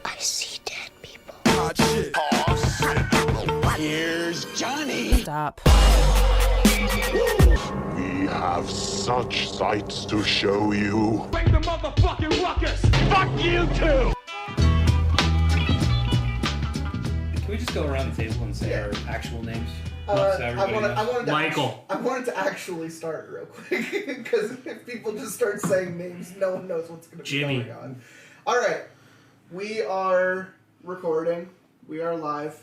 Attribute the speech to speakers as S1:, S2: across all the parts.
S1: I see dead people.
S2: Hot shit.
S3: Here's Johnny.
S4: Stop.
S5: We have such sights to show you.
S2: Bring the motherfucking ruckus. Fuck you too.
S6: Can we just go around the table and say our actual names?
S7: I wanted
S6: Michael.
S7: I wanted to actually start real quick because if people just start saying names, no one knows what's going to be
S6: Jimmy.
S7: going on. All right, we are recording. We are live.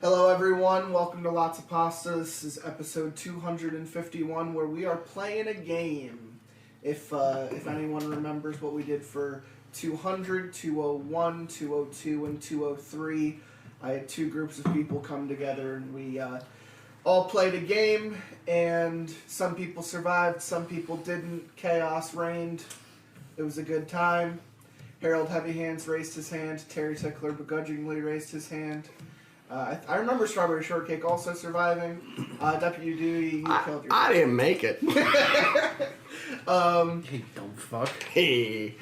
S7: Hello, everyone. Welcome to Lots of Pasta. This is episode 251, where we are playing a game. If anyone remembers what we did for 200, 201, 202, and 203. I had two groups of people come together and we all played a game, and some people survived, some people didn't. Chaos reigned. It was a good time. Harold Heavy Hands raised his hand. Terry Tickler begrudgingly raised his hand. I remember Strawberry Shortcake also surviving. Deputy Dewey, you killed yourself.
S3: I didn't make it.
S7: Hey,
S3: Dumb fuck. Hey.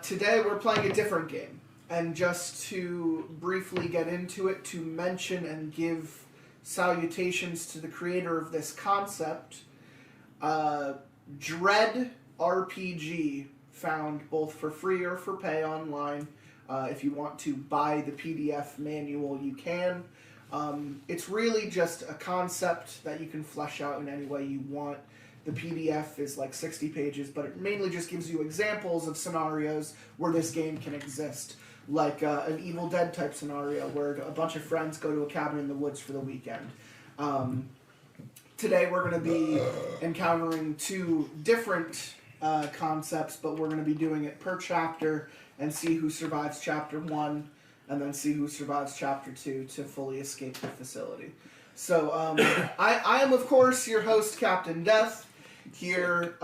S7: Today we're playing a different game. And just to briefly get into it, to mention and give salutations to the creator of this concept, Dread RPG, found both for free or for pay online. If you want to buy the PDF manual, you can. It's really just a concept that you can flesh out in any way you want. The PDF is like 60 pages, but it mainly just gives you examples of scenarios where this game can exist. Like an Evil Dead type scenario where a bunch of friends go to a cabin in the woods for the weekend. Today we're going to be encountering two different concepts, but we're going to be doing it per chapter and see who survives chapter 1 and then see who survives chapter 2 to fully escape the facility. So I am, of course, your host, Captain Death, here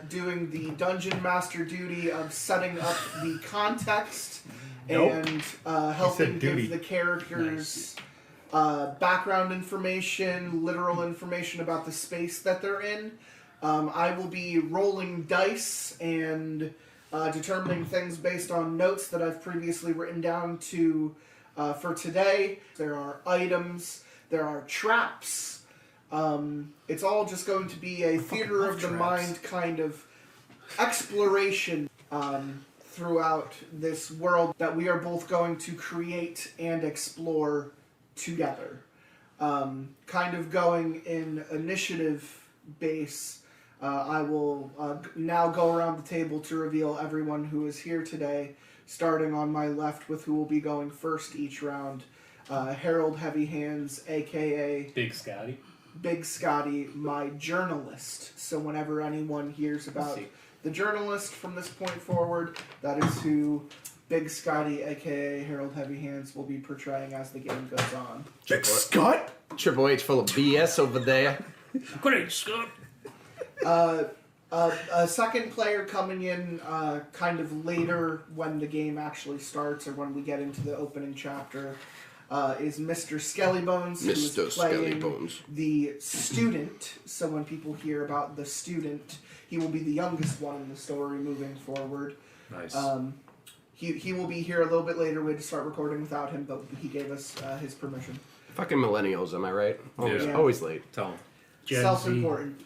S7: doing the dungeon master duty of setting up the context and helping give the characters background information, literal information about the space that they're in. I will be rolling dice and determining things based on notes that I've previously written down for today. There are items, there are traps. It's all just going to be a theater of the mind kind of exploration throughout this world that we are both going to create and explore together. Kind of going in initiative base. I will now go around the table to reveal everyone who is here today, starting on my left with who will be going first each round. Harold Heavy Hands, a.k.a. Big Scotty, my journalist. So whenever anyone hears about the journalist from this point forward, that is who Big Scotty, a.k.a. Harold Heavy Hands, will be portraying as the game goes on.
S3: Big Scott? Triple H full of BS over there.
S6: Great, Scott.
S7: A second player coming in kind of later when the game actually starts or when we get into the opening chapter is Mr. Skellybones, who is playing the student. So when people hear about the student, he will be the youngest one in the story moving forward.
S6: Nice.
S7: He will be here a little bit later. We had to start recording without him, but he gave us his permission.
S3: Fucking millennials, am I right?
S6: Yeah.
S3: Always late.
S6: Tell him.
S7: Self-important.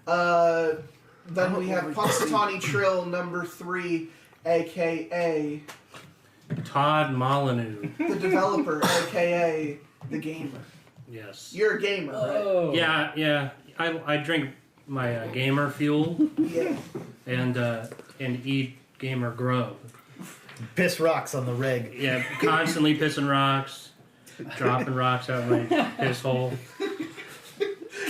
S7: Then we have Punxsutawney Trill number 3, a.k.a.
S6: Todd Molyneux.
S7: the developer, a.k.a. the gamer.
S6: Yes.
S7: You're a gamer, right?
S6: Yeah. I drink my gamer fuel
S7: Yeah.
S6: and eat gamer grub.
S8: Piss rocks on the reg.
S6: Yeah, constantly pissing rocks, dropping rocks out of my piss hole.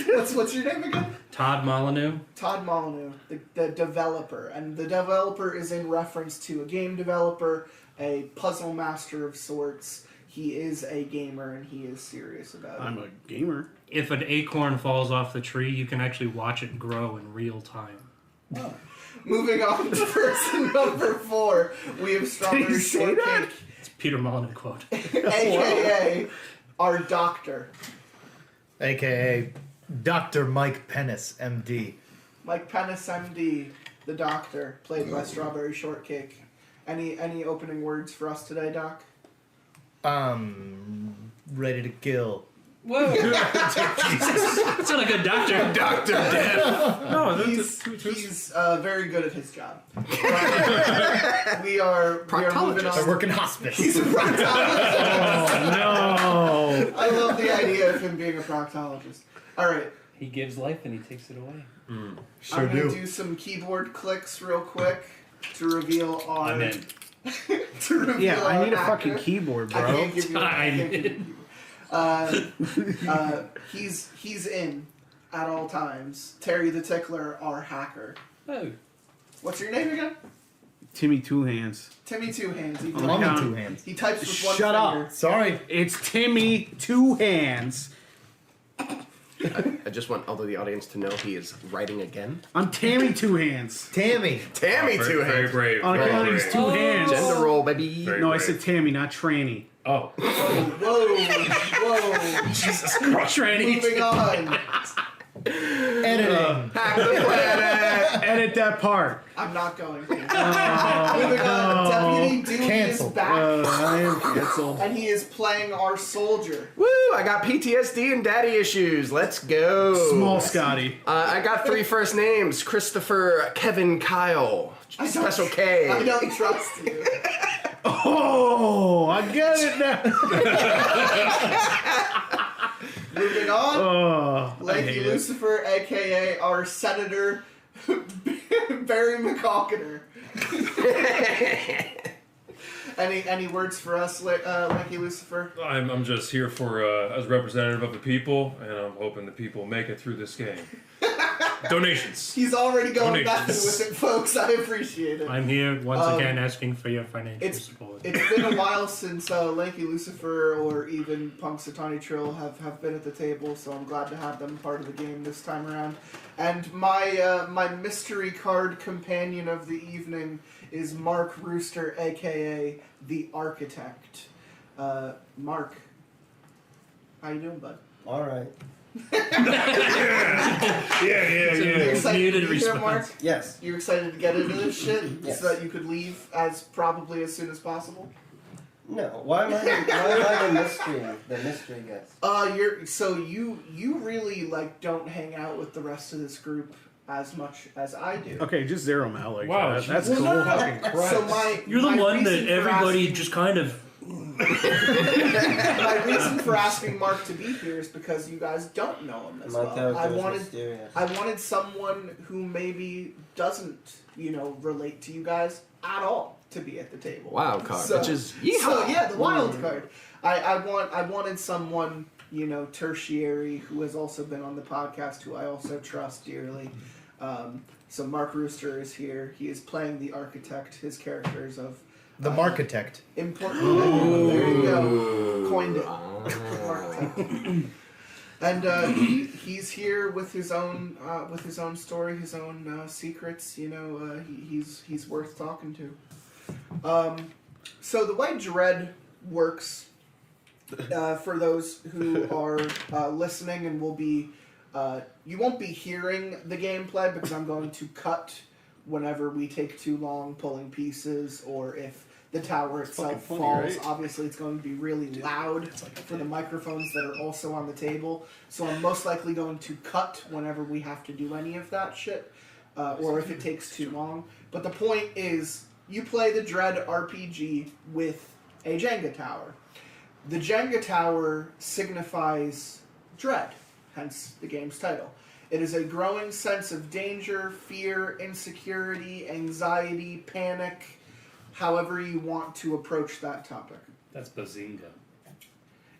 S7: What's your name again?
S6: Todd Molyneux.
S7: Todd Molyneux, the developer. And the developer is in reference to a game developer, a puzzle master of sorts. He is a gamer, and he is serious about it.
S9: I'm a gamer.
S6: If an acorn falls off the tree, you can actually watch it grow in real time.
S7: Oh. Moving on to person number 4, we have Strawberry Shortcake.
S6: It's Peter Molyneux quote.
S7: A.k.a. our doctor.
S8: A.K.A. Dr. Mike Pennis, M.D.
S7: Mike Pennis, M.D., the Doctor, played by Strawberry Shortcake. Any opening words for us today, Doc?
S8: Ready to kill.
S6: Whoa! That's not a good doctor.
S3: Dr. Death.
S6: No,
S7: He's very good at his job. We are moving
S8: I
S7: on.
S8: work in hospice.
S7: He's a proctologist.
S6: no.
S7: I love the idea of him being a proctologist. All right.
S4: He gives life and he takes it away.
S8: Sure
S7: I'm going to
S8: do.
S7: do some keyboard clicks real quick to reveal our...
S4: I'm in.
S7: to reveal
S9: Yeah, I need a
S7: our
S9: fucking
S7: actor.
S9: keyboard,
S7: I
S9: bro.
S7: can't give you a keyboard. He's in at all times. Terry the Tickler, our hacker.
S4: Oh.
S7: What's your name again?
S9: Timmy Two Hands.
S7: Timmy Two Hands. He,
S9: Oh,
S8: Mommy
S9: yeah.
S8: 2 hands.
S7: he types with one
S9: Shut
S7: finger.
S9: up.
S8: Sorry.
S9: It's Timmy Two Hands.
S3: I just want all of the audience to know he is writing again.
S9: I'm Tammy Two Hands.
S8: Tammy.
S3: Tammy Two
S6: Very
S3: Hands.
S6: brave.
S9: On
S6: very
S9: account of
S6: brave.
S9: these two hands.
S3: Gender role, baby.
S6: Very
S9: No, I
S6: brave.
S9: said Tammy, not Tranny.
S6: Oh.
S7: Whoa.
S3: Jesus Christ.
S6: Tranny.
S7: Moving on.
S8: Editing.
S3: Hack the planet.
S9: Edit that part.
S7: I'm not going to. Moving on. Deputy Dewey
S8: Cancel.
S7: is back.
S9: I am canceled.
S7: And he is playing our soldier.
S3: Woo! I got PTSD and daddy issues. Let's go.
S9: Small Scotty.
S3: I got 3 first names: Christopher, Kevin, Kyle. Special
S7: I
S3: K.
S7: don't trust you.
S9: Oh, I get it now.
S7: Moving on.
S9: Oh, I
S7: Lanky
S9: hate it.
S7: Lucifer, a.k.a. our Senator Barry McCalkiner. Any words for us, Lanky Lucifer?
S2: I'm just here for as representative of the people, and I'm hoping the people make it through this game. Donations.
S7: He's already going method
S2: Donations.
S7: with it, folks. I appreciate it.
S6: I'm here once again asking for your financial support.
S7: It's been a while since Lanky Lucifer or even Punxsutawney Trill have been at the table, so I'm glad to have them part of the game this time around. And my mystery card companion of the evening is Mark Rooster, a.k.a. the Architect. Mark, how you doing, bud?
S10: All right.
S7: You excited
S6: Muted
S7: to be here,
S6: response.
S7: Mark?
S10: Yes.
S7: You excited to get into this shit
S10: Yes.
S7: so that you could leave as soon as possible?
S10: No. Why am I the mystery guest?
S7: You really don't hang out with the rest of this group as much as I do.
S9: Okay, just zero him out like
S6: Wow,
S9: that. That's
S7: Well,
S9: cool.
S7: no.
S9: Fucking Christ.
S7: So my
S6: You're the
S7: my
S6: one
S7: reason
S6: that
S7: for
S6: everybody
S7: asking-
S6: just kind of.
S7: My reason for asking Mark to be here is because you guys don't know him as
S10: My
S7: well.
S10: character is mysterious.
S7: I wanted someone who maybe doesn't, relate to you guys at all to be at the table.
S3: Wild card,
S7: So-
S3: which is
S7: So yeah, the wild card. I wanted someone, tertiary who has also been on the podcast, who I also trust dearly. So Mark Rooster is here. He is playing the Architect. His characters of
S8: The Markitect.
S7: important. There you go. Coined it. Architect. And he's here with his own story, his own secrets. He's worth talking to. So the way Dread works, for those who are listening and will be, you won't be hearing the gameplay because I'm going to cut whenever we take too long pulling pieces, or if the tower itself falls. Right? Obviously, it's going to be really loud for the microphones that are also on the table. So I'm most likely going to cut whenever we have to do any of that shit, or if it takes too long. But the point is, you play the Dread RPG with a Jenga tower. The Jenga tower signifies dread, hence the game's title. It is a growing sense of danger, fear, insecurity, anxiety, panic, however you want to approach that topic.
S4: That's Bazinga.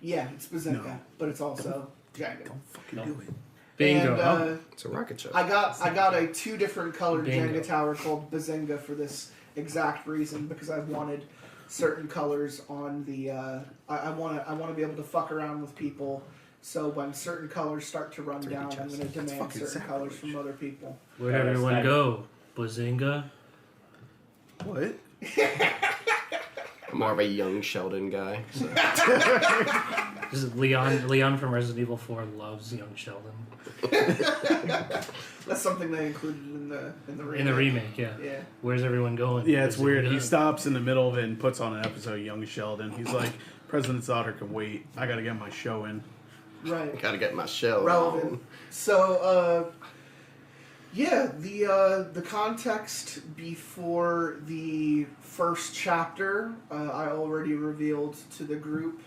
S7: Yeah, it's Bazinga, but it's also Jenga.
S9: Don't fucking do it.
S6: Bingo.
S7: And,
S3: It's a rocket ship.
S7: I got a 2 different colored
S6: Bingo.
S7: Jenga tower called Bazinga for this exact reason, because I wanted certain colors on the. I want to be able to fuck around with people. So when certain colors start to run down, I'm going to demand certain colors from other people.
S6: Where'd everyone go? Bazinga?
S9: What?
S3: more of a young Sheldon guy. So.
S6: This is Leon from Resident Evil 4 loves young Sheldon.
S7: That's something they included in the remake.
S6: In the remake, yeah.
S7: Yeah.
S6: Where's everyone going?
S9: Yeah, it's
S6: Is it
S9: weird. He
S6: Leon?
S9: stops in the middle of it and puts on an episode of Young Sheldon. He's like, President's daughter can wait. I gotta get my show in.
S7: Right.
S3: Gotta get my shell
S7: Relevant.
S3: on.
S7: So, yeah, the context before the first chapter, I already revealed to the group,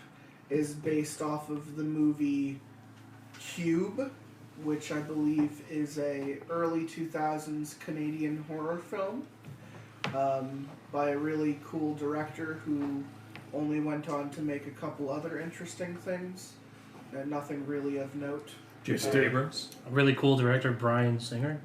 S7: is based off of the movie Cube, which I believe is a early 2000s Canadian horror film by a really cool director who only went on to make a couple other interesting things. Nothing really of note.
S2: Just Abrams.
S6: A really cool director, Bryan Singer.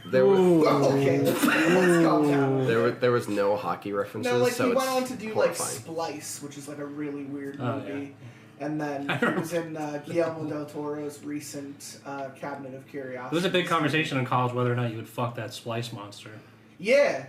S3: There was,
S7: Okay, let's calm down.
S3: there was no hockey references.
S7: No, like
S3: so
S7: he went
S3: it's
S7: on to do
S3: horrifying.
S7: like Splice, which is like a really weird
S6: Oh,
S7: movie. And then he was in Guillermo del Toro's recent Cabinet of Curiosities.
S6: It was a big conversation in college whether or not you would fuck that splice monster.
S7: Yeah.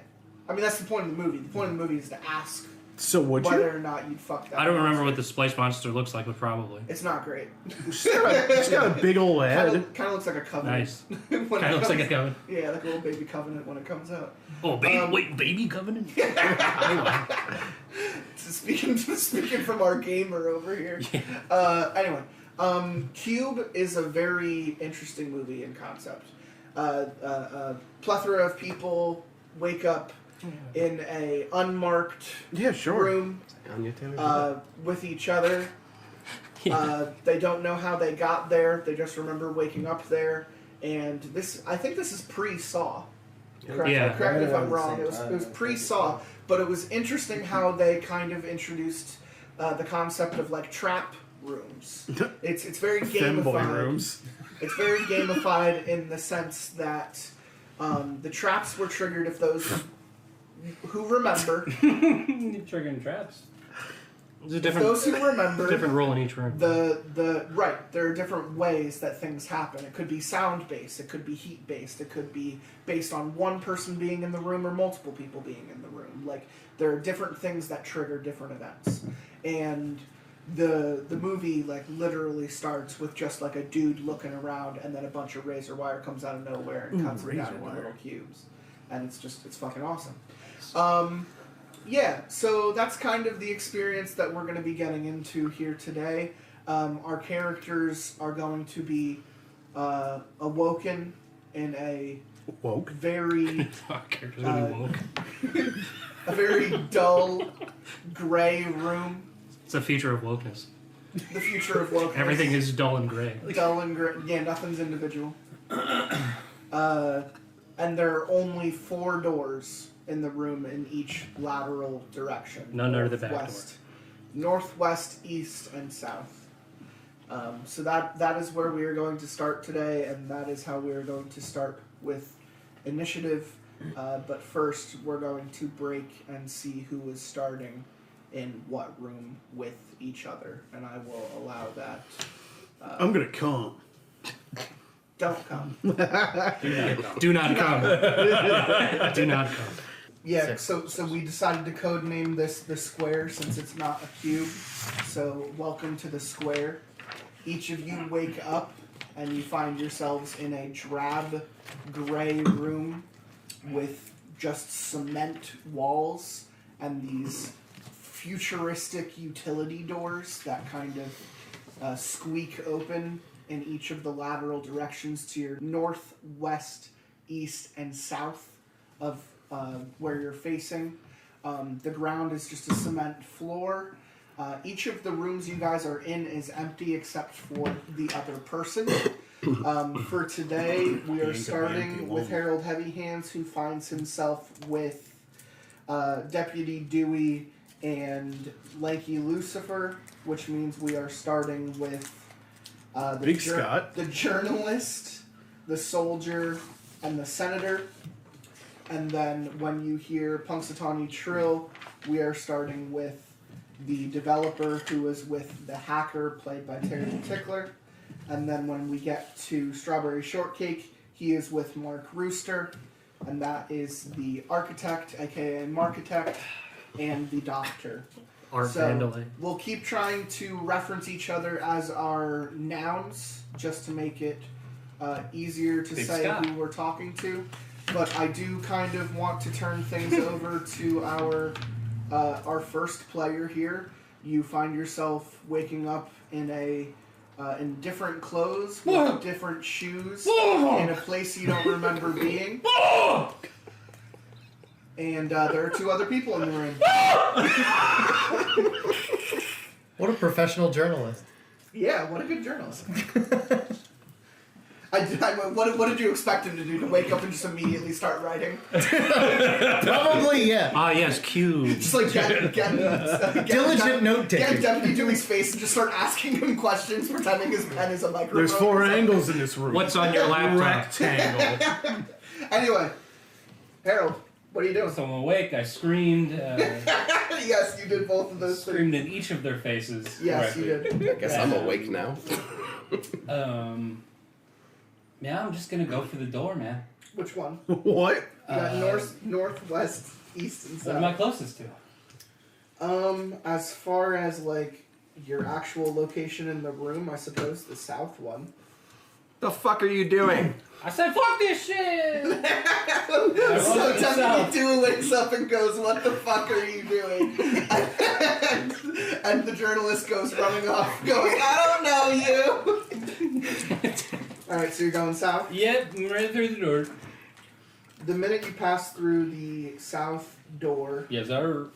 S7: I mean, that's the point of the movie. The point of the movie is to ask
S9: So would
S7: whether
S9: you?
S7: or not you'd fuck that
S6: I don't remember
S7: monster.
S6: what the splice monster looks like, but probably.
S7: It's not great.
S9: It's got a big old head.
S7: Kind of looks like a covenant.
S6: Nice.
S7: When it
S6: Kind of looks like a
S7: comes-
S6: covenant.
S7: Yeah, like a little baby covenant when it comes out.
S6: Oh, baby covenant?
S7: Speaking from our gamer over here. Anyway, Cube is a very interesting movie in concept. A plethora of people wake up in a unmarked
S9: Yeah, sure.
S7: room
S3: Anya Taylor.
S7: with each other. They don't know how they got there. They just remember waking up there. And I think this is pre-Saw. Correct,
S6: Yeah.
S7: correct me if I'm
S10: Right around the
S7: wrong.
S10: same
S7: It was
S10: time.
S7: pre-Saw, but it was interesting how they kind of introduced the concept of like trap rooms. It's very
S9: Femboy
S7: gamified.
S9: rooms.
S7: It's very gamified in the sense that the traps were triggered if those who remember,
S4: You're triggering traps.
S6: There's a
S7: those who remember,
S6: different role in each room.
S7: right, there are different ways that things happen. It could be sound based, it could be heat based, it could be based on one person being in the room or multiple people being in the room. Like there are different things that trigger different events. And the movie like literally starts with just like a dude looking around and then a bunch of razor wire comes out of nowhere and cuts them down
S9: razor
S7: into
S9: wire.
S7: little cubes. And it's fucking awesome. Yeah, so that's kind of the experience that we're going to be getting into here today. Our characters are going to be awoken in a
S9: Woke.
S7: very
S6: Characters gonna be woke.
S7: a very dull gray room.
S6: It's a feature of wokeness.
S7: The future of wokeness.
S6: Everything is dull and gray.
S7: dull and gray. Yeah, nothing's individual. And there are only 4 doors in the room in each lateral direction.
S6: None under the back door.
S7: Northwest, east, and south. So that is where we are going to start today, and that is how we are going to start with initiative. But first, we're going to break and see who is starting in what room with each other, and I will allow that.
S9: I'm gonna come.
S7: Don't come.
S6: Do not come. Do not come.
S7: Yeah, so we decided to code name this the square since it's not a cube. So welcome to the square. Each of you wake up and you find yourselves in a drab gray room with just cement walls and these futuristic utility doors that kind of squeak open in each of the lateral directions to your north, west, east, and south of where you're facing. The ground is just a cement floor. Each of the rooms you guys are in is empty except for the other person. For today, we are starting with Harold Heavy Hands, who finds himself with Deputy Dewey and Lanky Lucifer, which means we are starting with
S9: Big Scott,
S7: the journalist, the soldier, and the senator. And then when you hear Punxsutawney Trill, we are starting with the developer, who is with the hacker, played by Terry the Tickler. And then when we get to Strawberry Shortcake, he is with Mark Rooster, and that is the architect, aka Markitect. and the doctor.
S6: Art
S7: So
S6: Vandalay.
S7: we'll keep trying to reference each other as our nouns, just to make it easier to
S4: Big
S7: say
S4: Scott.
S7: who we're talking to. But I do kind of want to turn things over to our first player here. You find yourself waking up in in different clothes, with different shoes, in a place you don't remember being. And there are 2 other people in the room.
S8: What a professional journalist.
S7: Yeah, what a good journalist. What did you expect him to do? To wake up and just immediately start writing?
S8: Probably, yeah.
S6: Ah, yes, Q.
S7: Just like get
S8: Diligent note
S7: Get
S8: taking.
S7: Deputy Dewey's face and just start asking him questions, pretending his pen is a microphone.
S9: There's 4 angles in this room.
S6: What's on your laptop?
S9: Rectangle.
S7: Anyway, Harold, what are you doing?
S4: So I'm awake. I screamed.
S7: Yes, you did both of those things.
S4: Screamed in each of their faces.
S7: Yes,
S4: correctly.
S7: you did.
S3: I guess I'm awake now.
S4: Yeah, I'm just gonna go for the door, man.
S7: Which one?
S9: What?
S7: You got northwest, east, and
S4: What am I
S7: south.
S4: closest to?
S7: As far as like your actual location in the room, I suppose the south one.
S3: The fuck are you doing?
S4: I said, "Fuck this shit!"
S7: So Deputy Dewey wakes up and goes, "What the fuck are you doing?" and the journalist goes running off, going, "I don't know you." All right, so you're going south.
S4: Yep, I'm right through the door.
S7: The minute you pass through the south door,
S4: Yes, sir.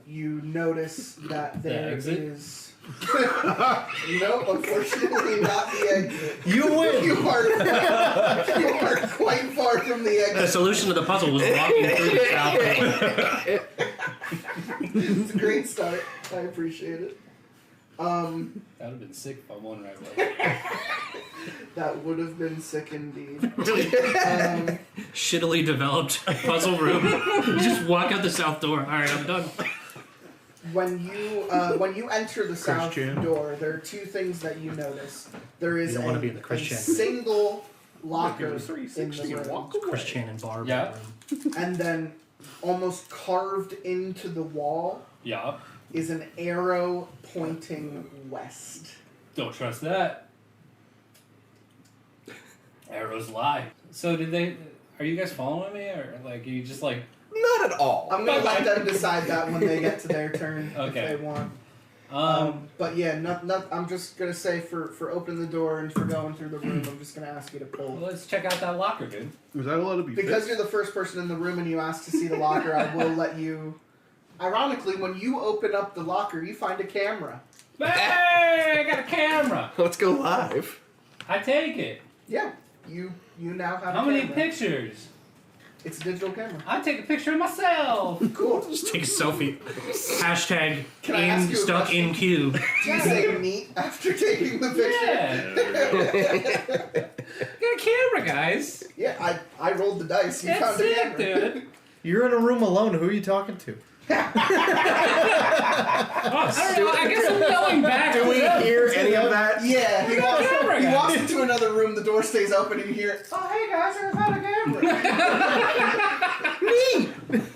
S7: you notice that there
S4: exit?
S7: is. Nope, unfortunately not the exit.
S8: You win!
S7: You are quite far from the
S6: The
S7: exit.
S6: solution to the puzzle was walking through the south door.
S7: It's a great start. I appreciate it.
S4: That would have been sick if I won right away.
S7: That would have been sick indeed.
S6: Shittily developed puzzle room. You just walk out the south door. Alright, I'm done.
S7: When you enter the south
S9: Christian.
S7: door, there are 2 things that you notice. There is
S6: You don't
S7: a,
S6: wanna be in the
S7: a
S6: Christian.
S7: single locker
S9: Give
S7: in
S9: a 360
S7: the
S9: and
S7: room,
S9: walk away.
S6: Christian and Barb.
S4: Yeah.
S7: and then almost carved into the wall
S4: Yeah.
S7: is an arrow pointing west.
S4: Don't trust that. Arrows lie. So are you guys following me, or like are you just like?
S3: Not at all.
S7: I'm gonna let them decide that when they get to their turn
S4: Okay.
S7: if they want. But yeah, I'm just gonna say for opening the door and for going through the room, I'm just gonna ask you to
S4: Well,
S7: pull.
S4: let's check out that locker, dude.
S9: Was that allowed to be
S7: Because
S9: fixed?
S7: you're the first person in the room and you ask to see the locker, I will let you. Ironically, when you open up the locker, you find a camera.
S4: Hey, I got a camera.
S3: Let's go live.
S4: I take it.
S7: Yeah, you now have.
S4: How
S7: a
S4: many
S7: camera.
S4: pictures?
S7: It's a digital camera.
S4: I take a picture of myself.
S7: Cool.
S6: Just take a selfie. Hashtag
S7: Can I ask you a
S6: stuck
S7: question?
S6: in queue.
S7: Do you say neat after taking the picture?
S4: Yeah. Got a camera, guys.
S7: Yeah, I rolled the dice. You
S4: That's
S7: found a
S4: it,
S7: camera.
S4: dude.
S8: You're in a room alone. Who are you talking to?
S4: I don't know. I guess I'm going back.
S3: Do we hear any of that?
S7: Yeah,
S4: got a camera,
S7: he
S4: guys.
S7: walks into another room, the door stays open, and you hear, "Oh, hey guys, I found a camera."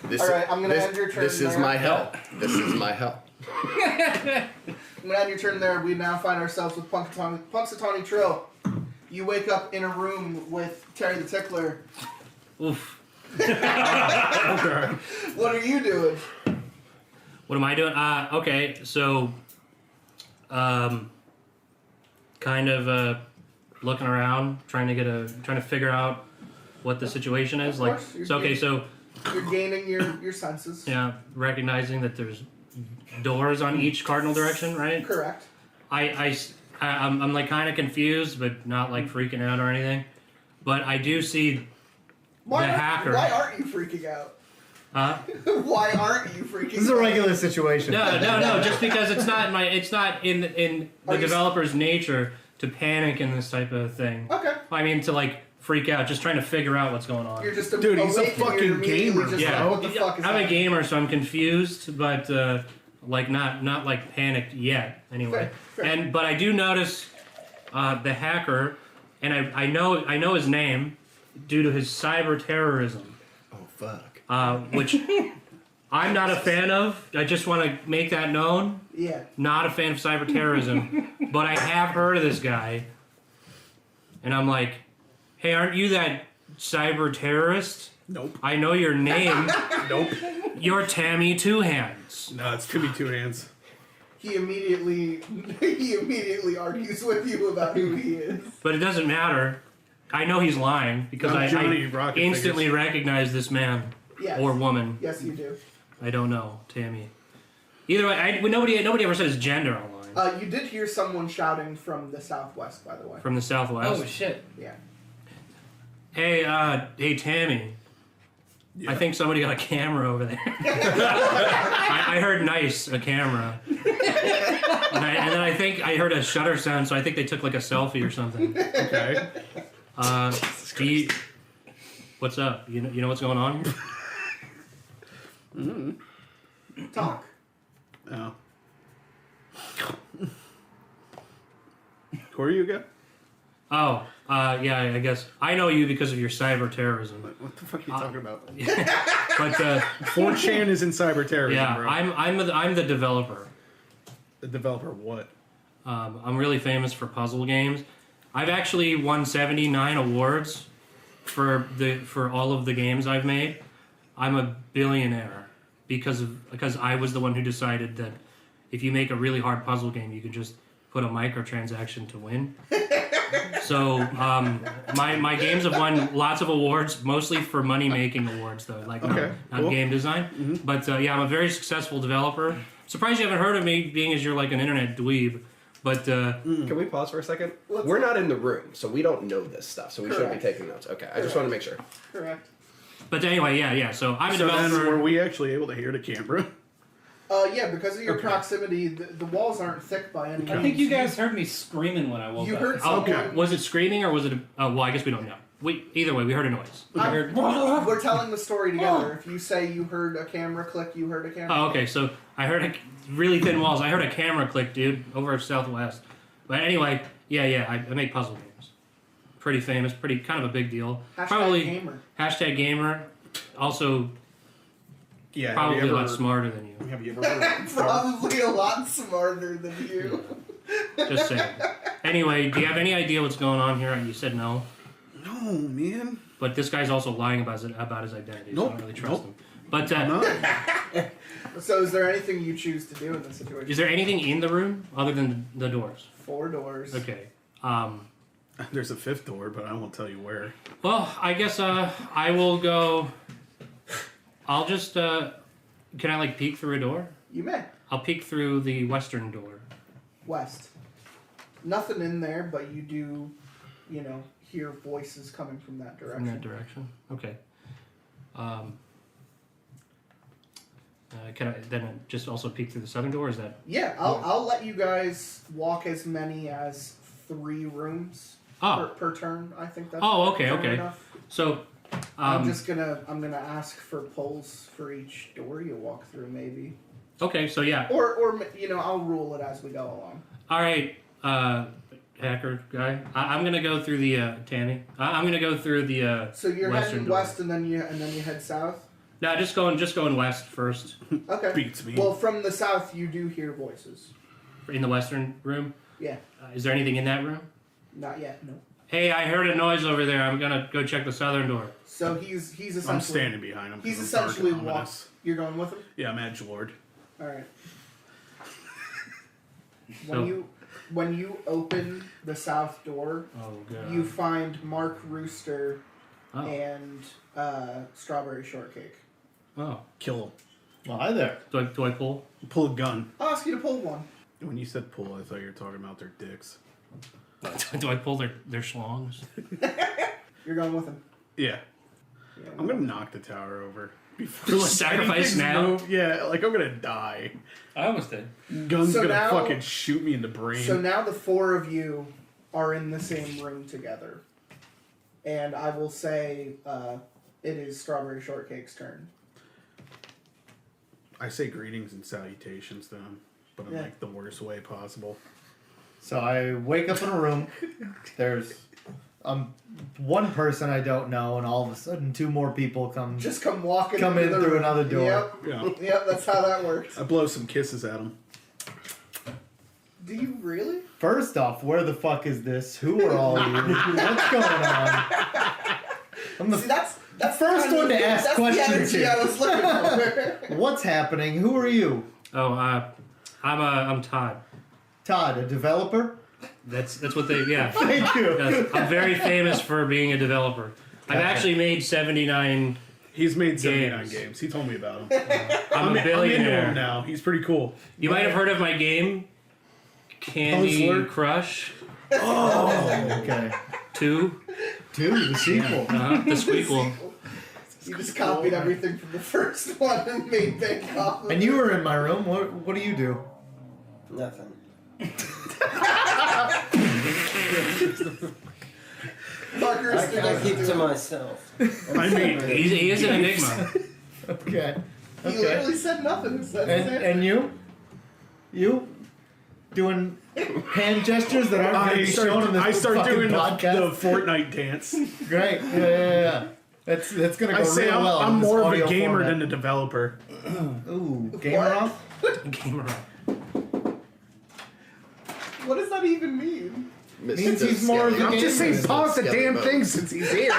S3: This,
S7: All right, I'm gonna
S3: this,
S7: end your turn
S3: This is
S7: there.
S3: my hell. This is my hell.
S7: I'm gonna end your turn there. We now find ourselves with Punxsutawney Trill. You wake up in a room with Terry the Tickler.
S6: Oof.
S7: What are you doing?
S6: What am I doing? Okay, so, kind of looking around, trying to figure out what the situation is.
S7: Of
S6: Like,
S7: course, you're
S6: so okay,
S7: good.
S6: so
S7: You're gaining your senses.
S6: yeah, recognizing that there's doors on each cardinal direction, right?
S7: Correct.
S6: I'm like kind of confused, but not like freaking out or anything. But I do see the hacker.
S7: Why aren't you freaking out?
S6: Huh?
S7: Why aren't you freaking out?
S8: This is a regular situation.
S6: No. Just because it's not in the
S7: Are you-
S6: developer's nature to panic in this type of thing.
S7: Okay.
S6: I mean, to like freak out, just trying to figure out what's going on.
S7: You're just
S9: Dude, he's a
S7: awake and you're
S9: fucking
S7: immediately
S9: gamer,
S7: just
S6: Yeah,
S7: like, what the fuck is
S6: I'm a
S7: happening?
S6: gamer, so I'm confused, but like not like panicked yet. Anyway,
S7: Fair.
S6: but I do notice the hacker, and I know his name due to his cyber terrorism.
S3: Oh fuck.
S6: Which I'm not a fan of. I just want to make that known.
S7: Yeah.
S6: Not a fan of cyber terrorism, but I have heard of this guy, and I'm like, hey, aren't you that cyber terrorist?
S9: Nope.
S6: I know your name.
S9: Nope.
S6: You're Tammy Two Hands.
S9: No, it's Timmy Two Hands.
S7: He immediately argues with you about who he is.
S6: But it doesn't matter. I know he's lying because I instantly recognize this man or woman.
S7: Yes, you do.
S6: I don't know, Tammy. Either way, nobody ever said his gender online.
S7: You did hear someone shouting from the southwest, by the way.
S6: From the southwest.
S4: Oh shit!
S7: Yeah.
S6: Hey, Tammy. Yeah. I think somebody got a camera over there. I heard nice, a camera. And then I think I heard a shutter sound, so I think they took like a selfie or something.
S9: Okay.
S6: What's up? You know what's going on here?
S7: Talk.
S9: Oh. Who are you again?
S6: Oh, yeah, I guess. I know you because of your cyber terrorism.
S9: What the fuck are you talking about?
S6: But
S9: 4chan is in cyber terrorism,
S6: yeah,
S9: bro.
S6: I'm the developer.
S9: The developer of what?
S6: I'm really famous for puzzle games. I've actually won 79 awards for all of the games I've made. I'm a billionaire because I was the one who decided that if you make a really hard puzzle game, you can just put a microtransaction to win. So my games have won lots of awards, mostly for money making awards though, like not cool. Game design. Mm-hmm. But yeah, I'm a very successful developer. Surprised you haven't heard of me, being as you're like an internet dweeb. But
S3: can we pause for a second? We're not in the room, so we don't know this stuff, so we shouldn't be taking notes. Okay, I just want to make sure.
S7: Correct.
S6: But anyway, yeah. So I'm a developer.
S9: Then were we actually able to hear the camera?
S7: Yeah, because of your proximity, the walls aren't thick by any means.
S4: I think you guys heard me screaming when I woke up.
S7: You heard something.
S6: Okay. Was it screaming or was it? Well, I guess we don't know. Either way, we heard a noise.
S7: We're telling the story together. If you say you heard a camera click, you heard a camera.
S6: Oh, okay. So I heard really thin walls. I heard a camera click, dude, over at Southwest. But anyway, yeah. I make puzzle games. Pretty famous. Pretty kind of a big deal.
S7: Gamer.
S6: Hashtag gamer. Also.
S9: Yeah,
S6: probably a lot smarter than you.
S9: Have you ever heard of
S7: Probably a lot smarter than you.
S6: Just saying. Anyway, do you have any idea what's going on here? You said no.
S9: No, man.
S6: But this guy's also lying about his identity, so I don't really trust him. But
S7: so, is there anything you choose to do in this situation?
S6: Is there anything in the room other than the doors?
S7: 4 doors.
S6: Okay.
S9: There's a 5th door, but I won't tell you where.
S6: Well, I guess I will go. I'll just. Can I peek through a door?
S7: You may.
S6: I'll peek through the western door.
S7: West. Nothing in there, but you do, hear voices coming from that direction.
S6: From that direction. Okay. Can I then just also peek through the southern door? Is that?
S7: Yeah, I'll let you guys walk as many as 3 rooms per turn. I think that's.
S6: Oh, okay.
S7: Enough.
S6: So.
S7: I'm gonna ask for polls for each door you walk through, maybe.
S6: Okay, so yeah.
S7: Or I'll rule it as we go along.
S6: All right, hacker guy. I'm gonna go through the Tammy. I'm gonna go through the.
S7: So you're heading west, and then you head south.
S6: No, just going west first.
S7: Okay.
S9: Beats me.
S7: Well, from the south, you do hear voices.
S6: In the western room.
S7: Yeah.
S6: Is there anything in that room?
S7: Not yet. No.
S6: Hey, I heard a noise over there. I'm gonna go check the southern door.
S7: So he's essentially.
S9: I'm standing behind him.
S7: He's essentially walking. You're going with him?
S9: Yeah, I'm edgelord.
S7: All right. When you open the south door, you find Mark Rooster and Strawberry Shortcake.
S6: Oh,
S9: kill him.
S8: Well, hi there.
S6: Do I pull?
S9: Pull a gun.
S7: I'll ask you to pull one.
S9: When you said pull, I thought you were talking about their dicks.
S6: Do I pull their schlongs?
S7: You're going with him.
S9: Yeah. I'm gonna knock the tower over. Before,
S6: sacrifice now?
S9: Move. Yeah, I'm gonna die.
S4: I almost did.
S9: Gun's gonna fucking shoot me in the brain.
S7: So now the 4 of you are in the same room together. And I will say it is Strawberry Shortcake's turn.
S9: I say greetings and salutations to him, but in the worst way possible.
S8: So I wake up in a room. There's one person I don't know, and all of a sudden 2 more people come
S7: walking
S8: in
S7: into the
S8: through
S7: room.
S8: another door.
S7: Yep.
S9: Yeah.
S7: Yep, that's how that works.
S9: I blow some kisses at him.
S7: Do you really?
S8: First off, where the fuck is this? Who are all you? What's going on? I'm the
S7: See, that's
S8: first
S7: kind
S8: one to
S7: of-
S8: ask
S7: that's
S8: questions
S7: the
S8: here.
S7: energy I was looking for.
S8: What's happening? Who are you?
S6: Oh, I'm Todd.
S8: Todd, a developer?
S6: That's what they yeah.
S8: Thank you.
S6: Yes, I'm very famous for being a developer. I've actually made 79.
S9: He's made 79 games. He told me about him.
S6: I'm a
S9: I'm into
S6: billionaire
S9: him now. He's pretty cool.
S6: You might have heard of my game, Candy
S9: Puzzler.
S6: Crush
S8: Okay.
S6: 2.
S8: 2, the sequel.
S6: The sequel.
S7: You just copied everything from the first one and made bank off of
S8: And
S7: it.
S8: you were in my room. What do you do?
S10: Nothing.
S7: Parker is
S10: I keep to myself.
S9: I mean,
S6: He is an enigma.
S8: Okay.
S7: He
S8: Okay.
S7: literally said nothing. That's his answer.
S8: And you? You? Doing hand gestures that aren't going to be shown in this
S9: I start
S8: fucking
S9: doing the
S8: podcast?
S9: Fortnite dance.
S8: Great. Yeah. That's going to
S9: I
S8: go
S9: say
S8: real
S9: I'm,
S8: well. in
S9: I'm
S8: this
S9: more of a
S8: audio
S9: gamer
S8: format.
S9: than a developer.
S8: Ooh, gamer off?
S6: Gamer.
S7: What does that even mean?
S8: Means he's more of a
S9: I'm just saying
S8: gamer.
S9: pause the damn thing since he's here.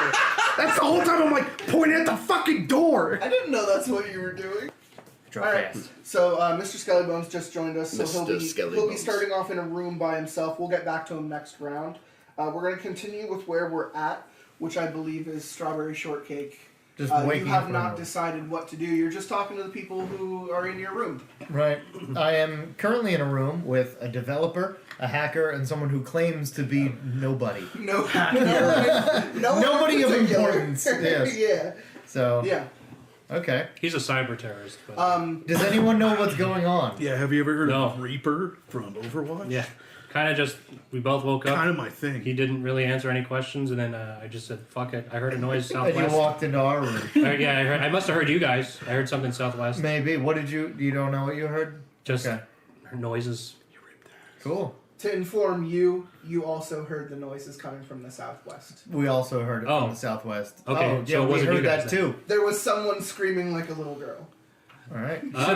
S9: That's the whole time I'm like pointing at the fucking door.
S7: I didn't know that's what you were doing.
S6: Drop
S7: Alright,
S6: fast.
S7: so Mr. Skellybones just joined us, so he'll be
S3: Skellybones.
S7: starting off in a room by himself. We'll get back to him next round. We're going to continue with where we're at, which I believe is strawberry shortcake.
S8: Just
S7: You
S8: waking
S7: have
S8: up
S7: not
S8: around.
S7: decided what to do. You're just talking to the people who are in your room.
S8: Right. I am currently in a room with a developer, a hacker, and someone who claims to be nobody.
S7: No,
S8: Nobody of
S7: in particular.
S8: importance, yes.
S7: Yeah.
S8: So,
S7: Yeah.
S8: okay.
S6: He's a cyber terrorist. But,
S8: Does anyone know what's going on?
S9: Yeah, have you ever heard
S6: No.
S9: of Reaper from Overwatch?
S6: yeah. Kind of just, we both woke up.
S9: Kind of my thing.
S6: He didn't really answer any questions, and then I just said, fuck it. I heard a noise
S8: And you
S6: southwest.
S8: walked into our room.
S6: Yeah, I must have heard you guys. I heard something southwest.
S8: Maybe. What did you... You don't know what you heard?
S6: Just
S8: Okay.
S6: noises.
S8: Cool.
S7: To inform you, you also heard the noises coming from the southwest.
S8: We also heard it
S6: Oh.
S8: from the southwest.
S6: Okay,
S8: Oh,
S6: so
S8: yeah,
S6: it
S8: we
S6: wasn't you
S8: heard
S6: guys
S8: that
S6: then.
S8: too.
S7: There was someone screaming like a little girl.
S8: All right.
S6: Uh,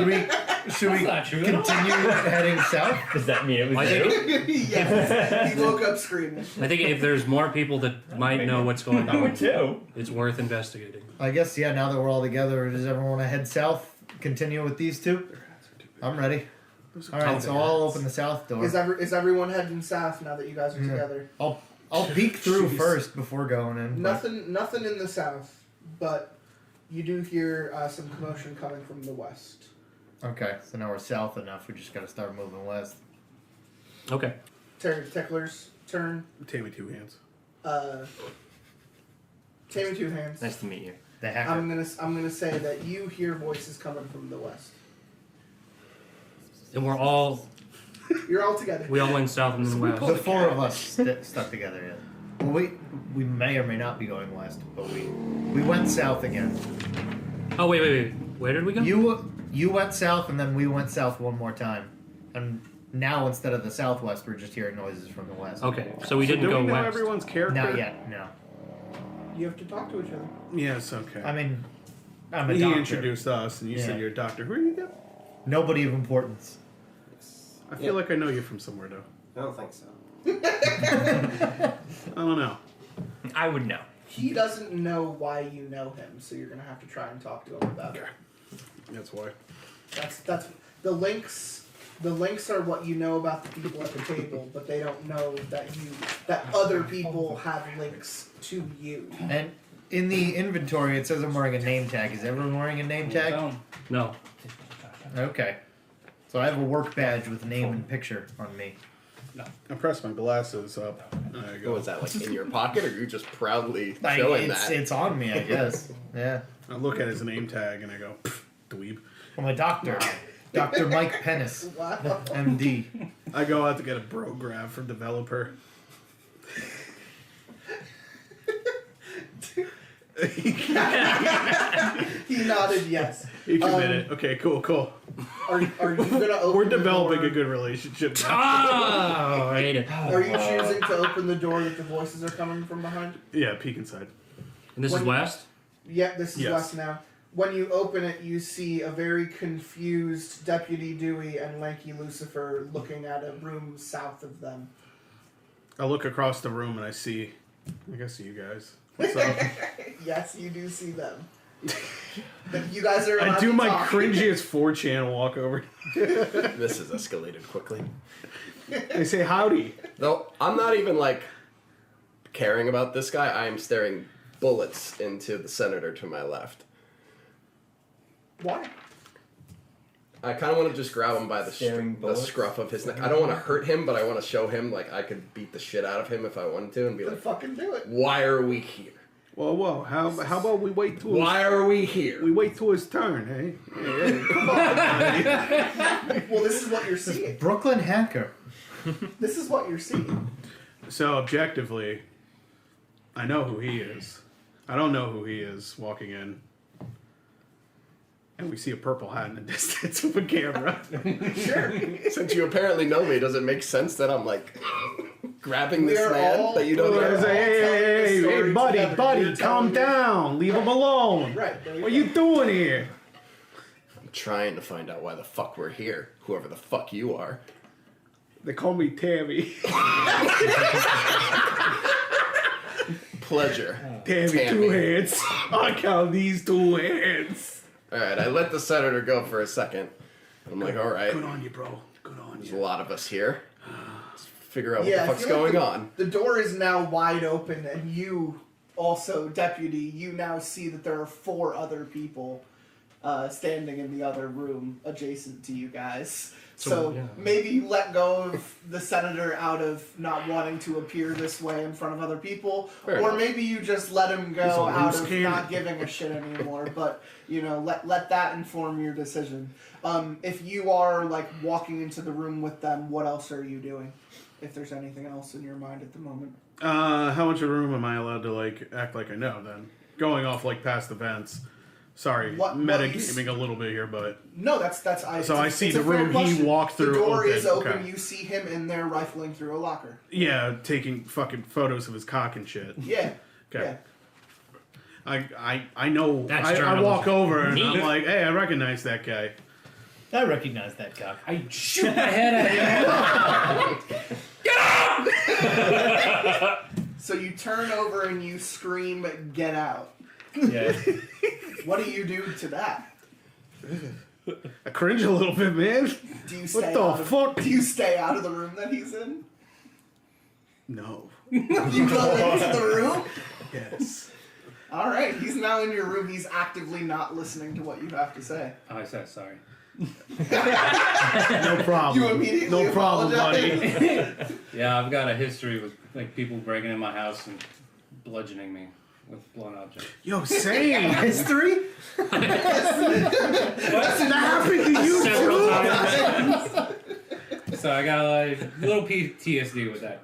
S8: Should we
S4: not true at all.
S8: continue heading south?
S11: Does that mean it was
S6: I
S11: you?
S6: think,
S7: Yes, he woke up screaming.
S6: I think if there's more people that might know what's going
S11: I would
S6: on,
S11: too.
S6: it's worth investigating.
S8: I guess, yeah, now that we're all together, does everyone want to head south? Continue with these two? I'm ready. All right, so I'll open the south door.
S7: Is everyone heading south now that you guys are together?
S8: I'll peek through first before going in. but-
S7: Nothing in the south, but you do hear some commotion coming from the west.
S8: Okay, so now we're south enough. We just got to start moving west.
S6: Okay.
S7: Tickler's turn.
S9: Tammy Two Hands.
S7: Tammy Two Hands.
S11: Nice to meet you.
S8: The hacker.
S7: I'm gonna say that you hear voices coming from the west.
S6: And we're all,
S7: You're all together.
S6: we all went south and then west.
S8: The four of us stuck together, yeah. Well, we may or may not be going west, but we went south again.
S6: Oh, wait. Where did we go?
S8: You went south, and then we went south one more time. And now, instead of the southwest, we're just hearing noises from the west.
S6: Okay, so we didn't
S9: Do
S6: go
S9: we know
S6: west.
S9: everyone's character?
S8: Not yet, no.
S7: You have to talk to each other.
S9: Yes, okay.
S8: I mean, I'm a
S9: He
S8: doctor.
S9: introduced us, and you
S8: Yeah.
S9: said you're a doctor. Who are you again?
S8: Nobody of importance.
S9: I feel like I know you from somewhere, though.
S10: I don't think so.
S9: I don't know.
S11: I would know.
S7: He doesn't know why you know him, so you're gonna have to try and talk to him about it.
S9: That's why.
S7: That's the links. The links are what you know about the people at the table, but they don't know that other people have links to you.
S8: And in the inventory, it says I'm wearing a name tag. Is everyone wearing a name tag?
S6: No.
S8: Okay. So I have a work badge with name and picture on me.
S9: I press my glasses up. There you go.
S3: What was that, like in your pocket, or you just proudly
S8: Like,
S3: showing
S8: it's,
S3: that?
S8: it's on me, I guess. Yeah.
S9: I look at his name tag and I go, dweeb.
S8: I'm a doctor. Dr. Mike Pennis,
S7: Wow.
S8: MD.
S9: I go out to get a bro grab for developer.
S7: He nodded yes.
S9: He committed. Okay, cool.
S7: Are you gonna open
S9: We're
S7: the
S9: developing
S7: door?
S9: a good relationship.
S6: Oh, I hate it.
S7: Are you choosing to open the door that the voices are coming from behind?
S9: Yeah, peek inside.
S6: And this is West?
S7: Yep, this is
S9: Yes.
S7: West now. When you open it, you see a very confused Deputy Dewey and Lanky Lucifer looking at a room south of them.
S9: I look across the room and I see you guys. What's up?
S7: Yes, you do see them. But you guys are.
S9: I
S7: allowed
S9: do
S7: to
S9: my
S7: talk.
S9: cringiest 4chan walk over.
S3: This has escalated quickly.
S9: I say howdy.
S3: Though I'm not even like caring about this guy. I am staring bullets into the senator to my left.
S7: Why?
S3: I kind of want to just grab him by the scruff of his neck. I don't want to hurt him, but I want to show him like I could beat the shit out of him if I wanted to, and be
S7: Then
S3: like,
S7: fucking do it.
S3: "Why are we here?
S9: Whoa! How about we wait till
S3: Why are we here?"
S9: we wait till his turn, hey? Come on.
S7: Well, this is what you're seeing.
S8: Brooklyn hacker.
S7: This is what you're seeing.
S9: So objectively, I know who he is. I don't know who he is walking in. And we see a purple hat in the distance with a camera.
S7: Sure.
S3: Since you apparently know me, does it make sense that I'm like grabbing
S7: We
S3: this
S7: are
S3: man
S7: all-
S3: that you don't
S7: we are
S3: know?
S7: all
S9: Hey,
S7: telling the story
S9: buddy,
S7: together.
S9: buddy,
S7: You're
S9: calm
S7: telling me-
S9: down. Leave him alone.
S7: Right. There
S9: What
S7: go.
S9: you doing here?
S3: I'm trying to find out why the fuck we're here. Whoever the fuck you are.
S9: They call me Tammy.
S3: Pleasure.
S9: Tammy, 2 hands. I count these 2 hands.
S3: Alright, I let the senator go for a second. I'm like, alright,
S9: Good on you, bro. Good on
S3: there's
S9: you.
S3: a lot of us here. Let's figure out what
S7: Yeah,
S3: the
S7: I
S3: fuck's
S7: feel like
S3: going on.
S7: The door is now wide open, and you also, Deputy, you now see that there are 4 other people standing in the other room adjacent to you guys. So
S6: yeah.
S7: maybe you let go of the senator out of not wanting to appear this way in front of other people,
S3: Fair
S7: or
S3: enough.
S7: maybe you just let him
S9: He's
S7: go
S9: a
S7: out
S9: loose
S7: of
S9: cannon.
S7: not giving a shit anymore. But you know, let that inform your decision. If you are like walking into the room with them, what else are you doing? If there's anything else in your mind at the moment.
S9: How much of a room am I allowed to like act like I know then? Going off like past events. Sorry,
S7: What you
S9: metagaming a little bit here, but
S7: No, that's
S9: So I see
S7: it's a
S9: the
S7: fair
S9: room he
S7: question.
S9: walked through
S7: The door
S9: open,
S7: is open.
S9: okay.
S7: You see him in there rifling through a locker.
S9: yeah, taking fucking photos of his cock and shit.
S7: Yeah.
S9: Okay.
S7: Yeah.
S9: I know.
S6: That's
S9: I walk
S6: journalism.
S9: over and I'm
S6: Neat.
S9: like, hey, I recognize that guy.
S8: I recognize that cock.
S4: I shoot my head at him.
S7: So you turn over and you scream, "Get out!"
S4: Yeah.
S7: What do you do to that?
S9: I cringe a little bit, man.
S7: Do you stay
S9: What the
S7: out of,
S9: fuck?
S7: Do you stay out of the room that he's in?
S9: No.
S7: You go into the room.
S9: Yes.
S7: All right, he's now in your room. He's actively not listening to what you have to say.
S4: Oh, I said sorry.
S9: No problem.
S7: You immediately
S9: No problem,
S7: apologize.
S9: buddy.
S4: Yeah, I've got a history with like people breaking in my house and bludgeoning me with blunt objects.
S9: Yo, same.
S8: History?
S9: That happened to you
S6: Several
S9: too.
S6: times.
S4: So I got like a little PTSD with that.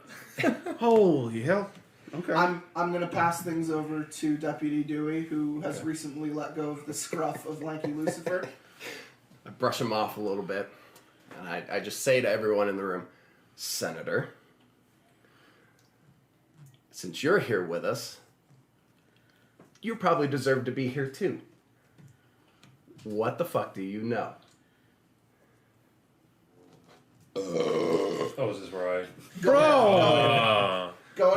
S9: Holy hell. Okay.
S7: I'm gonna pass things over to Deputy Dewey, who has recently let go of the scruff of Lanky Lucifer.
S3: I brush him off a little bit, and I just say to everyone in the room, Senator, since you're here with us, you probably deserve to be here too. What the fuck do you know?
S2: Oh, is this right?
S7: Going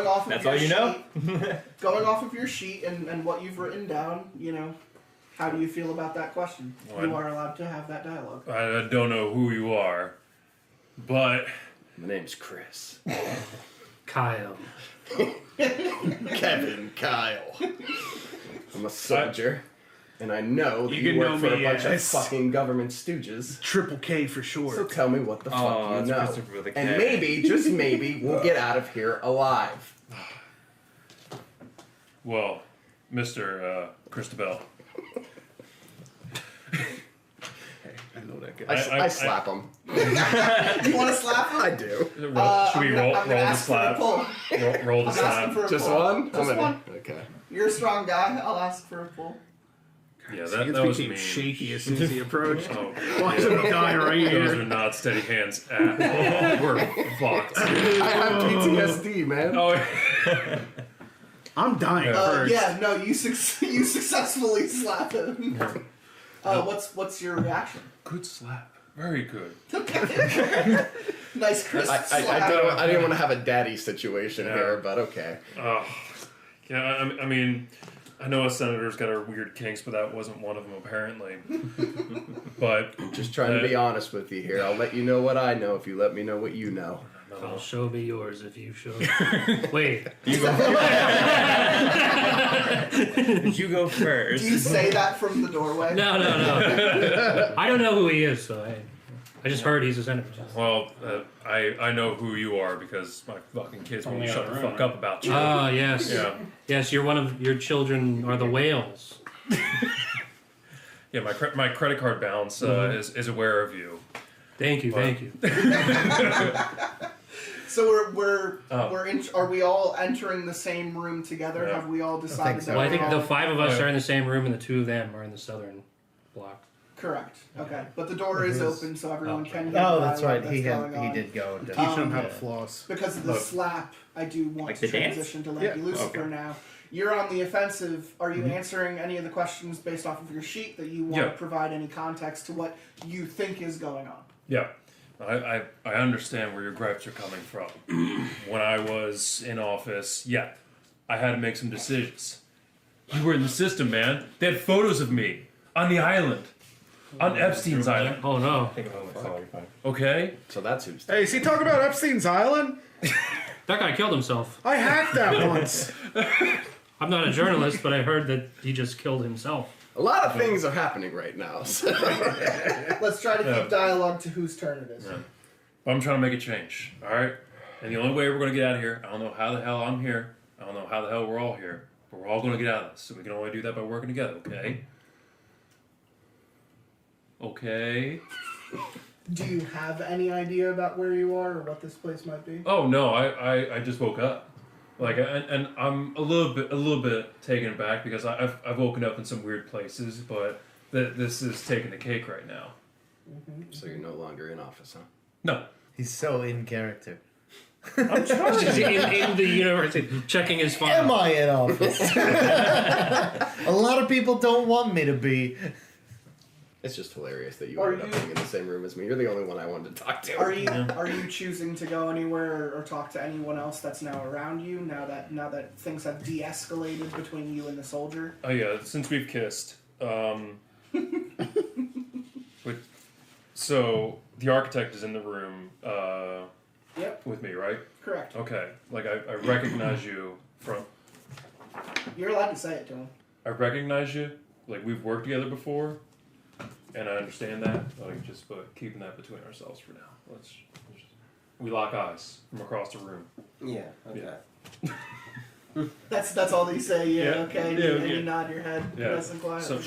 S7: off of
S11: That's
S7: your
S11: all you know?
S7: sheet, going off of your sheet and what you've written down, you know, how do you feel about that question?
S2: Well,
S7: You are allowed to have that dialogue.
S2: I don't know who you are, but
S3: My name's Chris.
S6: Kyle.
S3: Kevin, Kyle. I'm a soldier, and I know that
S9: You
S3: you
S9: can
S3: work
S9: know
S3: for a
S9: me
S3: bunch of
S9: as-
S3: fucking government stooges.
S9: Triple K for
S3: So
S9: short.
S3: tell me what the fuck
S11: Oh,
S3: you
S11: it's
S3: know.
S11: Christopher with a K.
S3: And maybe, just maybe, we'll get out of here alive.
S2: well, Mr. Christabel.
S9: I know that guy.
S3: I slap him.
S7: You want to slap him?
S3: I do.
S2: Should we
S7: I'm
S2: roll
S7: gonna
S2: the
S7: ask for a
S2: slap?
S7: pull.
S2: Roll the
S7: I'm asking
S2: slap.
S7: for a
S3: Just
S7: pull.
S3: one?
S7: Just
S3: How many?
S7: one.
S3: Okay.
S7: You're a strong guy. I'll ask for a pull.
S2: Yeah,
S9: See,
S2: that was
S9: became
S2: mean.
S9: shaky as soon as he approached.
S2: Oh,
S9: Watch him die right
S2: Those
S9: here.
S2: are not steady hands at all. We're fucked.
S3: I have PTSD, man.
S2: Oh,
S9: I'm dying first.
S7: Yeah, no, you successfully slap him. What's your reaction?
S2: good slap. Very good.
S7: Nice crisp
S3: I
S7: slap.
S3: didn't want to have a daddy situation
S2: Yeah.
S3: here, but okay.
S2: Oh, yeah. I mean, I know a senator's got our weird kinks, but that wasn't one of them apparently. But
S3: Just trying to be honest with you here. I'll let you know what I know if you let me know what you know.
S6: I'll show me yours if you show. Wait.
S11: You go first.
S7: Do you say that from the doorway?
S6: No. I don't know who he is, so I just heard he's a senator.
S2: well, I know who you are because my fucking kids won't
S4: Only
S2: shut
S4: other
S2: the
S4: room,
S2: fuck
S4: right?
S2: up about you.
S6: Ah, yes.
S2: Yeah.
S6: Yes, you're one of your children are the whales.
S2: Yeah, my credit card balance is aware of you.
S6: Thank you.
S7: So are we all entering the same room together?
S2: Yeah.
S7: Have we all decided
S8: so.
S7: that?
S6: Well, I
S7: we're
S6: think the
S7: all-
S6: 5 of us are in the same room, and the 2 of them are in the southern block.
S7: Correct. Okay, but the door is open, so everyone can hear.
S8: Oh,
S7: the
S8: that's
S7: dialogue
S8: right. He
S7: going on.
S8: did go. To,
S9: Teach them how to
S8: yeah.
S9: floss.
S7: Because of the slap, I do want
S11: Like
S7: to
S11: the dance?
S7: transition to
S9: Yeah.
S7: Lanky Lucifer now. You're on the offensive. Are you answering any of the questions based off of your sheet that you want
S2: Yeah.
S7: to provide any context to what you think is going on?
S2: Yeah. I understand where your gripes are coming from. When I was in office, yeah, I had to make some decisions. You were in the system, man. They had photos of me on the island. On Epstein's island.
S6: Oh no.
S2: Okay?
S3: So that's who's.
S9: Hey, is he talking about Epstein's Island?
S6: That guy killed himself.
S9: I hacked that once.
S6: I'm not a journalist, but I heard that he just killed himself.
S3: A lot of things are happening right now. So.
S7: Let's try to
S2: Yeah.
S7: keep dialogue to whose turn it is.
S2: Yeah. But I'm trying to make a change, alright? And the only way we're going to get out of here, I don't know how the hell I'm here. I don't know how the hell we're all here. But we're all going to get out of this. So we can only do that by working together, okay? Okay?
S7: Do you have any idea about where you are or what this place might be?
S2: Oh no, I just woke up, like, and I'm a little bit taken aback because I've woken up in some weird places, but this is taking the cake right now.
S3: So you're no longer in office, huh?
S2: No,
S8: He's so in character.
S2: I'm trying.
S6: in the university, checking his phone.
S8: Am I in office? A lot of people don't want me to be.
S3: It's just hilarious that you
S7: Are
S3: ended up
S7: you-
S3: being in the same room as me. You're the only one I wanted to talk to.
S7: Are you choosing to go anywhere or talk to anyone else that's now around you now that things have de-escalated between you and the soldier?
S2: Oh yeah, since we've kissed, so the architect is in the room
S7: Yep,
S2: with me, right?
S7: correct.
S2: Okay, like I recognize you from.
S7: You're allowed to say it to him.
S2: I recognize you. Like we've worked together before, and I understand that. Like but keeping that between ourselves for now. We lock eyes from across the room.
S10: Yeah. Okay.
S2: Yeah.
S7: That's all that you say. Yeah,
S2: Yeah,
S7: okay.
S2: yeah,
S7: and
S2: yeah.
S7: you nod your head.
S2: Yeah.
S7: Nice and quiet.
S2: So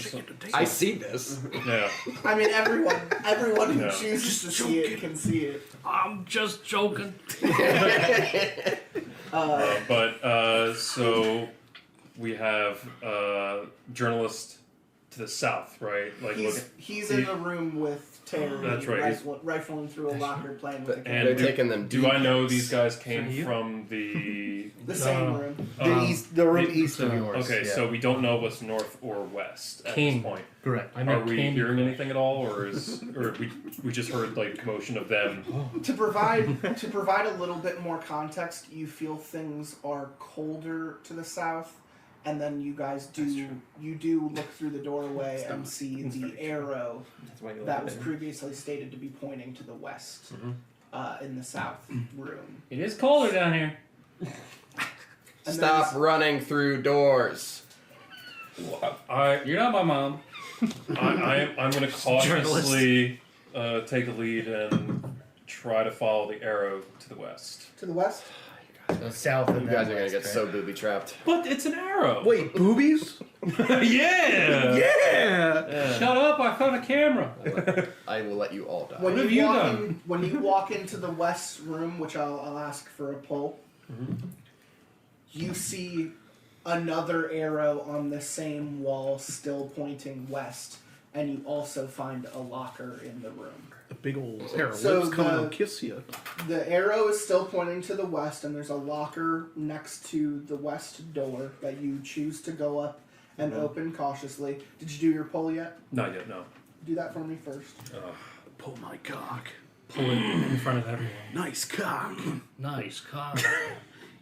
S3: I see this.
S2: yeah.
S7: I mean, everyone who
S2: Yeah.
S7: chooses to see it can see it.
S6: I'm just joking.
S2: So we have journalist to the south, right? Like
S7: He's in the room with Terry,
S2: That's right.
S7: rifling through a locker, playing with the
S2: And
S3: They're
S7: kid.
S3: taking them.
S2: do
S3: deep.
S2: I know these guys came
S6: So you-
S2: from the?
S7: The same room.
S8: The room
S2: the-
S8: east of yours.
S2: Okay,
S8: yeah.
S2: so we don't know what's north or west at
S6: King.
S2: this point.
S8: Correct.
S6: I
S2: Are
S6: meant
S2: we
S6: candy.
S2: hearing anything at all, or we just heard like commotion of them?
S7: To provide a little bit more context, you feel things are colder to the south, and then you guys do look through the doorway and see the arrow that was previously stated to be pointing to the west in the south room.
S4: It is colder down here.
S7: And
S3: Stop running through doors.
S4: You're not my mom.
S2: I'm going to cautiously take the lead and try to follow the arrow to the west.
S7: To the west?
S8: So south and
S3: You guys
S8: then
S3: are gonna
S8: west,
S3: get
S8: right?
S3: so booby trapped.
S2: But it's an arrow.
S9: Wait, boobies?
S2: Yeah.
S9: Yeah.
S4: Shut up! I found a camera.
S3: I will let you all die.
S7: When
S4: What have
S7: you
S4: you
S7: walk
S4: done?
S7: when you walk into the west room, which I'll ask for a pull, you see another arrow on the same wall still pointing west, and you also find a locker in the room.
S9: A big old pair of
S7: So
S9: lips coming
S7: the-
S9: to kiss you.
S7: The arrow is still pointing to the west, and there's a locker next to the west door that you choose to go up and open cautiously. Did you do your pull yet?
S2: Not yet, no.
S7: Do that for me first.
S9: Pull my cock.
S6: Pull it in front of everyone.
S9: Nice cock.
S6: Nice cock.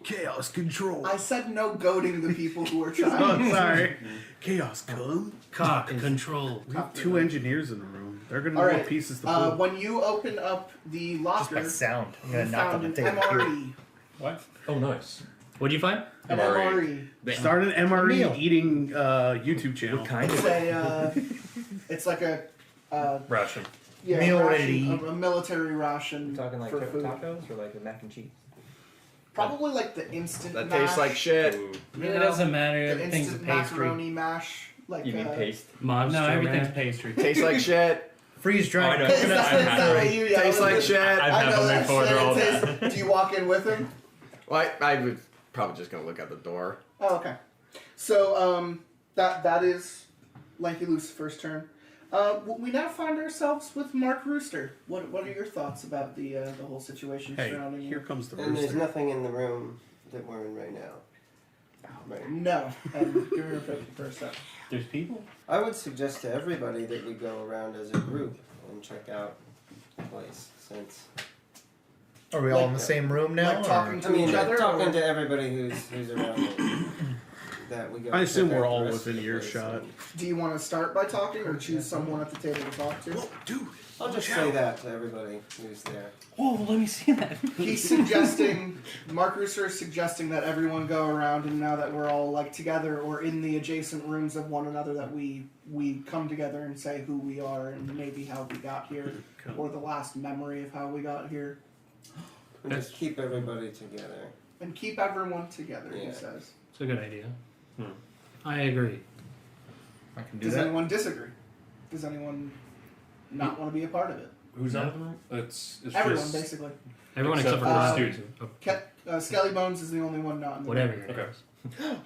S9: Chaos control.
S7: I said no goading the people who are trying.
S9: Oh, sorry. Chaos come.
S6: Cock control.
S9: We have 2 engineers in the room. They're gonna know
S7: All
S9: what
S7: right.
S9: pieces to pull.
S7: When you open up the
S8: Just
S7: locker,
S8: by sound. I'm
S7: you
S8: gonna knock on
S7: found
S8: the
S7: an
S8: table.
S7: MRE.
S2: What? Oh, nice.
S6: What'd you find?
S7: An MRE.
S9: Start an MRE
S8: Meal.
S9: eating YouTube channel.
S11: What kind
S7: It's
S11: of
S7: a. It's like a.
S2: Ration.
S7: Yeah,
S8: Meal
S7: ration,
S8: ready to eat.
S7: a military ration
S11: You talking like
S7: for food.
S11: tacos or like the mac and cheese?
S7: Probably like the instant.
S3: That
S7: mash,
S3: tastes like shit.
S2: Ooh.
S7: you
S4: It
S7: know,
S4: doesn't matter.
S7: The
S4: Everything's a
S7: instant
S4: pastry.
S7: macaroni mash. Like
S11: You mean paste?
S6: Monster
S4: No, everything's
S6: Mash.
S4: pastry.
S3: Tastes like shit.
S8: Freeze
S11: Oh, I
S8: dried
S11: know.
S7: Is
S8: coconut
S7: that, is that what you yell?
S3: Tastes like shit.
S2: I've
S7: I
S2: had
S7: know
S2: them
S7: that
S2: before,
S7: shit.
S2: they're all
S7: It tastes- Do you walk in with him?
S3: Well, I was probably just gonna look at the door.
S7: Oh, okay. So that is Lanky Lucifer's turn. We now find ourselves with Mark Rooster. What are your thoughts about the whole situation
S9: Hey,
S7: surrounding
S9: here
S7: you?
S9: comes the
S10: And there's
S9: rooster.
S10: nothing in the room that we're in right now. Right.
S7: No. And give me a 50%.
S4: There's people.
S10: I would suggest to everybody that we go around as a group and check out the place, since
S8: Are we all
S7: Like-
S8: in the same room now?
S7: Like talking
S8: or?
S7: to
S10: I mean,
S7: each other.
S10: talking
S7: or-
S10: to everybody who's around me, that we go.
S9: I assume
S10: check out
S9: we're
S10: the
S9: all
S10: rest of
S9: within
S10: the place
S9: earshot.
S10: and-
S7: Do you want to start by talking, or choose someone at the table to talk to?
S9: Dude,
S10: I'll just say that to everybody who's there.
S6: Whoa, let me see that.
S7: He's suggesting, Mark Rooster is suggesting that everyone go around, and now that we're all like together or in the adjacent rooms of one another, that we come together and say who we are and maybe how we got here, or the last memory of how we got here,
S10: And just keep everybody together.
S7: and keep everyone together. He
S10: Yeah.
S7: says.
S6: It's a good idea. I agree.
S8: I can do
S7: Does
S8: that.
S7: anyone disagree? Does anyone not want to be a part of it?
S2: Who's out of the room? It's
S7: Everyone,
S2: just...
S7: basically.
S6: Everyone except for
S7: Uh,
S6: Stu. Oh,
S7: Skelly Bones is the only one not in the
S6: whatever.
S7: room.
S6: your name
S2: Okay.
S6: is.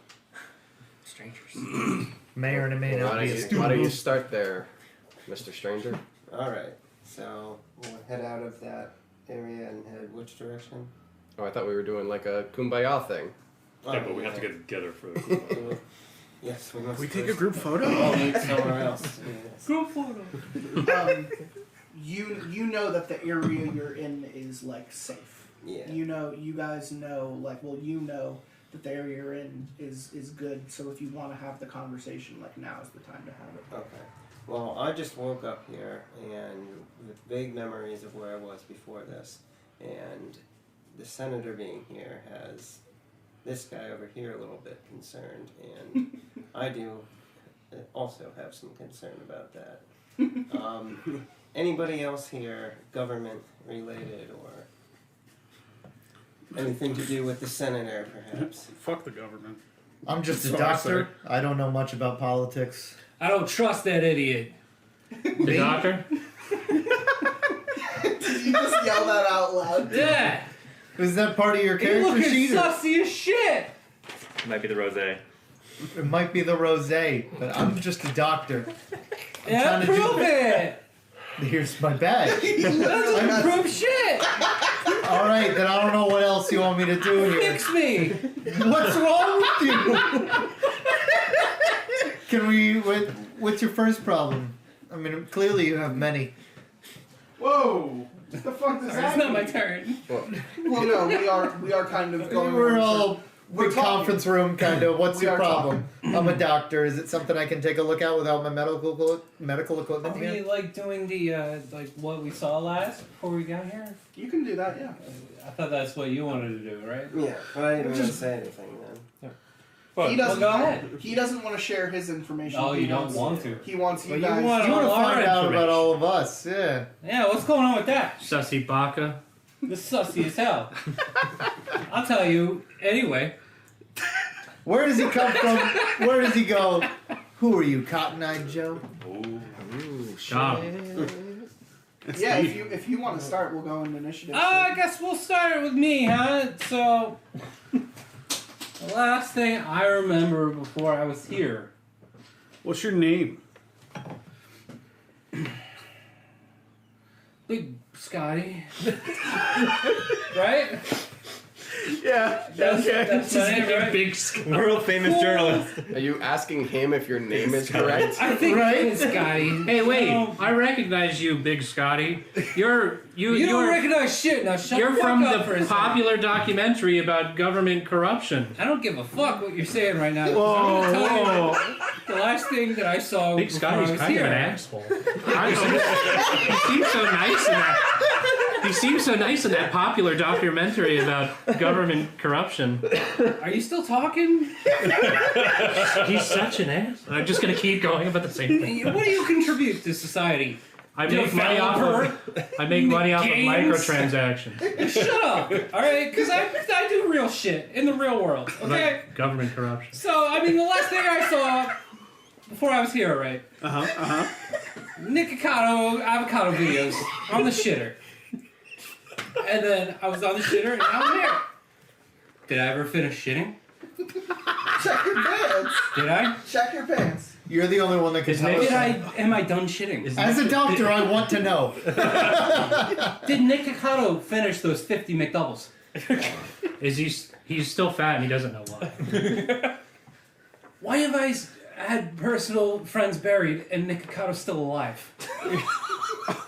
S11: Strangers.
S8: May or may
S3: Why
S8: not
S3: don't
S8: be
S3: you,
S8: a
S3: why don't you
S8: student.
S3: start there, Mr. Stranger?
S10: Alright, so we'll head out of that area and head which direction?
S3: Oh, I thought we were doing like a kumbaya thing.
S2: Yeah, but we have to get together for the...
S10: Yes, we must.
S9: Can we take a
S10: first
S9: group photo?
S10: all meet somewhere else. Yes.
S6: Group photo.
S7: You know that the area you're in is like safe.
S10: Yeah.
S7: You guys know, like, well, you know that the area you're in is good. So if you want to have the conversation, like, now is the time to have it.
S10: Okay. Well, I just woke up here and with vague memories of where I was before this, and the senator being here has this guy over here a little bit concerned, and I do also have some concern about that. Anybody else here, government related or anything to do with the senator, perhaps?
S9: Fuck the government.
S8: I'm just a
S9: Sorry,
S8: doctor.
S9: sir.
S8: I don't know much about politics.
S6: I don't trust that idiot. The doctor?
S7: Did you just yell that out loud?
S6: Yeah.
S8: Is that part of your
S6: You're
S8: character
S6: looking
S8: sheet? or-
S6: sussy as shit.
S11: Might be the rosé.
S8: It might be the rosé, but I'm just a doctor.
S6: Yeah,
S8: trying to do
S6: prove it.
S8: Here's my badge.
S6: Doesn't prove shit.
S8: All right, then I don't know what else you want me to do here.
S6: Fix me.
S8: What's wrong with you? Can we? What's your first problem? I mean, clearly you have many.
S7: Whoa! What the fuck does that
S6: It's not my
S7: mean?
S6: turn.
S7: Well, no, we are kind of going.
S8: We're
S7: over-
S8: all
S7: we're
S8: big
S7: talking.
S8: conference room kind of. What's
S7: We
S8: your
S7: are
S8: problem? I'm a doctor. Is it something I can take a look at without my medical equipment
S4: Are we
S8: here?
S4: like doing the like what we saw last before we got here?
S7: You can do that, yeah.
S4: I thought that's what you wanted to do, right?
S10: Yeah, but I didn't really say anything then.
S7: He doesn't.
S4: Well, go ahead.
S7: He doesn't want to share his information.
S4: Oh,
S7: He
S4: you don't
S7: wants-
S4: want to.
S7: He wants you
S6: Well, you
S7: guys.
S6: want
S8: You want to
S6: all our
S8: find out about
S6: information.
S8: all of us? Yeah.
S4: Yeah, what's going on with that?
S6: Sussy baka.
S4: This is sussy as hell. I'll tell you anyway.
S8: Where does he come from? Where does he go? Who are you, Cotton Eye Joe?
S3: Ooh,
S6: Job.
S7: Yeah, if you want to start, we'll go into initiative.
S4: Oh, I guess we'll start with me, huh? So, The last thing I remember before I was here.
S9: What's your name?
S4: Big Scotty. Right?
S9: Yeah.
S4: That's my name, right?
S6: Big
S11: World famous journalist.
S3: Are you asking him if your name is correct?
S4: I think it's Scotty.
S6: Hey, wait! I recognize you, Big Scotty. You
S4: don't recognize shit. Now shut
S6: You're
S4: the fuck
S6: from
S4: up
S6: the
S4: for a second.
S6: popular documentary about government corruption.
S4: I don't give a fuck what you're saying right now.
S9: Whoa,
S4: I'm gonna tell
S9: whoa.
S4: you the last thing that I saw
S6: Big
S4: before I
S6: Scotty's
S4: was
S6: kind
S4: here.
S6: of an asshole. He seems so nice in that. He seems so nice in that popular documentary about government corruption.
S4: Are you still talking?
S6: He's such an ass. I'm just gonna keep going about the same thing.
S4: What do you contribute to society?
S6: I make money off of
S4: Games?
S6: microtransactions.
S4: Shut up, all right? Because I do real shit in the real world, okay?
S6: Like government corruption.
S4: So, I mean, the last thing I saw before I was here, right? Nikocado avocado videos on the shitter. And then I was on the shitter and now I'm here. Did I ever finish shitting?
S7: Check your pants.
S4: Did I?
S7: Check your pants.
S8: You're the only one that can tell us.
S4: Am I done shitting?
S8: As a doctor, I want to know.
S4: Did Nikocado finish those 50 McDoubles?
S6: He's still fat and he doesn't know why.
S4: Why have I had personal friends buried and Nikocado's still alive?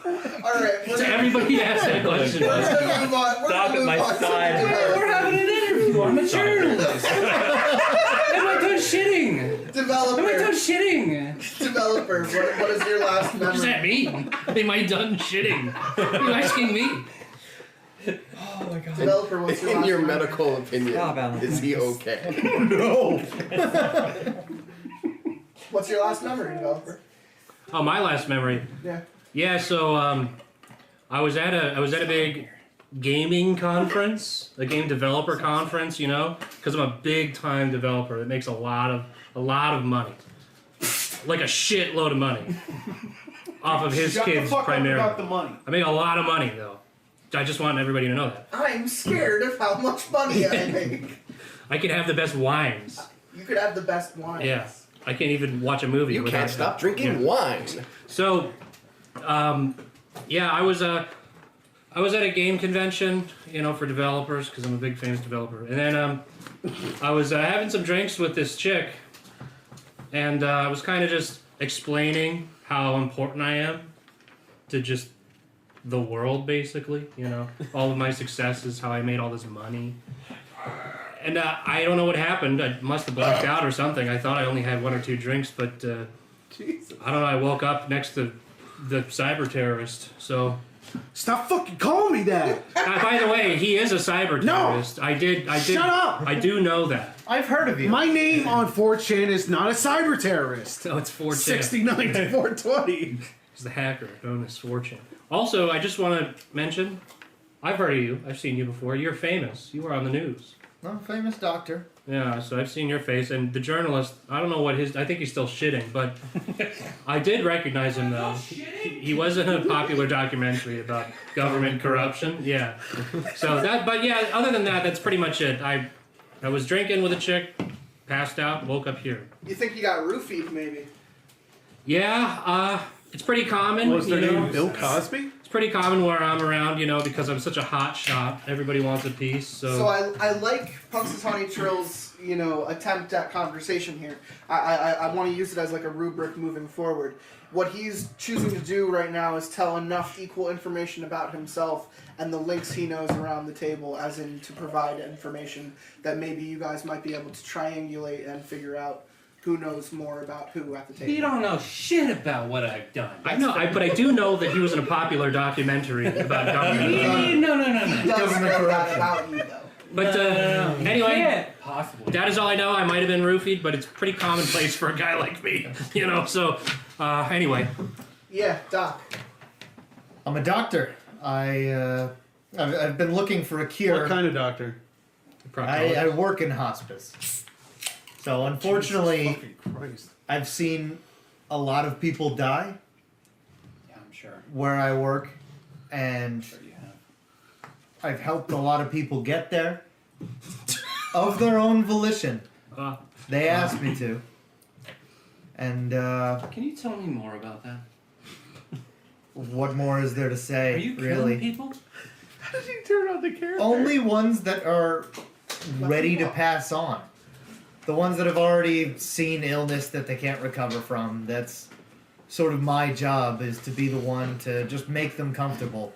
S7: All right.
S6: So everybody asks that question.
S7: We're gonna move on.
S11: Stop at my side.
S4: We're having an interview. I'm a journalist. Am I done shitting? Am I
S7: Developer.
S4: done shitting?
S7: Developer. What is your last
S6: What does that
S7: memory?
S6: mean? Am I done shitting? Are you asking me?
S11: Oh my god.
S7: Developer. What's your
S3: In
S7: last
S3: your
S7: memory?
S3: medical opinion,
S11: Stop, Alan.
S3: is he okay?
S9: No.
S7: What's your last memory, developer?
S6: Oh, my last memory.
S7: Yeah.
S6: Yeah, so I was at a big gaming conference, a game developer conference, you know, because I'm a big time developer that makes a lot of money, like a shitload of money, off of his
S9: Shut the
S6: kids
S9: fuck up
S6: primarily.
S9: about the money.
S6: I make a lot of money though. I just want everybody to know that.
S7: I'm scared of how much money I make.
S6: I can have the best wines.
S7: You could have the best wines.
S6: Yeah, I can't even watch a movie.
S3: You
S6: without
S3: can't stop drinking
S6: yeah.
S3: wine.
S6: So, yeah, I was at a game convention, you know, for developers because I'm a big famous developer. And then I was having some drinks with this chick, and I was kind of just explaining how important I am to just the world, basically. You know, all of my successes, how I made all this money. And I don't know what happened. I must have blacked out or something. I thought I only had 1 or 2 drinks, but I don't know. I woke up next to the cyber terrorist. So,
S9: Stop fucking calling me that.
S6: by the way, he is a cyber terrorist. I did.
S9: Shut up.
S6: I do know that.
S8: I've heard of you.
S9: My name on 4chan is not a cyber terrorist.
S6: So it's 4chan.
S9: 69 to 420.
S6: He's the hacker known as 4chan. Also, I just want to mention, I've heard of you. I've seen you before. You're famous. You were on the news.
S8: I'm a famous doctor.
S6: Yeah, so I've seen your face, and the journalist, I don't know what I think he's still shitting, but I did recognize him, though. He was in a popular documentary about government corruption, yeah. So but yeah, other than that, that's pretty much it. I was drinking with a chick, passed out, woke up here.
S7: You think you got roofied, maybe?
S6: Yeah, it's pretty common,
S9: Was their
S6: you know.
S9: name Bill Cosby?
S6: It's pretty common where I'm around, you know, because I'm such a hot shot. Everybody wants a piece,
S7: So I like Punxsutawney Trill's, you know, attempt at conversation here. I want to use it as like a rubric moving forward. What he's choosing to do right now is tell enough equal information about himself and the links he knows around the table, as in to provide information that maybe you guys might be able to triangulate and figure out who knows more about who at the table.
S4: You don't know shit about what I've done.
S6: I know, but I do know that he was in a popular documentary about government.
S4: No.
S7: He does know that about you, though.
S6: But anyway,
S4: Can't possibly.
S6: that is all I know. I might have been roofied, but it's pretty commonplace for a guy like me, you know. So anyway,
S7: Yeah, Doc.
S8: I'm a doctor. I've been looking for a cure.
S9: What kind of doctor?
S8: I work in hospice. So unfortunately,
S9: Jesus fucking Christ.
S8: I've seen a lot of people die
S4: Yeah, I'm sure.
S8: where I work, and
S4: Sure you have.
S8: I've helped a lot of people get there. of their own volition.
S6: Uh,
S8: They asked me to. And
S6: can you tell me more about that?
S8: what more is there to say?
S6: Are you killing
S8: really?
S6: people?
S9: How did you turn on the character?
S8: Only ones that are ready to pass on. The ones that have already seen illness that they can't recover from. That's sort of my job, is to be the one to just make them comfortable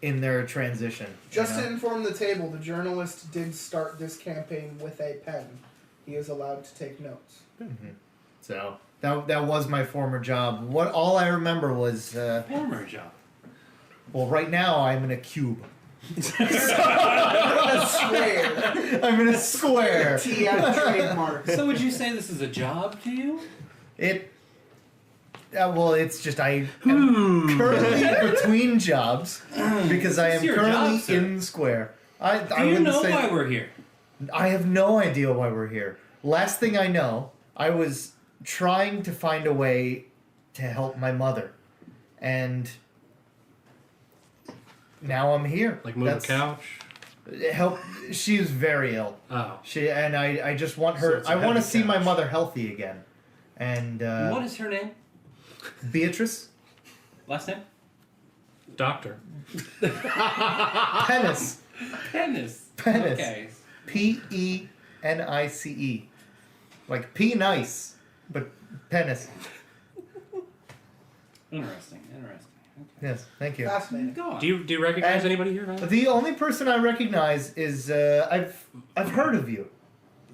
S8: in their transition.
S7: Just to inform the table, the journalist did start this campaign with a pen. He is allowed to take notes.
S8: Mm-hmm. So that was my former job. All I remember was
S6: Former job.
S8: well, right now I'm in a cube.
S7: A square.
S8: I'm in a square.
S7: TF trademark.
S6: So would you say this is a job to you?
S8: Well, it's just I am currently between jobs because I am
S6: It's your
S8: currently
S6: job, sir.
S8: in the square. I
S6: Do you
S8: wouldn't
S6: know
S8: say,
S6: why we're here?
S8: I have no idea why we're here. Last thing I know, I was trying to find a way to help my mother, and now I'm here.
S6: Like move a couch?
S8: Help. She was very ill.
S6: Oh.
S8: I just want her.
S9: So it's a
S8: I want to
S9: heavy
S8: see my
S9: couch.
S8: mother healthy again. And
S6: What is her name?
S8: Beatrice
S6: Last name? Doctor.
S8: Penis.
S6: Penis.
S8: Penis.
S6: Okay.
S8: Penice. Like pea nice, but penis.
S6: Interesting. Okay.
S8: Yes, thank you.
S7: Fascinating.
S6: Go on. Do you recognize
S8: And
S6: anybody here? Ryan?
S8: The only person I recognize is I've heard of you.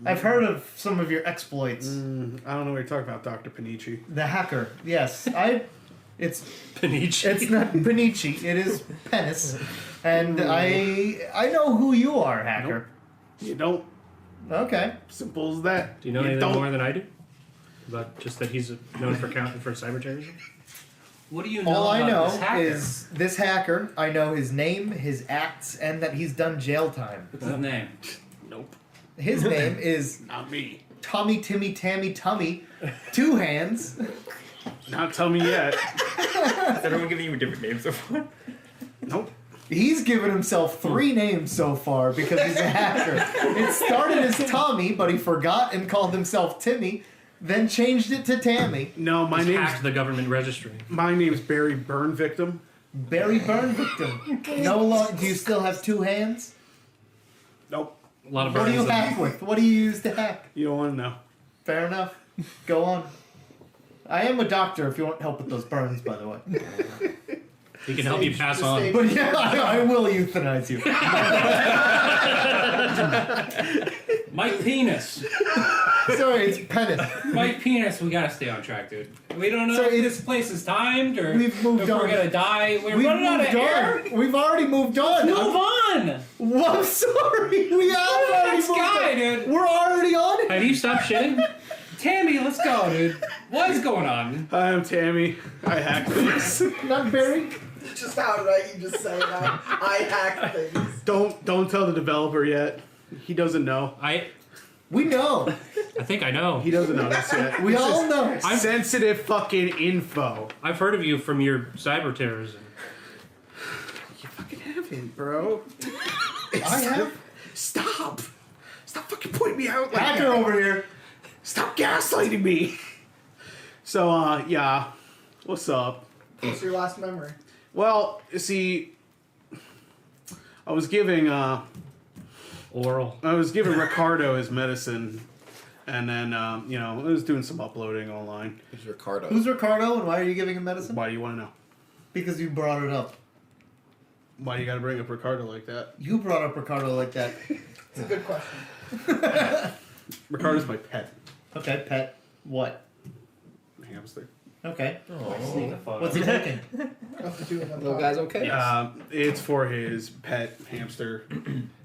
S8: I've heard of some of your exploits.
S9: I don't know what you're talking about, Dr. Panici.
S8: The hacker. Yes, It's
S6: Panici.
S8: It's not Panici. It is penis, and I know who you are, hacker.
S9: You don't.
S8: Okay.
S9: Simple as that.
S6: Do you know anything more than I do? About just that he's known for counting for cyber terrorism? What do you know
S8: All I
S6: about
S8: know
S6: this hacker?
S8: is this hacker. I know his name, his acts, and that he's done jail time.
S6: What's his name?
S9: Nope.
S8: His name is
S9: Not me.
S8: Tommy Timmy Tammy Tummy, 2 hands.
S9: Not tell me yet.
S11: Is everyone giving you a different name so far?
S9: Nope.
S8: He's given himself 3 names so far because he's a hacker. It started as Tommy, but he forgot and called himself Timmy, then changed it to Tammy.
S9: No, my
S6: He's
S9: name's
S6: hacked the government registry.
S9: my name's Barry Burn Victim.
S8: Barry Burn Victim. No long. Do you still have 2 hands?
S9: Nope.
S6: A lot of
S8: What do you
S6: burns.
S8: hack with? What do you use to hack?
S9: You don't want to know.
S8: Fair enough. Go on. I am a doctor if you want help with those burns, by the way.
S6: He can help you pass
S7: The
S6: on.
S7: stage-
S8: But yeah, I will euthanize you.
S6: Mike Penis.
S8: Sorry, it's penis.
S6: Mike Penis, we gotta stay on track, dude. We don't know
S8: So
S6: if
S8: it's-
S6: this place is timed or
S8: We've moved
S6: if
S8: on.
S6: we're gonna die. We're
S8: We've
S6: running out of
S8: moved
S6: air.
S8: on. We've already moved on.
S6: Move on!
S8: Well, I'm sorry. We have already
S6: Next
S8: moved
S6: guy,
S8: on.
S6: dude.
S8: We're already on it.
S6: Have you stopped shitting? Tammy, let's go, dude. What is going on?
S9: Hi, I'm Tammy. I hack things.
S8: Not Barry.
S7: Just outright, you just say that. I hack things.
S9: Don't tell the developer yet. He doesn't know.
S8: We know.
S6: I think I know.
S9: He doesn't know this yet.
S8: We
S9: This
S8: all
S9: is
S8: know.
S9: sensitive fucking info.
S6: I've heard of you from your cyber terrorism.
S9: You fucking haven't, bro.
S8: I have.
S9: Stop. Stop fucking pointing me out like
S8: Hacker
S9: that.
S8: over here.
S9: Stop gaslighting me. So, yeah. What's up?
S7: What's your last memory?
S9: Well, you see, I was giving Ricardo his medicine, and then I was doing some uploading online.
S3: Who's Ricardo?
S8: Who's Ricardo and why are you giving him medicine?
S9: Why do you want to know?
S8: Because you brought it up.
S9: Why do you got to bring up Ricardo like that?
S8: You brought up Ricardo like that.
S7: It's a good question.
S9: Ricardo's my pet
S8: Okay, pet. What?
S9: hamster.
S8: Okay.
S6: Sneak a photo.
S8: What's he taking?
S7: Have to do it on
S3: Little
S7: top.
S3: guy's okay.
S9: It's for his pet hamster.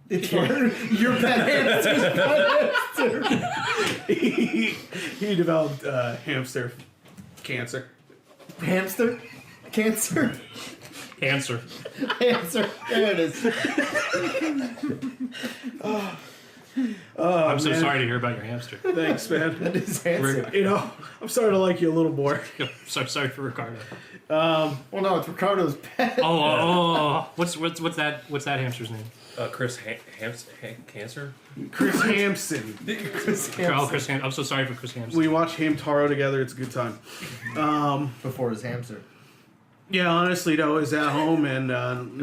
S8: It's for your pet hamster's pet hamster.
S9: he developed hamster cancer.
S8: Hamster? Cancer?
S6: Answer.
S8: Hamster. There it is.
S6: I'm so
S9: man.
S6: sorry to hear about your hamster.
S9: Thanks, man.
S8: That is handsome.
S9: You know, I'm starting to like you a little more.
S6: So sorry for Ricardo.
S8: Well, no, it's Ricardo's pet.
S6: What's that hamster's name?
S2: Chris Cancer?
S9: Chris Hampson.
S6: Chris Ham. I'm so sorry for Chris Hamster.
S9: We watch Hamtaro together. It's a good time.
S8: Before his hamster.
S9: Yeah, honestly, though, I was at home, and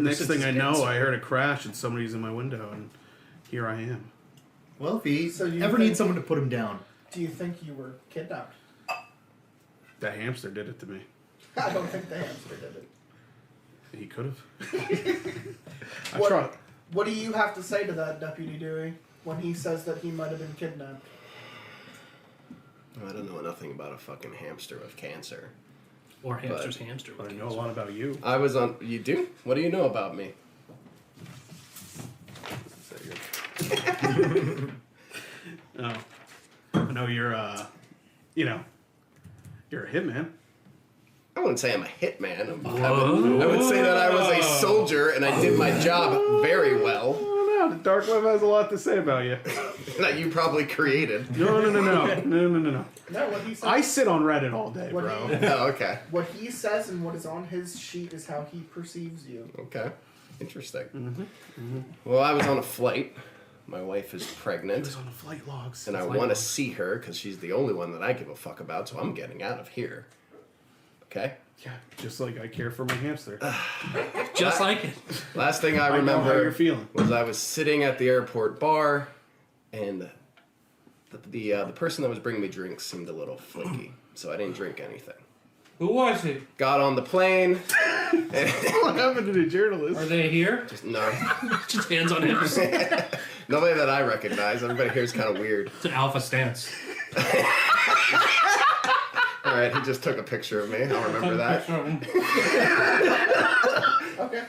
S9: next thing I know, I heard a crash, and somebody's in my window, and here I am.
S8: Well, if he
S7: So you
S8: ever
S7: think-
S8: needs someone to put him down.
S7: Do you think you were kidnapped?
S9: That hamster did it to me.
S7: I don't think the hamster did it.
S9: He could have. I
S7: What-
S9: tried.
S7: What do you have to say to that, Deputy Dewey, when he says that he might have been kidnapped?
S3: I don't know nothing about a fucking hamster with cancer.
S6: Or hamster's hamster.
S9: But I know a lot about you.
S3: I was on. You do? What do you know about me?
S9: Oh. I know you're, you're a hitman.
S3: I wouldn't say I'm a hitman. I would say that I was a soldier and I did my job very well.
S9: Oh, no, the dark web has a lot to say about you.
S3: That you probably created.
S9: No.
S7: No, what he says.
S9: I sit on Reddit all day,
S7: What
S9: bro.
S3: Oh, okay.
S7: What he says and what is on his sheet is how he perceives you.
S3: Okay. Interesting. Well, I was on a flight. My wife is
S9: He
S3: pregnant.
S9: was on the flight logs.
S3: And I want to see her because she's the only one that I give a fuck about, so I'm getting out of here. Okay?
S9: Yeah, just like I care for my hamster.
S6: Just like it.
S3: Last thing I
S9: I know how
S3: remember
S9: you're feeling.
S3: was I was sitting at the airport bar, and the person that was bringing me drinks seemed a little flaky, so I didn't drink anything.
S6: Who was it?
S3: Got on the plane.
S9: What happened to the journalist?
S6: Are they here?
S3: No.
S6: Just hands on hips.
S3: Nobody that I recognize. Everybody here is kind of weird.
S6: It's an alpha stance.
S3: All right, he just took a picture of me. I'll remember that.
S7: Okay.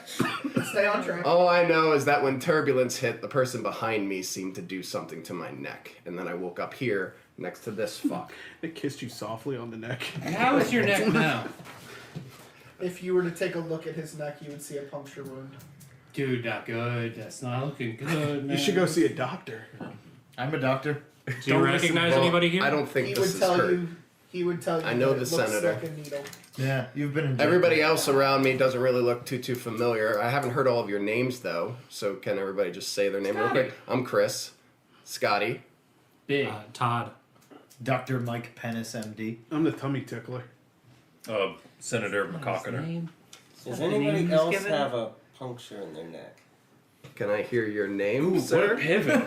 S7: Stay on track.
S3: All I know is that when turbulence hit, the person behind me seemed to do something to my neck. And then I woke up here next to this fuck.
S9: They kissed you softly on the neck.
S4: How is your neck now?
S7: If you were to take a look at his neck, you would see a puncture wound.
S4: Dude, not good. That's not looking good, man.
S9: You should go see a doctor.
S8: I'm a doctor.
S6: Do you recognize anybody here?
S3: I don't think
S7: He
S3: this
S7: would
S3: is
S7: tell
S3: hurt.
S7: you. He would tell you.
S3: I know
S7: that
S3: the
S7: it looks
S3: senator.
S7: Like a needle.
S8: Yeah, you've been injected.
S3: Everybody else around me doesn't really look too familiar. I haven't heard all of your names though, so can everybody just say their name real quick? I'm Chris. Scotty.
S4: Big.
S6: Todd.
S8: Dr. Mike Pennis, MD.
S9: I'm the tummy tickler.
S2: Senator McCockiner.
S10: Does
S6: that the name
S10: anybody
S6: he's
S10: else
S6: given?
S10: have a puncture in their neck?
S3: Can I hear your name,
S2: What a
S3: sir?
S2: pivot.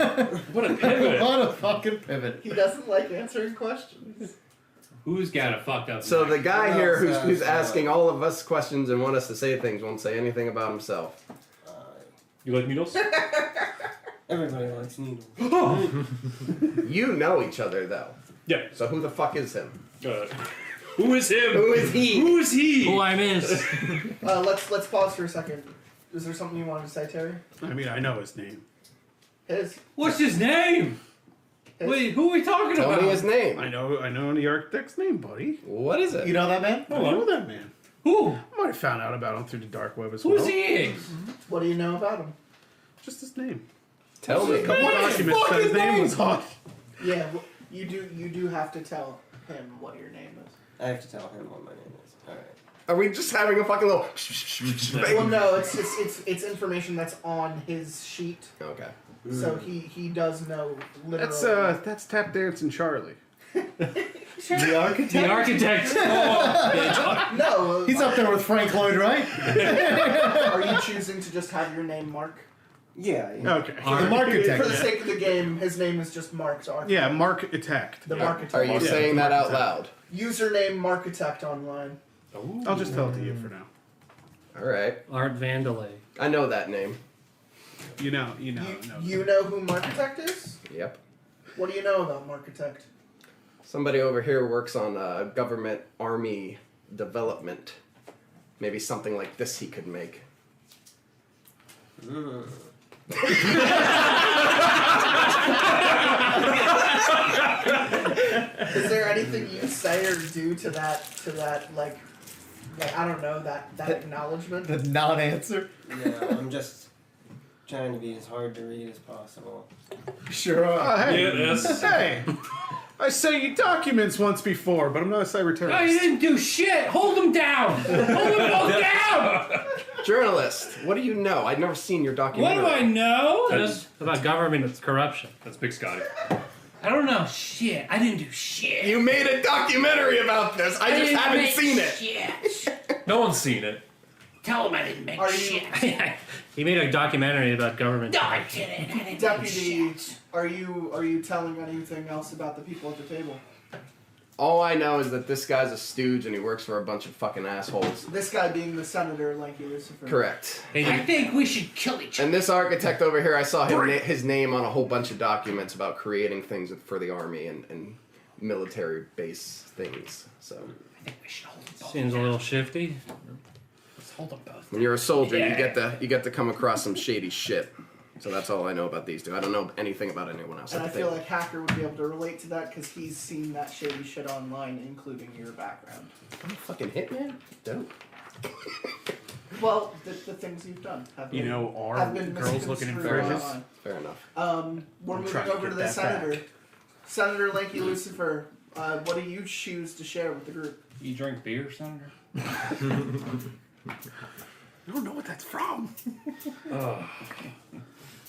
S2: What a pivot.
S8: What a fucking pivot.
S7: He doesn't like answering questions.
S4: Who's got a fucked up
S3: So
S4: neck?
S3: the guy
S10: What
S3: here
S10: else,
S3: who's
S10: uh,
S3: asking all of us questions and want us to say things won't say anything about himself.
S2: You like needles?
S10: Everybody likes needles.
S3: You know each other though.
S2: Yeah.
S3: So who the fuck is him?
S2: Who is him?
S3: Who is he?
S2: Who is he?
S6: Who I miss.
S7: Let's pause for a second. Is there something you wanted to say, Terry?
S9: I mean, I know his name.
S7: His.
S4: What's his name?
S7: His.
S4: Wait, who are we talking
S3: Tell
S4: about?
S3: me his name.
S9: I know the architect's name, buddy.
S3: What is it?
S8: You know that man?
S9: I know that man.
S4: Who?
S9: I might have found out about him through the dark web as
S4: Who's
S9: well.
S4: he?
S7: What do you know about him?
S9: Just his name.
S3: Tell me.
S9: A couple documents said his name was hot.
S7: Yeah, well, you do have to tell him what your name is.
S10: I have to tell him what my name is. Alright.
S3: Are we just having a fucking little?
S7: Well, no, it's information that's on his sheet,
S3: Okay.
S7: so he does know literally.
S9: That's Tap Dancing Charlie.
S8: The architect?
S6: The architect. Oh, bitch.
S7: No,
S8: He's up there with Frank Lloyd Wright.
S7: Are you choosing to just have your name Mark?
S10: Yeah.
S9: Okay.
S8: The architect.
S7: For the sake of the game, his name is just Mark. So
S9: Yeah, Mark Attacked.
S7: the Markitect.
S3: Are you saying that out loud?
S7: Username Markitect online.
S9: I'll just tell it to you for now.
S3: All right.
S6: Art Vandalay.
S3: I know that name.
S9: You know.
S7: You know who Markitect is?
S3: Yep.
S7: What do you know about Markitect?
S3: Somebody over here works on government army development. Maybe something like this he could make.
S7: Is there anything you say or do to that like I don't know that acknowledgement?
S8: The non-answer.
S10: No, I'm just trying to be as hard to read as possible.
S7: Sure are.
S9: Hey,
S2: Yes.
S9: hey, I sent you documents once before, but I'm not a cyber terrorist.
S4: No, you didn't do shit. Hold them down. Hold them both down.
S3: Journalist, what do you know? I've never seen your
S4: What
S3: documentary.
S4: do I know?
S6: That's about government corruption.
S2: That's Big Scotty.
S4: I don't know shit. I didn't do shit.
S3: You made a documentary about this. I just
S4: didn't
S3: haven't
S4: make
S3: seen it.
S4: Shit.
S2: No one's seen it.
S4: Tell him I didn't make
S7: Are you-
S4: shit.
S6: He made a documentary about government.
S4: No, I didn't. I didn't make
S7: Deputy,
S4: shit.
S7: are you telling anything else about the people at the table?
S3: All I know is that this guy's a stooge and he works for a bunch of fucking assholes.
S7: This guy being the Senator Lanky Lucifer.
S3: Correct.
S4: I think we should kill each other.
S3: And this architect over here, I saw his name on a whole bunch of documents about creating things for the army and military base things. So
S4: I think we should hold them both.
S6: Seems a little shifty.
S4: Let's hold them both.
S3: when you're a soldier,
S4: Yeah.
S3: you get to come across some shady shit. So that's all I know about these two. I don't know anything about anyone else.
S7: And I
S3: at the
S7: feel
S3: table.
S7: like Hacker would be able to relate to that because he's seen that shady shit online, including your background.
S3: I'm a fucking hitman. Dope.
S7: Well, the things you've done have been,
S9: You know, are
S7: have been
S9: girls looking in
S7: misconstrued
S9: fridges?
S7: online.
S3: Fair enough.
S7: We're
S9: I'm
S7: moving
S9: trying to
S7: over to
S9: get
S7: the
S9: that
S7: Senator.
S9: back.
S7: Senator Lanky Lucifer, what do you choose to share with the group?
S4: You drink beer, Senator?
S9: I don't know what that's from.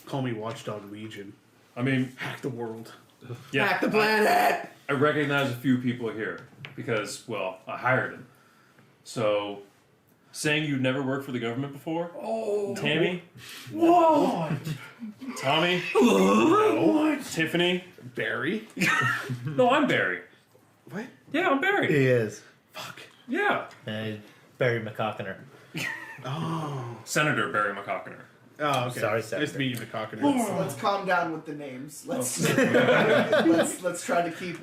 S9: Call me Watchdog Legion.
S2: I mean,
S9: Hack the world.
S2: yeah.
S3: Hack the planet!
S2: I recognize a few people here because, well, I hired them. So, saying you'd never worked for the government before?
S4: Oh.
S2: Tammy?
S4: What?
S2: Tommy?
S4: What?
S2: Tiffany?
S9: Barry?
S2: No, I'm Barry.
S9: What?
S2: Yeah, I'm Barry.
S8: He is.
S9: Fuck.
S2: Yeah.
S8: Barry McCockiner.
S9: Oh.
S2: Senator Barry McCockiner.
S9: Oh, okay.
S8: Sorry,
S9: Nice
S8: Senator.
S9: to meet you, McCockiner.
S7: Let's calm down with the names. Let's let's try to keep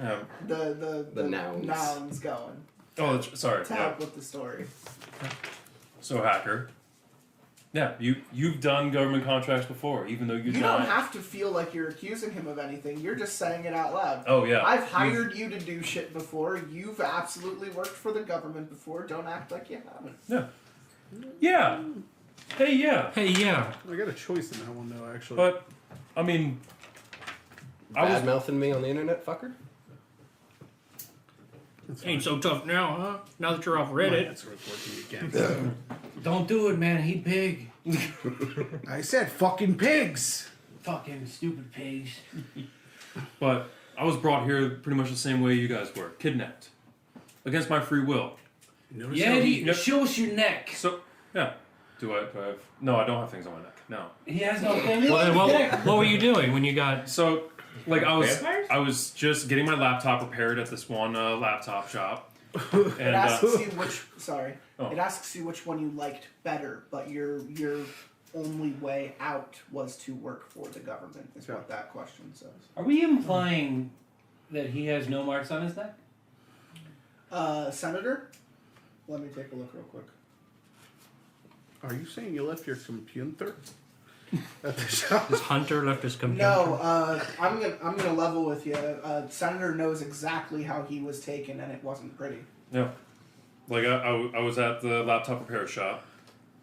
S7: the
S3: nouns.
S7: going
S2: Oh, sorry.
S7: to
S2: Yeah.
S7: help with the story.
S2: So, Hacker. Yeah, you've done government contracts before, even though
S7: You don't have to feel like you're accusing him of anything. You're just saying it out loud.
S2: Oh, yeah.
S7: I've hired you to do shit before. You've absolutely worked for the government before. Don't act like you haven't.
S2: Yeah. Yeah. Hey, yeah.
S6: Hey, yeah.
S9: I got a choice in that one, though, actually.
S2: But, I mean,
S3: Bad mouthing me on the internet, fucker?
S6: Ain't so tough now, huh? Now that you're off Reddit.
S9: That's working again.
S4: Don't do it, man. He pig.
S9: I said fucking pigs!
S4: Fucking stupid pigs.
S2: but I was brought here pretty much the same way you guys were, kidnapped, against my free will.
S9: Notice
S4: Yeah,
S9: how
S2: Yep.
S4: show us your neck.
S2: So, yeah. Do I have... No, I don't have things on my neck. No.
S4: He has no thing.
S6: Well, then what were you doing when you got...
S2: So, like,
S4: Vampires?
S2: I was just getting my laptop repaired at this one laptop shop.
S7: It
S2: And,
S7: asks you which. Sorry.
S2: Oh.
S7: It asks you which one you liked better, but your only way out was to work for the government. Is what that question says.
S4: Are we implying that he has no marks on his neck?
S7: Senator. Let me take a look real quick.
S9: Are you saying you left your computer at the shop?
S6: This hunter left his computer?
S7: No, I'm gonna level with you. Senator knows exactly how he was taken, and it wasn't pretty.
S2: yeah. Like, I was at the laptop repair shop,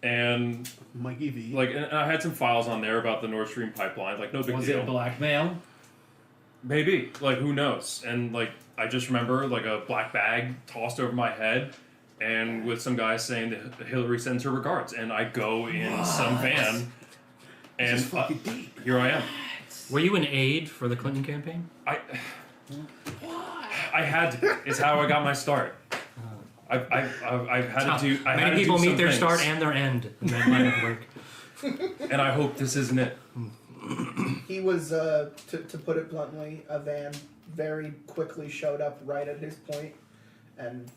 S2: and,
S9: Mikey V.
S2: like, and I had some files on there about the Nord Stream pipeline. Like, no big
S4: Was
S2: deal.
S4: it blackmail?
S2: Maybe. Like, who knows? And, like, I just remember, like, a black bag tossed over my head, and with some guy saying that Hillary sends her regards. And I go in some van, and here I am.
S6: Were you an aide for the Clinton campaign?
S2: I had to. It's how I got my start. I've had to do. I had
S6: Many
S2: to
S6: people
S2: do
S6: meet
S2: some
S6: their
S2: things.
S6: start and their end in that line of work.
S2: And I hope this isn't it.
S7: He was, to put it bluntly, a van very quickly showed up right at his point, and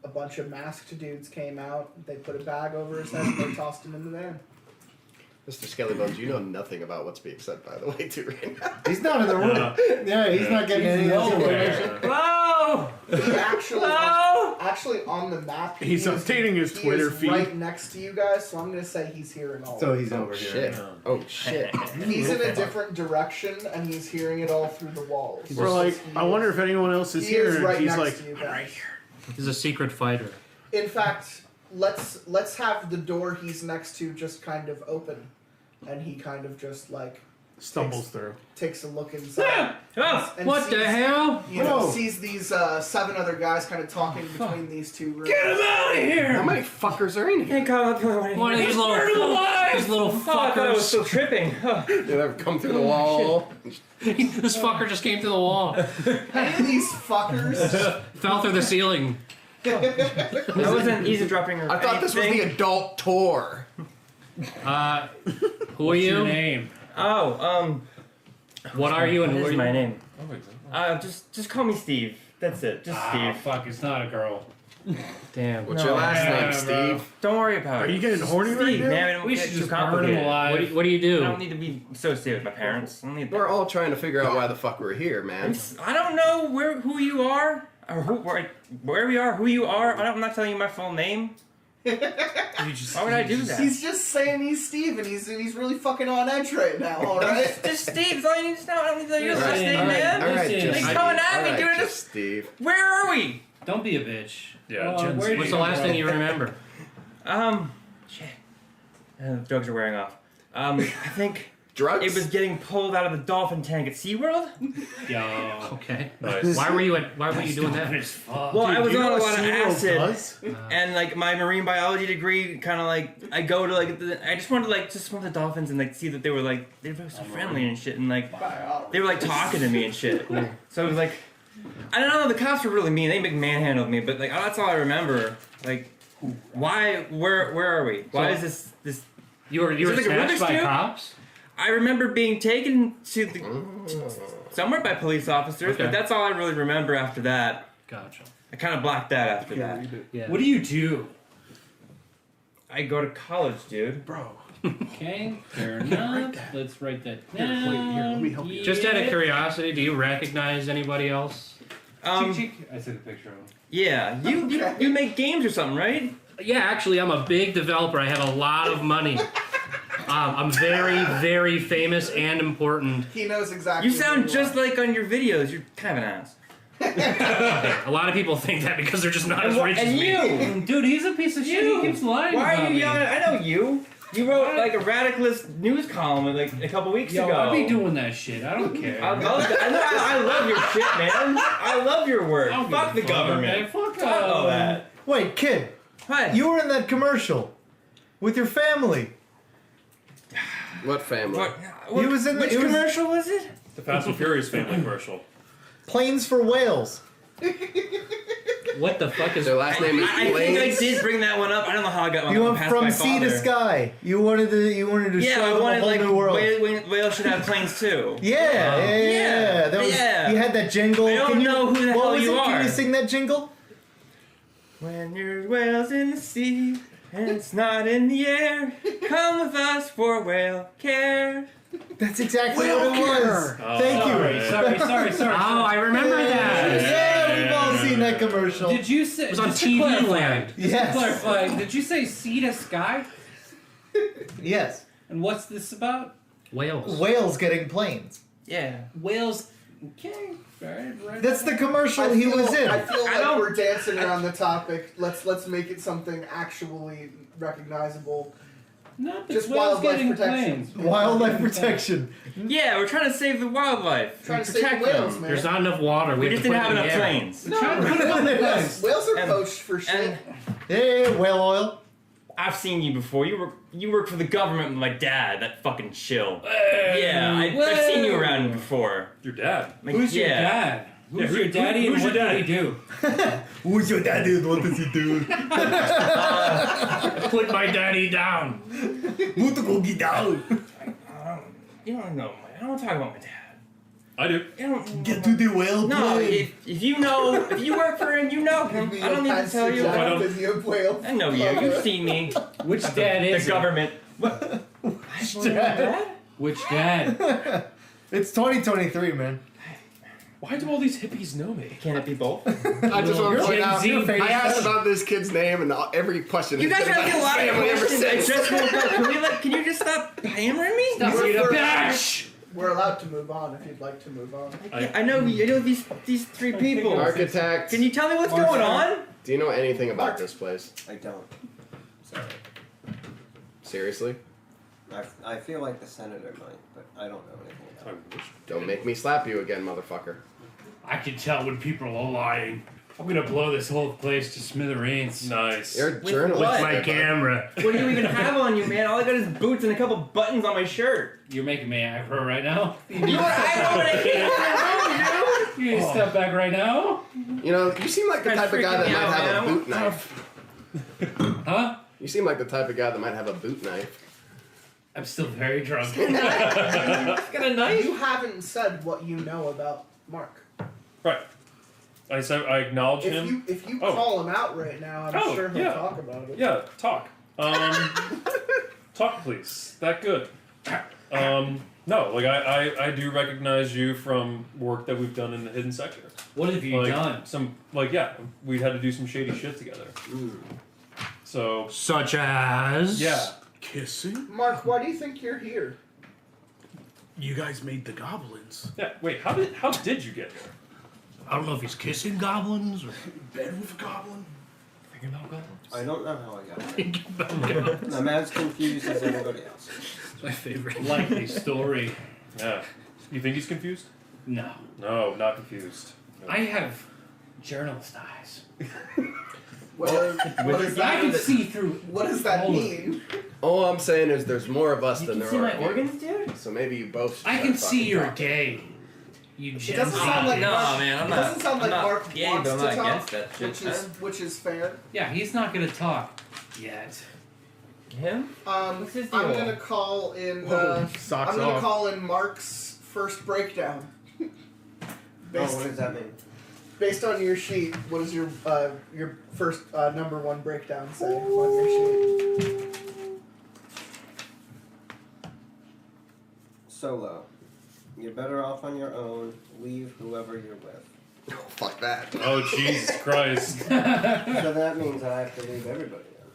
S7: a bunch of masked dudes came out. They put a bag over his head and they tossed him in the van.
S3: Mr. Skellybones, you know nothing about what's being said, by the way, too, right now.
S8: He's not in the room. Yeah, he's not getting any of this information.
S6: Hello!
S7: He actually on the map.
S9: He's updating his
S7: he
S9: Twitter
S7: is
S9: feed.
S7: right next to you guys, so I'm gonna say he's hearing all.
S8: So
S7: of it.
S8: he's over
S3: Shit.
S8: here.
S3: Oh, shit.
S7: He's in a different direction and he's hearing it all through the walls.
S9: We're like, I wonder if anyone else is
S7: He
S9: here.
S7: is
S9: And
S7: right
S9: he's
S7: next
S9: like,
S7: to you guys.
S6: He's a secret fighter.
S7: In fact, let's have the door he's next to just kind of open, and he kind of just like
S9: Stumbles through.
S7: takes a look inside.
S6: Oh,
S7: and
S6: what the hell?
S7: You know,
S9: Whoa.
S7: sees these 7 other guys kind of talking between these 2 rooms.
S6: Get him out of here!
S3: How many fuckers are in here?
S11: Can't call up
S6: One of these little
S11: I thought I was still tripping. Oh.
S3: Did they ever come through the wall?
S6: This fucker just came through the wall.
S7: Any of these fuckers?
S6: Fell through the ceiling.
S11: I wasn't eavesdropping or
S3: I thought this was the adult tour.
S6: Who are
S4: What's
S6: you?
S4: your name?
S11: Oh,
S6: What are you and
S11: what
S6: who are
S11: is
S6: you?
S11: my name? Just call me Steve. That's it. Just Steve.
S4: Fuck, it's not a girl.
S6: Damn.
S3: What's your last name, Steve?
S11: Don't worry about it.
S9: Are you getting horny right
S11: Steve,
S9: now?
S11: man, don't
S4: We
S11: get
S4: should
S11: too
S4: just burn him
S11: complicated.
S4: alive.
S6: What do you do?
S11: I don't need to be associated with my parents. I don't need that.
S3: We're all trying to figure out why the fuck we're here, man.
S11: I don't know who you are, or where we are, who you are. I'm not telling you my full name. Why would I do that?
S7: He's just saying he's Steve, and he's really fucking on edge right now. All right.
S11: Just Steve. That's all you need to know. I don't need to know your
S4: All
S11: last
S4: right,
S11: name,
S4: all right,
S11: man.
S3: All right,
S4: Listen,
S3: just
S11: Like coming at
S3: all
S11: me,
S3: right,
S11: dude.
S3: just Steve.
S11: Where are we?
S4: Don't be a bitch.
S2: Yeah,
S4: Oh,
S2: Jen's-
S4: where did
S6: What's
S4: you
S6: the last
S4: go?
S6: thing you remember?
S11: Shit. The drugs are wearing off. I think
S3: Drugs?
S11: it was getting pulled out of the dolphin tank at SeaWorld.
S4: Yo.
S6: Okay.
S2: Nice.
S6: Why were you doing that?
S11: Well, I was
S9: Do you
S11: on
S9: know
S11: a
S9: what
S11: lot of
S9: SeaWorld
S11: acid,
S9: does?
S11: and like my marine biology degree, kind of like I go to like I just wanted to like just swim with the dolphins and like see that they were so friendly and shit, and like they were like talking to me and shit. So it was like I don't know, the cops were really mean. They manhandled me, but like that's all I remember. Like why? Where are we? Why
S6: So-
S11: is this?
S6: You were
S11: Is it like a
S6: snatched
S11: Rubik's
S6: by
S11: Cube?
S6: cops?
S11: I remember being taken to somewhere by police officers,
S6: Okay.
S11: but that's all I really remember after that.
S6: Gotcha.
S11: I kind of blacked that after that.
S6: Yeah.
S4: What do you do?
S11: I go to college, dude.
S9: Bro.
S4: Okay, fair enough. Let's write that
S9: Here,
S4: down.
S9: wait, here, let me help you.
S6: Just out of curiosity, do you recognize anybody else?
S11: Um,
S4: Cheek, cheek. I took a picture of him.
S11: yeah, you make games or something, right?
S6: Yeah, actually, I'm a big developer. I have a lot of money. I'm very, very famous and important.
S7: He knows exactly.
S11: You sound
S7: who
S11: just
S7: are.
S11: like on your videos. You're kind of an ass.
S6: A lot of people think that because they're just not as rich as
S11: And
S6: me.
S11: you,
S4: Dude, he's a piece of shit. He keeps lying
S11: why
S4: about
S11: are you
S4: me.
S11: yelling? I know you. You wrote like a radicalist news column like a couple weeks
S4: Yo,
S11: ago.
S4: I'd be doing that shit. I don't care.
S11: I love that. I love your shit, man. I love your work.
S4: I don't give
S11: Fuck
S4: a
S11: the
S4: fuck,
S11: government.
S4: man. Fuck
S11: Fuck all that.
S8: Wait, kid,
S11: What?
S8: you were in that commercial with your family.
S3: What family?
S11: What?
S8: He was in the-
S11: Which
S8: it was-
S11: commercial was it?
S2: The Fast and Furious family commercial.
S8: Planes for whales.
S6: What the fuck is...
S3: Their last name is
S11: I think I
S3: Blaze.
S11: did bring that one up. I don't know how I got one.
S8: You went
S11: passed
S8: from
S11: my
S8: sea to
S11: father.
S8: sky. You wanted to
S11: Yeah,
S8: show
S11: I
S8: them a
S11: wanted
S8: whole
S11: like
S8: new world.
S11: whales should have planes too.
S8: Yeah. That was,
S11: yeah.
S8: You had that jingle.
S11: I don't
S8: Can you,
S11: know who the
S8: what
S11: hell
S8: was
S11: you
S8: it? Can
S11: are.
S8: you sing that jingle?
S11: When there's whales in the sea and it's not in the air, come with us for whale care.
S8: That's exactly
S9: Whale
S8: what it was.
S9: care.
S8: Thank
S2: sorry.
S8: you.
S4: Sorry.
S6: Oh, I remember that.
S8: Yeah, we've all seen that commercial.
S4: Did you say?
S6: It was on
S4: just to
S6: TV
S4: clarify,
S6: Land.
S4: just to
S8: Yes.
S4: clarify, did you say sea to sky?
S8: Yes.
S4: And what's this about?
S6: Whales.
S8: Whales getting planes.
S11: Yeah.
S4: Whales. Okay. Right.
S8: That's the commercial
S7: I
S8: he
S7: feel,
S8: was in.
S7: I feel like
S11: don't-
S7: we're dancing around the topic. Let's make it something actually recognizable.
S4: No, but
S7: Just
S4: whales
S7: wildlife
S4: getting
S7: protection.
S4: planes.
S8: Wildlife protection.
S11: Yeah, we're trying to save the wildlife.
S7: Trying
S11: and
S7: to save the
S11: protect
S7: whales,
S11: them.
S7: man.
S6: There's not enough water.
S11: We
S6: have
S11: just
S6: to
S11: didn't
S6: put
S11: have
S6: it in
S11: enough
S6: the air.
S11: planes.
S4: We're trying to put 'em on the planes.
S7: Whales are
S11: And-
S7: poached for shit.
S11: And
S8: Hey, whale oil.
S11: I've seen you before. You work for the government with my dad. That fucking shill. Yeah, I've seen you around before.
S2: Your dad.
S11: Like,
S4: Who's your
S11: yeah.
S4: dad? Who's
S2: Yeah,
S4: your daddy
S2: who's
S4: and
S2: your
S4: what
S2: daddy?
S4: did he do?
S8: Who's your daddy and what does he do?
S6: Put my daddy down.
S8: Put the cookie down.
S11: You don't know. I don't talk about my dad.
S2: I do.
S11: You don't.
S8: Get to the whale
S11: No,
S8: plane.
S11: if you know, if you work for him, you know him. I don't need to tell you.
S2: I don't-
S11: I know you. You've seen me.
S4: Which dad
S11: The
S4: is it?
S11: government. What?
S8: Dad.
S4: Which dad?
S8: It's 2023, man.
S2: Why do all these hippies know me?
S11: Can it be both?
S3: I just want to point
S4: Gen
S3: out,
S4: Z
S3: I asked about this kid's name, and every question
S11: You
S3: has
S11: guys
S3: been
S11: gotta
S3: about
S11: get a
S3: his
S11: lot of
S3: family ever
S11: questions. I
S3: since.
S11: just woke up. Can you just stop hammering me?
S7: We're allowed to move on if you'd like to move on.
S11: I know these three people.
S3: Architect.
S11: Can you tell me what's going on?
S3: Do you know anything about this place?
S10: I don't. Sorry.
S3: Seriously?
S10: I feel like the senator might, but I don't know anything about it.
S3: Don't make me slap you again, motherfucker.
S4: I can tell when people are lying. I'm gonna blow this whole place to smithereens.
S2: Nice.
S3: You're a journalist.
S11: what?
S4: My
S3: there, bud.
S4: camera.
S11: What do you even have on you, man? All I got is boots and a couple buttons on my shirt.
S4: You're making me aggro right now.
S11: I know what I can't do.
S4: You need to step back right now.
S3: You know, you seem like the
S11: That's
S3: type of guy that
S11: freaking me
S3: might
S11: out,
S3: have a
S11: man.
S3: boot knife.
S4: Huh?
S3: You seem like the type of guy that might have a boot knife.
S4: I'm still very drunk.
S11: Got a knife.
S7: You haven't said what you know about Mark.
S2: Right. I said I acknowledge him.
S7: If you
S2: Oh.
S7: call him out right now, I'm
S2: Oh,
S7: sure he'll
S2: yeah.
S7: talk about it.
S2: Yeah, talk. Talk, please. That good. No, like I do recognize you from work that we've done in the hidden sector.
S4: What have you
S2: Like,
S4: done?
S2: we had to do some shady shit together. So
S6: Such as.
S2: yeah,
S9: Kissing?
S7: Mark, why do you think you're here?
S9: You guys made the goblins.
S2: yeah. Wait, how did you get here?
S6: I don't know if he's kissing goblins or.
S9: Bed with a goblin?
S6: Thinking about goblins?
S10: I don't know how I got there.
S6: Thinking about goblins.
S10: I'm as confused as anybody else.
S6: My favorite.
S4: Likely story.
S2: Yeah. You think he's confused?
S4: No.
S2: No, not confused. No.
S4: I have journalist eyes.
S7: What does
S4: I can
S7: that,
S4: see through.
S7: what does that
S4: all of
S7: mean?
S3: All I'm saying is there's more of us
S11: You
S3: than
S11: can
S3: there
S11: see
S3: are
S11: my
S3: of you.
S11: organs, dude?
S3: So maybe you both should
S4: I
S3: start
S4: can see
S3: fucking
S4: you're
S3: talking.
S4: gay. You
S7: It doesn't sound like
S11: No,
S7: Mark,
S11: man, I'm
S7: it
S11: not.
S7: doesn't sound like
S11: I'm not
S7: Mark
S11: gay,
S7: wants
S11: but I'm
S7: to
S11: not
S7: talk,
S11: against that shit.
S7: which is fair.
S4: Yeah, he's not gonna talk yet.
S11: Him? What's his
S7: I'm
S11: deal?
S7: gonna call in.
S9: Whoa, socks
S7: I'm gonna
S9: off.
S7: call in Mark's first breakdown.
S10: Oh,
S7: Based,
S10: what does that mean?
S7: based on your sheet, what does your first number one breakdown say on your sheet?
S10: Solo. You're better off on your own. Leave whoever you're with.
S3: Oh, fuck that.
S2: Oh Jesus Christ!
S10: So that means I have to leave everybody then.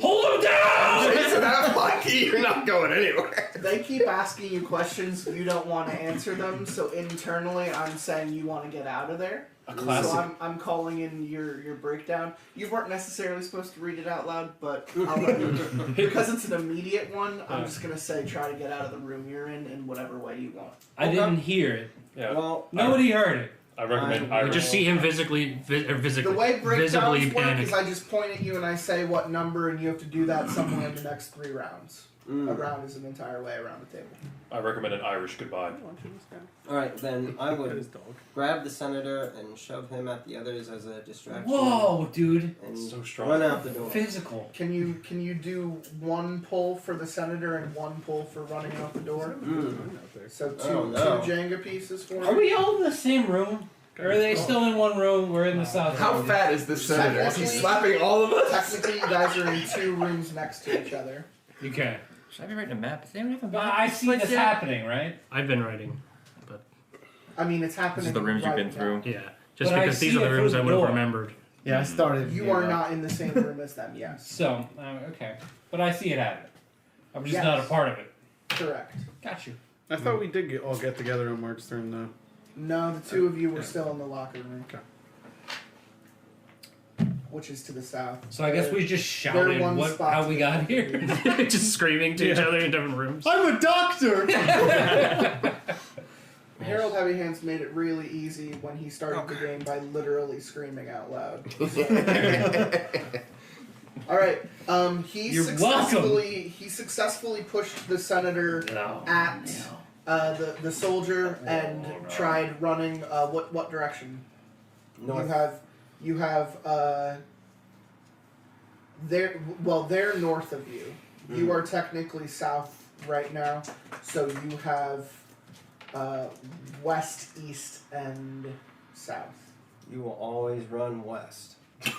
S4: Hold him down!
S3: Jason, have fun. You're not going anywhere.
S7: They keep asking you questions, you don't want to answer them, so internally I'm saying you want to get out of there.
S2: A classic.
S7: So I'm calling in your breakdown. You weren't necessarily supposed to read it out loud, but I'll let you, because it's an immediate one, I'm just going to say try to get out of the room you're in whatever way you want.
S4: I didn't hear it.
S2: Yeah.
S10: Well,
S4: Nobody heard it.
S2: I recommend
S10: I
S6: You
S2: Irish.
S6: just see him physically,
S7: The way
S6: visibly
S7: breakdowns work
S6: panic.
S7: is I just point at you and I say what number, and you have to do that somewhere in the next 3 rounds. A round is an entire way around the table.
S2: I recommend an Irish goodbye.
S10: alright, then I would grab the senator and shove him at the others as a distraction.
S4: Whoa, dude.
S10: And
S2: So strong.
S10: run out the door.
S4: Physical.
S7: Can you do 1 pull for the senator and 1 pull for running out the door? So two
S10: Oh, no.
S7: Jenga pieces for
S4: Are
S7: me.
S4: we all in the same room? Or are they still in one room? We're in the south
S3: How
S4: room.
S3: fat is this senator? Is he
S7: Technically-
S3: slapping all of us?
S7: Technically, you guys are in 2 rooms next to each other.
S4: You can.
S11: Should I be writing a map? Does anyone have a
S4: But
S11: map?
S4: I see this happening, right?
S6: I've been writing.
S7: I mean, it's happening.
S11: This is the rooms you've
S7: right
S11: been through.
S7: now.
S6: Yeah. Just
S4: But I
S6: because these
S4: see
S6: are the
S4: it
S6: rooms
S4: through
S6: I
S4: the
S6: would have
S4: door.
S6: remembered.
S8: Yeah, I started.
S7: You are not in the same room as them. Yes,
S4: So, okay. But I see it happening. I'm just
S7: Yes.
S4: not a part of it.
S7: correct.
S4: Got you.
S9: I thought we did all get together on Mark's turn, though.
S7: No, the 2 of you were still in the locker room.
S9: Okay.
S7: Which is to the south.
S4: So I guess we just shouted
S7: one
S4: what,
S7: spot
S4: how
S7: to
S4: we
S7: the
S4: got
S7: left.
S4: here.
S6: Just screaming to each other in different rooms.
S8: I'm a doctor.
S7: Harold Heavy Hands made it really easy when he started the game by literally screaming out loud. All right. He
S4: You're
S7: successfully pushed the senator
S4: No.
S7: at the soldier and tried running. What direction?
S10: North.
S7: You have they're north of you. You are technically south right now, so you have west, east, and south.
S10: You will always run west.
S3: Don't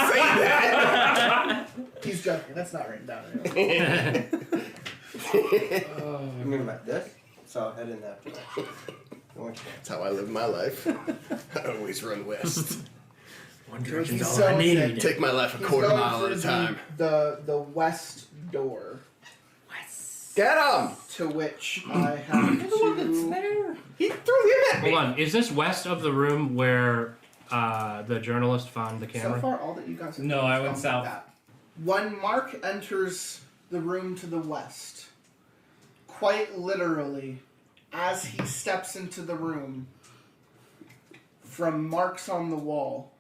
S3: say that.
S7: He's joking. That's not written down anyway.
S10: You mean about this? So I'll head in that direction. North.
S3: That's how I live my life. I always run west.
S6: One direction's
S7: He's
S6: all I
S7: so
S6: need.
S7: sick.
S3: Take my life a
S7: He's
S3: quarter
S7: going
S3: mile at a
S7: through
S3: time.
S7: The west door,
S3: Get him!
S7: to which I have to.
S3: He threw him at me.
S6: Hold on, is this west of the room where the journalist found the
S7: So
S6: camera?
S7: far, all that you guys have
S4: No,
S7: done is
S4: I went
S7: gone
S4: south.
S7: like that. When Mark enters the room to the west, quite literally, as he steps into the room, from marks on the wall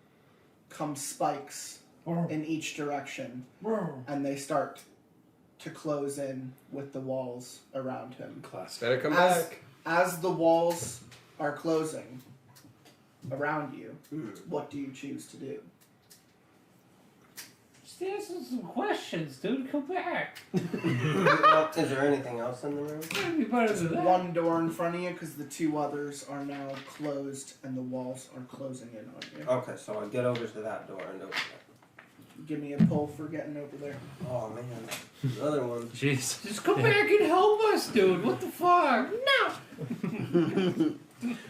S7: come spikes in each direction, and they start to close in with the walls around him.
S3: Better come back.
S7: As the walls are closing around you, what do you choose to do?
S4: Just answer some questions, dude. Come back.
S10: Is there anything else in the room?
S4: That'd be better than that.
S7: One door in front of you because the two others are now closed and the walls are closing in on you.
S10: Okay, so I get over to that door and open it.
S7: Give me a pull for getting over there.
S10: Oh man, another one.
S6: Jeez.
S4: Just come back and help us, dude. What the fuck? No.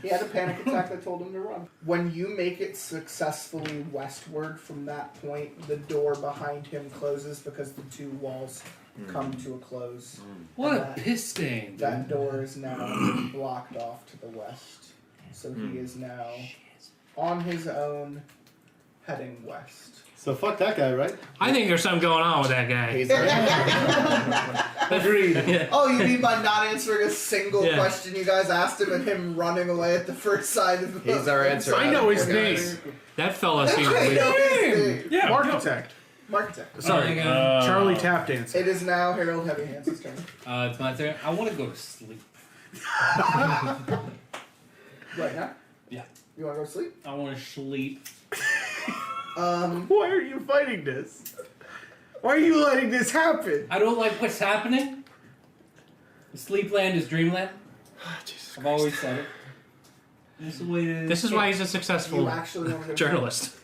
S7: He had a panic attack that told him to run. When you make it successfully westward from that point, the door behind him closes because the two walls come to a close.
S4: What
S7: And
S4: a piss stain, dude.
S7: That door is now blocked off to the west. So he is now on his own, heading west.
S9: So fuck that guy, right?
S6: I think there's something going on with that guy.
S9: Agreed.
S6: Yeah.
S7: Oh, you mean by not answering a single
S6: Yeah.
S7: question you guys asked him and him running away at the first sign of the
S3: He's our answer.
S9: I know his name.
S6: That fella seems
S7: I
S6: weird.
S7: know his name.
S4: Yeah.
S9: Architect.
S7: Architect.
S9: Sorry, Charlie Tap Dancer.
S7: It is now Harold Heavy Hands' turn.
S4: It's my turn. I want to go to sleep.
S7: Right now?
S4: Yeah.
S7: You want to go to sleep?
S4: I want to sleep.
S9: Why are you fighting this? Why are you letting this happen?
S4: I don't like what's happening. Sleepland is dreamland. I've always said it. That's the way it is.
S6: This is why he's a
S7: You
S6: successful
S7: actually want to go to
S6: journalist.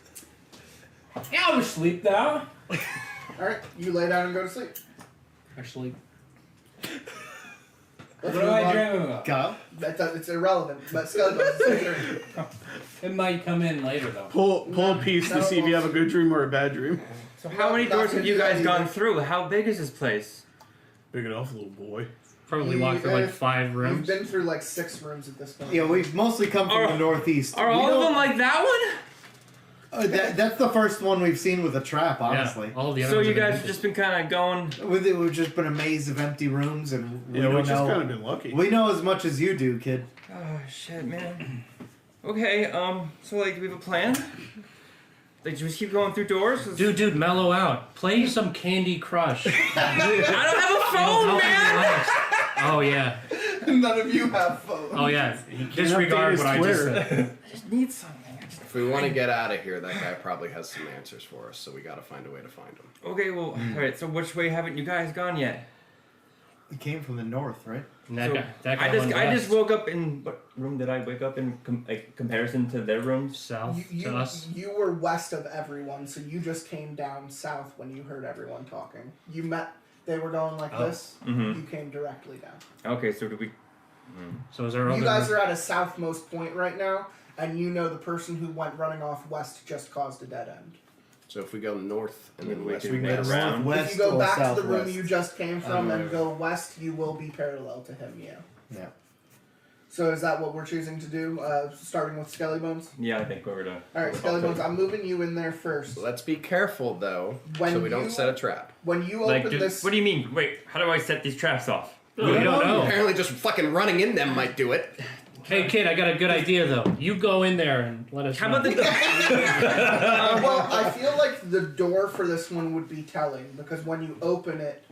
S4: Yeah, I'm asleep now.
S7: sleep? Alright, you lay down and go to sleep.
S4: I sleep.
S7: Let's
S4: What am
S7: move
S4: I
S7: on.
S4: dreaming about?
S8: Go.
S7: It's irrelevant, but Skeleton's turn.
S4: It might come in later though.
S9: Pull a piece to see if you have a good dream or a bad dream.
S11: So how many doors have you guys gone through? How big is this place?
S9: Big enough, little boy.
S6: Probably walked through like 5
S7: You've
S6: rooms.
S7: been through like 6 rooms at this point.
S8: Yeah, we've mostly come from the northeast.
S11: Are
S8: We
S11: all of
S8: don't-
S11: them like that one?
S8: That's the first one we've seen with a trap, honestly.
S6: Yeah, all of the other
S11: So
S6: ones
S11: you
S6: have been
S11: guys have just been kind of going.
S8: With it, we've just been a maze of empty rooms, and we
S9: Yeah,
S8: don't
S9: we've just
S8: know.
S9: kind of been lucky.
S8: We know as much as you do, kid.
S11: Oh shit, man. Okay, so like, do we have a plan? Like, just keep going through doors?
S6: Dude, mellow out. Play some Candy Crush.
S11: I don't have a phone, man.
S6: Oh yeah.
S7: None of you have phones.
S6: Oh yeah. Disregard what I just said.
S11: I just need something.
S3: If we want to get out of here, that guy probably has some answers for us, so we got to find a way to find him.
S11: Okay, well, all right. So which way haven't you guys gone yet?
S8: We came from the north, right?
S6: And that
S11: So,
S6: guy
S11: I
S6: went
S11: just
S6: west.
S11: woke up in what room did I wake up in? Comparison to their rooms.
S6: South
S7: You,
S6: to us.
S7: you were west of everyone, so you just came down south when you heard everyone talking. You met, they were going like this,
S11: Mhm.
S7: you came directly down.
S11: Okay, so do we?
S6: So is there
S7: You
S6: other
S7: guys are at a southmost point right now, and you know the person who went running off west just caused a dead end.
S3: So if we go north and then
S11: We
S3: west,
S11: can
S3: we
S11: make
S3: can
S11: a round.
S8: Northwest
S7: If you go
S8: or
S7: back to the
S8: southwest?
S7: room you just came from and
S8: right.
S7: go west, you will be parallel to him, yeah.
S8: Yeah.
S7: So is that what we're choosing to do, starting with Skelly Bones?
S11: Yeah, I think we're gonna.
S7: Alright, Skelly Bones, I'm moving you in there first.
S3: Let's be careful though,
S7: When
S3: so we don't
S7: you-
S3: set a trap.
S7: When you
S11: Like,
S7: open this...
S11: what do you mean? Wait, how do I set these traps off?
S6: We don't know.
S3: Apparently, just fucking running in them might do it.
S6: Hey kid, I got a good idea though. You go in there and let us
S11: How
S6: know.
S11: about the?
S7: well, I feel like the door for this one would be telling, because when you open it,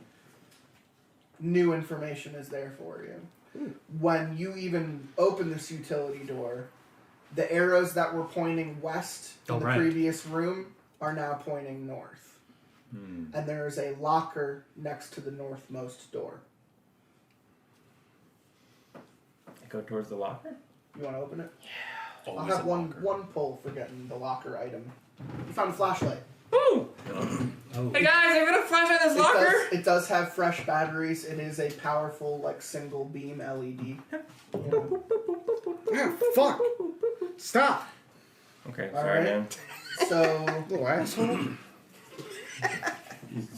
S7: new information is there for you. When you even open this utility door, the arrows that were pointing west in the
S6: right.
S7: previous room are now pointing north. And there is a locker next to the northmost door.
S11: Go towards the locker.
S7: You want to open it? I'll
S3: Always
S7: have
S3: a
S7: one
S3: locker.
S7: pull for getting the locker item. You found a flashlight.
S11: Woo!
S6: Oh.
S11: Hey guys, I'm gonna flash on this locker.
S7: It does have fresh batteries. It is a powerful, like, single beam LED.
S9: Ah, fuck! Stop!
S11: Okay,
S7: All
S11: sorry,
S7: right.
S11: man.
S7: So
S9: Little asshole.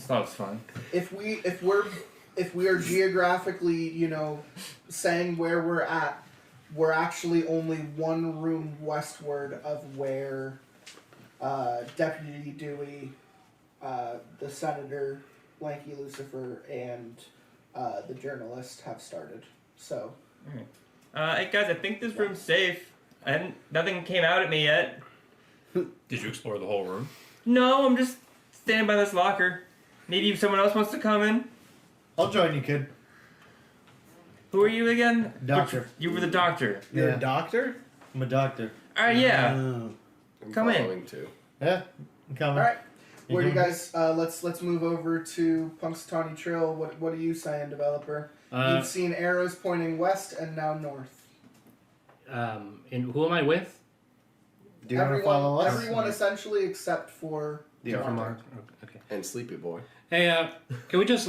S11: That's fun.
S7: if we are geographically, saying where we're at, we're actually only one room westward of where Deputy Dewey, the senator, Lanky Lucifer, and the journalist have started. So.
S11: Hey guys, I think this room's safe. Nothing came out at me yet.
S2: Did you explore the whole room?
S11: No, I'm just standing by this locker. Maybe if someone else wants to come in.
S8: I'll join you, kid.
S11: Who are you again?
S8: Doctor.
S11: You were the doctor.
S9: You're
S8: Yeah.
S9: a doctor?
S8: I'm a doctor.
S11: Alright, yeah.
S3: I'm
S11: Come in.
S3: following too.
S8: Yeah, I'm coming.
S7: All right. Where do you
S8: Mhm.
S7: guys? Let's move over to Punxsutawney Trail. What are you saying, developer? You've seen arrows pointing west and now north.
S6: And who am I with?
S8: Do you want to follow us?
S7: Everyone essentially except for
S3: The
S7: John.
S3: architect.
S6: Okay.
S3: And Sleepy Boy.
S6: Hey, can we just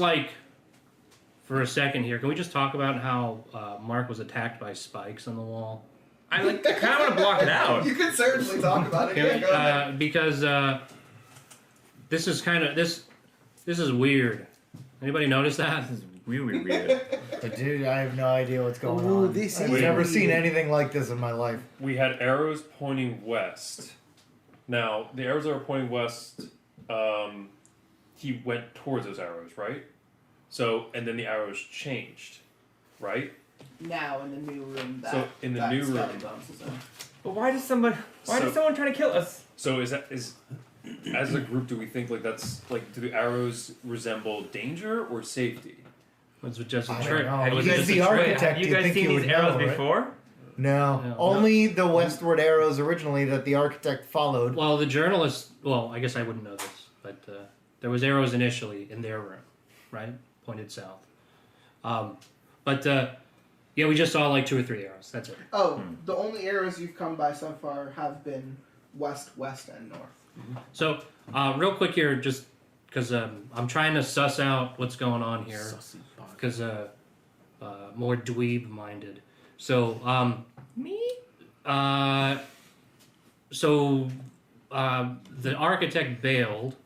S6: for a second here? Can we just talk about how Mark was attacked by spikes on the wall?
S11: I kind of want to block it out.
S7: You can certainly talk about it.
S6: Can
S7: Yeah,
S6: we,
S7: go ahead.
S6: because this is kind of this is weird. Anybody notice that?
S11: This is really weird.
S8: But dude, I have no idea what's going
S9: Ooh,
S8: on.
S9: this
S8: I've
S9: is
S8: never
S9: weird.
S8: seen anything like this in my life.
S2: We had arrows pointing west. Now, the arrows that were pointing west, he went towards those arrows, right? So, and then the arrows changed, right?
S7: Now in the new room.
S2: So, in the new room.
S11: But why does someone try to kill us?
S2: So is as a group, do we think like that's like, do the arrows resemble danger or safety?
S6: Was it just a
S8: I
S6: trick?
S8: don't know.
S6: It was
S8: He's
S6: just
S8: the
S6: a trick.
S8: architect.
S11: Have you
S8: You'd
S11: guys
S8: think
S11: seen
S8: you
S11: these
S8: would
S11: arrows
S8: know, right?
S11: before?
S8: No,
S6: No.
S8: only the westward arrows originally that the architect followed.
S6: Well, the journalist. Well, I guess I wouldn't know this, but there was arrows initially in their room, right, pointed south. Yeah, we just saw like 2 or 3 arrows. That's it.
S7: Oh, the only arrows you've come by so far have been west, west, and north.
S6: So, real quick here, just because I'm trying to suss out what's going on here, because more dweeb-minded. So,
S11: Me?
S6: The architect bailed,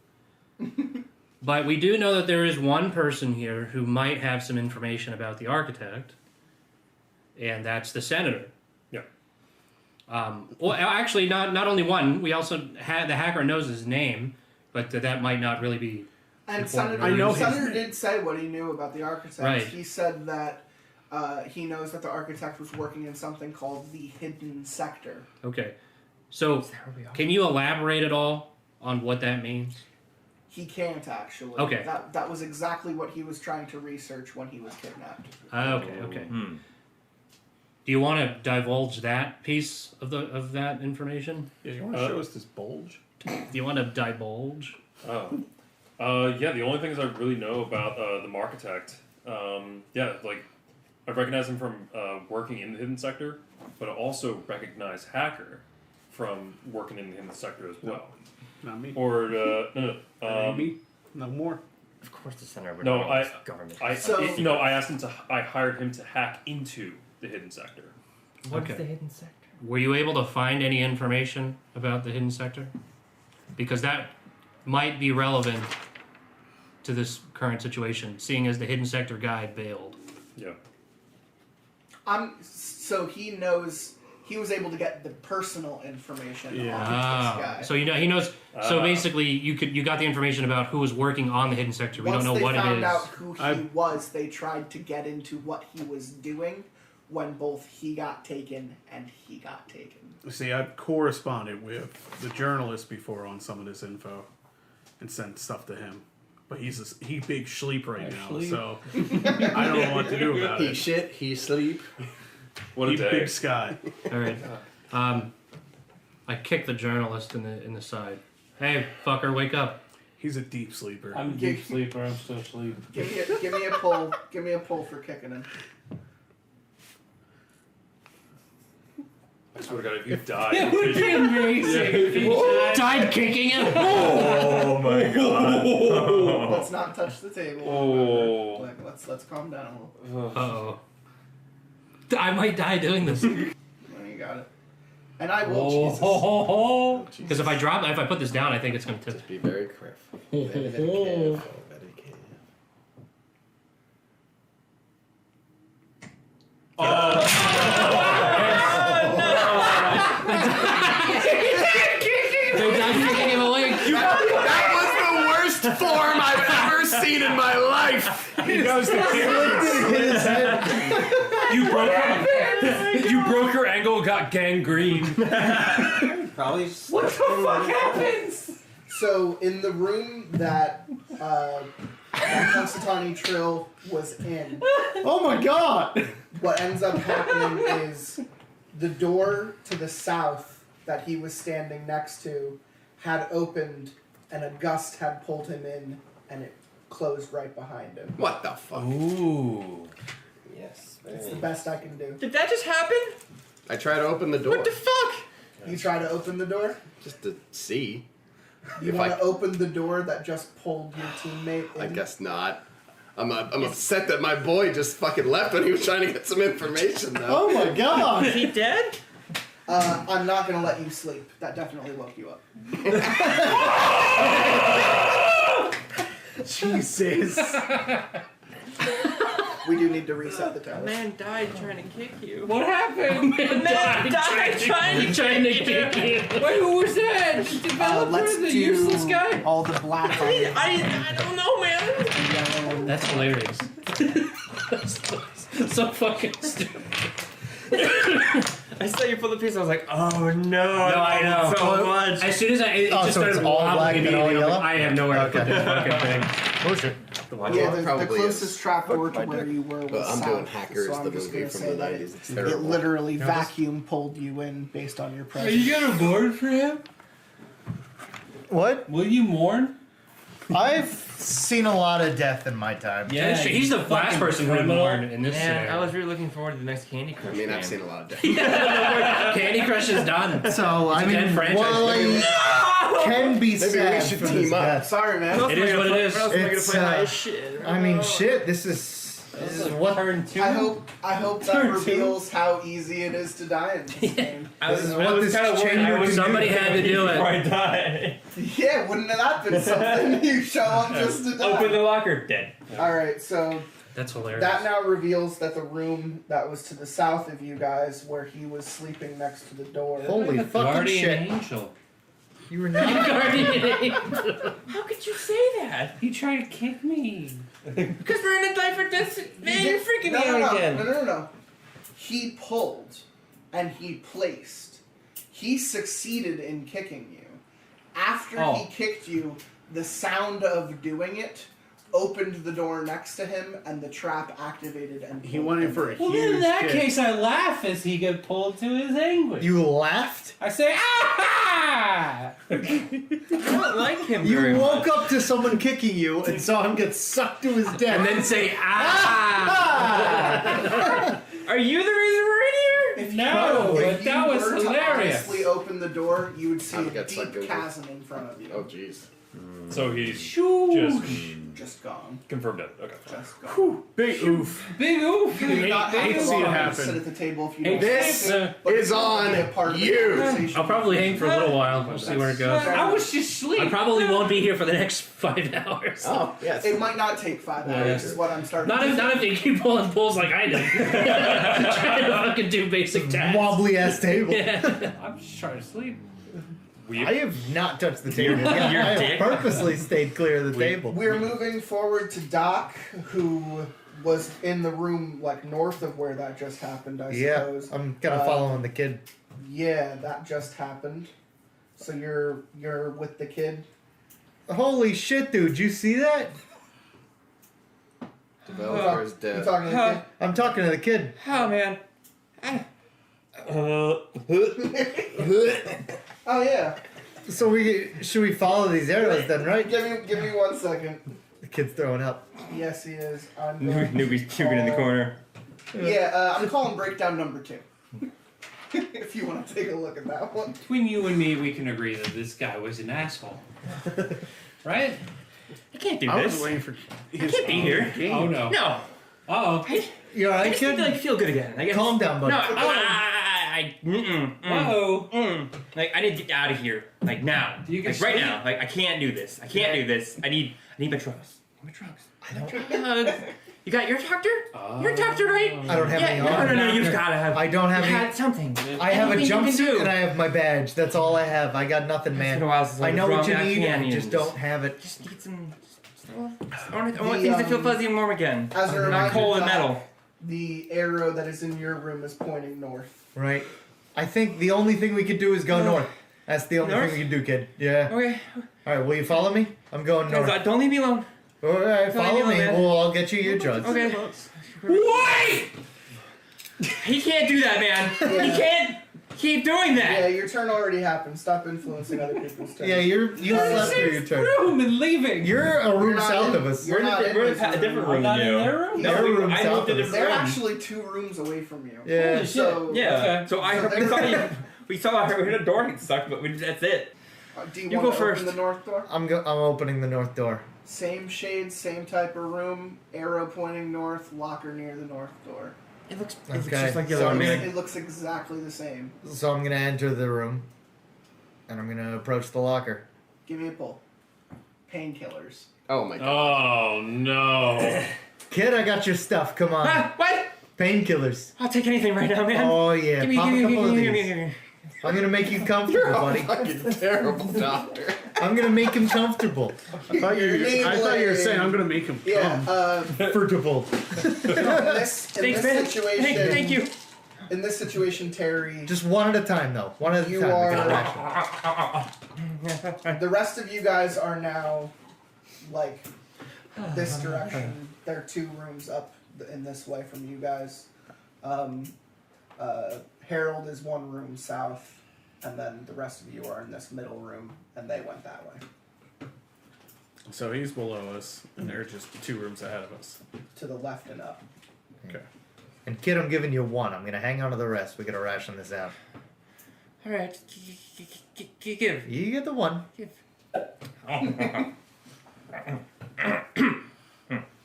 S6: but we do know that there is one person here who might have some information about the architect, and that's the senator.
S2: Yeah.
S6: Well, actually, not only one. We also had the hacker knows his name, but that might not really be.
S7: And
S6: important.
S7: Senator did say what he knew about the architect.
S6: Right.
S7: He said that he knows that the architect was working in something called the hidden sector.
S6: Okay, so can you elaborate at all on what that means?
S7: He can't actually.
S6: Okay.
S7: That was exactly what he was trying to research when he was kidnapped.
S6: Okay. Do you want to divulge that piece of that information?
S9: Yeah, you want to show us this bulge?
S6: Do you want to divulge?
S2: Yeah, the only things I really know about the Markitect, like I recognize him from working in the hidden sector, but I also recognize Hacker from working in the hidden sector as well.
S9: Not me.
S2: Or
S9: me? No more.
S11: Of course, the center would
S2: No,
S11: know
S2: I-
S11: it's government.
S2: I asked him I hired him to hack into the hidden sector.
S11: What's
S6: Okay.
S11: the hidden sector?
S6: Were you able to find any information about the hidden sector? Because that might be relevant to this current situation, seeing as the hidden sector guy bailed.
S2: Yeah.
S7: So he knows. He was able to get the personal information off of this guy.
S6: So he knows. So basically, you got the information about who was working on the hidden sector. We
S7: Once
S6: don't know what it is.
S7: they found out who he was, they tried to get into what he was doing when both he got taken and he got taken.
S9: See, I've corresponded with the journalist before on some of this info and sent stuff to him. But he big sleep right now, so I don't know what to do about
S3: He
S9: it.
S3: shit, he sleep.
S2: What a
S9: He
S2: day.
S9: big sky.
S6: All right. I kicked the journalist in the side. Hey, fucker, wake up!
S9: He's a deep sleeper.
S4: I'm a deep sleeper. I'm still asleep.
S7: Give me a pull. Give me a pull for kicking him.
S2: I swear to God, if you die,
S4: It would be amazing if he
S6: Died kicking him.
S2: oh my God!
S7: Let's not touch the table.
S2: Oh.
S7: Like, let's calm down a little.
S6: Uh-oh. I might die doing this.
S7: Well, you got it. And I will. Jesus.
S6: Because if I put this down, I think it's going to tip.
S3: Be very careful. Very, very careful. Very careful.
S2: Oh!
S3: worst form I've ever seen in my life.
S9: He goes to
S8: Hit his head.
S2: You broke her ankle and got gangrene.
S10: Probably.
S4: What the fuck happens?
S7: So in the room that Constantine Trill was in,
S8: Oh my god!
S7: what ends up happening is the door to the south that he was standing next to had opened and a gust had pulled him in and it closed right behind him.
S3: What the fuck?
S2: Ooh.
S10: Yes.
S7: It's the best I can do.
S11: Did that just happen?
S3: I try to open the door.
S11: What the fuck?
S7: You try to open the door?
S3: Just to see.
S7: You
S3: If
S7: want
S3: I-
S7: to open the door that just pulled your teammate in?
S3: I guess not. I'm upset that my boy just fucking left when he was trying to get some information, though.
S8: Oh my god!
S11: Is he dead?
S7: I'm not going to let you sleep. That definitely woke you up.
S8: Jesus.
S7: We do need to reset the tower.
S11: Man died trying to kick you.
S4: What happened?
S11: Man died trying to kick you.
S4: Wait, who was that? The developer,
S7: Let's
S4: the
S7: do
S4: useless guy?
S7: all the black.
S11: I don't know, man.
S6: That's hilarious. So fucking stupid.
S11: I saw you pull the piece. I was like, oh no!
S6: No, I know.
S11: So much.
S6: As soon as it
S8: Oh,
S6: just
S8: so it's
S6: started
S8: all
S6: wobbling
S8: black and all
S6: immediately, I'm
S8: yellow?
S6: like, I have nowhere to put
S8: Okay.
S6: this fucking thing.
S8: Oh shit.
S7: Yeah, the
S3: Probably
S7: closest
S3: is.
S7: trapdoor to where you were was
S3: But I'm
S7: south.
S3: doing Hackers,
S7: so I'm
S3: the
S7: just
S3: movie
S7: gonna
S3: from
S7: say
S3: the
S7: that
S3: 90s. It's
S7: It
S3: terrible.
S7: literally vacuum pulled you in based on your
S4: Are
S7: presence.
S4: you gonna mourn for him?
S8: What?
S4: Will you mourn?
S8: I've seen a lot of death in my time.
S6: Yeah, he's the last person who would mourn in this
S11: Man,
S6: scenario.
S11: I was really looking forward to the next Candy Crush.
S3: I mean,
S11: game.
S3: I've seen a lot of death.
S6: Candy Crush is done.
S8: So, I
S6: It's a dead
S8: mean,
S6: franchise.
S8: while I can be
S3: Maybe
S8: sad
S3: we should
S8: for
S3: team
S8: his
S3: up.
S8: death,
S7: Sorry, man.
S6: It is what it is.
S11: What else am I gonna
S8: It's,
S11: play high
S8: uh,
S11: as shit?
S8: I mean, shit, this is what...
S4: Turn two?
S7: I hope that
S4: Turn two.
S7: reveals how easy it is to die in this game.
S11: I was,
S8: This is
S11: I
S8: what
S11: was
S8: this
S11: kind of worried.
S8: chamber
S11: I was
S8: can
S6: Somebody
S8: do.
S6: had to do
S11: before I
S6: it.
S11: die.
S7: Yeah, wouldn't that been something? You show up just to die.
S11: Open the locker, dead.
S7: Alright, so
S6: That's hilarious.
S7: that now reveals that the room that was to the south of you guys, where he was sleeping next to the door.
S8: Holy
S4: Like a
S8: fucking
S4: guardian
S8: shit.
S4: angel.
S8: You were not...
S11: How could you say that?
S4: He tried to kick me.
S11: Because we're in a life or death. Man, you're freaking me
S7: no,
S11: out again.
S7: No. He pulled and he placed. He succeeded in kicking you. After he kicked you, the sound of doing it opened the door next to him and the trap activated and
S9: He went in for a
S4: Well,
S9: huge
S4: then in that
S9: kick.
S4: case, I laugh as he get pulled to his anguish.
S8: You laughed?
S4: I say, ah!
S11: I don't like him
S8: You
S11: very
S8: woke
S11: much.
S8: up to someone kicking you and saw him get sucked to his death.
S6: And then say, ah!
S11: Are you the reason we're in here?
S7: If
S4: No,
S7: if
S4: but that
S7: you
S4: was
S7: were to
S4: hilarious.
S7: honestly open the door, you would see
S3: I
S7: a
S3: would get sucked
S7: deep
S3: into it.
S7: chasm in front of you.
S3: Oh, jeez.
S2: So he's
S4: Shoosh.
S7: Just gone.
S2: confirmed dead. Okay.
S7: Just gone.
S9: Big oof.
S4: Big oof.
S7: You do not
S9: hate
S7: have
S9: to
S7: to
S9: see it
S7: long to
S9: happen.
S7: sit at the table if you
S4: Hey,
S7: don't
S3: This
S7: want to, but
S3: is
S7: if you want to be a
S3: on
S7: part of the
S3: you.
S7: conversation,
S6: I'll probably hang for a little while. We'll see where it goes.
S4: I was just asleep.
S6: I probably won't be here for the next 5 hours.
S3: Oh, yes.
S7: It might not take 5 hours,
S6: Yeah.
S7: is what I'm starting
S6: Not
S7: to
S6: if they keep pulling pulls like I did. Trying to fucking do basic tasks.
S8: Wobbly ass table.
S6: Yeah.
S4: I'm just trying to sleep.
S8: I have not touched the table.
S11: Your
S8: I have
S11: dick.
S8: purposely stayed clear of the table.
S7: We're moving forward to Doc, who was in the room like north of where that just happened, I
S8: Yeah,
S7: suppose.
S8: I'm kind of following the kid.
S7: Yeah, that just happened. So you're with the kid.
S8: Holy shit, dude! You see that?
S3: Developer is
S7: You
S3: dead.
S7: talking to the kid?
S8: I'm talking to the kid.
S11: Oh, man.
S7: Oh yeah.
S8: So should we follow these arrows then, right?
S7: Give me 1 second.
S8: The kid's throwing up.
S7: Yes, he is. I'm going to
S11: Newbie's puking in the corner.
S7: Yeah, I'm calling breakdown number 2. If you want to take a look at that one.
S4: Between you and me, we can agree that this guy was an asshole. Right?
S11: I can't do
S9: I
S11: this.
S9: was waiting for his
S11: can't be here.
S9: game.
S4: Oh no.
S11: No.
S4: Uh-oh.
S8: You
S11: I
S8: alright,
S11: just need
S8: kid?
S11: to like feel good again. I guess.
S8: Calm down, buddy.
S11: No,
S4: Uh-oh.
S11: Like I need to get out of here. Like now.
S4: You can
S11: Like right
S4: sleep.
S11: now. Like I can't do this. I can't do this. I need my drugs. My drugs.
S8: I don't.
S11: Drugs. You got your doctor? Your doctor, right?
S8: I don't have any on.
S11: No, you've gotta have.
S8: I don't have
S11: you
S8: any.
S11: had something.
S8: I have a
S11: Anything you can do.
S8: jumpsuit and I have my badge. That's all I have. I got nothing, man.
S11: It's been a while since
S8: I know what you
S11: Jack
S8: need. I
S11: Canyons.
S8: just don't have it.
S11: Just need some. I want things to feel fuzzy and warm again.
S7: As a
S11: Not
S7: reminder,
S11: cold and
S7: Doc,
S11: metal.
S7: the arrow that is in your room is pointing north.
S8: Right. I think the only thing we could do is go north. That's the only
S11: North?
S8: thing we can do, kid. Yeah.
S11: Okay.
S8: All right. Will you follow me? I'm going north.
S11: Don't leave me alone.
S8: All right.
S11: Don't
S8: Follow
S11: leave me
S8: me.
S11: alone, man.
S8: Well, I'll get you your drugs.
S11: Okay. Why? He can't do that, man.
S7: Yeah.
S11: He can't keep doing that.
S7: Yeah, your turn already happened. Stop influencing other people's turns.
S8: Yeah, you slept through your turn.
S4: Room and leaving.
S8: You're a room
S7: not
S8: south
S7: in-
S8: of us.
S7: You're not in
S11: We're in
S7: this
S11: a different
S7: room.
S11: room
S4: I'm not
S11: than
S4: in
S11: you.
S4: their room?
S8: Their room
S11: I
S8: south
S11: looked at
S8: of
S11: this
S8: us.
S7: They're
S11: room.
S7: actually 2 rooms away from you.
S8: Yeah.
S4: Holy shit.
S7: So,
S11: Yeah.
S4: Okay.
S11: So we saw her hit a door and sucked, but that's it.
S7: Do you,
S11: You
S7: want
S11: go
S7: to
S11: first.
S7: open the north door?
S8: I'm opening the north door.
S7: Same shade, same type of room, arrow pointing north, locker near the north door.
S11: It looks
S8: Okay.
S11: just like the
S8: So
S11: other
S8: I'm
S11: one,
S8: gonna-
S11: man.
S7: It looks exactly the same.
S8: So I'm gonna enter the room, and I'm gonna approach the locker.
S7: Give me a pull. Painkillers.
S3: Oh my god.
S2: Oh no.
S8: Kid, I got your stuff. Come on.
S11: Ah, what?
S8: Painkillers.
S11: I'll take anything right now, man.
S8: Oh yeah.
S11: Give me,
S8: Pop
S11: give
S8: a
S11: me,
S8: couple
S11: give
S8: of
S11: me,
S8: these.
S11: give me.
S8: I'm gonna make you comfortable, buddy.
S3: Fucking terrible doctor.
S8: I'm gonna make him comfortable.
S9: I thought you were saying I'm gonna make him
S7: Yeah,
S9: come.
S8: Comfortable.
S7: in this
S11: Thanks, man.
S7: situation,
S11: Thank you.
S7: in this situation, Terry,
S8: Just one at a time, though. One at a
S7: You
S8: time.
S7: are-
S8: We got action.
S7: the rest of you guys are now, like, this direction. There are 2 rooms up in this way from you guys. Harold is 1 room south, and then the rest of you are in this middle room, and they went that way.
S9: So he's below us, and they're just 2 rooms ahead of us.
S7: To the left and up.
S9: Okay.
S8: And kid, I'm giving you 1. I'm gonna hang on to the rest. We gotta ration this out.
S11: All right, give.
S8: You get the 1.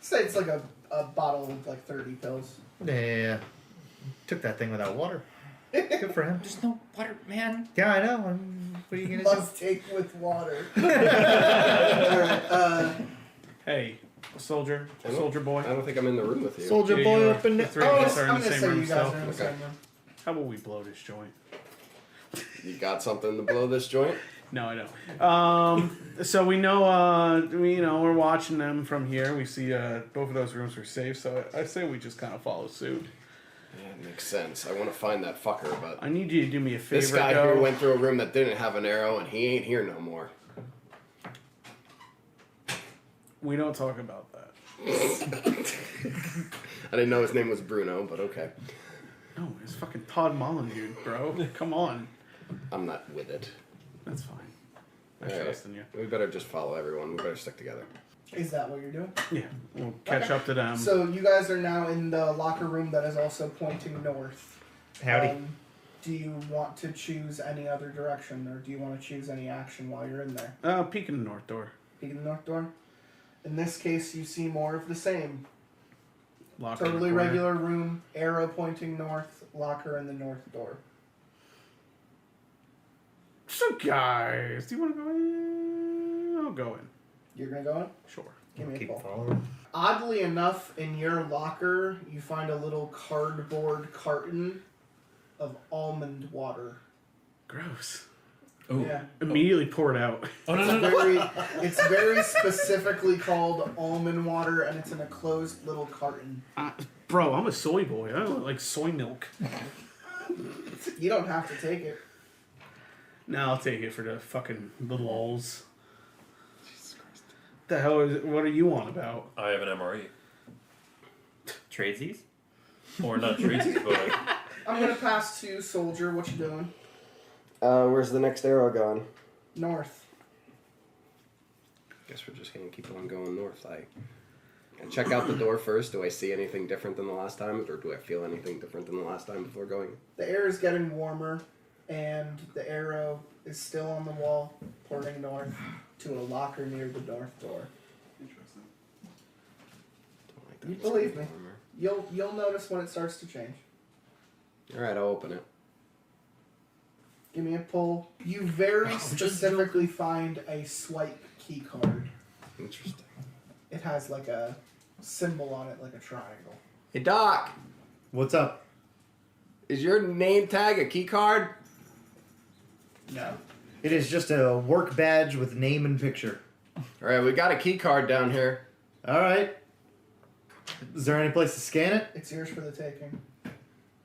S7: Say it's like a bottle with like 30 pills.
S8: Yeah. Took that thing without water. Good for him.
S11: There's no water, man.
S8: Yeah, I know. What are you gonna do?
S7: Must take with water. Alright,
S9: Hey, soldier boy.
S3: I don't think I'm in the room with you.
S8: Soldier
S9: Yeah,
S8: boy
S9: you
S8: up in
S9: the
S8: the.
S9: 3 of us are
S7: I'm
S9: in the
S7: gonna
S9: same
S7: say
S9: room
S7: you guys
S9: still.
S7: are in the same room.
S9: How about we blow this joint?
S3: You got something to blow this joint?
S9: No, I don't. So we know, we're watching them from here. We see both of those rooms are safe. So I say we just kind of follow suit.
S3: Yeah, it makes sense. I want to find that fucker, but
S9: I need you to do me a favor.
S3: this guy
S9: though.
S3: here went through a room that didn't have an arrow, and he ain't here no more.
S9: We don't talk about that.
S3: I didn't know his name was Bruno, but okay.
S9: No, it's fucking Todd Mullen, dude, bro. Come on.
S3: I'm not with it.
S9: That's fine. I
S3: All right.
S9: trust in you.
S3: We better just follow everyone. We better stick together.
S7: Is that what you're doing?
S9: Yeah, we'll catch
S7: Okay.
S9: up to them.
S7: So you guys are now in the locker room that is also pointing north.
S8: Howdy.
S7: Do you want to choose any other direction, or do you want to choose any action while you're in there?
S9: Peek in the north door.
S7: Peek in the north door. In this case, you see more of the same.
S9: Locker in the
S7: Totally
S9: corner.
S7: regular room, arrow pointing north, locker in the north door.
S9: So guys, do you want to go in? I'll go in.
S7: You're gonna go in?
S9: Sure.
S7: Give me a
S8: Keep
S7: pull.
S8: following.
S7: Oddly enough, in your locker, you find a little cardboard carton of almond water.
S9: Gross.
S2: Oh.
S7: Yeah.
S9: Immediately pour it out.
S2: Oh no
S7: It's
S2: no no.
S7: very, it's very specifically called almond water, and it's in a closed little carton.
S9: Bro, I'm a soy boy. I don't like soy milk.
S7: You don't have to take it.
S9: Now I'll take it for the fucking the lulz. Jesus Christ. The hell is it? What are you on about?
S2: I have an MRE.
S11: Tradesies?
S2: Or not Tracy's, but
S7: I'm gonna pass to Soldier. What you doing?
S3: Where's the next arrow going?
S7: North.
S3: Guess we're just gonna keep on going north. I check out the door first. Do I see anything different than the last time, or do I feel anything different than the last time before going?
S7: The air is getting warmer, and the arrow is still on the wall, pointing north to a locker near the north door.
S9: Interesting.
S3: Don't like that.
S7: You
S3: It's
S7: believe
S3: getting
S7: me.
S3: warmer.
S7: You'll notice when it starts to change.
S3: All right, I'll open it.
S7: Give me a pull. You very specifically find a swipe key card.
S3: Interesting.
S7: It has like a symbol on it like a triangle.
S3: Hey, Doc,
S8: What's up?
S3: is your name tag a key card?
S7: No.
S8: It is just a work badge with name and picture.
S3: All right, we got a key card down here.
S8: All right. Is there any place to scan it?
S7: It's yours for the taking.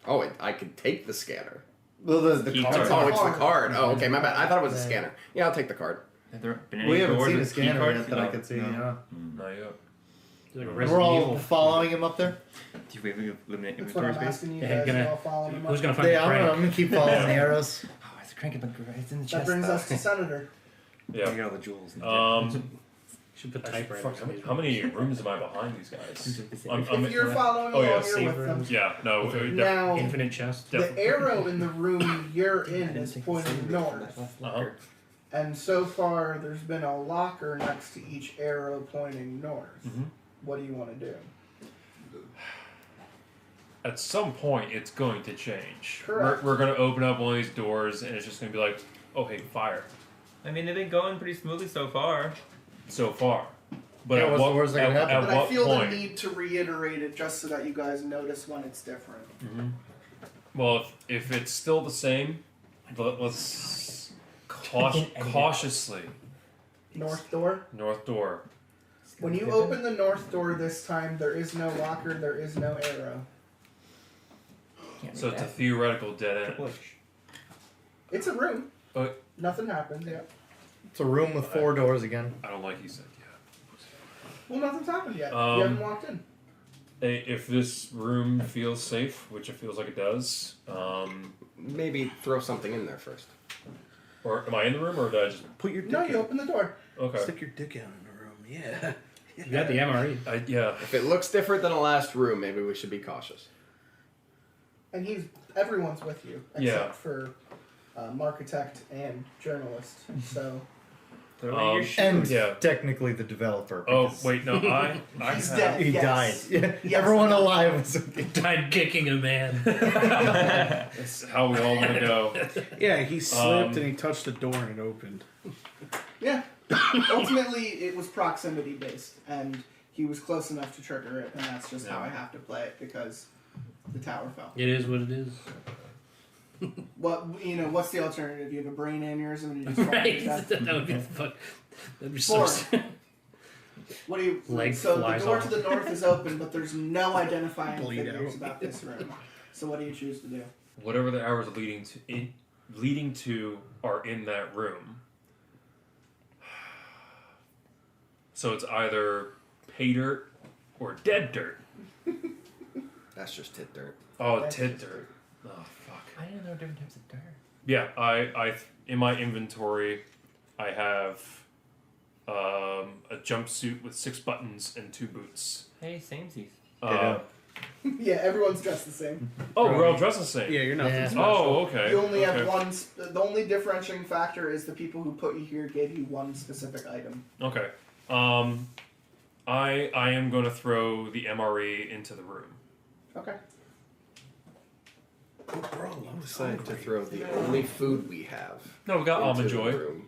S3: Oh, I could take the scanner.
S8: Well, the
S6: Key
S8: card.
S6: card.
S3: Oh, it's the card. Oh, okay, my bad. I thought it was a scanner. Yeah, I'll take the card.
S11: Have there been any
S8: We haven't
S11: doors
S8: seen a
S11: with key
S8: scanner
S11: cards?
S8: yet that I could see.
S11: No.
S8: Yeah.
S2: Not yet.
S6: Like a
S8: We're
S6: Resident
S8: all
S6: Evil.
S8: following him up there.
S11: Do we eliminate
S7: That's what
S11: inventory
S7: I'm
S11: space?
S7: asking you
S6: Yeah,
S7: guys.
S6: gonna-
S7: You all following him
S6: Who's
S7: up?
S6: gonna find the
S8: Yeah, I'm
S6: crank?
S8: gonna keep following the arrows.
S11: Oh, it's a crank in it's in the
S7: That
S11: chest.
S7: brings us to Senator.
S11: I
S2: Yeah.
S11: got all the jewels.
S6: Should put
S2: Actually,
S6: typewriter.
S2: fuck, how many rooms am I behind these guys?
S7: If you're following
S2: oh, yeah,
S7: along,
S2: save
S7: you're with them.
S6: rooms.
S2: Yeah, no.
S7: Now,
S6: Infinite chest.
S7: the arrow in the room you're in is pointing north.
S2: Uh-huh.
S7: And so far, there's been a locker next to each arrow pointing north.
S2: Mhm.
S7: What do you want to do?
S2: At some point, it's going to change.
S7: Correct.
S2: We're going to open up one of these doors, and it's just going to be like, oh, hey, fire.
S11: I mean, they've been going pretty smoothly so far.
S2: So far. But
S8: Yeah,
S2: at
S8: what's
S2: what,
S8: the worst that can
S2: at,
S8: happen?
S2: at
S7: But
S2: what
S7: I feel
S2: point?
S7: the need to reiterate it just so that you guys notice when it's different.
S2: Well, if it's still the same, let's cautiously.
S7: North door.
S2: North door.
S7: When you open the north door this time, there is no locker, there is no arrow.
S2: So it's a theoretical dead end.
S7: It's a room.
S2: Oh,
S7: Nothing happens, yeah.
S8: It's a room with 4 doors again.
S2: I don't like you said yeah.
S7: Well, nothing's happened yet. You
S2: Um,
S7: haven't walked in.
S2: Hey, if this room feels safe, which it feels like it does,
S3: Maybe throw something in there first.
S2: or am I in the room, or did I just?
S9: Put your dick
S7: No,
S9: in.
S7: you open the door.
S2: Okay.
S9: Stick your dick out in the room. Yeah.
S6: You got the MRE.
S2: Yeah.
S3: If it looks different than the last room, maybe we should be cautious.
S7: And everyone's with you, except
S2: Yeah.
S7: for architect and journalist. So
S8: And
S2: yeah.
S8: technically the developer.
S2: Oh
S8: because
S2: wait, no,
S7: he's dead.
S8: He
S7: yes.
S8: died. Yeah.
S7: Yes.
S8: Everyone alive was
S6: Died kicking a man.
S2: That's how we all want to go.
S9: Yeah, he slipped and he touched the door and it opened.
S7: Yeah. Ultimately, it was proximity based, and he was close enough to trigger it, and that's just how I have to play it because the tower fell.
S6: It is what it is.
S7: What's the alternative? You have a brain aneurysm and you just fall
S6: Right?
S7: to death?
S6: That would be the fuck. That'd be so.
S7: Four.
S6: sad.
S7: What do you?
S6: Leg
S7: So the
S6: flies
S7: door
S6: off.
S7: to the north is open, but there's no identifying
S9: Bleed
S7: figures
S9: out.
S7: about this room. So what do you choose to do?
S2: Whatever the arrows leading to are in that room. So it's either pay dirt or dead dirt.
S3: That's just tit dirt.
S2: Oh,
S7: That's
S2: tit
S7: just
S2: dirt. Oh fuck.
S11: I didn't know different types of dirt.
S2: Yeah, I in my inventory, I have a jumpsuit with 6 buttons and 2 boots.
S11: Hey, samesies.
S7: Yeah, everyone's dressed the same.
S2: Oh, we're all dressed the same.
S9: Yeah, you're nothing
S8: Yeah.
S9: special.
S2: Oh, okay.
S7: You only have
S2: okay.
S7: one. The only differentiating factor is the people who put you here gave you one specific item.
S2: Okay. I am going to throw the MRE into the room.
S7: Okay.
S3: Decided to throw the only food we have.
S2: No, we got
S3: into
S2: almond
S3: the
S2: joy.
S3: room.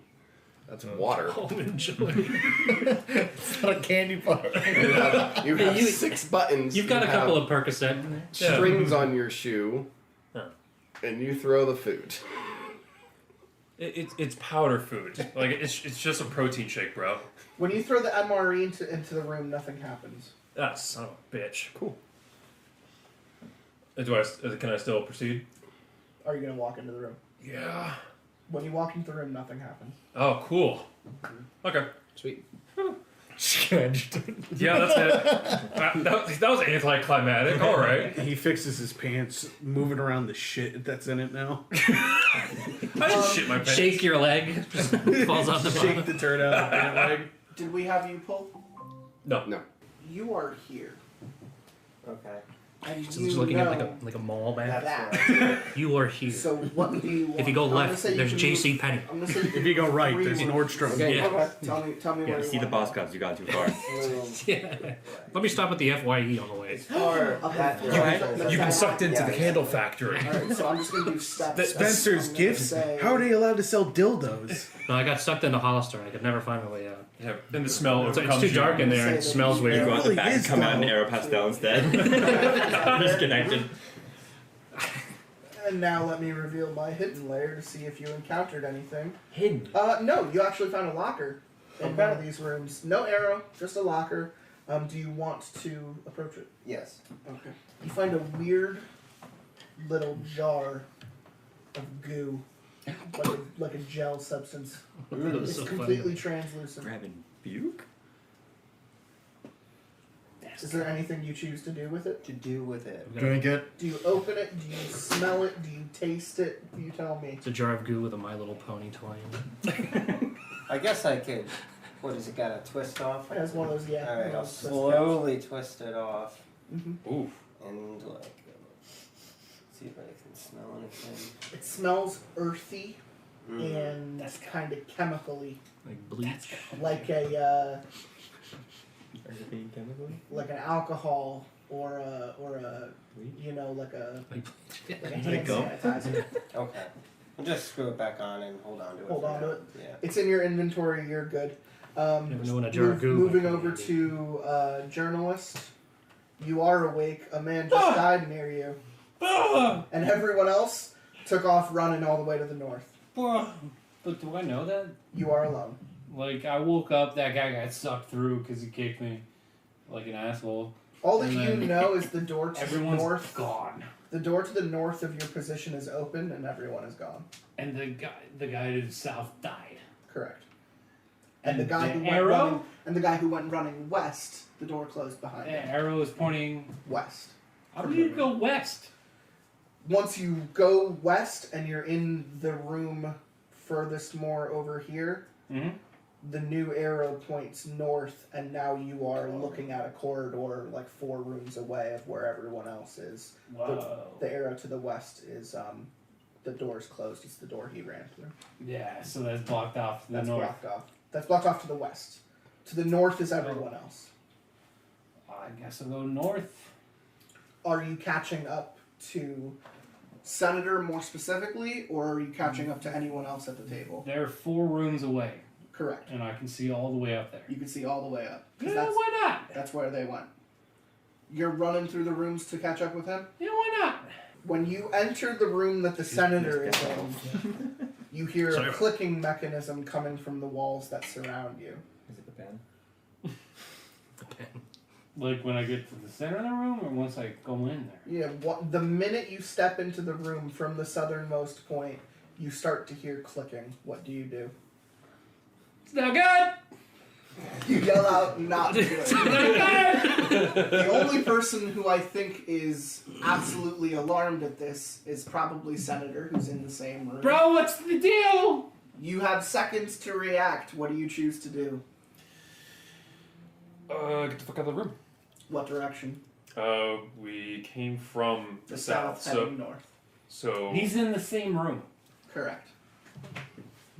S3: That's water.
S6: Almond joy.
S8: It's not a candy bar.
S3: You have 6 buttons.
S6: You've got
S3: you
S6: a couple
S3: have
S6: of Percocet in there.
S3: strings on your shoe,
S2: Yeah.
S3: and you throw the food.
S2: It's powder food. Like it's just a protein shake, bro.
S7: When you throw the MRE into the room, nothing happens.
S2: Ah, son of a bitch. Cool. Can I still proceed?
S7: Are you gonna walk into the room?
S2: Yeah.
S7: When you walk into the room, nothing happens.
S2: Oh, cool. Okay.
S3: Sweet.
S2: Yeah, that's it. That was anticlimactic. All right.
S9: He fixes his pants, moving around the shit that's in it now.
S2: I just shit my pants.
S6: Shake your leg. Just falls off the
S9: Shake
S6: bottom.
S9: the turd out of the pant leg.
S7: Did we have you pull?
S2: No.
S3: No.
S7: You are here,
S10: Okay.
S7: and
S6: Just
S7: you
S6: looking
S7: know
S6: at like a mall bag.
S7: that.
S6: You are here.
S7: So what do you want?
S6: If you go
S7: I'm gonna
S6: left,
S7: say you
S6: there's
S7: can
S6: J.C.
S7: move-
S6: Penney.
S7: I'm gonna say
S9: If you go right,
S7: three
S9: there's
S7: moves.
S9: Nordstrom.
S3: Okay.
S6: Yeah.
S7: Okay, tell me
S11: Yeah,
S7: where you
S11: see the
S7: want
S11: boss
S7: to
S11: cups. You got too far.
S6: Yeah. Let me stop at the FYE on the way.
S10: Or
S2: You've been sucked into the candle factory.
S7: Alright, so I'm just gonna do steps.
S9: Spencer's
S7: I'm gonna
S9: gifts.
S7: say-
S9: How are they allowed to sell dildos?
S6: No, I got sucked into Hollister. I could never find my way out.
S2: Yeah, and the smell
S6: It's
S2: overcomes
S6: too
S2: you.
S6: dark in there and it smells
S11: You
S6: weird.
S11: go out the
S3: really
S11: back and
S3: is,
S11: come out and
S3: though.
S11: arrow pastel instead. Disconnected.
S7: And now let me reveal my hidden layer to see if you encountered anything.
S11: Hidden.
S7: No, you actually found a locker in one of these rooms. No arrow, just a locker. Do you want to approach it?
S10: Yes.
S7: Okay. You find a weird little jar of goo, like a gel substance. It's
S6: so
S7: completely translucent.
S11: Grabbing Buke?
S7: Is there anything you choose to do with it?
S10: To do with it.
S8: Drink it.
S7: Do you open it? Do you smell it? Do you taste it? You tell me.
S6: It's a jar of goo with a My Little Pony toy in it.
S10: I guess I could. What has it got? A twist off?
S7: It has one of those, yeah.
S10: All right,
S7: one
S10: I'll
S7: of those twist
S10: slowly twist it off
S2: Oof.
S10: and like see if I can smell anything.
S7: caps. It smells earthy
S10: Mm.
S7: and that's kind of chemically,
S6: Like bleach.
S7: like a
S11: Are you being chemical?
S7: like an alcohol or a you know like a hand
S11: gum?
S7: sanitizer.
S10: Okay. I'll just screw it back on and hold on to it.
S7: Hold
S10: for
S7: on to
S10: now.
S7: it.
S10: Yeah.
S7: It's in your inventory. You're good.
S6: Never knew when a jar of goo might
S7: Moving
S6: come
S7: over
S6: handy.
S7: to journalist. You are awake. A man just died near you, and everyone else took off running all the way to the north.
S4: But do I know that?
S7: You are alone.
S4: Like, I woke up, that guy got sucked through because he kicked me like an asshole.
S7: All that
S4: And
S7: you
S4: then
S7: know is the door to the
S4: Everyone's
S7: north.
S4: gone.
S7: The door to the north of your position is open, and everyone is gone.
S4: And the guy to the south died.
S7: Correct. And the guy
S4: The
S7: who went
S4: arrow?
S7: running, and the guy who went running west, the door closed behind
S4: The
S7: him.
S4: arrow is pointing.
S7: West.
S4: How do you go west?
S7: Once you go west and you're in the room furthest more over here,
S4: Mm-hmm.
S7: the new arrow points north, and now you are looking at a corridor like 4 rooms away of where everyone else is.
S4: Whoa.
S7: The arrow to the west is the door's closed. It's the door he ran through.
S4: Yeah, so that's blocked off to the
S7: That's
S4: north.
S7: blocked off. That's blocked off to the west. To the north is everyone else.
S4: I guess I'll go north.
S7: Are you catching up to Senator more specifically, or are you catching up to anyone else at the table?
S4: They're 4 rooms away,
S7: Correct.
S4: and I can see all the way up there.
S7: You can see all the way up. 'Cause
S4: Yeah, why not?
S7: That's where they went. You're running through the rooms to catch up with him?
S4: Yeah, why not?
S7: When you enter the room that the senator is in, you hear a clicking mechanism coming from the walls that surround you.
S11: Is it the pen?
S4: Like when I get to the center of the room, or once I go in there?
S7: Yeah, the minute you step into the room from the southernmost point, you start to hear clicking. What do you do?
S4: It's not good!
S7: You yell out, not good.
S4: It's not good!
S7: The only person who I think is absolutely alarmed at this is probably Senator, who's in the same room.
S4: Bro, what's the deal?
S7: You have seconds to react. What do you choose to do?
S2: Get the fuck out of the room.
S7: What direction?
S2: We came from
S7: The
S2: the
S7: south,
S2: south,
S7: heading north.
S2: so
S4: He's in the same room.
S7: Correct.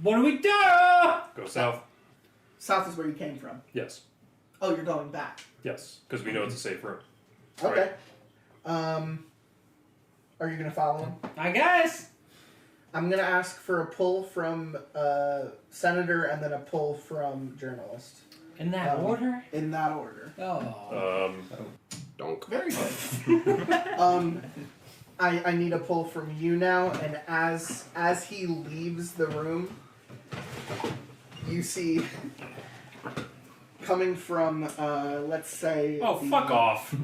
S4: What do we do?
S2: go south.
S7: South is where you came from.
S2: Yes,
S7: Oh, you're going back.
S2: yes, because we know it's a safe room.
S7: Okay. Are you gonna follow him?
S4: I guess.
S7: I'm gonna ask for a pull from Senator and then a pull from Journalist.
S4: In that order?
S7: In that order.
S4: Oh.
S3: Donk.
S7: Very good. I need a pull from you now, and as he leaves the room, you see coming from let's say.
S2: Oh, fuck off!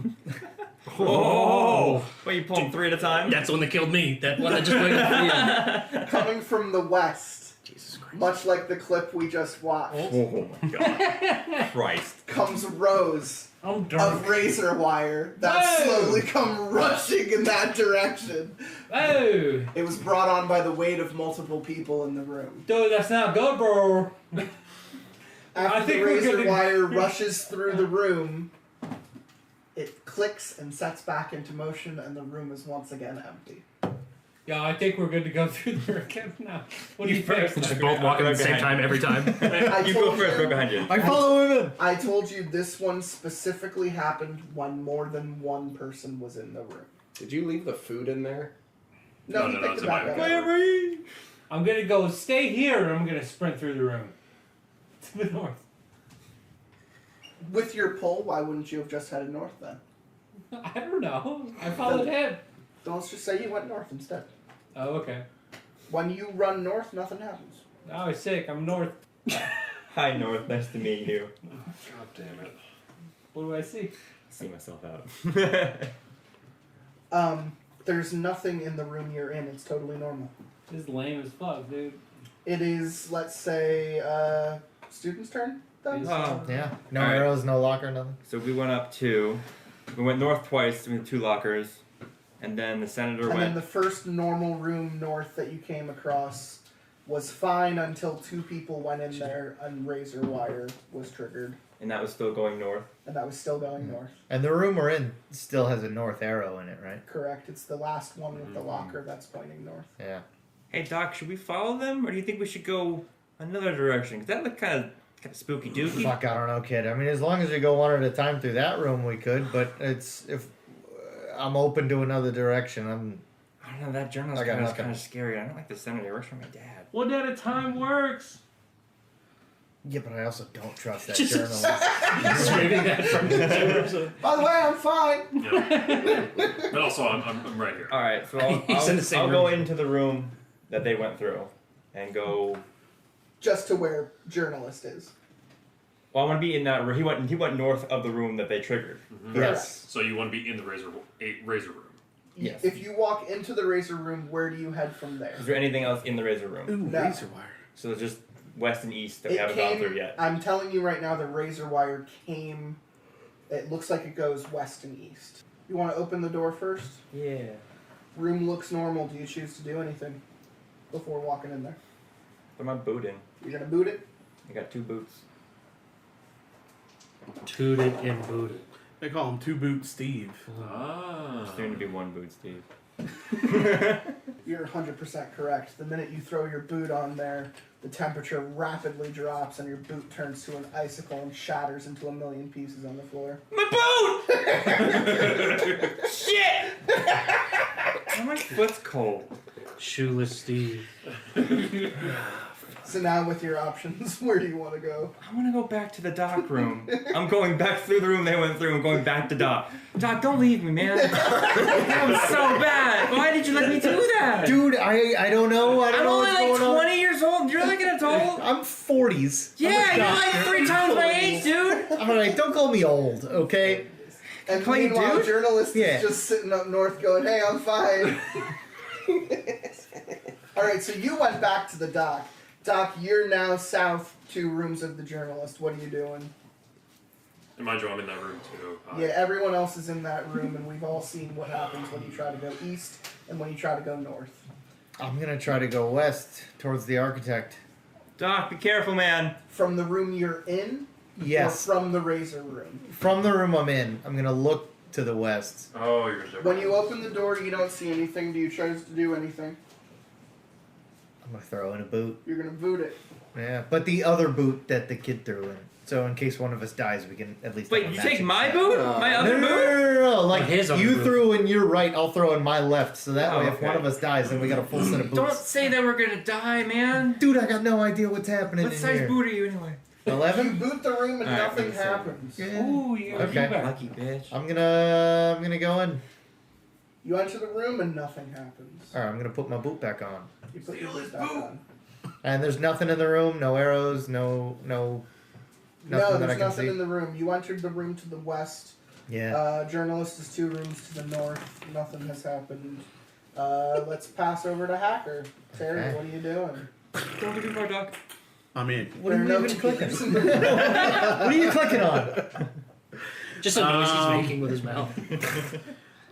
S11: Oh! Wait, you pull them 3 at a time?
S6: That's the one that killed me. That one I just waited for you.
S7: Coming from the west,
S6: Jesus Christ.
S7: much like the clip we just watched,
S11: Oh my god. Christ.
S7: comes rows
S4: I'm
S7: of
S4: drunk.
S7: razor wire that
S4: Whoa!
S7: slowly come rushing in that direction.
S4: Oh!
S7: It was brought on by the weight of multiple people in the room.
S4: Dude, that's not good, bro.
S7: After
S4: I think
S7: the
S4: we're
S7: razor
S4: gonna-
S7: wire rushes through the room, it clicks and sets back into motion, and the room is once again empty.
S4: Yeah, I think we're good to go through the camp now. What do you think?
S6: Just both walking at the same time every time.
S11: You go first, right behind you.
S8: I follow him in.
S7: I told you this one specifically happened when more than one person was in the room.
S3: Did you leave the food in there?
S7: No,
S2: No,
S7: he
S2: no,
S7: picked
S2: it's
S7: it
S2: in
S7: back
S2: my
S7: up.
S4: I'm gonna go stay here, and I'm gonna sprint through the room. To the north.
S7: With your pull, why wouldn't you have just headed north then?
S4: I don't know. I followed him.
S7: So let's just say you went north instead.
S4: Oh, okay.
S7: When you run north, nothing happens.
S4: Now I'm sick. I'm north.
S11: Hi, North. Nice to meet you.
S2: God damn it.
S4: What do I see?
S11: See myself out.
S7: There's nothing in the room you're in. It's totally normal.
S4: This is lame as fuck, dude.
S7: It is, let's say, student's turn. Then?
S11: Oh.
S8: Yeah. No
S11: All right.
S8: arrows, no locker, nothing.
S11: So we went north twice with 2 lockers, and then the senator
S7: And then
S11: went.
S7: the first normal room north that you came across was fine until 2 people went in there and razor wire was triggered.
S11: And that was still going north.
S7: And that was still going north.
S8: And the room we're in still has a north arrow in it, right?
S7: Correct. It's the last one with the locker that's pointing north.
S8: Yeah.
S11: Hey, Doc, should we follow them, or do you think we should go another direction? Because that looked kind of spooky dooky.
S8: Fuck, I don't know, kid. I mean, as long as we go one at a time through that room, we could. But if I'm open to another direction,
S11: I don't know. That journalist
S8: I got
S11: is
S8: nothing.
S11: kind of scary. I don't like the senator. It works for my dad.
S2: One at a time works.
S8: Yeah, but I also don't trust that
S6: Just-
S8: journalist.
S6: Screaming that from the
S7: By the way, I'm fine.
S2: Yeah. But also, I'm right here.
S11: All right, so
S6: He's in the same
S11: I'll
S6: room.
S11: go into the room that they went through and go.
S7: Just to where journalist is.
S11: Well, I want to be in that room. He went north of the room that they triggered.
S8: Yes.
S2: So you want to be in the razor room.
S8: Yes.
S7: If you walk into the razor room, where do you head from there?
S11: Is there anything else in the razor room?
S9: Ooh,
S7: No.
S9: razor wire.
S11: So it's just west and east that we haven't gone through yet.
S7: I'm telling you right now, the razor wire came. It looks like it goes west and east. You want to open the door first?
S11: Yeah.
S7: Room looks normal. Do you choose to do anything before walking in there?
S11: Put my boot in.
S7: You're gonna boot it.
S11: I got 2 boots.
S6: Tooted and booted.
S9: They call him Two Boot Steve.
S2: Ah.
S11: Soon to be 1 boot, Steve.
S7: You're 100% correct. The minute you throw your boot on there, the temperature rapidly drops and your boot turns to an icicle and shatters into a million pieces on the floor.
S11: My boot! Shit! Oh, my foot's cold.
S6: Shoeless Steve.
S7: So now with your options, where do you want to go?
S11: I want to go back to the dock room. I'm going back through the room they went through and going back to Doc. Doc, don't leave me, man. That was so bad. Why did you let me do that?
S8: Dude, I don't know. I don't
S11: I'm
S8: know
S11: only
S8: what's
S11: like
S8: going
S11: 20 years old. You're like an adult.
S8: I'm 40s.
S11: Yeah, you're like 3 times my age, dude.
S8: Alright, don't call me old, okay?
S7: And
S11: Call you
S7: meanwhile,
S11: dude?
S7: journalist
S8: Yeah.
S7: is just sitting up north going, hey, I'm fine. Alright, so you went back to the dock. Doc, you're now south 2 rooms of the journalist. What are you doing?
S2: And mind you, I'm in that room too.
S7: Yeah, everyone else is in that room, and we've all seen what happens when you try to go east and when you try to go north.
S8: I'm gonna try to go west towards the architect.
S11: Doc, be careful, man.
S7: From the room you're in,
S8: Yes.
S7: or from the razor room?
S8: From the room I'm in, I'm gonna look to the west.
S2: Oh, you're different.
S7: When you open the door, you don't see anything. Do you choose to do anything?
S8: I'm gonna throw in a boot.
S7: You're gonna boot it.
S8: Yeah, but the other boot that the kid threw in. So in case one of us dies, we can at least.
S11: Wait,
S8: have a
S11: you take
S8: matching
S11: my
S8: set.
S11: boot? My
S8: No,
S11: other
S8: no,
S11: boot?
S8: no. Like
S6: his other
S8: you
S6: boot.
S8: threw in your right, I'll throw in my left. So that
S11: Oh,
S8: way, if
S11: okay.
S8: one of us dies, then we got a full set of
S11: Don't
S8: boots.
S11: say that we're gonna die, man.
S8: Dude, I got no idea what's happening
S11: What
S8: in
S11: size
S8: here.
S11: boot are you anyway?
S7: You
S8: 11.
S7: boot the room and
S11: Alright,
S7: nothing
S11: let's see.
S7: happens.
S8: Yeah.
S6: Ooh, you got
S8: Okay.
S6: a back.
S11: Lucky bitch.
S8: I'm gonna go in.
S7: You enter the room and nothing happens.
S8: All right, I'm gonna put my boot back on.
S7: You put your boot back on.
S8: And there's nothing in the room. No arrows. No.
S7: No,
S8: Nothing that I
S7: there's
S8: can
S7: nothing
S8: see.
S7: in the room. You entered the room to the west.
S8: Yeah.
S7: Journalist is 2 rooms to the north. Nothing has happened. Let's pass over to Hacker. Terry,
S8: Okay.
S7: what are you doing?
S11: Don't go too far, Doc.
S9: I'm in.
S8: What are
S7: There
S8: you
S7: are
S8: even
S7: no
S8: clicking?
S7: keys in the room.
S8: What are you clicking on?
S6: Just a noise he's making with his mouth.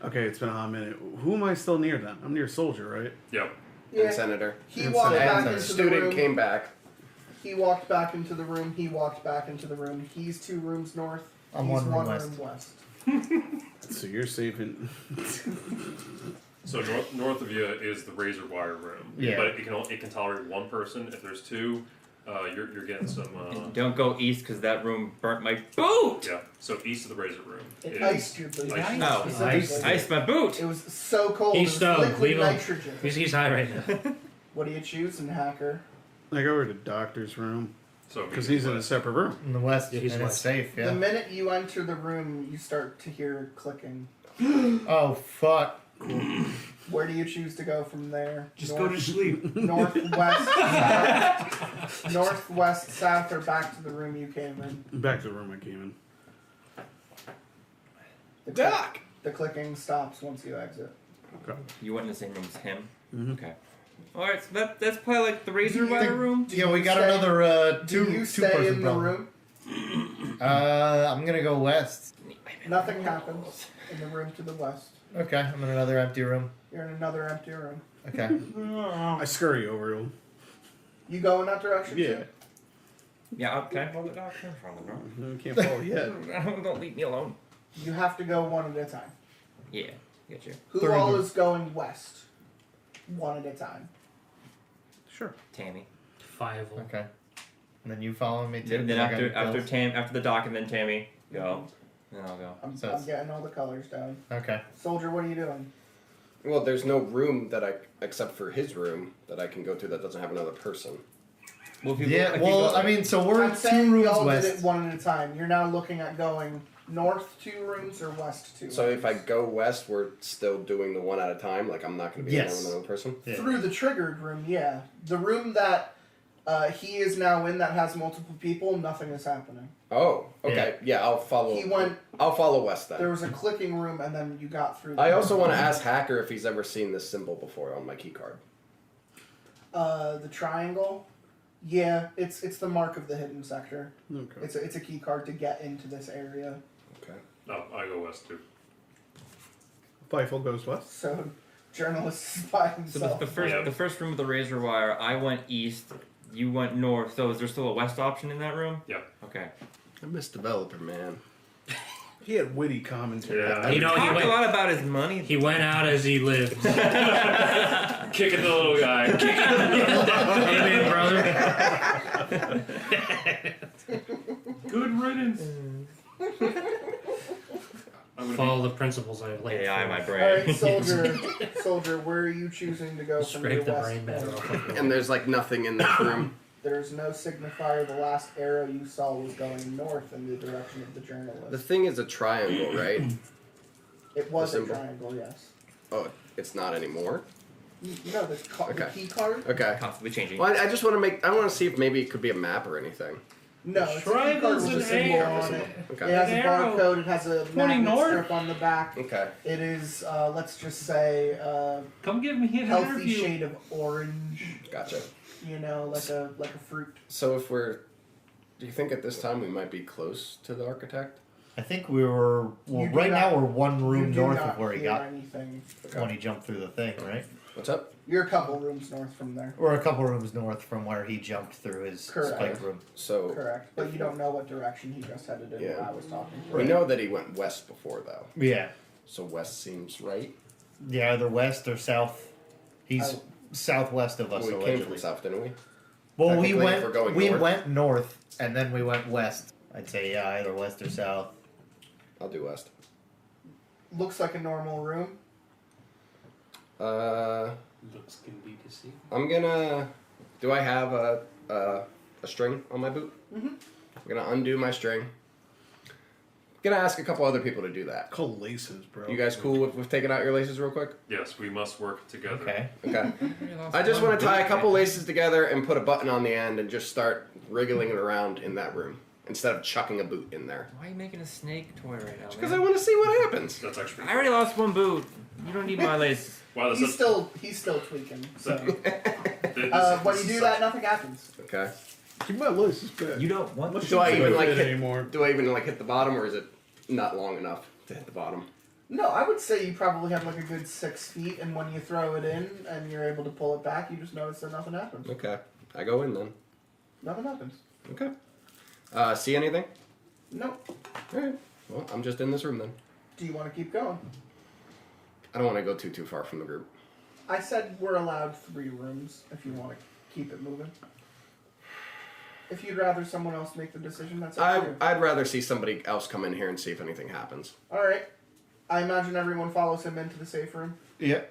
S9: Okay, it's been a hot minute. Who am I still near then? I'm near Soldier, right?
S2: Yep.
S7: Yeah.
S3: And Senator.
S7: He
S8: And
S7: walked
S8: Senator.
S7: back
S8: And
S7: into the
S3: Student
S7: room.
S3: came back.
S7: He walked back into the room. He walked back into the room. He's 2 rooms north.
S8: I'm
S7: He's
S8: one room
S7: 1
S8: west.
S7: room west.
S9: So you're saving.
S2: So north of you is the razor wire room.
S8: Yeah.
S2: But it can tolerate 1 person. If there's 2, you're getting some.
S11: Don't go east because that room burnt my boot.
S2: Yeah. So east of the razor room
S7: It
S2: is
S7: iced your boot.
S2: Iced.
S11: Oh,
S7: Specifically.
S11: iced my boot.
S7: It was so cold.
S6: He's
S7: it was
S6: stoned.
S7: liquid
S6: Leave him.
S7: nitrogen.
S6: He's high right now.
S7: What do you choose in Hacker?
S9: I go over to Doctor's room.
S2: So
S9: Because he's in a separate room.
S8: In the west,
S6: Yeah, he's
S8: and it's
S6: west.
S8: safe. Yeah.
S7: The minute you enter the room, you start to hear clicking.
S8: Oh fuck!
S7: Where do you choose to go from there?
S4: Just go to sleep.
S7: Northwest, south, northwest, south, or back to the room you came in.
S9: Back to the room I came in.
S7: The clicking stops once you exit.
S9: Okay.
S11: You went in the same room as him?
S9: Mm-hmm.
S11: Okay. Alright, so that's probably like the razor wire room?
S8: Yeah, we got
S7: stay-
S8: another
S7: Do
S8: two
S7: you
S8: two
S7: stay
S8: person
S7: in the
S8: problem.
S7: room?
S8: I'm gonna go west.
S7: Nothing happens in the room to the west.
S8: Okay, I'm in another empty room.
S7: You're in another empty room.
S8: Okay.
S9: I scurry over to him.
S7: You go in that direction
S9: Yeah.
S7: too?
S11: Yeah, can I follow the doctor?
S9: I can't follow yet.
S11: Don't leave me alone.
S7: You have to go one at a time.
S11: Yeah, get you.
S7: Who all is going west? One at a time.
S9: Sure.
S11: Tammy.
S6: 5.
S8: Okay. And then you follow me too.
S11: Then
S8: 'cause I got
S11: after
S8: pills.
S11: after the doc and then Tammy, go. Then I'll go.
S7: I'm
S8: So it's-
S7: getting all the colors down.
S8: Okay.
S7: Soldier, what are you doing?
S3: Well, there's no room that except for his room, that I can go to that doesn't have another person.
S11: Well, if you
S8: Yeah.
S11: if you
S8: Well,
S11: go-
S8: I mean, so we're
S7: I'm
S8: two
S7: saying
S8: rooms
S7: y'all
S8: west.
S7: did it one at a time. You're now looking at going north 2 rooms or west 2
S3: So
S7: rooms.
S3: if I go west, we're still doing the one at a time. Like I'm not going to be in there
S8: Yes.
S3: with another person.
S8: Yeah.
S7: Through the triggered room, yeah. The room that he is now in that has multiple people, nothing is happening.
S3: Oh, okay. Yeah, I'll follow.
S7: He went.
S3: I'll follow west then.
S7: There was a clicking room, and then you got through.
S3: I also want to ask Hacker if he's ever seen this symbol before on my key card.
S7: The triangle. Yeah, it's the mark of the hidden sector.
S9: Okay.
S7: It's a key card to get into this area.
S3: Okay.
S2: No, I go west too.
S9: Feifel goes west.
S7: So, journalist is by
S11: So
S7: himself.
S11: the first room with the razor wire, I went east. You went north. So is there still a west option in that room?
S2: Yeah.
S11: Okay.
S3: I miss developer, man.
S9: He had witty commentary.
S2: Yeah.
S6: You know,
S11: He
S6: he
S11: talked
S6: went,
S11: a lot about his money.
S6: he went out as he lived.
S2: Kicking the little guy.
S6: Amen, brother.
S2: Good riddance. I'm gonna
S6: Follow the principles I've laid.
S11: AI, my
S6: forth.
S11: brain.
S7: Alright, soldier, where are you choosing to go from your
S6: Scrape the
S7: west?
S6: brain matter off of the
S3: And there's like nothing in this room.
S7: There's no signifier. The last arrow you saw was going north in the direction of the journalist.
S3: The thing is a triangle, right?
S7: It was
S3: the
S7: a
S3: symbol.
S7: triangle, yes.
S3: Oh, it's not anymore.
S7: No, the
S3: Okay.
S7: key card?
S3: Okay.
S11: Constantly changing.
S3: Well, I just want to make. I want to see if maybe it could be a map or anything.
S7: No, it's a key card
S6: Triangle's
S7: with a
S6: an
S7: symbol
S6: arrow.
S7: on it.
S3: Okay.
S7: It has
S6: An
S7: a
S6: arrow
S7: barcode. It has a
S6: pointing
S7: magnet
S6: north.
S7: strip on the back.
S3: Okay.
S7: It is, let's just say,
S6: Come give me an
S7: healthy
S6: interview.
S7: shade of orange.
S3: Gotcha.
S7: You know, like a fruit.
S3: So if we're, do you think at this time we might be close to the architect?
S8: I think we were. Well,
S7: You do
S8: right
S7: not-
S8: now we're one
S7: You
S8: room
S7: do
S8: north
S7: not
S8: of where he
S7: hear
S8: got
S7: anything.
S8: when he jumped through the thing, right?
S3: What's up?
S7: You're a couple rooms north from there.
S8: Or a couple rooms north from where he jumped through his
S7: Correct.
S8: spike room.
S3: So
S7: Correct. But you don't know what direction he just headed in
S3: Yeah.
S7: when I was talking.
S3: we know that he went west before though.
S8: Yeah.
S3: So west seems right.
S8: Yeah, either west or south. He's
S7: Oh.
S8: southwest of us
S3: we came
S8: allegedly.
S3: from south, didn't we?
S8: Well, we
S3: Technically, if we're going
S8: went. We
S3: north.
S8: went north and then we went west. I'd say yeah, either west or south.
S3: I'll do west.
S7: Looks like a normal room.
S6: Looks can be deceiving.
S3: I'm gonna. Do I have a string on my boot?
S7: Mm-hmm.
S3: I'm gonna undo my string. I'm gonna ask a couple other people to do that.
S9: Called laces, bro.
S3: You guys cool with taking out your laces real quick?
S2: Yes, we must work together.
S8: Okay.
S3: Okay. I just want to tie a couple laces together and put a button on the end and just start wriggling it around in that room instead of chucking a boot in there.
S11: Why are you making a snake toy right now?
S3: Because
S11: man?
S3: I want to see what happens.
S2: That's actually.
S11: I already lost one boot. You don't need my laces.
S2: Wow, that's
S7: He's still tweaking. So
S2: this
S7: when you
S2: is
S7: do
S2: such-
S7: that, nothing happens.
S3: Okay.
S9: Keep my laces back.
S11: You don't want
S3: Do I even like hit
S9: anymore?
S3: Do I even like hit the bottom, or is it not long enough to hit the bottom?
S7: No, I would say you probably have like a good 6 feet, and when you throw it in and you're able to pull it back, you just notice that nothing happens.
S3: Okay. I go in then.
S7: Nothing happens.
S3: Okay. See anything?
S7: Nope.
S3: All right. Well, I'm just in this room then.
S7: Do you want to keep going?
S3: I don't want to go too far from the group.
S7: I said we're allowed 3 rooms if you want to keep it moving. If you'd rather someone else make the decision, that's up to you.
S3: I'd rather see somebody else come in here and see if anything happens.
S7: Alright. I imagine everyone follows him into the safe room.
S8: Yeah.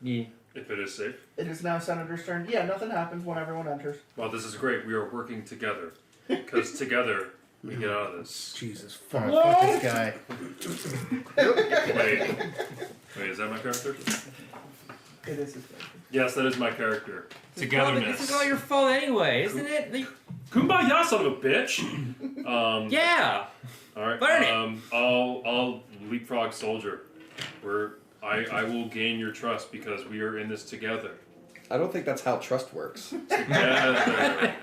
S11: Yeah.
S2: If it is safe.
S7: It is now Senator's turn. Yeah, nothing happens when everyone enters.
S2: Well, this is great. We are working together. Because together we get out of this.
S9: Jesus
S8: Fuck
S9: fuck.
S8: this guy.
S2: Wait, is that my character?
S7: It is his character.
S2: Yes, that is my character.
S11: This
S2: Togetherness.
S11: is all your fault anyway, isn't it?
S2: Kumbaya, son of a bitch.
S11: Yeah.
S2: All right.
S11: Burn it.
S2: I'll leapfrog soldier. I will gain your trust because we are in this together.
S3: I don't think that's how trust works.
S2: Together.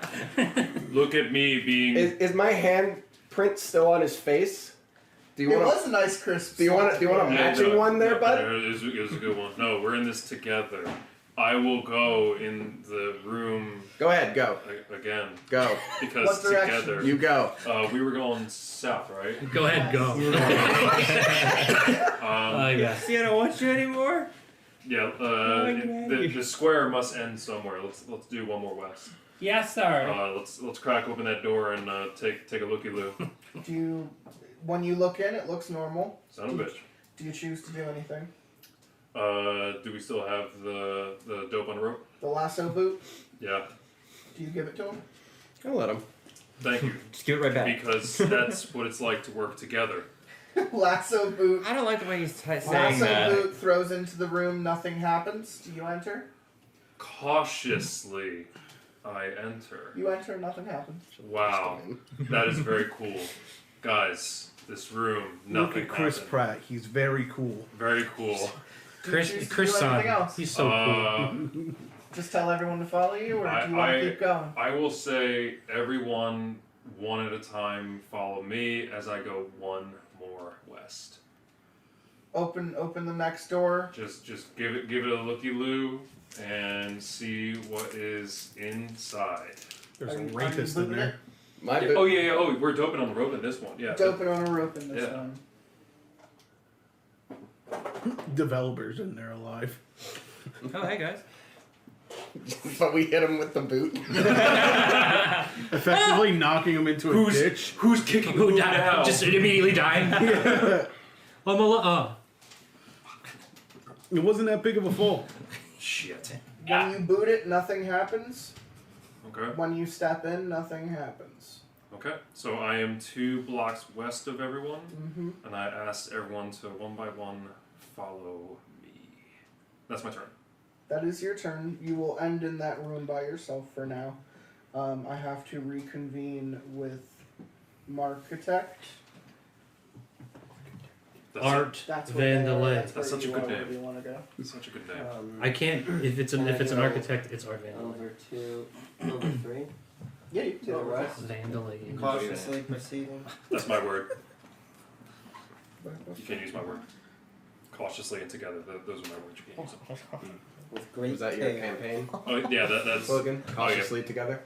S2: Look at me being.
S3: Is my handprint still on his face? Do you
S7: It
S3: want?
S7: was a nice crisp.
S3: Do you want a matching one there, bud?
S2: It was a good one. No, we're in this together. I will go in the room.
S3: Go ahead, go.
S2: Again.
S3: Go.
S2: Because
S7: What direction?
S2: together.
S3: You go.
S2: We were going south, right?
S6: Go ahead, go.
S11: See, I don't want you anymore.
S2: Yeah. The square must end somewhere. Let's do one more west.
S4: Yes, sir.
S2: Let's crack open that door and take a looky loo.
S7: When you look in, it looks normal.
S2: Son of a bitch.
S7: Do you choose to do anything?
S2: Do we still have the dope on the rope?
S7: The lasso boot.
S2: Yeah.
S7: Do you give it to him?
S3: I'll let him.
S2: Thank you.
S11: Just give it right back.
S2: Because that's what it's like to work together.
S7: Lasso boot.
S11: I don't like the way he's saying
S7: Lasso
S11: that.
S7: boot throws into the room. Nothing happens. Do you enter?
S2: Cautiously, I enter.
S7: You enter. Nothing happens.
S2: Wow, that is very cool, guys. This room,
S9: Look
S2: nothing
S9: at Chris
S2: happened.
S9: Pratt. He's very cool.
S2: Very cool.
S7: Do you choose to
S6: Chris
S7: do anything
S6: son.
S7: else?
S6: He's so cool.
S7: Just tell everyone to follow you, or do you want to keep going?
S2: I will say everyone one at a time follow me as I go one more west.
S7: Open the next door.
S2: Just give it a looky loo and see what is inside.
S9: There's
S7: Are
S9: a
S7: you
S9: rapist in
S7: booting
S9: there.
S3: My boot.
S2: Oh yeah. Oh, we're doping on the rope in this one. Yeah.
S7: Doping on a rope in this
S2: Yeah.
S7: one.
S9: Developers in there alive.
S11: Oh, hey guys.
S3: But we hit him with the boot.
S9: Effectively knocking him into a ditch.
S2: Who's kicking who now?
S6: Just immediately dying.
S9: It wasn't that big of a fall.
S2: Shit.
S7: When you boot it, nothing happens.
S2: Okay.
S7: When you step in, nothing happens.
S2: Okay. So I am 2 blocks west of everyone,
S7: Mm-hmm.
S2: and I asked everyone to one by one follow me. That's my turn.
S7: That is your turn. You will end in that room by yourself for now. I have to reconvene with Markitect.
S6: Art
S7: That's
S6: Van
S7: where
S6: Delay.
S7: that's
S2: That's
S7: where
S2: such a
S7: you
S2: good
S7: are,
S2: name.
S7: where do you want to go?
S2: Such a good name.
S6: I can't. If it's an architect, it's Art Van Delay.
S10: Over to number 3.
S7: Yeah, you can
S10: To
S7: do
S10: the
S7: it.
S10: west.
S6: Van Delay.
S10: Cautiously proceeding.
S2: That's my word. You can use my word. Cautiously and together. Those are my words. You can use them.
S10: With great
S3: Was that your
S10: care.
S3: campaign
S2: Oh yeah, that's
S3: slogan?
S2: Oh, yeah.
S3: Cautiously together.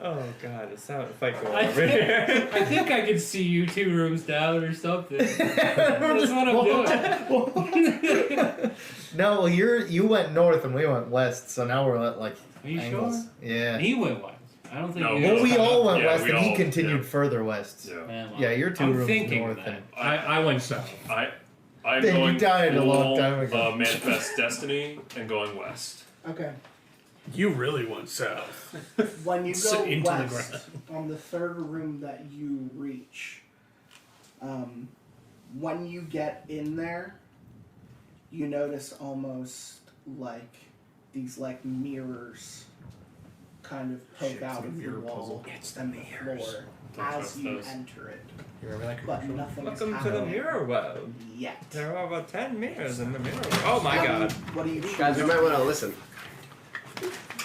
S11: Oh god, it's not a fight going
S4: I
S11: over here.
S4: I think I could see you 2 rooms down or something. That's what I'm doing.
S8: No, well, you went north and we went west, so now we're at like
S4: Are you
S8: angles.
S4: sure?
S8: Yeah.
S4: He went west. I don't think.
S2: No,
S4: you
S8: Well, we all went
S2: Yeah,
S8: west,
S2: we
S8: and he
S2: all-
S8: continued
S2: yeah.
S8: further west.
S2: Yeah.
S4: Man, well,
S8: Yeah, you're 2
S4: I'm
S8: rooms
S4: thinking
S8: north.
S4: that.
S8: And
S6: I went south.
S2: I'm
S8: Then you
S2: going
S8: died a long
S2: full,
S8: time ago.
S2: Manifest Destiny and going west.
S7: Okay.
S9: You really went south.
S7: When you
S6: So
S7: go
S6: into the
S7: west, on the third room that you reach, when you get in there, you notice almost like these like mirrors kind of poke
S9: Shit,
S7: out
S9: it's a
S7: of the
S9: mirror
S7: wall
S9: puzzle.
S7: and the floor as you enter it.
S6: You remember that
S7: But
S6: commercial?
S7: nothing
S11: Welcome
S7: is
S11: to the
S7: happening
S11: mirror world.
S7: yet.
S11: There are about 10 mirrors in the mirror world. Oh my god.
S7: What do you choose?
S3: Guys, we might want to listen.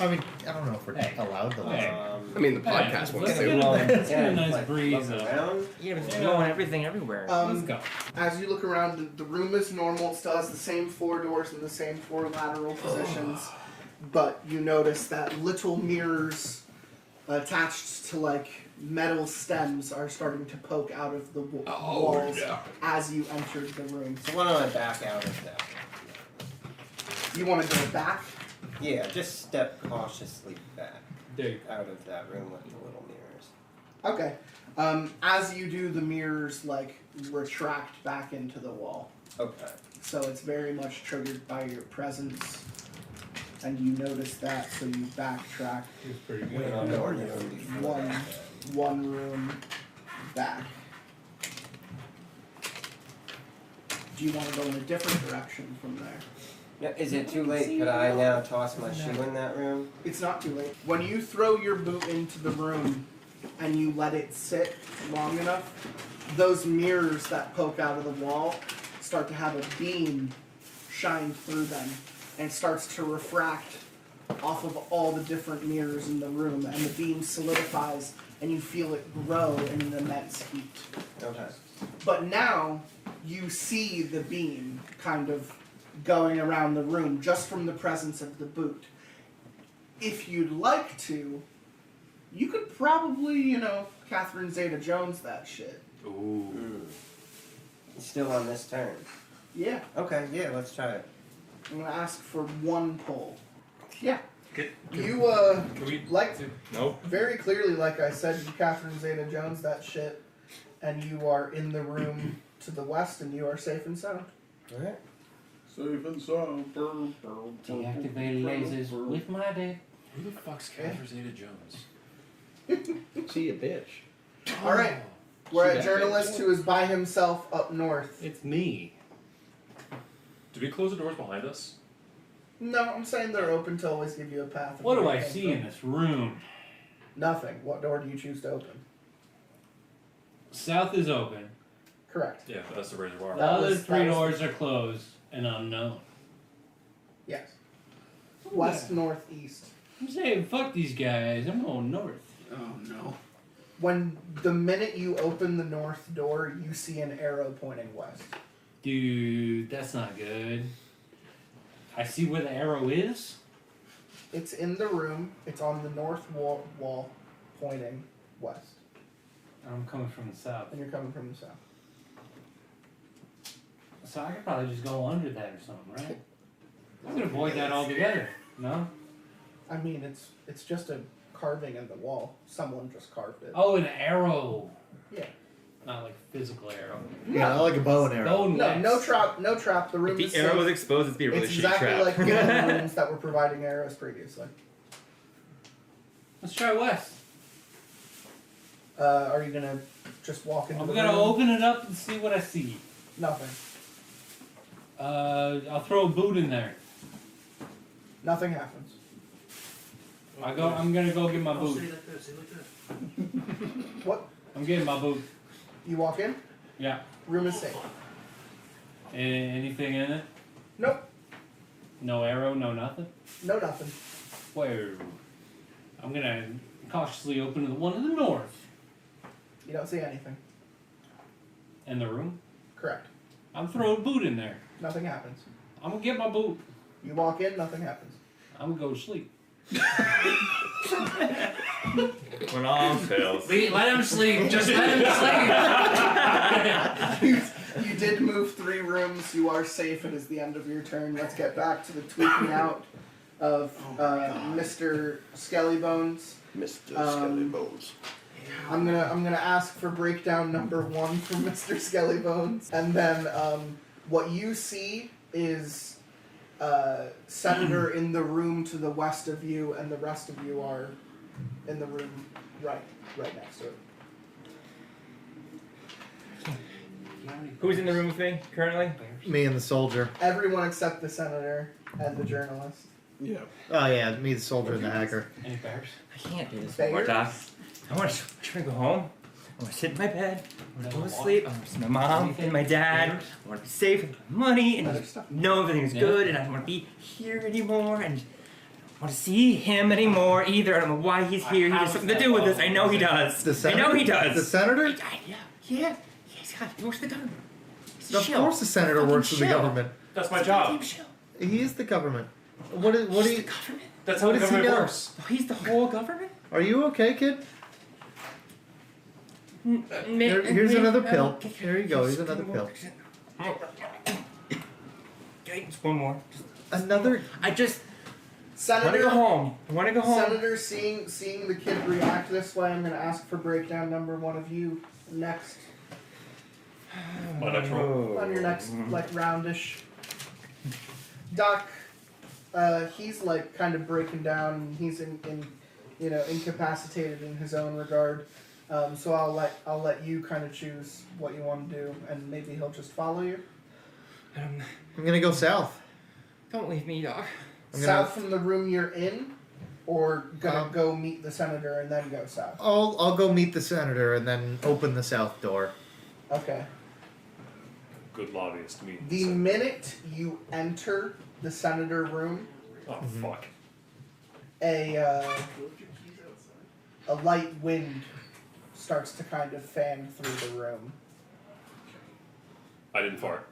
S8: I mean, I don't know if we're allowed to listen.
S3: I mean, the podcast wants
S4: Let's
S3: to.
S4: get a nice
S10: like,
S4: breeze.
S10: look around.
S11: Yeah, but it's blowing everything everywhere.
S4: Let's go.
S7: As you look around, the room is normal. It still has the same 4 doors and the same 4 lateral positions. But you notice that little mirrors attached to like metal stems are starting to poke out of the walls as you entered the room.
S10: So why don't I back out of that?
S7: You want to go back?
S10: Yeah, just step cautiously back
S4: There you
S10: out of that room with the little mirrors.
S7: Okay. As you do, the mirrors like retract back into the wall.
S10: Okay.
S7: so it's very much triggered by your presence. And you notice that, so you backtrack
S4: It's pretty
S10: Wait,
S4: good.
S10: I'm going to
S7: one room back. Do you want to go in a different direction from there?
S10: Yeah, is it too late? Could I now toss my shoe in that room?
S7: It's not too late. When you throw your boot into the room and you let it sit long enough, those mirrors that poke out of the wall start to have a beam shine through them, and it starts to refract off of all the different mirrors in the room, and the beam solidifies, and you feel it grow in an immense heat.
S10: Okay.
S7: But now you see the beam kind of going around the room just from the presence of the boot. If you'd like to, you could probably, Catherine Zeta-Jones that shit.
S2: Ooh.
S10: Still on this turn.
S7: Yeah.
S10: Okay, yeah, let's try it.
S7: I'm gonna ask for one pull. Yeah.
S2: Can we
S7: Like
S2: Nope.
S7: very clearly, like I said, you Catherine Zeta-Jones that shit, and you are in the room to the west, and you are safe and sound.
S10: Alright.
S9: Safe and sound.
S4: Deactivate lasers with my dick.
S2: Who the fuck's Catherine Zeta-Jones?
S3: See a bitch.
S7: All right. We're
S3: She
S7: a
S3: got
S7: journalist who is by himself up north.
S4: It's me.
S2: Did we close the doors behind us?
S7: No, I'm saying they're open to always give you a path. of
S4: What do
S7: where
S4: I
S7: you came
S4: see
S7: from.
S4: in this room?
S7: Nothing. What door do you choose to open?
S4: South is open.
S7: Correct.
S2: Yeah, that's the reservoir.
S4: The
S7: That
S4: other
S7: was-
S4: three
S7: that was-
S4: doors are closed and unknown.
S7: Yes. West, north, east.
S4: I'm saying fuck these guys. I'm going north.
S9: Oh no.
S7: When the minute you open the north door, you see an arrow pointing west.
S4: Dude, that's not good. I see where the arrow is.
S7: It's in the room. It's on the north wall pointing west.
S4: I'm coming from the south.
S7: And you're coming from the south.
S4: So I could probably just go under that or something, right? I'm gonna avoid that altogether. No?
S7: I mean, it's just a carving in the wall. Someone just carved it.
S4: Oh, an arrow.
S7: Yeah.
S4: Not like a physical arrow.
S8: Yeah, not like a bow and arrow.
S4: Going
S7: No,
S4: west.
S7: no trap. No trap. The room
S11: If
S7: is
S11: the arrow
S7: safe.
S11: was exposed, it'd be a really
S7: It's
S11: shitty
S7: exactly
S11: trap.
S7: like the other rooms that were providing arrows previously.
S4: Let's try west.
S7: Are you gonna just walk into
S4: I'm
S7: the
S4: gonna
S7: room?
S4: open it up and see what I see.
S7: Nothing.
S4: I'll throw a boot in there.
S7: Nothing happens.
S4: I'm gonna go get my boot.
S7: What?
S4: I'm getting my boot.
S7: You walk in.
S4: Yeah.
S7: Room is safe.
S4: Anything in it?
S7: Nope.
S4: No arrow, no nothing?
S7: No nothing.
S4: Whoa. I'm gonna cautiously open the one to the north.
S7: You don't see anything.
S4: In the room?
S7: Correct.
S4: I'm throwing a boot in there.
S7: Nothing happens.
S4: I'm gonna get my boot.
S7: You walk in. Nothing happens.
S4: I'm gonna go to sleep.
S11: When all fails.
S6: Let him sleep. Just let him sleep.
S7: You did move 3 rooms. You are safe. It is the end of your turn. Let's get back to the tweaking out of Mr. Skellybones.
S3: Mr.
S7: Um,
S3: Skellybones.
S7: I'm gonna ask for breakdown number 1 from Mr. Skellybones, and then what you see is Senator in the room to the west of you, and the rest of you are in the room right next to it.
S11: Who's in the room with me currently?
S8: Me and the soldier.
S7: Everyone except the senator and the journalist.
S9: Yeah.
S8: Oh yeah, me, the soldier, and the hacker.
S4: Any bears?
S11: I can't do this
S7: Bears?
S11: anymore, Doc. I want to go home. I want to sit in my bed. I want to go to sleep. I want to see my mom and my dad. I want to be safe with my money and know everything's good. And I don't want to be here anymore. And I don't want to see him anymore either. I don't know why he's here. He has something to do with this. I know he does.
S8: The
S11: I
S8: senator?
S11: know he does.
S8: The senator?
S11: Yeah. He's got to work for the government.
S8: Of course, the senator works for the government.
S2: That's my job.
S8: He is the government. What do you?
S2: That's how
S8: What
S2: the
S8: does he
S2: government
S8: know?
S2: works.
S11: Oh, he's the whole government?
S8: Are you okay, kid? Here's another pill. Here you go. Here's another pill.
S11: Okay, just one more.
S8: Another.
S11: I just
S7: Senator,
S11: want to go home. I want to go home.
S7: Senator, seeing the kid react this way, I'm gonna ask for breakdown number 1 of you next
S2: My next roll.
S7: on your next like roundish. Doc, he's like kind of breaking down. And he's incapacitated in his own regard. So I'll let you kind of choose what you want to do, and maybe he'll just follow you.
S8: I'm gonna go south.
S11: Don't leave me, Doc.
S7: South from the room you're in, or gonna go meet the senator and then go south.
S8: I'll go meet the senator and then open the south door.
S7: Okay.
S2: Good lobbyist meeting.
S7: The minute you enter the senator room,
S2: Oh fuck.
S7: a light wind starts to kind of fan through the room.
S2: I didn't fart.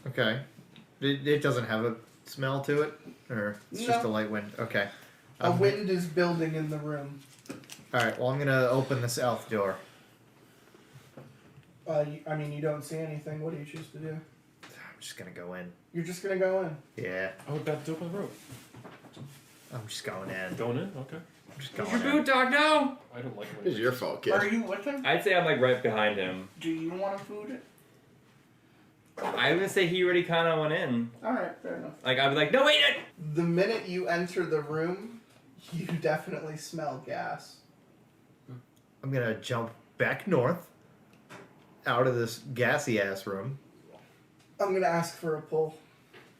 S8: Okay. It doesn't have a smell to it, or it's just a
S7: No.
S8: light wind. Okay.
S7: A wind is building in the room.
S8: All right. Well, I'm gonna open the south door.
S7: You don't see anything. What do you choose to do?
S8: I'm just gonna go in.
S7: You're just gonna go in.
S8: Yeah.
S2: I would about to open the room.
S8: I'm just going in.
S2: Going in? Okay.
S8: I'm just
S11: Where's
S8: going
S11: your
S8: in.
S11: boot, Doc? No!
S2: I don't like it.
S3: It's your fault, kid.
S7: Are you with him?
S11: I'd say I'm like right behind him.
S7: Do you want to food it?
S11: I would say he already kind of went in.
S7: All right, fair enough.
S11: Like, I'd be like, no, wait!
S7: The minute you enter the room, you definitely smell gas.
S8: I'm gonna jump back north, out of this gassy ass room.
S7: I'm gonna ask for a pull.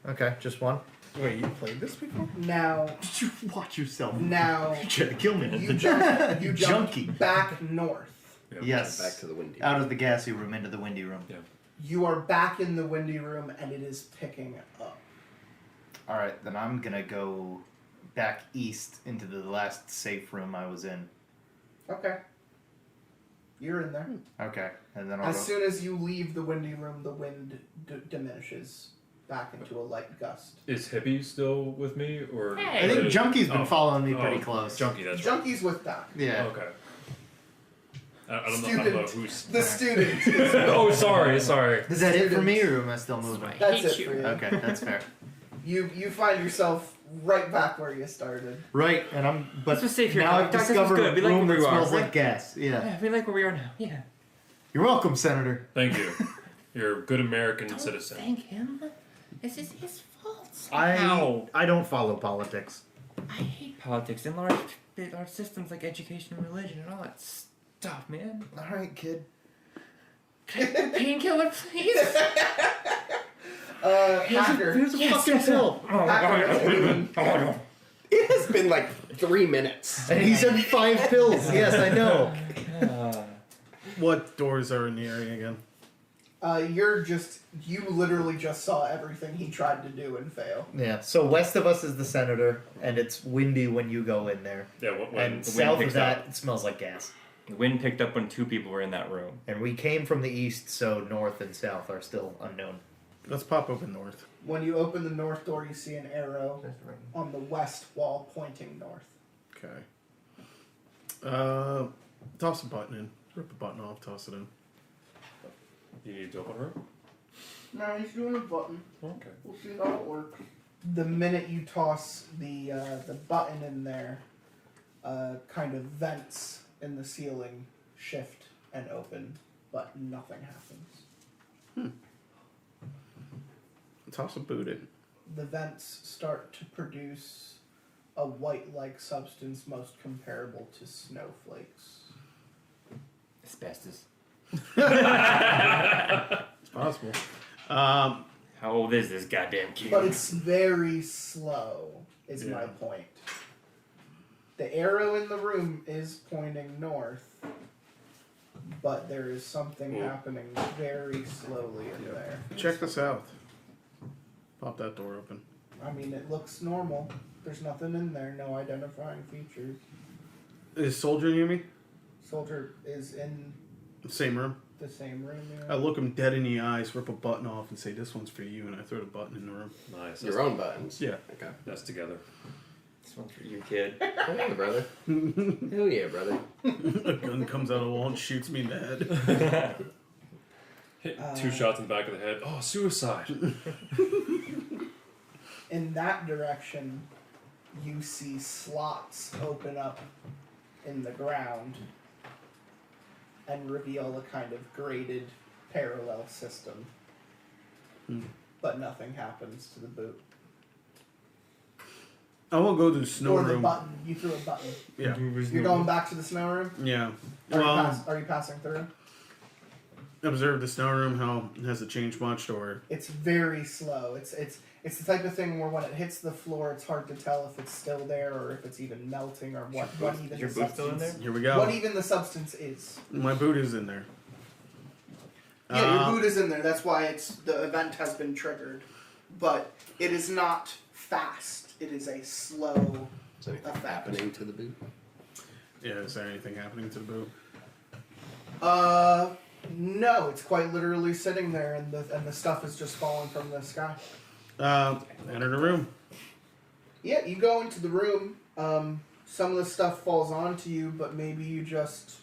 S8: Okay, just one.
S9: Wait, you played this before?
S7: Now,
S8: Did you watch yourself?
S7: now,
S8: You tried to kill me.
S7: you jump
S8: Junkie.
S7: back north.
S2: Yeah.
S8: Yes.
S3: Back to the windy.
S8: Out of the gassy room into the windy room.
S2: Yeah.
S7: You are back in the windy room, and it is picking up.
S8: All right, then I'm gonna go back east into the last safe room I was in.
S7: Okay. You're in there.
S8: Okay, and then I'll
S7: As
S8: go.
S7: soon as you leave the windy room, the wind diminishes back into a light gust.
S2: Is Hippie still with me, or?
S8: I think Junkie's been following me pretty
S2: Oh,
S8: close.
S2: Junkie, that's right.
S7: Junkie's with Doc.
S8: Yeah.
S2: Okay. I don't know
S7: Student.
S2: who's.
S7: The student.
S2: Oh, sorry.
S8: Is that it for me, or am I still moving?
S7: That's it for you.
S8: Okay, that's fair.
S7: You find yourself right back where you started.
S8: Right, and I'm. But
S11: Let's just stay here.
S8: now I've
S11: Doc, this is
S8: discovered
S11: good. We
S8: a
S11: like
S8: room
S11: where
S8: that
S11: we are.
S8: smells
S11: We're-
S8: like gas. Yeah.
S11: Yeah, we like where we are now. Yeah.
S8: You're welcome, Senator.
S2: Thank you. You're a good American citizen.
S11: Thank him. This is his fault.
S8: I don't follow politics.
S11: I hate politics and large systems like education and religion and all that stuff, man.
S8: All right, kid.
S11: Painkiller, please.
S7: Hacker.
S8: Here's a fucking pill.
S7: Hacker.
S3: It has been like 3 minutes.
S8: And he said 5 pills. Yes, I know.
S9: What doors are in the area again?
S7: You literally just saw everything he tried to do and fail.
S8: Yeah. So west of us is the senator, and it's windy when you go in there.
S2: Yeah. When
S8: And
S11: the wind
S8: south of
S11: picks
S8: that,
S11: up.
S8: it smells like gas.
S11: The wind picked up when 2 people were in that room.
S8: And we came from the east, so north and south are still unknown.
S9: Let's pop open north.
S7: When you open the north door, you see an arrow on the west wall pointing north.
S9: Okay. Toss a button in. Rip the button off, toss it in.
S2: you need to open a room.
S7: No, he's doing a button.
S2: Okay.
S7: We'll see how it works. The minute you toss the button in there, kind of vents in the ceiling shift and open, but nothing happens.
S9: Toss a boot in.
S7: The vents start to produce a white-like substance most comparable to snowflakes.
S11: Asbestos.
S9: It's possible.
S11: How old is this goddamn kid?
S7: But it's very slow, is my point. The arrow in the room is pointing north, but there is something happening very slowly in there.
S9: Check the south. Pop that door open.
S7: I mean, it looks normal. There's nothing in there, no identifying features.
S9: Is Soldier near me?
S7: Soldier is in
S9: Same room.
S7: the same room.
S9: I look him dead in the eyes, rip a button off, and say, "This one's for you," and I throw the button in the room.
S2: Nice.
S3: Your own buttons.
S9: Yeah.
S3: Okay.
S2: That's together.
S11: This one's for you, kid.
S3: Oh, yeah, brother. Hell yeah, brother.
S9: A gun comes out of the wall and shoots me in the head.
S2: Hit 2 shots in the back of the head. Oh, suicide.
S7: In that direction, you see slots open up in the ground and reveal a kind of graded parallel system. but nothing happens to the boot.
S9: I will go to the snow
S7: Or the
S9: room.
S7: button. You threw a button.
S9: Yeah.
S7: You're going back to the snow room?
S9: Yeah.
S7: Are you passing through?
S9: Observe the snow room. How has it changed much, or
S7: It's very slow. It's the type of thing where when it hits the floor, it's hard to tell if it's still there or if it's even melting or what even
S11: Your
S7: the
S11: boot still in
S7: substance.
S11: there?
S9: here we go.
S7: What even the substance is.
S9: My boot is in there.
S7: Yeah, your boot is in there. That's why the event has been triggered, but it is not fast. It is a slow
S3: Is anything
S7: effect.
S3: happening to the boot?
S9: Yeah. Is there anything happening to the boot?
S7: No. It's quite literally sitting there, and the stuff is just falling from the sky.
S9: Enter the room.
S7: Yeah, you go into the room. Some of the stuff falls onto you, but maybe you just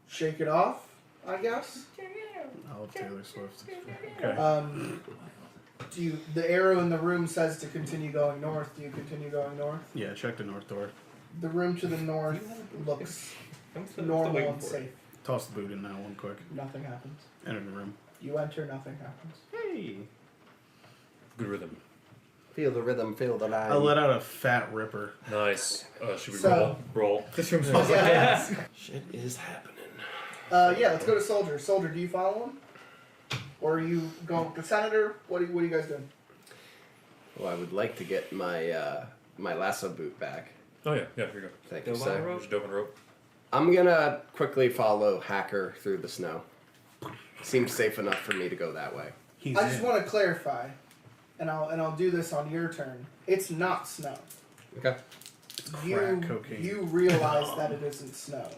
S7: shake it off, I guess.
S9: Oh, Taylor Swift. Okay.
S7: The arrow in the room says to continue going north. Do you continue going north?
S9: Yeah. Check the north door.
S7: The room to the north looks normal and safe.
S9: Toss the boot in now, one quick.
S7: Nothing happens.
S9: Enter the room.
S7: You enter, nothing happens.
S3: Hey.
S2: Good rhythm.
S3: Feel the rhythm, feel the line.
S9: I let out a fat ripper.
S2: Nice. Should we
S7: So-
S2: roll?
S8: This room smells like gas.
S3: Shit is happening.
S7: Yeah, let's go to Soldier. Soldier, do you follow him? Or are you going with the Senator? What are you guys doing?
S3: Well, I would like to get my my lasso boot back.
S2: Oh yeah, here you go.
S3: Thank you,
S11: Dope on
S3: sir.
S11: the rope?
S2: There's a dope on the rope.
S3: I'm gonna quickly follow Hacker through the snow. Seems safe enough for me to go that way.
S9: He's
S7: I just
S9: in.
S7: want to clarify, and I'll do this on your turn. It's not snow.
S3: Okay.
S9: Crack cocaine.
S7: You realize that it isn't snow,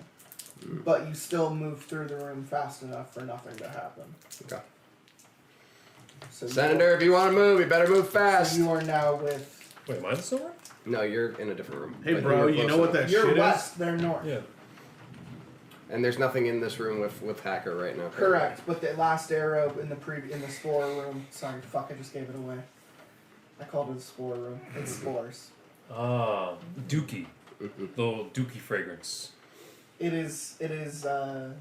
S7: but you still move through the room fast enough for nothing to happen.
S3: Okay.
S7: So
S3: Senator, if you want to move, you better move fast.
S7: you are now with.
S2: Wait, am I the silver?
S3: No, you're in a different room.
S9: Hey,
S3: But
S9: bro,
S3: were
S9: you
S3: close
S9: know what
S3: enough.
S9: that
S7: You're
S9: shit
S7: west. They're north.
S2: Yeah.
S3: And there's nothing in this room with Hacker right now.
S7: Correct, but the last arrow in the spore room. Sorry, fuck! I just gave it away. I called it the spore room. It's spores.
S2: Ah, dookie. Little dookie fragrance.
S7: It is. It is. Yeah,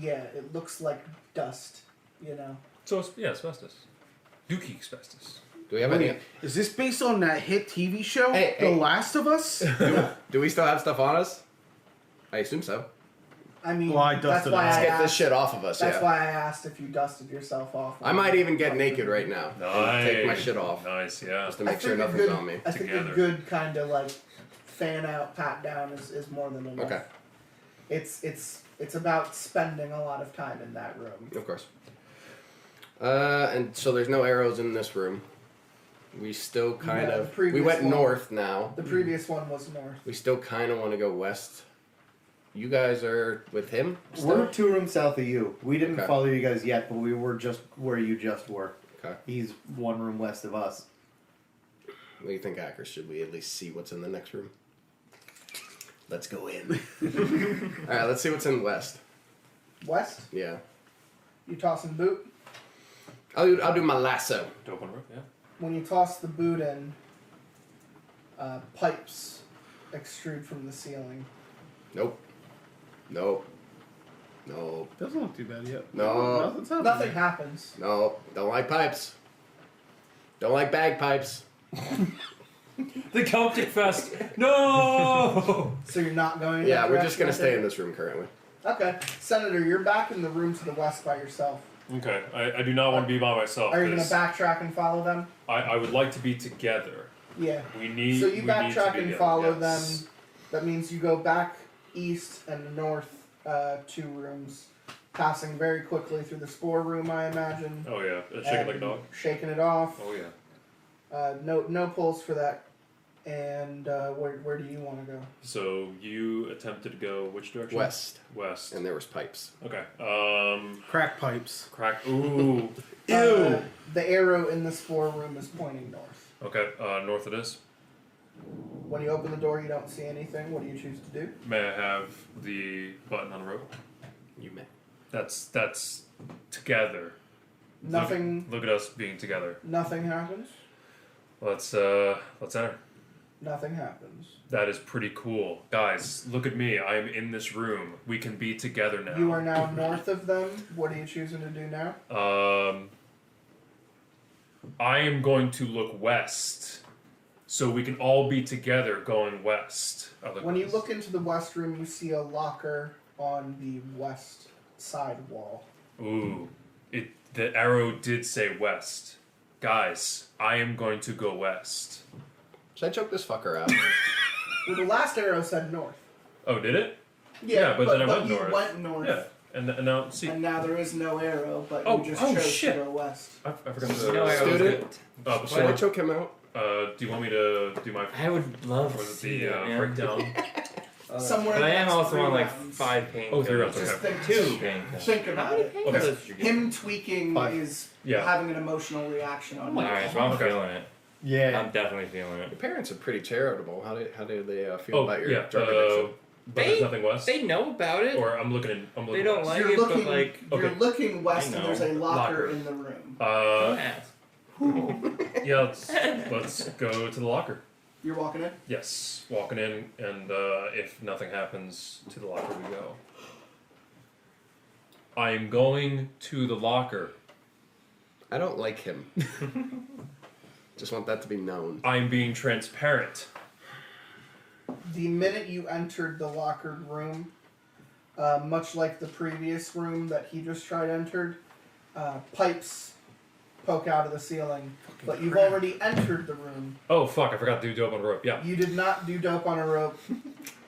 S7: it looks like dust. You know.
S2: So it's asbestos. Dookie asbestos.
S3: Do we have any?
S9: Is this based on that hit TV show,
S3: Hey,
S9: The
S3: hey.
S9: Last of Us?
S3: Do we still have stuff on us? I assume so.
S7: I mean,
S9: Well, I
S7: that's
S9: dusted
S7: why
S9: it.
S7: I
S3: Let's get
S7: asked.
S3: this shit off of us.
S7: That's
S3: Yeah.
S7: why I asked if you dusted yourself off.
S3: I might even get naked right now.
S2: Nice.
S3: Take my shit off
S2: Nice, yeah.
S3: just to
S7: I
S3: make sure
S7: think a
S3: nothing's
S7: good-
S3: on me.
S7: I think a
S2: Together.
S7: good kind of like fan out, pat down is more than enough.
S3: Okay,
S7: It's about spending a lot of time in that room.
S3: of course. And so there's no arrows in this room. We still kind
S7: No, the
S3: of. We
S7: previous
S3: went
S7: one.
S3: north now.
S7: The previous one was north.
S3: We still kind of want to go west. You guys are with him?
S8: We're
S3: Still?
S8: 2 rooms south of you. We didn't
S3: Okay.
S8: follow you guys yet, but we were just where you just were.
S3: Okay.
S8: He's 1 room west of us.
S3: What do you think, Hackers? Should we at least see what's in the next room? Let's go in. Alright, let's see what's in west.
S7: West,
S3: Yeah.
S7: you tossing the boot.
S3: I'll do my lasso.
S2: Dope on the rope, yeah.
S7: When you toss the boot in, pipes extrude from the ceiling.
S3: Nope. Nope. Nope.
S9: Doesn't look too bad yet.
S3: No.
S9: Nothing's happening.
S7: Nothing happens.
S3: No. Don't like pipes. Don't like bagpipes.
S6: The Celtic Fest. No.
S7: So you're not going. in
S3: Yeah,
S7: that
S3: we're just gonna
S7: direction,
S3: stay
S7: I
S3: in this room currently.
S7: think? Okay, Senator, you're back in the room to the west by yourself.
S2: Okay, I do not want to be by myself.
S7: Are you gonna
S2: 'cause
S7: backtrack and follow them?
S2: I would like to be together.
S7: Yeah.
S2: We need.
S7: So you
S2: we need
S7: backtrack
S2: to be
S7: and
S2: together,
S7: follow
S2: yes.
S7: them. That means you go back east and north 2 rooms, passing very quickly through the spore room, I imagine.
S2: Oh yeah, shake it like a
S7: and
S2: dog.
S7: Shaking it off.
S2: Oh yeah.
S7: No pulls for that. And where do you want to go?
S2: So you attempted to go which direction?
S3: West.
S2: West.
S3: And there was pipes.
S2: Okay.
S9: Crack pipes.
S2: Crack. Ooh.
S7: The arrow in the spore room is pointing north.
S2: Okay. North it is.
S7: When you open the door, you don't see anything. What do you choose to do?
S2: May I have the button on the rope?
S3: You may.
S2: That's together.
S7: Nothing.
S2: Look at us being together.
S7: Nothing happens.
S2: Let's enter.
S7: Nothing happens.
S2: That is pretty cool. Guys, look at me. I am in this room. We can be together now.
S7: You are now north of them. What are you choosing to do now?
S2: I am going to look west, so we can all be together going west.
S7: When you look into the west room, you see a locker on the west side wall.
S2: Ooh, the arrow did say west. Guys, I am going to go west.
S3: Should I choke this fucker out?
S7: Well, the last arrow said north.
S2: Oh, did it?
S7: Yeah,
S2: but then I went
S7: you
S2: north.
S7: went north.
S2: Yeah, and now see.
S7: And now there is no arrow, but
S2: Oh,
S7: you just
S2: oh,
S7: chose
S2: shit.
S7: to go west.
S2: I forgot to
S11: No, I was
S3: Student.
S11: good.
S3: Should I choke him out?
S2: Do you want me to do my
S11: I would love
S2: for
S11: to see
S2: the
S11: it, man.
S2: breakdown?
S7: Somewhere
S11: But
S7: in
S11: I
S7: the
S11: am
S7: next
S11: also
S7: 3
S11: on like
S7: rounds.
S11: 5 painkillers.
S2: Oh, 3 rounds,
S7: Just
S2: okay.
S7: think,
S11: 2 painkillers.
S7: think about it.
S2: Okay.
S7: Him tweaking
S3: 5.
S7: is
S2: Yeah.
S7: having an emotional reaction on you.
S11: Alright, so I'm
S2: Okay.
S11: feeling it.
S8: Yeah.
S11: I'm definitely feeling it.
S3: Your parents are pretty charitable. How do they feel
S2: Oh,
S3: about your
S2: yeah.
S3: drug addiction?
S2: But there's nothing west.
S11: They know about it.
S2: Or I'm looking.
S11: They don't
S2: west.
S11: like
S7: You're
S11: it,
S7: looking,
S11: but like...
S7: you're
S2: okay.
S7: looking west,
S11: I
S7: and there's a
S11: know.
S7: locker
S2: Locker.
S7: in the room.
S11: Don't ask.
S2: Yeah. Let's go to the locker.
S7: You're walking in.
S2: Yes, walking in, and if nothing happens, to the locker we go. I am going to the locker.
S3: I don't like him. Just want that to be known.
S2: I'm being transparent.
S7: The minute you entered the lockered room, much like the previous room that he just tried entered, pipes poke out of the ceiling. But you've already entered the room.
S2: Oh fuck! I forgot to do dope on the rope. Yeah.
S7: You did not do dope on a rope.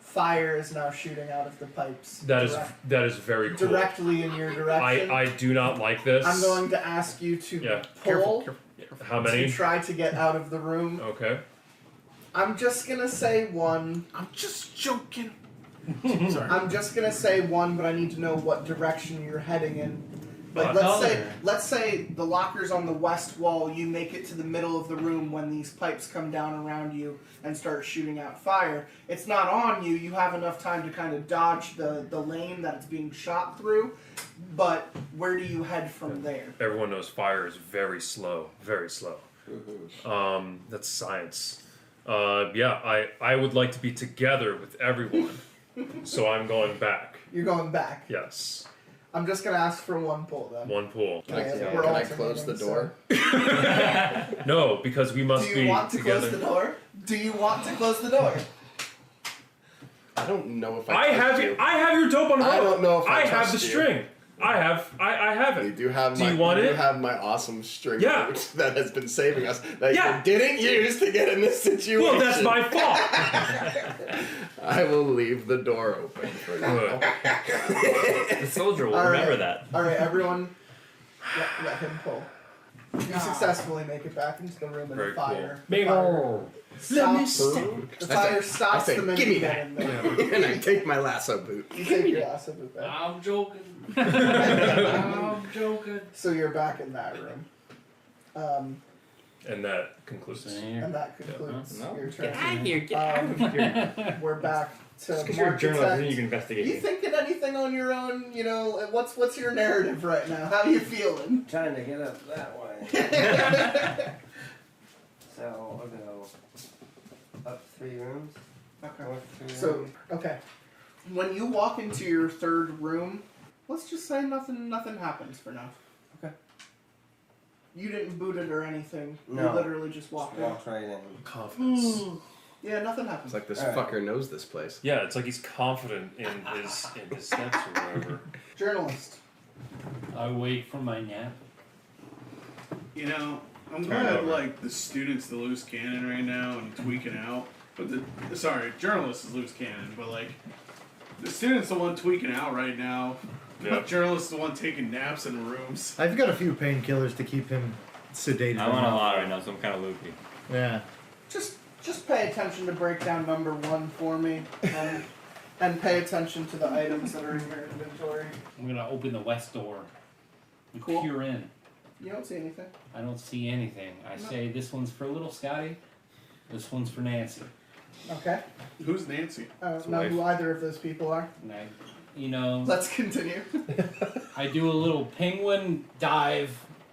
S7: Fire is now shooting out of the pipes.
S2: That is very cool.
S7: Directly in your direction.
S2: I do not like this.
S7: I'm going to ask you to
S2: Yeah.
S7: pull
S2: How many?
S7: to try to get out of the room.
S2: Okay.
S7: I'm just gonna say 1.
S9: I'm just joking. Sorry.
S7: I'm just gonna say 1, but I need to know what direction you're heading in. Like
S6: Color.
S7: let's say the locker's on the west wall. You make it to the middle of the room when these pipes come down around you and start shooting out fire. It's not on you. You have enough time to kind of dodge the lane that it's being shot through. But where do you head from there?
S2: Everyone knows fire is very slow. Very slow. That's science. Yeah, I would like to be together with everyone. So I'm going back.
S7: You're going back.
S2: Yes.
S7: I'm just gonna ask for 1 pull then.
S2: One pool.
S3: Can I,
S7: Yeah,
S3: can
S7: we're
S3: I
S7: alternating,
S3: close the
S7: so-
S3: door?
S2: No, because we must
S7: Do
S2: be
S7: you want to
S2: together.
S7: close the door? Do you want to close the door?
S3: I don't know if
S2: I
S3: trust
S2: have
S3: you.
S2: I have your dope on the rope.
S3: I don't know if I
S2: have
S3: trust
S2: the
S3: you.
S2: string. I have
S3: You
S2: it.
S3: do have
S2: Do
S3: my.
S2: you want
S3: do
S2: it?
S3: have my awesome string
S2: Yeah.
S3: boot that has been saving us. That
S2: Yeah.
S3: you didn't use to get in this situation.
S2: Well, that's my fault.
S3: I will leave the door open for now.
S2: Good.
S11: The soldier will
S7: All right.
S11: remember that.
S7: Alright, everyone, let him pull. You successfully make it back into the room and
S2: Very
S7: the fire.
S2: cool.
S7: Stops, the fire stops
S3: I say,
S7: the minute
S3: "Give me
S7: you get in there.
S3: and I take my lasso boot.
S7: You take your lasso boot back.
S6: I'm joking. I'm joking.
S7: So you're back in that room.
S2: And that concludes.
S7: And that concludes
S11: No,
S7: your
S11: get
S7: turn.
S11: out of here. Get out of here.
S7: We're back to
S11: Just because you're a
S7: Mark
S11: journalist,
S7: Detect.
S11: then you can investigate
S7: You
S11: me.
S7: thinking anything on your own? You know, what's your narrative right now? How you feeling?
S10: Trying to get up that way. So I'll go up 3 rooms.
S7: Okay.
S10: North 3
S7: So,
S10: rooms.
S7: okay. When you walk into your 3rd room, let's just say nothing happens for now. Okay. You didn't boot it or anything.
S10: No.
S7: You literally just walked in.
S10: Walk right in.
S2: Confidence.
S7: Yeah, nothing happens.
S3: It's like this
S10: All right.
S3: fucker knows this place.
S2: Yeah, it's like he's confident in his steps or whatever.
S7: Journalist.
S6: I wait for my nap.
S9: You know, I'm
S2: Turn
S9: glad
S2: over.
S9: like the student's the loose cannon right now and tweaking out. But journalist is loose cannon, but like the student's the one tweaking out right now.
S2: Yeah.
S9: The journalist's the one taking naps in rooms.
S8: I've got a few painkillers to keep him sedated.
S11: I'm on a lot right now, so I'm kind of loopy.
S8: Yeah.
S7: Just pay attention to breakdown number 1 for me, and pay attention to the items that are in your inventory.
S6: I'm gonna open the west door and
S7: Cool.
S6: peer in.
S7: You don't see anything.
S6: I don't see anything. I say this one's for little Scotty. This one's for Nancy.
S7: Okay.
S9: Who's Nancy?
S7: I don't know who either of those people are.
S6: And I, you know,
S7: Let's continue.
S6: I do a little penguin dive.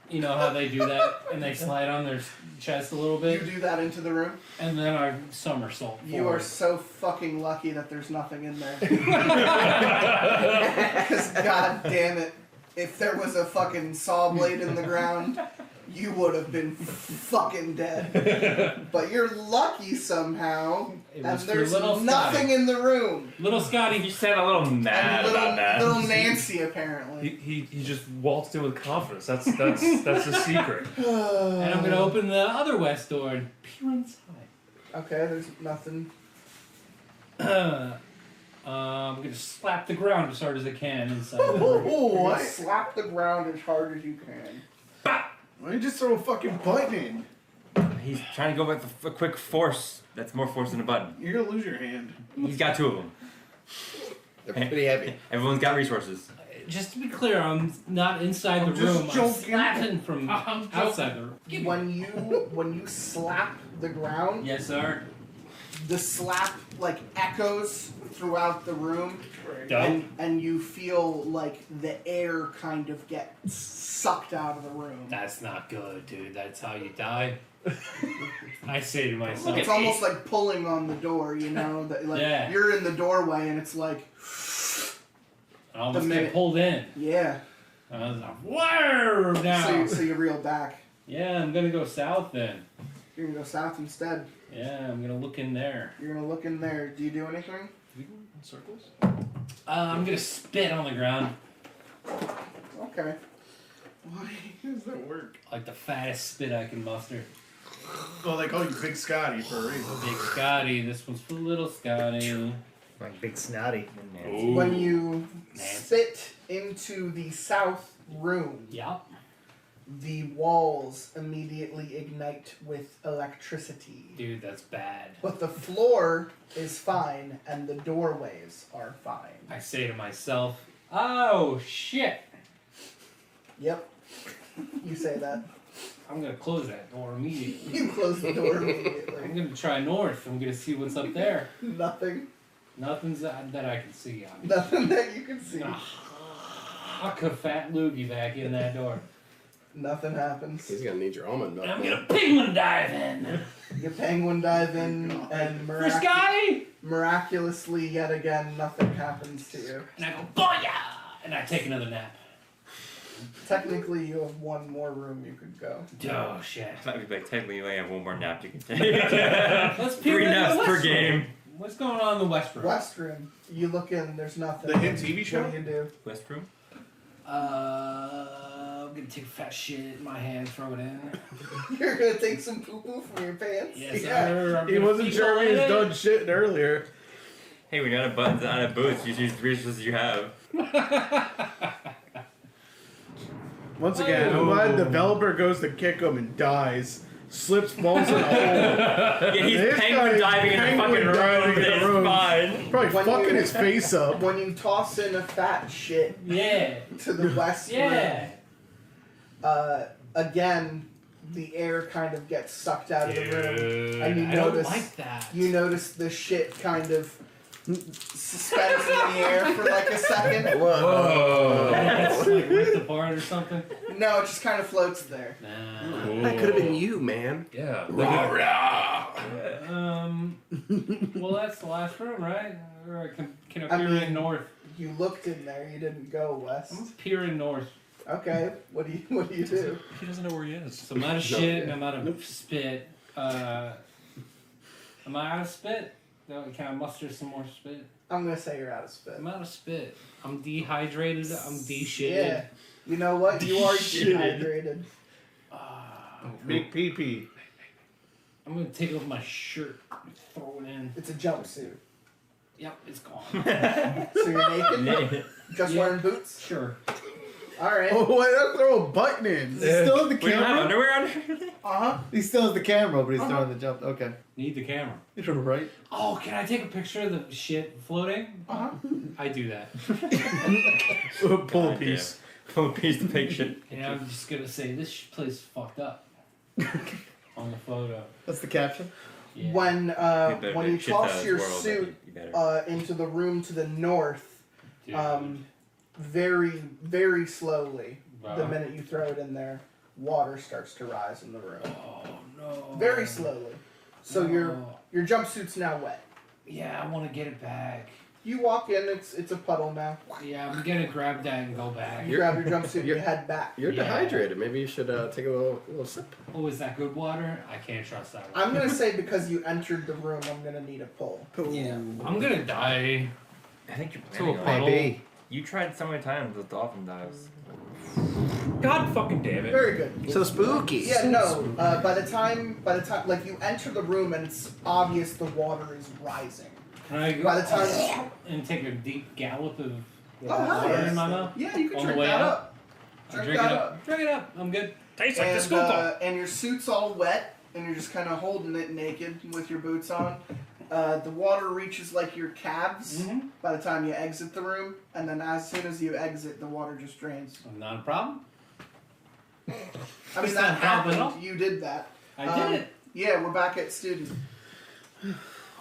S6: You know how they do that, and they slide on their chest a little
S7: You
S6: bit,
S7: do that into the room.
S6: and then I somersault.
S7: You are
S6: forward.
S7: so fucking lucky that there's nothing in there. Because god damn it, if there was a fucking saw blade in the ground, you would have been fucking dead. But you're lucky somehow,
S4: It
S7: and
S4: was for
S7: there's
S4: little
S7: nothing
S4: Scotty.
S7: in the room.
S4: Little Scotty,
S11: You sound a little mad
S7: And
S11: about that.
S7: little Nancy, apparently.
S2: He just waltzed in with confidence. That's the secret.
S4: and I'm gonna open the other west door and peer inside.
S7: Okay, there's nothing.
S4: I'm gonna slap the ground as hard as I can inside.
S7: You're gonna
S9: what?
S7: slap the ground as hard as you can.
S9: Why don't you just throw a fucking button in?
S11: He's trying to go with a quick force. That's more force than a button.
S9: You're gonna lose your hand.
S11: He's got 2 of them.
S3: They're pretty heavy.
S11: Everyone's got resources.
S4: Just to be clear, I'm not inside the
S9: just
S4: room. I'm
S9: joking.
S4: slapping from outside the room.
S7: When you slap the ground,
S4: Yes, sir.
S7: the slap like echoes throughout the room,
S4: Dope.
S7: and you feel like the air kind of gets sucked out of the room.
S4: That's not good, dude. That's how you die. I say to myself.
S7: It's almost like pulling on the door, you know. That like
S4: Yeah.
S7: you're in the doorway, and it's like,
S4: I almost
S7: the
S4: get
S7: minute-
S4: pulled in.
S7: yeah.
S4: I was like, whoa, now.
S7: So you reel back.
S4: Yeah, I'm gonna go south then.
S7: You're gonna go south instead.
S4: Yeah, I'm gonna look in there.
S7: You're gonna look in there. Do you do anything?
S2: Did we go in circles?
S4: I'm gonna spit on the ground
S7: Okay.
S9: Why does that work?
S4: like the fattest spit I can muster.
S9: Well, they call you Big Scotty for a reason.
S4: Big Scotty, this one's for little Scotty.
S8: Like big snotty.
S7: When you
S4: Nancy.
S7: spit into the south room,
S4: Yep.
S7: the walls immediately ignite with electricity.
S4: Dude, that's bad.
S7: But the floor is fine and the doorways are fine.
S4: I say to myself, oh shit.
S7: Yep. You say that.
S4: I'm gonna close that door immediately.
S7: You close the door
S4: I'm
S7: immediately.
S4: gonna try north. I'm gonna see what's up there.
S7: Nothing.
S4: Nothing's that I can see. Obviously.
S7: Nothing that you can see.
S4: Huck a fat loogie back in that door.
S7: Nothing happens.
S3: He's gonna need your almond milk.
S4: And I'm
S3: man.
S4: gonna penguin dive in.
S7: You penguin dive in and
S4: For Scotty!
S7: miraculously yet again nothing happens to you.
S4: And I go, booyah! And I take another nap.
S7: Technically you have one more room you could go.
S4: Oh shit.
S11: I thought we'd be like, technically, you only have 1 more nap you can take.
S4: Let's peer
S11: 3
S4: into the
S11: naps per
S4: west
S11: game.
S4: room. What's going on in the west room?
S7: West room. You look in, there's nothing.
S9: The hit TV show?
S7: What do you do?
S11: West room?
S4: I'm gonna take a fat shit in my hand, throw it in.
S7: You're gonna take some poo poo from your pants?
S4: Yes,
S7: Yeah.
S4: sir. I'm
S9: He
S4: gonna
S9: wasn't
S4: feed
S9: sure
S4: all
S9: he was
S4: in.
S9: done shitting earlier.
S11: Hey, we got a button on a boots. Use the resources you have.
S9: Once again, I'm glad the developer goes to kick him and dies. Slips, falls in a hole.
S11: Yeah, he's
S9: This
S11: penguin
S9: guy
S11: diving in the
S9: penguin
S11: fucking
S9: diving
S11: room.
S9: in the
S11: It's
S9: room.
S11: fine.
S9: Probably
S7: When
S9: fucking
S7: you-
S9: his face up.
S7: When you toss in a fat shit
S4: Yeah.
S7: to the west
S4: Yeah.
S7: room, again, the air kind of gets sucked out of the room. And you
S4: I don't
S7: notice
S4: like that.
S7: you notice the shit kind of suspends in the air for like a second.
S11: Whoa.
S4: That's like ripped apart or something.
S7: No, it just kind of floats there.
S4: Nah.
S3: That could have been you, man.
S2: Yeah.
S4: Well, that's the last room, right? Or I can I
S7: I
S4: peer
S7: mean-
S4: in north?
S7: You looked in there, you didn't go west.
S4: I'm peering north.
S7: Okay, what do you do?
S2: He doesn't know where he is.
S4: So I'm out of shit and I'm out of spit. Am I out of spit? No, can I muster some more spit?
S7: I'm gonna say you're out of spit.
S4: I'm out of spit. I'm dehydrated. I'm de-shitted.
S7: Yeah. You know what? You are
S4: Shit.
S7: dehydrated.
S9: Big pee pee.
S4: I'm gonna take off my shirt and throw it in.
S7: It's a jumpsuit.
S4: Yep, it's gone.
S7: So you're naked? Just
S4: Yeah.
S7: wearing boots?
S4: Sure.
S7: Alright.
S9: Oh, why not throw a button in?
S8: He still has the
S11: We don't have
S8: camera?
S11: underwear on?
S7: Uh-huh.
S8: He still has the camera, but he's throwing the jump. Okay.
S4: Need the camera.
S8: You're right.
S4: Oh, can I take a picture of the shit floating?
S7: Uh-huh.
S4: I do that.
S9: Pull a piece.
S11: Pull a piece of fake shit.
S4: And I'm just gonna say this place is fucked up. On the photo.
S8: That's the caption.
S4: Yeah.
S7: When
S11: better
S7: when
S11: get
S7: you
S11: shit out of
S7: toss
S11: this
S7: your
S11: world,
S7: suit
S11: you better.
S7: into the room to the north,
S4: Dude.
S7: very, very slowly, the
S4: Wow.
S7: minute you throw it in there, water starts to rise in the room.
S4: Oh no.
S7: Very slowly. So
S4: No.
S7: your jumpsuit's now wet.
S4: Yeah, I want to get it back.
S7: You walk in, it's a puddle now.
S4: Yeah, I'm gonna grab that and go back.
S7: You grab your jumpsuit and you head back.
S3: You're
S4: Yeah.
S3: dehydrated. Maybe you should take a little sip.
S4: Oh, is that good water? I can't trust that one.
S7: I'm gonna say because you entered the room, I'm gonna need a pull.
S10: Yeah.
S6: I'm gonna die.
S11: I think you're
S6: To a
S11: planning on it.
S6: puddle.
S8: Maybe.
S11: You tried so many times with dolphin dives.
S2: God fucking damn it.
S7: Very good.
S3: So spooky.
S7: Yeah, no. By the time, like you enter the room and it's obvious the water is rising.
S4: Can I go
S7: By the time,
S4: and take a deep gallop of
S7: oh hell
S4: water
S7: yes.
S4: in my mouth?
S7: Yeah, you can
S4: On the
S7: drink
S4: way
S7: that
S4: up?
S7: up.
S4: I'll
S7: Drink that up.
S4: Drink it up. I'm good.
S2: Tastes like the
S7: And,
S2: school dog.
S7: and your suit's all wet, and you're just kind of holding it naked with your boots on. The water reaches like your calves
S4: Mhm.
S7: by the time you exit the room, and then as soon as you exit, the water just drains.
S4: Not a problem.
S7: I mean,
S4: It's
S7: that
S4: not a problem at
S7: happened. You did that.
S4: I did it.
S7: Yeah, we're back at student.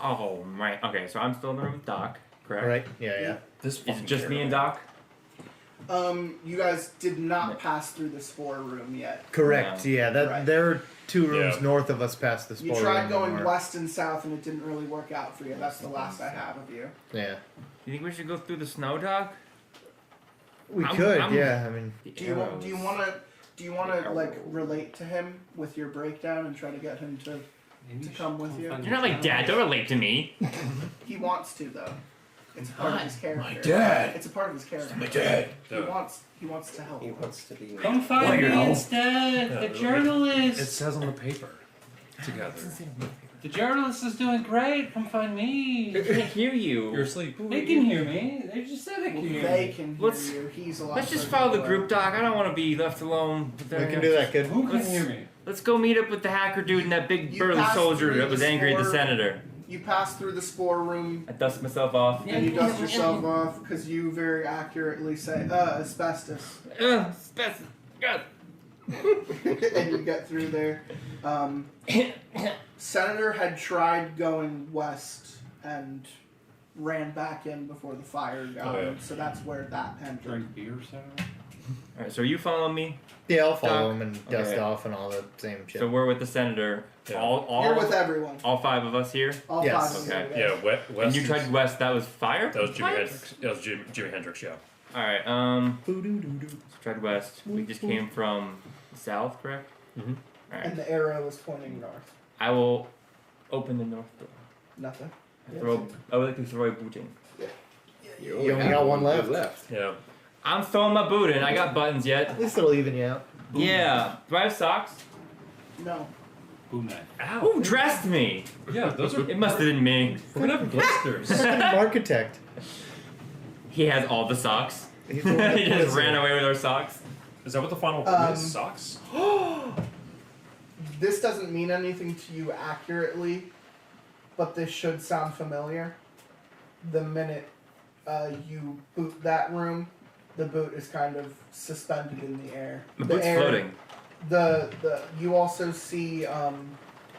S11: Oh my. Okay, so I'm still in the room with Doc, correct?
S8: Right? Yeah.
S2: This
S11: Is it just me and Doc?
S7: You guys did not pass through the spore room yet.
S8: Correct. Yeah. That
S7: Right.
S8: there are 2 rooms
S2: Yeah.
S8: north of us past the
S7: You
S8: spore
S7: tried
S8: room
S7: going
S8: where-
S7: west and south, and it didn't really work out for you. That's the last I have of you.
S8: Yeah.
S11: You think we should go through the snow, Doc?
S8: We
S11: I'm-
S8: could.
S11: I'm-
S8: Yeah. I mean,
S7: Do you want to like relate to him with your breakdown and try to get him to come with you?
S11: You're not like Dad. Don't relate to me.
S7: He wants to though. It's a part of his character.
S2: My dad.
S7: It's a part of his character.
S2: My dad.
S7: He wants to help.
S10: He wants to be.
S4: Come find
S2: Well,
S4: me
S2: you know.
S4: instead.
S2: Yeah,
S4: The
S2: it
S4: journalist.
S2: says on the paper. Together.
S4: The journalist is doing great. Come find me.
S11: They can't hear you.
S2: You're asleep.
S4: They can hear me. They just said they can hear
S7: They
S4: me.
S7: can hear
S11: Let's-
S7: you. He's a lot.
S11: Let's just
S7: further
S11: follow the
S7: away.
S11: group, Doc. I don't want to be left alone.
S8: we can do that, kid.
S4: Who can
S11: Let's-
S4: hear me?
S11: Let's go meet up with the hacker dude and that big
S7: You
S11: burly
S7: passed
S11: soldier
S7: through
S11: that was
S7: the
S11: angry at the
S7: spore-
S11: senator.
S7: You pass through the spore room
S11: I dust myself off.
S7: and you dust yourself off because you very accurately say asbestos,
S11: Asbestos. God.
S7: and you get through there. Senator had tried going west and ran back in before the fire got
S2: Oh, yeah.
S7: him, so that's where that entered.
S4: Drink beer, Sarah?
S11: Alright, so are you following me?
S8: Yeah, I'll follow
S11: Doc.
S8: him and dust
S11: Okay.
S8: off and all the same shit.
S11: So we're with the senator.
S2: Yeah.
S7: You're with everyone.
S11: all 5 of us here.
S7: All
S8: Yes.
S7: five of
S11: Okay.
S7: you.
S2: Yeah, west.
S11: And you tried west. That was fire.
S2: That was Jimi
S11: What?
S2: Hendrix. That was Jimi Hendrix. Yeah.
S11: All right. Tried west. We just came from south, correct?
S2: Mhm.
S11: All
S7: And
S11: right.
S7: the arrow is pointing north.
S11: I will open the north door.
S7: Nothing.
S11: I would like to throw a boot in.
S3: You
S8: only
S3: have
S8: got one left.
S2: Yeah.
S11: I'm throwing my boot in. I got buttons yet.
S8: At least it'll even you out.
S11: Yeah. Do I have socks?
S7: No.
S4: Boom knife.
S2: Ow.
S11: Who dressed me?
S2: Yeah, those are.
S11: It must have been me.
S2: We're gonna have blisters.
S8: Fucking architect.
S11: He has all the socks.
S8: He's
S11: He
S8: the one that
S11: just
S8: puts
S11: ran
S8: it.
S11: away with our socks.
S2: Is that what the final
S7: Um,
S2: is? Socks?
S7: This doesn't mean anything to you accurately, but this should sound familiar. The minute you boot that room, the boot is kind of suspended in the air.
S11: The
S7: The
S11: boot's
S7: air-
S11: floating.
S7: The you also see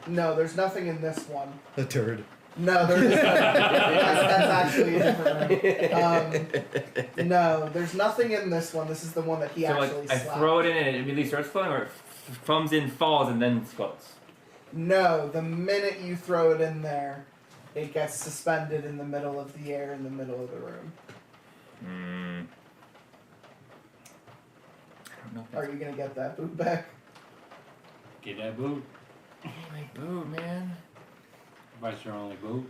S7: no, there's nothing in this one.
S8: The turd.
S7: No, there's that's actually a different room. No, there's nothing in this one. This is the one that he
S11: So like,
S7: actually
S11: I
S7: slapped.
S11: throw it in and it immediately starts floating, or it comes in, falls, and then floats.
S7: No, the minute you throw it in there, it gets suspended in the middle of the air in the middle of the room.
S11: Hmm. I don't know. If
S7: Are
S11: that's
S7: you gonna get that boot back?
S4: Get that boot.
S11: my boot, man.
S4: If that's your only boot.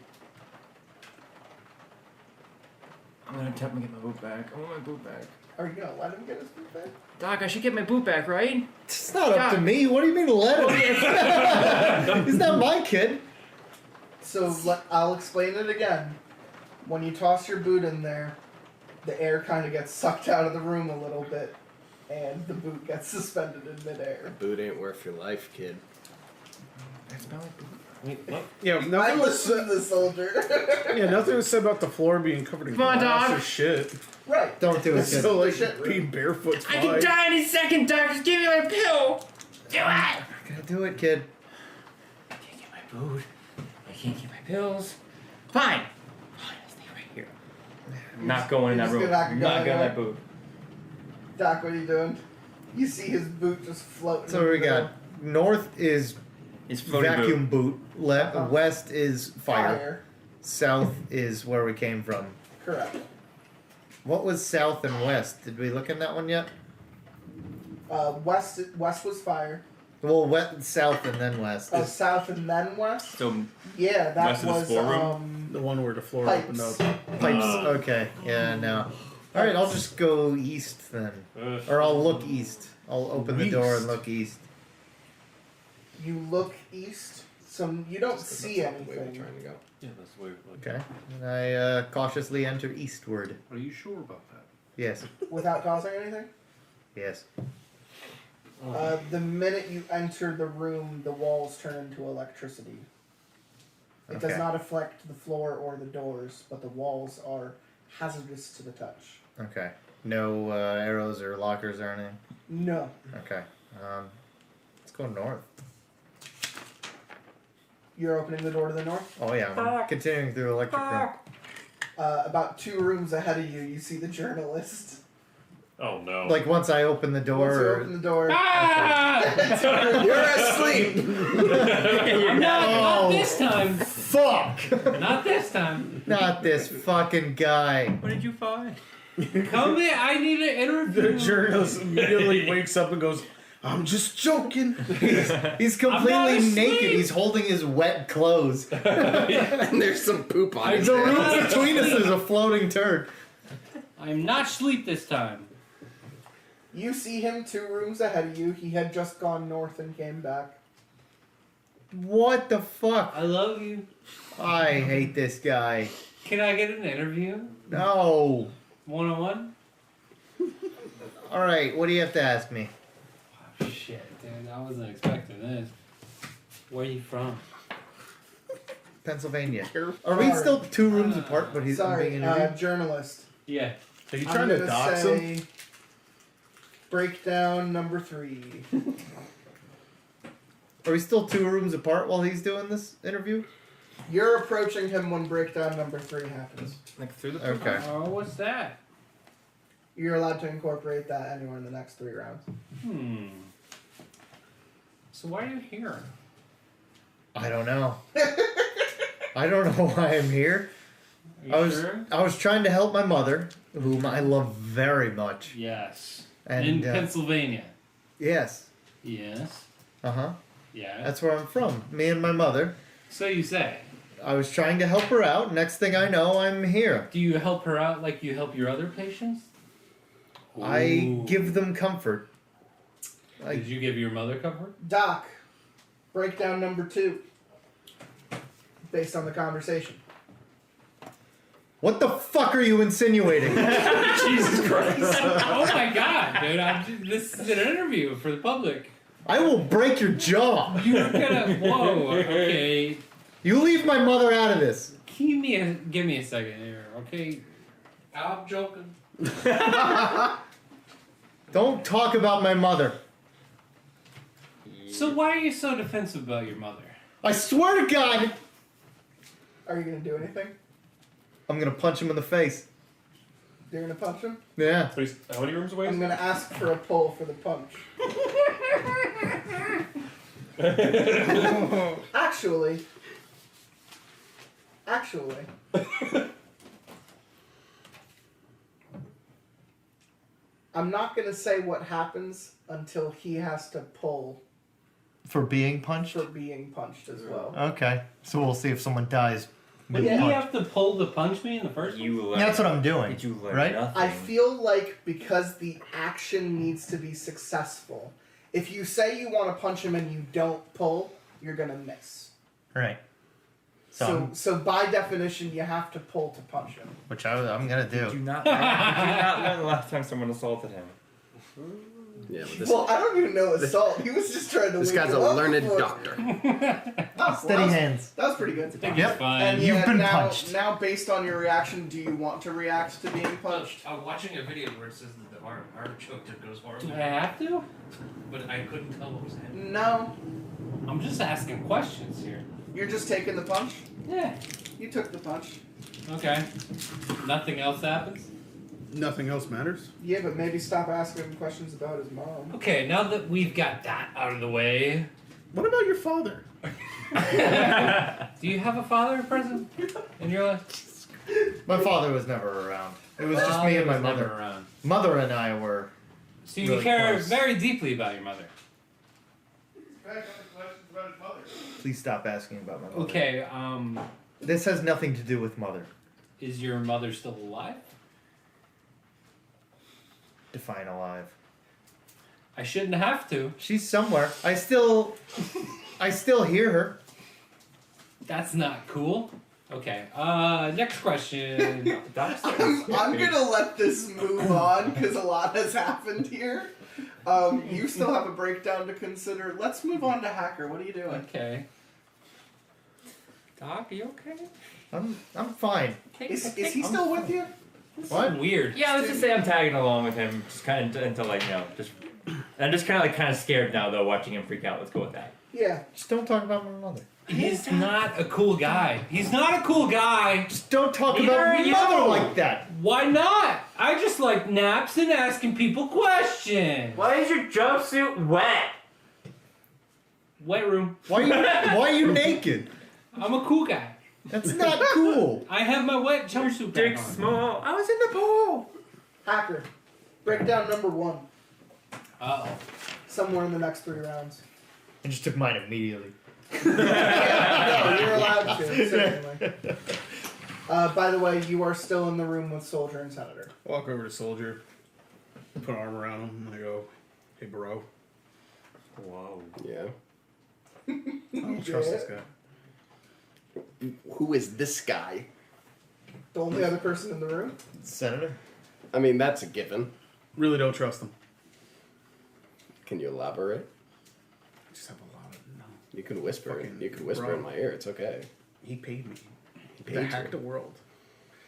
S11: I'm gonna attempt to get my boot back. I want my boot back.
S7: Are you gonna let him get his boot back?
S11: Doc, I should get my boot back, right?
S8: It's not up to
S11: God.
S8: me. What do you mean let
S11: Oh,
S8: him?
S11: yeah.
S8: He's not my kid.
S7: So I'll explain it again. When you toss your boot in there, the air kind of gets sucked out of the room a little bit, and the boot gets suspended in midair.
S3: Boot ain't worth your life, kid.
S11: I smell like boot.
S2: Wait, what?
S9: Yeah,
S7: I
S9: nothing was
S7: listen to the soldier.
S9: yeah, nothing was said about the floor being covered in
S11: Come on,
S9: glass
S11: Doc.
S9: or shit.
S7: Right.
S8: Don't do it,
S7: This
S8: kid.
S7: is
S9: So like
S7: shit room.
S9: being barefoot's
S11: I
S9: fine.
S11: can die any second, Doc. Just give me my pill. Do it. I
S8: Gotta do it, kid.
S11: can't get my boot. I can't get my pills. Fine. Fine, I'll stay right here. Not going in
S7: you're
S11: that
S7: just
S11: room.
S7: gonna have to go
S11: Not
S7: in
S11: getting
S7: there?
S11: that boot.
S7: Doc, what are you doing? You see his boot just floating.
S8: So we
S7: in the
S8: got north is
S11: It's floating
S8: vacuum boot.
S7: Uh-huh.
S8: West is fire. South is where we came from.
S7: Correct.
S8: What was south and west? Did we look in that one yet?
S7: West was fire.
S8: Well, west, south, and then west.
S7: South and then west.
S11: So
S7: Yeah, that
S11: west of the
S7: was
S11: storeroom?
S9: The one where the floor
S7: pipes.
S9: opened up.
S8: Pipes. Okay. Yeah. No. All right. I'll just go east then, or I'll look east. I'll open the door and look east.
S7: You look east. You don't
S3: Just 'cause
S7: see
S3: that's not the way we're
S7: anything.
S3: trying to go.
S2: Yeah, that's the way.
S8: Okay. And I cautiously enter eastward.
S2: Are you sure about that?
S8: Yes.
S7: Without causing anything?
S8: Yes.
S7: The minute you enter the room, the walls turn into electricity. It does
S8: Okay.
S7: not affect the floor or the doors, but the walls are hazardous to the touch.
S8: Okay. No arrows or lockers or anything.
S7: No.
S8: Okay. Let's go north.
S7: You're opening the door to the north?
S8: Oh yeah. I'm continuing through electric room.
S7: About 2 rooms ahead of you, you see the journalist.
S2: Oh no.
S8: Like once I open the door.
S7: Once you
S8: or-
S7: open the door,
S3: You're asleep!
S4: Not this time.
S8: Fuck!
S4: Not this time.
S8: Not this fucking guy.
S11: what did you find?
S4: Come in. I need an interview.
S9: The journalist immediately wakes up and goes, "I'm just joking."
S8: He's
S4: I'm not
S8: completely
S4: asleep.
S8: naked. He's holding his wet clothes.
S3: And there's some poop on his
S8: The
S3: head.
S8: room between us is a floating turd.
S4: I'm not asleep this time.
S7: you see him 2 rooms ahead of you. He had just gone north and came back.
S8: What the fuck?
S4: I love you.
S8: I hate this guy.
S4: Can I get an interview?
S8: No.
S4: 1-on-1?
S8: Alright, what do you have to ask me?
S4: Oh, shit, dude. I wasn't expecting this. Where are you from?
S8: Pennsylvania. Are we still 2 rooms apart, but he's
S7: Sorry,
S8: being interviewed?
S7: journalist.
S4: Yeah.
S9: Are you
S7: I'm
S9: trying to
S7: gonna
S9: dox
S7: say
S9: him?
S7: breakdown number 3.
S8: Are we still 2 rooms apart while he's doing this interview?
S7: You're approaching him when breakdown number 3 happens.
S11: Like through the
S8: Okay.
S4: Oh, what's that?
S7: You're allowed to incorporate that anywhere in the next 3 rounds.
S4: So why are you here?
S8: I don't know. I don't know why I'm here.
S4: Are you sure?
S8: I was trying to help my mother, whom I love very much.
S4: Yes.
S8: And
S4: In Pennsylvania.
S8: yes.
S4: Yes.
S8: Uh-huh.
S4: Yeah.
S8: That's where I'm from. Me and my mother.
S4: So you say.
S8: I was trying to help her out. Next thing I know, I'm here.
S4: Do you help her out like you help your other patients?
S8: I
S4: Ooh.
S8: give them comfort.
S4: Did you give your mother comfort?
S7: Doc, breakdown number 2. Based on the conversation.
S8: What the fuck are you insinuating?
S3: Jesus Christ.
S4: Oh my god, dude! This is an interview for the public.
S8: I will break your jaw.
S4: You're gonna. Whoa. Okay.
S8: You leave my mother out of this.
S4: Give me a second here, okay? I'm joking.
S8: Don't talk about my mother.
S4: So why are you so defensive about your mother?
S8: I swear to God,
S7: Are you gonna do anything?
S8: I'm gonna punch him in the face.
S7: You're gonna punch him?
S8: Yeah.
S2: So he's, how many rooms away?
S7: I'm gonna ask for a pull for the punch. Actually, I'm not gonna say what happens until he has to pull
S8: For being punched?
S7: for being punched as well.
S8: Okay. So we'll see if someone dies.
S4: But
S7: Yeah.
S4: did he have to pull to punch me in the first place?
S11: You learn.
S8: That's what I'm doing.
S11: Did you learn
S8: right?
S11: nothing?
S7: I feel like because the action needs to be successful, if you say you want to punch him and you don't pull, you're gonna miss.
S8: Right.
S7: So by definition, you have to pull to punch him.
S8: Which I'm gonna
S11: Did you
S8: do.
S11: not learn the last time someone assaulted him?
S3: Yeah, but this,
S7: Well, I don't even know assault. He was just trying to.
S3: this
S7: wake
S3: guy's
S7: him
S3: a
S7: up
S3: learned
S7: before-
S3: doctor.
S7: Oh,
S8: Steady
S7: well,
S8: hands.
S7: That was pretty good.
S4: I think
S8: Yep.
S4: it's fine.
S7: And
S8: You've been
S7: now,
S8: punched.
S7: Now, based on your reaction, do you want to react to being punched?
S6: I'm watching a video where it says that the artichoke that goes horribly,
S4: Do I have to?
S6: but I couldn't tell what was happening.
S7: No,
S4: I'm just asking questions here.
S7: you're just taking the punch.
S4: Yeah.
S7: You took the punch.
S4: Okay. Nothing else happens?
S9: Nothing else matters.
S7: Yeah, but maybe stop asking him questions about his mom.
S4: Okay, now that we've got that out of the way,
S9: What about your father?
S4: do you have a father present in your life?
S8: My father was never around. It was just me and my mother.
S4: Never around.
S8: Mother and I were.
S4: So you
S8: really
S4: care
S8: close.
S4: very deeply about your mother.
S8: Please stop asking about my mother.
S4: Okay,
S8: This has nothing to do with mother.
S4: is your mother still alive?
S8: Define alive.
S4: I shouldn't have to.
S8: She's somewhere. I still hear her.
S4: That's not cool. Okay, next question.
S7: I'm gonna let this move on because a lot has happened here. You still have a breakdown to consider. Let's move on to Hacker. What are you doing?
S4: Okay. Doc, are you okay?
S8: I'm fine.
S7: Is he still with you?
S8: What?
S4: Weird.
S11: Yeah, let's just say I'm tagging along with him, just kind of until like I'm just kind of scared now though, watching him freak out. Let's go with that.
S7: Yeah.
S8: Just don't talk about my mother.
S4: He's not a cool guy. He's not a cool guy.
S8: Just don't talk
S4: Neither
S8: about
S4: are
S8: my
S4: you.
S8: mother like that.
S4: Why not? I just like naps and asking people questions.
S11: Why is your jumpsuit wet?
S4: Wet room.
S8: Why are you naked?
S4: I'm a cool guy.
S8: That's not cool.
S4: I have my wet jumpsuit back
S11: Dick
S4: on.
S11: small. I was in the pool.
S7: Hacker. Breakdown number 1.
S4: Uh-oh.
S7: Somewhere in the next 3 rounds.
S8: I just took mine immediately.
S7: No, you're allowed to, certainly. By the way, you are still in the room with Soldier and Senator.
S9: Walk over to Soldier, put an arm around him, and I go, "Hey, bro."
S11: Whoa.
S3: Yeah.
S9: I don't trust this guy.
S3: Who is this guy?
S7: The only other person in the room?
S8: Senator?
S3: I mean, that's a given.
S9: Really don't trust him.
S3: Can you elaborate?
S9: I just have a lot of no.
S3: You can whisper.
S9: Fucking
S3: You can whisper
S9: bro.
S3: in my ear. It's okay.
S9: He paid me
S3: He
S9: to
S3: paid
S9: hack the
S3: you.
S9: world.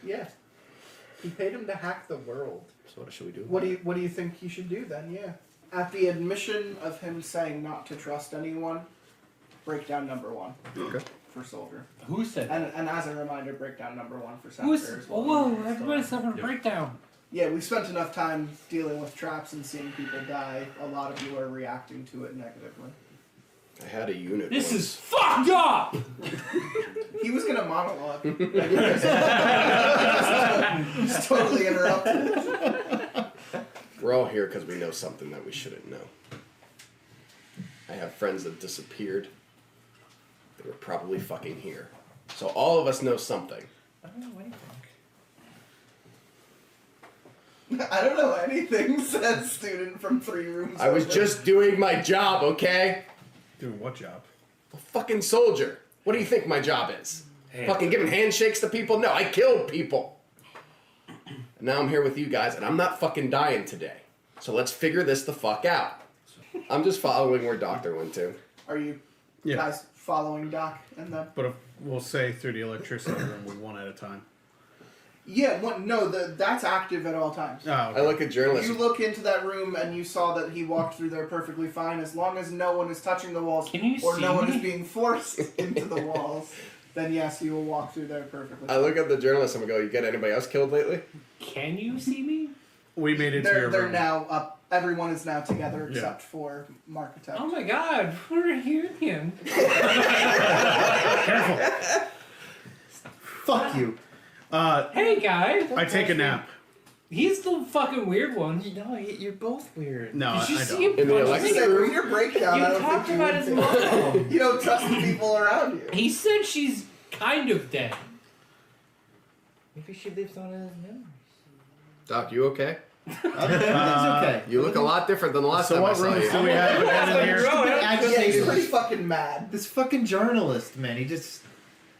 S7: Yeah. He paid him to hack the world.
S3: So what should we do?
S7: What do you think he should do then? Yeah. At the admission of him saying not to trust anyone, breakdown number 1
S3: Okay.
S7: for Soldier.
S4: Who said that?
S7: And as a reminder, breakdown number 1 for
S4: Who's?
S7: Senator as well.
S4: Whoa, everybody's having a breakdown.
S7: Yeah, we spent enough time dealing with traps and seeing people die. A lot of you are reacting to it negatively.
S3: I had a unit.
S4: This
S3: once.
S4: is fucked up!
S7: He was gonna monologue. Just totally interrupted.
S3: We're all here because we know something that we shouldn't know. I have friends that disappeared. They were probably fucking here. So all of us know something.
S11: I don't know anything.
S7: I don't know anything, said student from 3 rooms
S3: I was
S7: over.
S3: just doing my job, okay?
S9: Doing what job?
S3: A fucking soldier. What do you think my job is? Fucking giving handshakes to people? No, I killed people. And now I'm here with you guys, and I'm not fucking dying today. So let's figure this the fuck out. I'm just following where Doctor went to.
S7: Are you
S9: Yeah.
S7: guys following Doc and them?
S9: But if we'll say through the electricity room, we one at a time.
S7: Yeah, no, that's active at all times.
S9: Oh,
S3: I look at journalists.
S7: You look into that room and you saw that he walked through there perfectly fine. As long as no one is touching the walls
S4: Can you
S7: or
S4: see
S7: no one
S4: me?
S7: is being forced into the walls, then yes, you will walk through there perfectly
S3: I
S7: fine.
S3: look at the journalist and I go, you get anybody else killed lately?
S4: Can you see me?
S9: We made it to your
S7: They're
S9: room.
S7: now up. Everyone is now together
S9: Yeah.
S7: except for Marketech.
S4: Oh my god, we're here again.
S9: Careful.
S8: Fuck you.
S4: Hey guys.
S9: I take a nap.
S4: He's the fucking weird one.
S11: No, you're both weird.
S9: No,
S4: Did you
S9: I
S4: see
S9: don't.
S4: him
S3: In the
S4: punch
S3: electric
S4: me?
S7: Say, read your breakdown.
S4: You
S7: I don't
S4: talked
S7: think
S4: about
S7: you
S4: his
S7: would
S4: mom.
S7: You don't trust the people around you.
S4: He said she's kind of dead.
S11: Maybe she lives on his memories.
S3: Doc, you okay?
S8: It's okay.
S3: You look a lot different than the last
S9: So
S3: time I
S9: what
S3: saw
S9: rooms
S3: you.
S9: do we have again in here?
S7: Yeah, he's
S8: Agitated.
S7: pretty fucking mad.
S8: This fucking journalist, man.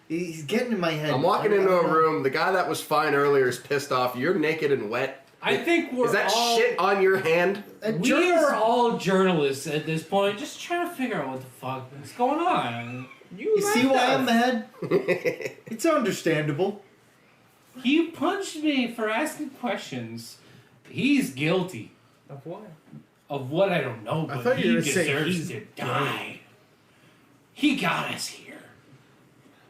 S8: He's getting in my head.
S3: I'm walking into a room. The guy that was fine earlier is pissed off. You're naked and wet.
S4: I think we're
S3: Is that
S4: all
S3: shit on your hand?
S4: we are all journalists at this point, just trying to figure out what the fuck is going on.
S8: You see why I'm mad? It's understandable.
S4: He punched me for asking questions. He's guilty
S11: Of what?
S4: of what I don't know,
S9: I
S4: but
S9: thought you
S4: he
S9: were gonna say
S4: deserves
S9: he's
S4: to die. He got us here.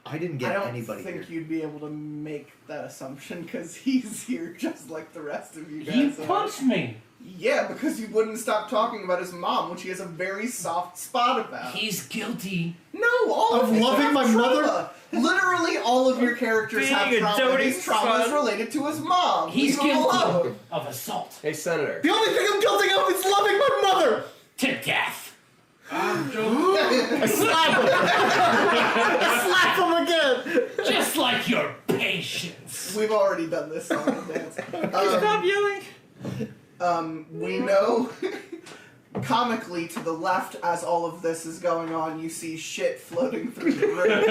S8: I didn't
S7: I
S8: get
S7: don't
S8: anybody
S7: think
S8: here.
S7: you'd be able to make that assumption because he's here just like the rest of you guys.
S4: He
S7: are.
S4: punched me.
S7: Yeah, because you wouldn't stop talking about his mom, which he has a very soft spot about.
S4: He's guilty.
S7: No, all
S8: Of
S7: of us
S8: loving
S7: have
S8: my
S7: trauma.
S8: mother?
S7: Literally all of your characters have
S11: Being a
S7: trauma.
S11: doting
S7: His trauma is
S11: son.
S7: related to his mom.
S4: He's
S7: Leave him alone.
S4: guilty of assault
S3: Hey, Senator.
S8: The only thing I'm guilty of is loving my mother.
S4: to death.
S8: I slap him. I slap him again.
S4: Just like your patience.
S7: We've already done this song and dance.
S11: Stop yelling.
S7: We know, comically to the left, as all of this is going on, you see shit floating through the room.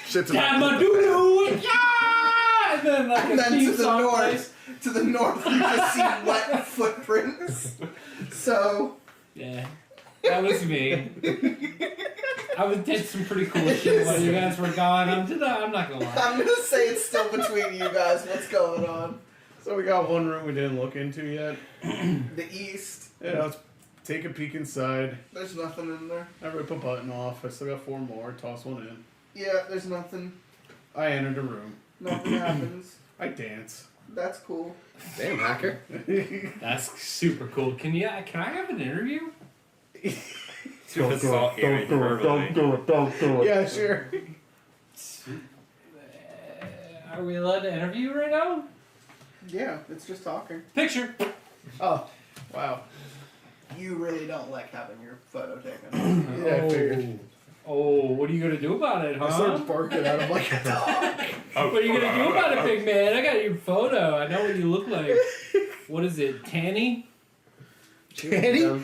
S3: Shit's
S4: Tamadoo, yeah! And then like
S7: And
S4: a
S7: then
S4: theme
S7: to the
S4: song
S7: north,
S4: plays.
S7: you just see wet footprints. So,
S4: Yeah, that was me. I did some pretty cool shit while you guys were gone. I'm not gonna lie.
S7: I'm gonna say it's still between you guys. What's going on?
S9: So we got one room we didn't look into yet.
S7: The east.
S9: Yeah, let's take a peek inside.
S7: There's nothing in there.
S9: I rip a button off. I still got 4 more. Toss one in.
S7: Yeah, there's nothing.
S9: I entered a room.
S7: Nothing happens.
S9: I dance.
S7: That's cool.
S3: Damn, hacker.
S4: That's super cool. Can I have an interview?
S11: Don't do
S8: it.
S9: Yeah, sure.
S4: Are we allowed to interview right now?
S7: Yeah, it's just talking.
S4: Picture.
S9: Oh, wow.
S7: You really don't like having your photo taken.
S9: Yeah, I figured.
S4: Oh, what are you gonna do about it,
S9: I
S4: huh?
S9: started barking at him like a dog.
S4: What are you gonna do about it, big man? I got your photo. I know what you look like. What is it, Tanny?
S8: Tanny?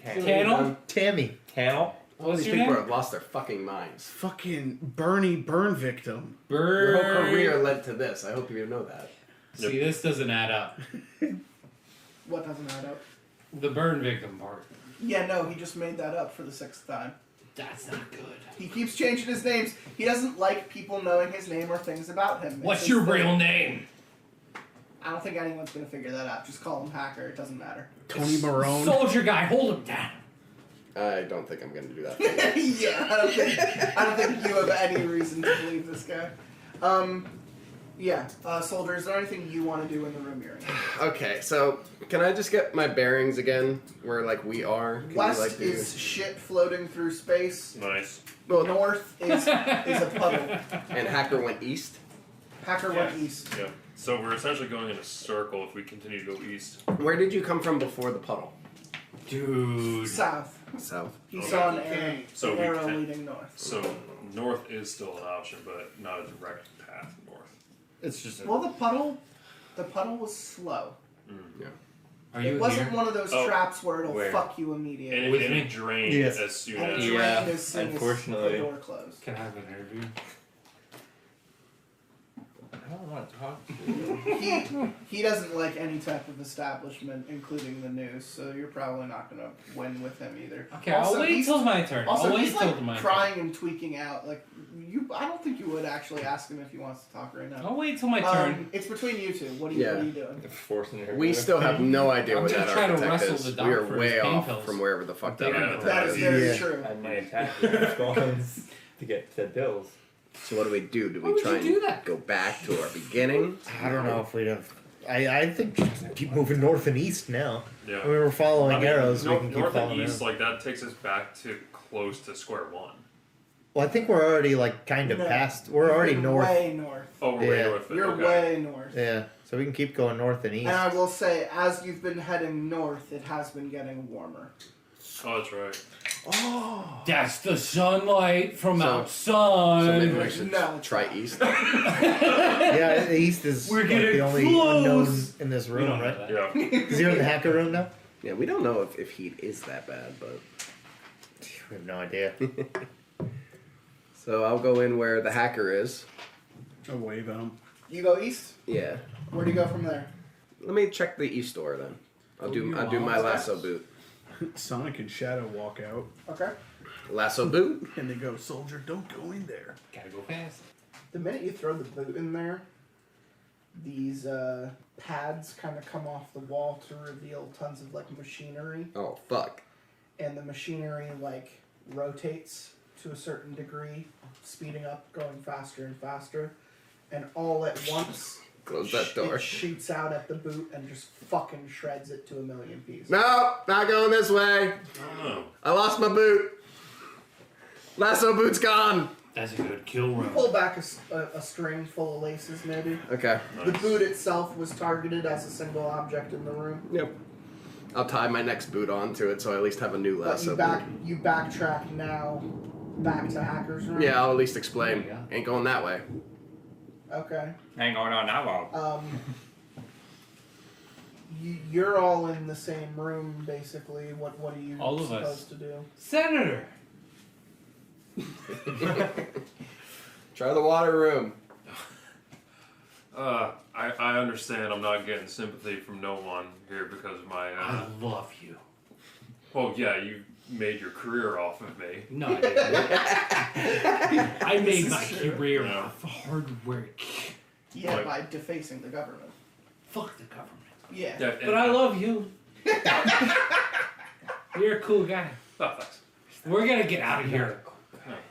S4: Cannel?
S8: Tammy.
S11: Cannel?
S3: All these
S4: your
S3: people
S4: name?
S3: have lost their fucking minds.
S9: Fucking Bernie burn victim.
S3: Your whole
S4: Bird.
S3: career led to this. I hope you know that.
S4: See, this doesn't add up.
S7: What doesn't add up?
S4: The burn victim part.
S7: Yeah, no, he just made that up for the 6th time.
S4: That's not good.
S7: He keeps changing his names. He doesn't like people knowing his name or things about him.
S4: What's
S7: It's
S4: your
S7: his thing.
S4: real name?
S7: I don't think anyone's gonna figure that out. Just call him Hacker. It doesn't matter.
S9: Tony Marone.
S4: Soldier guy, hold him down.
S3: I don't think I'm gonna do that.
S7: Yeah, I don't think you have any reason to believe this guy. Yeah, Soldier, is there anything you want to do in the room you're in?
S3: Okay, so can I just get my bearings again? Where like we are? Can
S7: West
S3: we, like, do...
S7: is shit floating through space.
S2: Nice.
S7: Well, north is a puddle.
S3: And Hacker went east.
S7: Hacker went east.
S2: Yeah. So we're essentially going in a circle if we continue to go east.
S3: Where did you come from before the puddle?
S4: Dude.
S7: South.
S3: South.
S7: He
S2: Okay.
S7: saw an arrow,
S2: So
S7: an
S2: we
S7: arrow
S2: can-
S7: leading north.
S2: So north is still an option, but not a direct path north.
S8: It's just
S7: Well, the puddle was slow.
S3: Yeah.
S4: Are you
S7: It wasn't
S4: here?
S7: one of those
S2: Oh,
S7: traps where it'll
S11: where?
S7: fuck you immediately.
S2: And
S4: With
S2: it
S4: me?
S2: drained
S8: Yes.
S2: as soon
S7: And it
S2: as.
S7: drained
S11: Yeah,
S7: as soon as
S11: unfortunately.
S7: the door closed.
S4: Can I have an interview?
S11: I don't want to talk to you.
S7: He doesn't like any type of establishment, including the news, so you're probably not gonna win with him either.
S4: Okay,
S7: Also,
S4: I'll wait
S7: he's-
S4: till my turn.
S7: Also,
S4: I'll wait
S7: he's
S4: till
S7: like
S4: my turn.
S7: crying and tweaking out. Like I don't think you would actually ask him if he wants to talk right now.
S4: I'll wait till my turn.
S7: It's between you two. What are
S3: Yeah.
S7: you doing?
S11: Forcing her.
S3: We still have no idea
S4: I'm
S3: what
S4: gonna
S3: that
S4: try to
S3: architect
S4: wrestle
S3: is.
S4: the doc
S3: We are
S4: for his
S3: way
S4: pain
S3: off
S4: pills.
S3: from wherever the fuck that
S4: Yeah.
S3: architect
S7: That is
S3: is.
S7: very
S8: Yeah.
S7: true.
S11: I might attack the response to get said bills.
S3: So what do we do? Do
S4: Why
S3: we
S4: would
S3: try
S4: you do
S3: and
S4: that?
S3: go back to our beginning?
S8: I don't know if we'd have. I think just keep moving north and east now.
S2: Yeah.
S8: We were following arrows. We can keep
S2: north and
S8: following
S2: east,
S8: them.
S2: like that takes us back to close to square one.
S8: Well, I think we're already like kind of
S7: No.
S8: past. We're already
S7: You're
S8: north.
S7: Way north.
S2: Oh, we're way
S8: Yeah.
S2: north.
S7: You're
S2: okay.
S7: way north.
S8: Yeah, so we can keep going north and east.
S7: And I will say, as you've been heading north, it has been getting warmer.
S2: Oh, that's right.
S4: That's the sunlight from
S3: So
S4: outside.
S3: maybe we should
S7: No.
S3: try east.
S8: Yeah, the east is
S4: We're
S8: like,
S4: getting
S8: the only
S4: close.
S8: unknown in this
S4: We
S8: room,
S4: don't know
S8: right?
S4: that.
S2: Yeah.
S8: Is he in the hacker room now?
S3: Yeah, we don't know if heat is that bad, but
S8: We have no idea.
S3: so I'll go in where the hacker is.
S9: I wave at him.
S7: You go east.
S3: Yeah.
S7: Where do you go from there?
S3: Let me check the east door then. I'll do my lasso boot.
S9: Sonic and Shadow walk out,
S7: Okay.
S3: Lasso boot.
S9: and they go, "Soldier, don't go in there."
S4: Gotta go fast.
S7: The minute you throw the boot in there, these pads kind of come off the wall to reveal tons of like machinery,
S3: Oh fuck.
S7: and the machinery like rotates to a certain degree, speeding up, going faster and faster, and all at once.
S3: Close that door.
S7: It shoots out at the boot and just fucking shreds it to a million pieces.
S3: No, not going this way.
S2: Oh.
S3: I lost my boot. Lasso boot's gone.
S6: That's a good kill run.
S7: Pull back a string full of laces, maybe.
S3: Okay.
S7: The boot itself was targeted as a single object in the room.
S3: Yep. I'll tie my next boot onto it, so I at least have a new lasso boot.
S7: You backtrack now, back to Hacker's room.
S3: Yeah, I'll at least explain. Ain't going that way.
S7: Okay.
S11: Ain't going on that well.
S7: You're all in the same room, basically. What are you
S6: All of
S7: supposed
S6: us.
S7: to do?
S6: Senator!
S3: Try the water room.
S2: I understand I'm not getting sympathy from no one here because of my.
S6: I love you.
S2: Well, yeah, you made your career off of me.
S6: No, I didn't. I made my career off hard work.
S7: Yeah,
S2: Like-
S7: by defacing the government.
S6: Fuck the government.
S7: Yeah.
S6: But I love you. You're a cool guy.
S2: Oh, thanks.
S6: We're gonna get out of here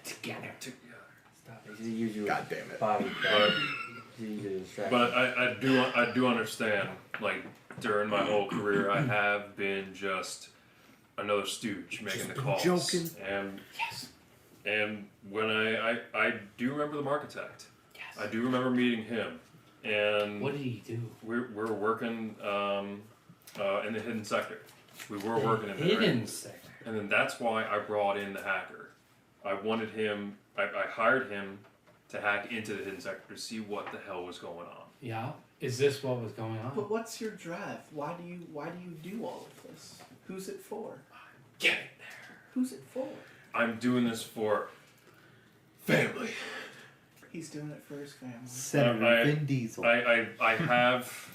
S6: together.
S11: Stop it. You use your
S3: God damn it.
S11: body.
S2: But,
S11: You use it as a distraction.
S2: but I do understand. Like during my whole career, I have been just another stooge making the calls.
S3: joking.
S2: And and when I do remember the Marketect.
S6: Yes.
S2: I do remember meeting him. And
S6: What did he do?
S2: we're working in the hidden sector. We were working in there.
S6: Hidden sector.
S2: And then that's why I brought in the hacker. I wanted him. I hired him to hack into the hidden sector to see what the hell was going on.
S6: Yeah. Is this what was going on?
S7: But what's your drive? Why do you do all of this? Who's it for?
S2: Get it there.
S7: Who's it for?
S2: I'm doing this for family.
S7: He's doing it for his family.
S8: Senator Vin Diesel.
S2: I have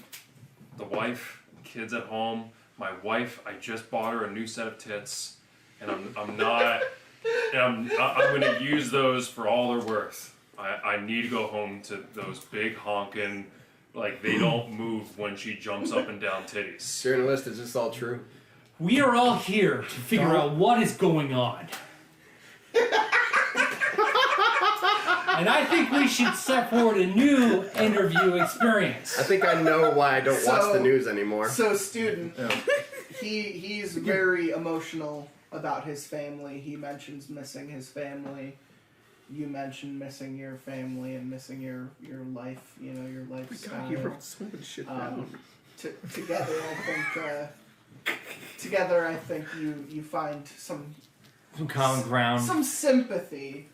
S2: the wife, kids at home. My wife, I just bought her a new set of tits, and I'm not. And I'm going to use those for all they're worth. I need to go home to those big honking, like they don't move when she jumps up and down titties.
S3: Journalist, is this all true?
S6: We are all here to figure out what is going on. And I think we should set forward a new interview experience.
S3: I think I know why I don't watch the news anymore.
S7: So, student, he's very emotional about his family. He mentions missing his family. You mentioned missing your family and missing your life. You know, your lifestyle.
S3: God, you wrote so much shit down.
S7: Together, I think you find some
S11: common ground.
S7: some sympathy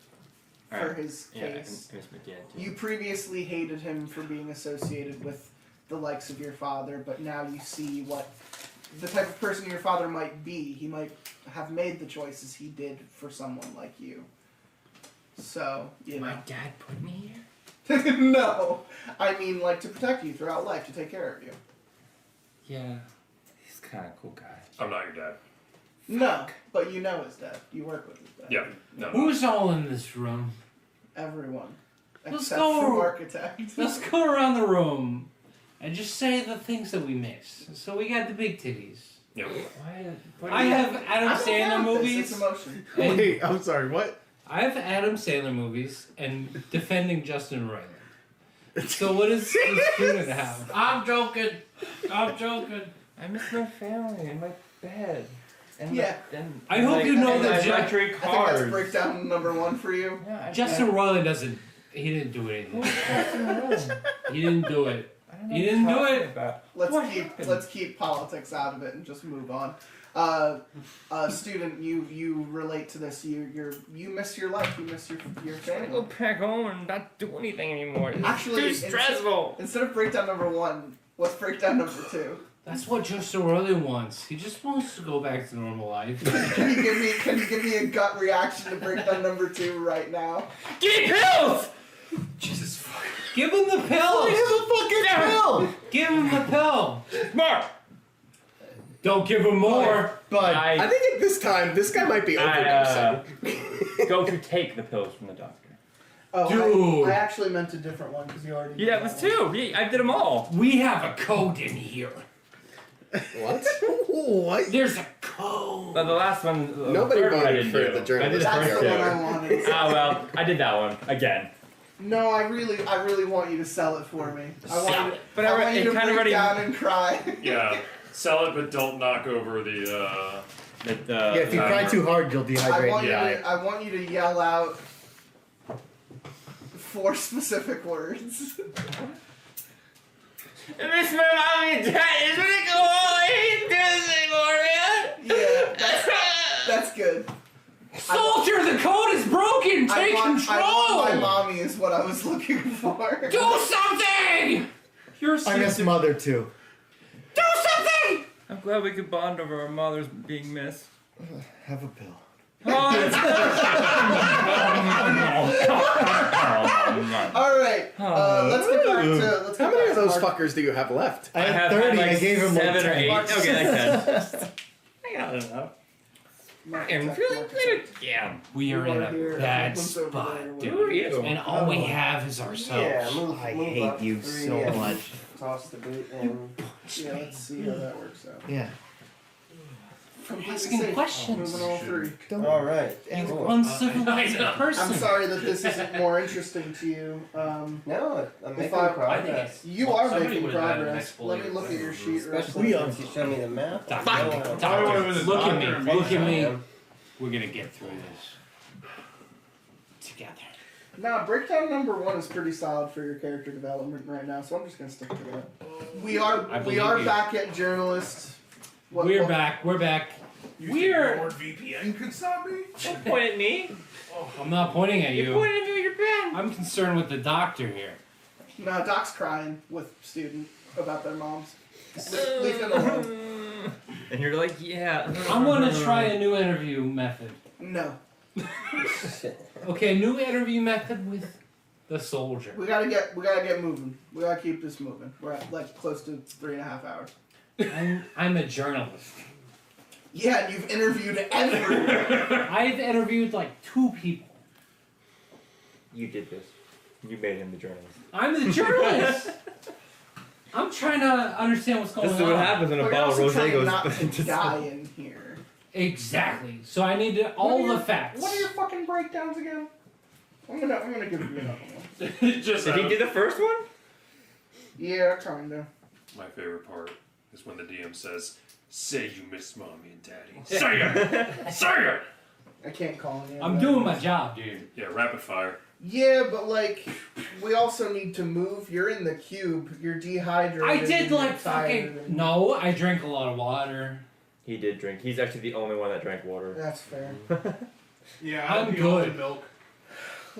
S7: for
S11: Alright.
S7: his
S11: Yeah, I
S7: case.
S11: can miss my dad too.
S7: You previously hated him for being associated with the likes of your father, but now you see what the type of person your father might be. He might have made the choices he did for someone like you. So, you know.
S11: My dad put me here?
S7: No. I mean, like, to protect you throughout life, to take care of you.
S11: Yeah. He's kind of a cool guy.
S2: I'm not your dad.
S7: No, but you know his dad. You work with his dad.
S2: Yeah. No.
S6: Who's all in this room?
S7: Everyone.
S6: Let's
S7: Except
S6: go.
S7: for Architect.
S6: Let's go around the room and just say the things that we miss. So we got the big titties.
S2: Yeah.
S6: I have Adam
S7: I'm okay
S6: Sandler
S7: with this.
S6: movies.
S7: It's emotion.
S6: and-
S9: Wait, I'm sorry, what?
S6: I have Adam Sandler movies and defending Justin Roiland. So what does the student have? I'm joking. I'm joking.
S11: I miss my family and my bed. And
S7: Yeah.
S6: I hope you know
S11: and
S6: that
S11: my electric
S7: I think that's
S11: cars.
S7: breakdown number one for you.
S11: Yeah,
S6: Justin Roiland doesn't. He didn't do anything. He didn't do it. He didn't do it.
S7: Let's keep politics out of it and just move on. Student, you relate to this. You miss your life. You miss your
S11: I
S7: family.
S11: go back home and not do anything anymore. It's
S7: Actually,
S11: too stressful.
S7: Instead of breakdown number one, what's breakdown number two?
S6: That's what Justin Roiland wants. He just wants to go back to normal life.
S7: Can you give me a gut reaction to breakdown number two right now?
S11: Give me pills!
S2: Jesus fuck.
S6: Give him the pills.
S8: Give him a fucking pill!
S6: Give him the pill.
S11: Mark!
S6: Don't give him more.
S8: But
S3: I think at this time, this guy might be overdosing.
S11: Go to take the pills from the doctor.
S7: Oh,
S6: Dude.
S7: I actually meant a different one because you already.
S11: Yeah, that was two. Yeah, I did them all.
S6: We have a code in here.
S3: What? What?
S6: There's a code.
S11: The last one.
S3: Nobody
S11: third one I
S3: voted
S11: didn't
S3: for
S11: do.
S3: the
S11: I did
S3: journalist.
S11: the
S7: That's
S11: first
S7: the
S11: two.
S7: one I wanted.
S11: Oh well, I did that one again.
S7: No, I really want you to sell it for me. I want you to,
S11: But
S7: I want you
S11: it
S7: to
S11: kind of
S7: break
S11: already.
S7: down and cry.
S2: Yeah. Sell it, but don't knock over the
S8: Yeah, if you cry too hard, you'll dehydrate and die.
S7: I want you to yell out 4 specific words.
S11: Miss my mommy and dad is really cool. I hate this anymore, man.
S7: Yeah, that's good.
S6: Soldier, the code is broken. Take control.
S7: I want my mommy is what I was looking for.
S6: Do something.
S8: I miss Mother too.
S6: Do something.
S11: I'm glad we could bond over our mothers being missed.
S8: Have a pill.
S11: Oh,
S7: All right, let's get back to.
S3: How many of those fuckers do you have left?
S8: I have 30.
S11: like
S8: I gave him like
S11: 7 or
S8: 10.
S11: 8. Okay, like 10. I got enough.
S6: And really good. Yeah, we are in a bad spot, dude. And all we have is ourselves.
S10: Yeah,
S8: I hate you
S10: 3
S8: so
S10: and
S8: much.
S10: Toss the boot and
S7: Yeah, let's see how that works out.
S8: Yeah.
S6: Asking questions.
S7: Moving all 3.
S10: all right.
S6: You uncivilized person.
S7: I'm sorry that this isn't more interesting to you.
S10: No, I'm making
S7: I-
S10: progress.
S7: You are
S6: Somebody
S7: making
S6: would've had an
S7: progress. Let me look at your sheet. real
S10: Especially
S7: quick.
S10: since you showed me the map. I
S6: Doctor,
S10: know how-
S6: doctor, look at me. Look at me.
S10: Yeah.
S6: We're gonna get through this together.
S7: Nah, breakdown number 1 is pretty solid for your character development right now, so I'm just gonna stick to that. We are
S6: believe you.
S7: back at journalist.
S6: We're back. We're back. We're.
S9: VPN could stop me.
S11: Don't point at me.
S6: I'm not pointing at
S11: You're
S6: you.
S11: pointing at me with your pen.
S6: I'm concerned with the doctor here.
S7: No, Doc's crying with student about their moms. Leave him alone.
S11: And you're like, yeah.
S6: I'm gonna try a new interview method.
S7: No,
S6: Okay, new interview method with the soldier.
S7: we gotta get moving. We gotta keep this moving. We're at like close to 3.5 hours.
S6: I'm a journalist.
S7: Yeah, and you've interviewed everyone.
S6: I've interviewed like 2 people.
S11: You did this. You made him the journalist.
S6: I'm the journalist. I'm trying to understand what's going
S11: This
S6: on.
S11: is what happens when a
S7: We're
S11: bottle of
S7: also
S11: rosé
S7: trying
S11: goes
S7: not to
S11: into
S7: die in here.
S6: Exactly. So I need all the facts.
S7: What are your fucking breakdowns again? I'm gonna give you another one.
S2: Just
S11: Did he do the first one?
S7: Yeah, kinda.
S2: my favorite part is when the DM says, "Say you miss mommy and daddy." Say it. Say it.
S7: I can't call him.
S6: I'm doing my job, dude.
S2: Yeah, rapid fire.
S7: Yeah, but like, we also need to move. You're in the cube. You're dehydrated.
S6: I did
S7: you're
S6: like
S7: tired,
S6: fucking.
S7: and-
S6: No, I drank a lot of water.
S11: He did drink. He's actually the only one that drank water.
S7: That's fair.
S9: Yeah,
S6: I'm
S9: I'm
S6: good.
S9: Milk.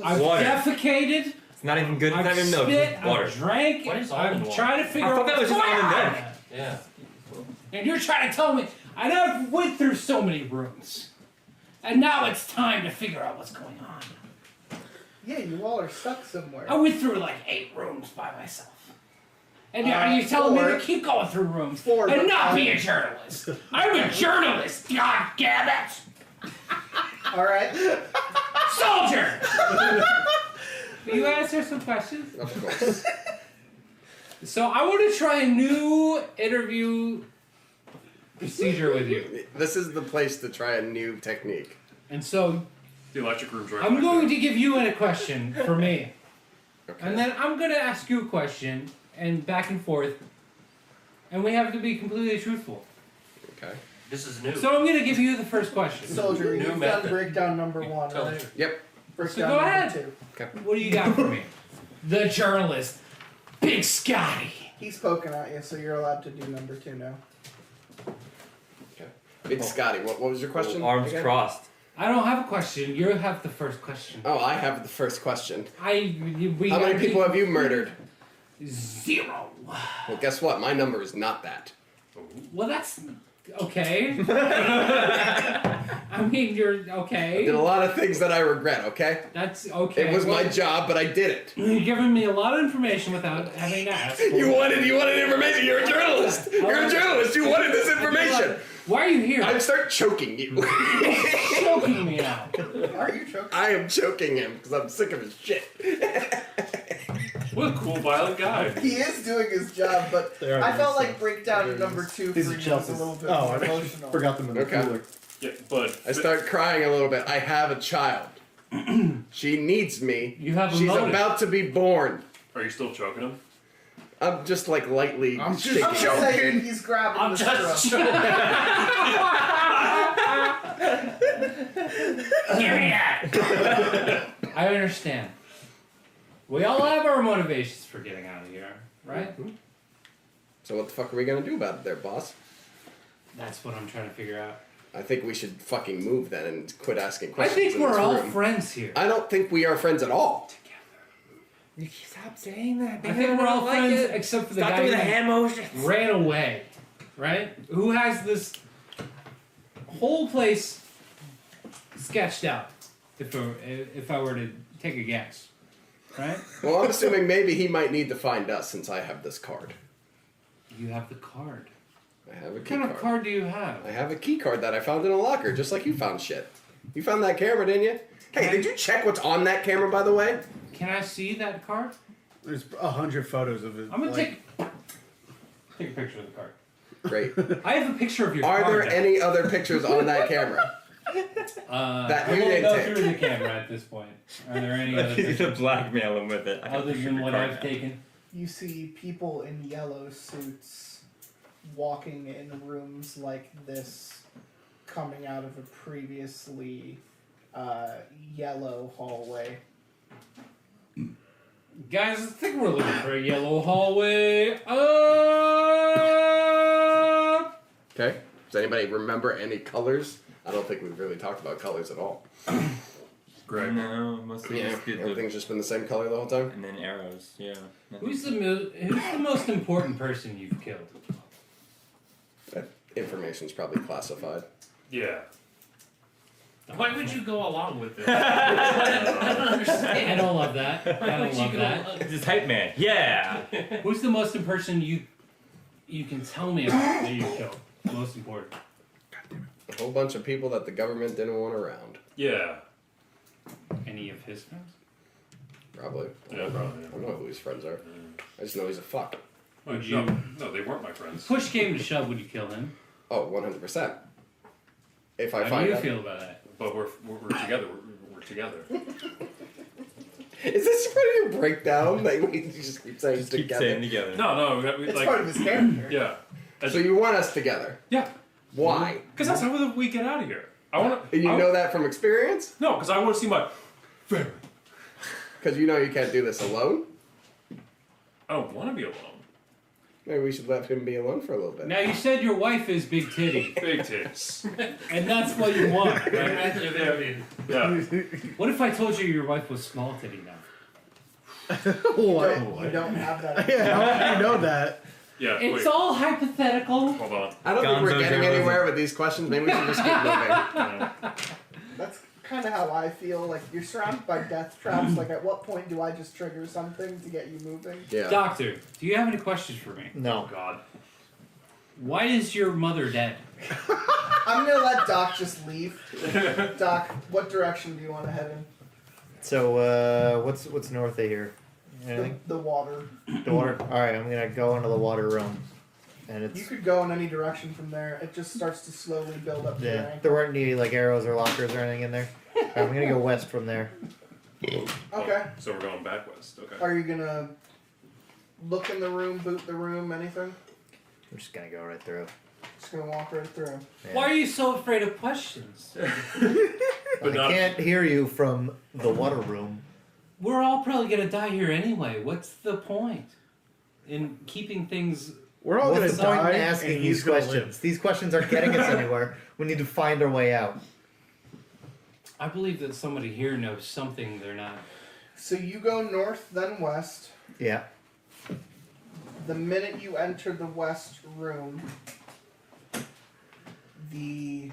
S6: I've
S11: Water.
S6: defecated.
S11: It's not even good. It's not
S6: I've
S11: even milk.
S6: spit.
S11: It's water.
S6: I've drank.
S12: What is
S6: I'm
S12: almond
S6: trying to
S12: water?
S6: figure
S11: I
S6: out
S11: thought that
S6: what's
S11: was just
S6: going
S11: almond
S6: on.
S11: milk.
S12: Yeah.
S6: And you're trying to tell me I never went through so many rooms, and now it's time to figure out what's going on.
S7: Yeah, you all are stuck somewhere.
S6: I went through like 8 rooms by myself. And now you're telling me to keep going through rooms
S7: 4,
S6: and
S7: but
S6: not be a journalist. I'm a journalist, god damn it!
S7: All right.
S6: Soldier! Will you answer some questions?
S3: Of course.
S6: So I want to try a new interview procedure with you.
S3: This is the place to try a new technique.
S6: And so
S2: The electric room's right
S6: I'm
S2: back
S6: going
S2: there.
S6: to give you a question for me.
S3: Okay.
S6: And then I'm going to ask you a question, and back and forth. And we have to be completely truthful.
S3: Okay.
S12: This is new.
S6: So I'm going to give you the first question.
S7: Soldier,
S12: New
S7: you've
S12: method.
S7: done breakdown number 1,
S12: Tell
S7: right?
S12: the
S3: Yep.
S7: Breakdown
S6: So go
S7: number
S6: ahead.
S7: 2.
S6: What do you got for me? The journalist, Big Scotty.
S7: He's poking at you, so you're allowed to do number 2 now.
S3: Big Scotty, what was your question?
S11: Arms
S3: again?
S11: crossed.
S6: I don't have a question. You have the first question.
S3: Oh, I have the first question.
S6: We
S3: How many people have you murdered?
S6: 0.
S3: Well, guess what? My number is not that.
S6: Well, that's okay. I mean, you're
S3: I
S6: okay.
S3: did a lot of things that I regret, okay?
S6: That's okay.
S3: It was my
S6: Well,
S3: job, but I did it.
S6: You're giving me a lot of information without having to ask.
S3: You wanted information. You're a journalist. You're a journalist. You wanted this information.
S6: Why are you here?
S3: I'd start choking you.
S6: Choking me now.
S7: Are you choking?
S3: I am choking him because I'm sick of his shit.
S2: What a cool, violent guy.
S7: He is doing his job, but I felt like breakdown number 2 for
S8: These
S7: you
S8: are
S7: was a
S8: Chelsea's.
S7: little bit
S8: Oh,
S7: more
S8: I
S7: emotional.
S8: forgot them in the
S3: Okay.
S8: cooler.
S2: Yeah, but
S3: I start crying a little bit. I have a child. She needs me.
S6: You have a
S3: She's
S6: motive.
S3: about to be born.
S2: Are you still choking him?
S3: I'm just like lightly
S9: I'm just
S3: shaking.
S7: I'm just saying he's grabbing
S12: I'm
S7: the
S12: just
S7: scrub.
S4: that. I understand. We all have our motivations for getting out of here, right?
S3: Mm-hmm. So what the fuck are we gonna do about it there, boss?
S4: That's what I'm trying to figure out.
S3: I think we should fucking move then and quit asking
S4: I
S3: questions.
S4: think
S3: in
S4: we're
S3: this
S4: all
S3: room.
S4: friends here.
S3: I don't think we are friends at all.
S11: You stop saying that.
S4: I think we're all friends except for the
S11: Stop
S4: guy
S11: doing the
S4: who
S11: hand motions.
S4: ran away, right? Who has this whole place sketched out, if I were to take a guess, right?
S3: Well, I'm assuming maybe he might need to find us since I have this card.
S4: You have the card.
S3: I have a
S4: What
S3: key
S4: kind
S3: card.
S4: of card do you have?
S3: I have a key card that I found in a locker, just like you found shit. You found that camera, didn't you? Hey, did you check what's on that camera, by the way?
S4: Can I see that card?
S9: There's 100 photos of it.
S4: I'm gonna take a picture of the card.
S3: Great.
S4: I have a picture of your
S3: Are
S4: card.
S3: there any other pictures on that camera? That
S4: I
S3: you
S4: won't
S3: didn't
S4: go
S3: take?
S4: through the camera at this point. Are there any other
S11: You need to
S4: pictures
S11: blackmail him with it.
S4: other than what I've taken?
S7: You see people in yellow suits walking in rooms like this, coming out of a previously yellow hallway.
S4: Guys, I think we're looking for a yellow hallway.
S3: Okay. Does anybody remember any colors? I don't think we've really talked about colors at all.
S2: Greg.
S11: No, mostly
S3: Yeah,
S11: just did the
S3: everything's just been the same color the whole time.
S11: and then arrows. Yeah.
S4: Who's the most important person you've killed?
S3: That information's probably classified.
S2: Yeah.
S6: Why would you go along with it?
S4: I don't love that. I don't love that.
S11: It's a type man. Yeah.
S4: Who's the most important person you can tell me about that you killed? Most important.
S3: A whole bunch of people that the government didn't want around.
S2: Yeah.
S4: Any of his friends?
S3: Probably.
S2: Yeah, probably.
S3: I don't know who his friends are. I just know he's a fuck.
S4: Would
S2: No,
S4: you?
S2: no, they weren't my friends.
S4: Push came to shove, would you kill him?
S3: Oh, 100%. If I
S4: How
S3: find
S4: do you
S3: out.
S4: feel about that?
S2: But we're together. We're together.
S3: Is this part of your breakdown? Like, we just keep saying
S11: Just keep
S3: together.
S11: saying together.
S2: No,
S7: It's
S2: like,
S7: part of his character.
S2: yeah.
S3: So you want us together?
S2: Yeah.
S3: Why?
S2: Because that's how we get out of here. I want to.
S3: You know that from experience?
S2: No, because I want to see my family.
S3: Because you know you can't do this alone?
S2: I don't want to be alone.
S3: Maybe we should let him be alone for a little bit.
S4: Now you said your wife is big titty,
S2: Big tits.
S4: and that's what you want, right?
S2: Yeah.
S4: What if I told you your wife was small titty now?
S9: What?
S7: You don't have that.
S9: Yeah, how do you know that?
S2: Yeah.
S4: It's
S2: wait.
S4: all hypothetical.
S2: Hold on.
S3: I don't think we're
S11: Gonzo
S3: getting
S11: journalism.
S3: anywhere with these questions. Maybe we should just keep moving.
S7: That's kind of how I feel. Like, you're surrounded by death traps. Like, at what point do I just trigger something to get you moving?
S3: Yeah.
S4: Doctor, do you have any questions for me?
S8: No.
S2: God.
S4: Why is your mother dead?
S7: I'm gonna let Doc just leave. Doc, what direction do you want to head in?
S8: So, what's north of here? Anything?
S7: The water.
S8: The water. All right, I'm gonna go into the water room, and it's
S7: You could go in any direction from there. It just starts to slowly build up to your
S8: yeah.
S7: ankle.
S8: There weren't any like arrows or lockers or anything in there. All right, I'm gonna go west from there.
S7: Okay.
S2: So we're going back west. Okay.
S7: Are you gonna look in the room, boot the room, anything?
S8: I'm just gonna go right through.
S7: Just gonna walk right through.
S8: Yeah.
S4: Why are you so afraid of questions?
S8: I
S2: not-
S8: can't hear you from the water room.
S4: We're all probably gonna die here anyway. What's the point in keeping things?
S9: We're all
S8: What's
S9: gonna
S8: the point
S9: die,
S8: in asking
S9: and
S8: these
S9: he's gonna
S8: questions?
S9: live.
S8: These questions aren't getting us anywhere. We need to find our way out.
S4: I believe that somebody here knows something they're not.
S7: So you go north, then west.
S8: Yeah.
S7: The minute you enter the west room, the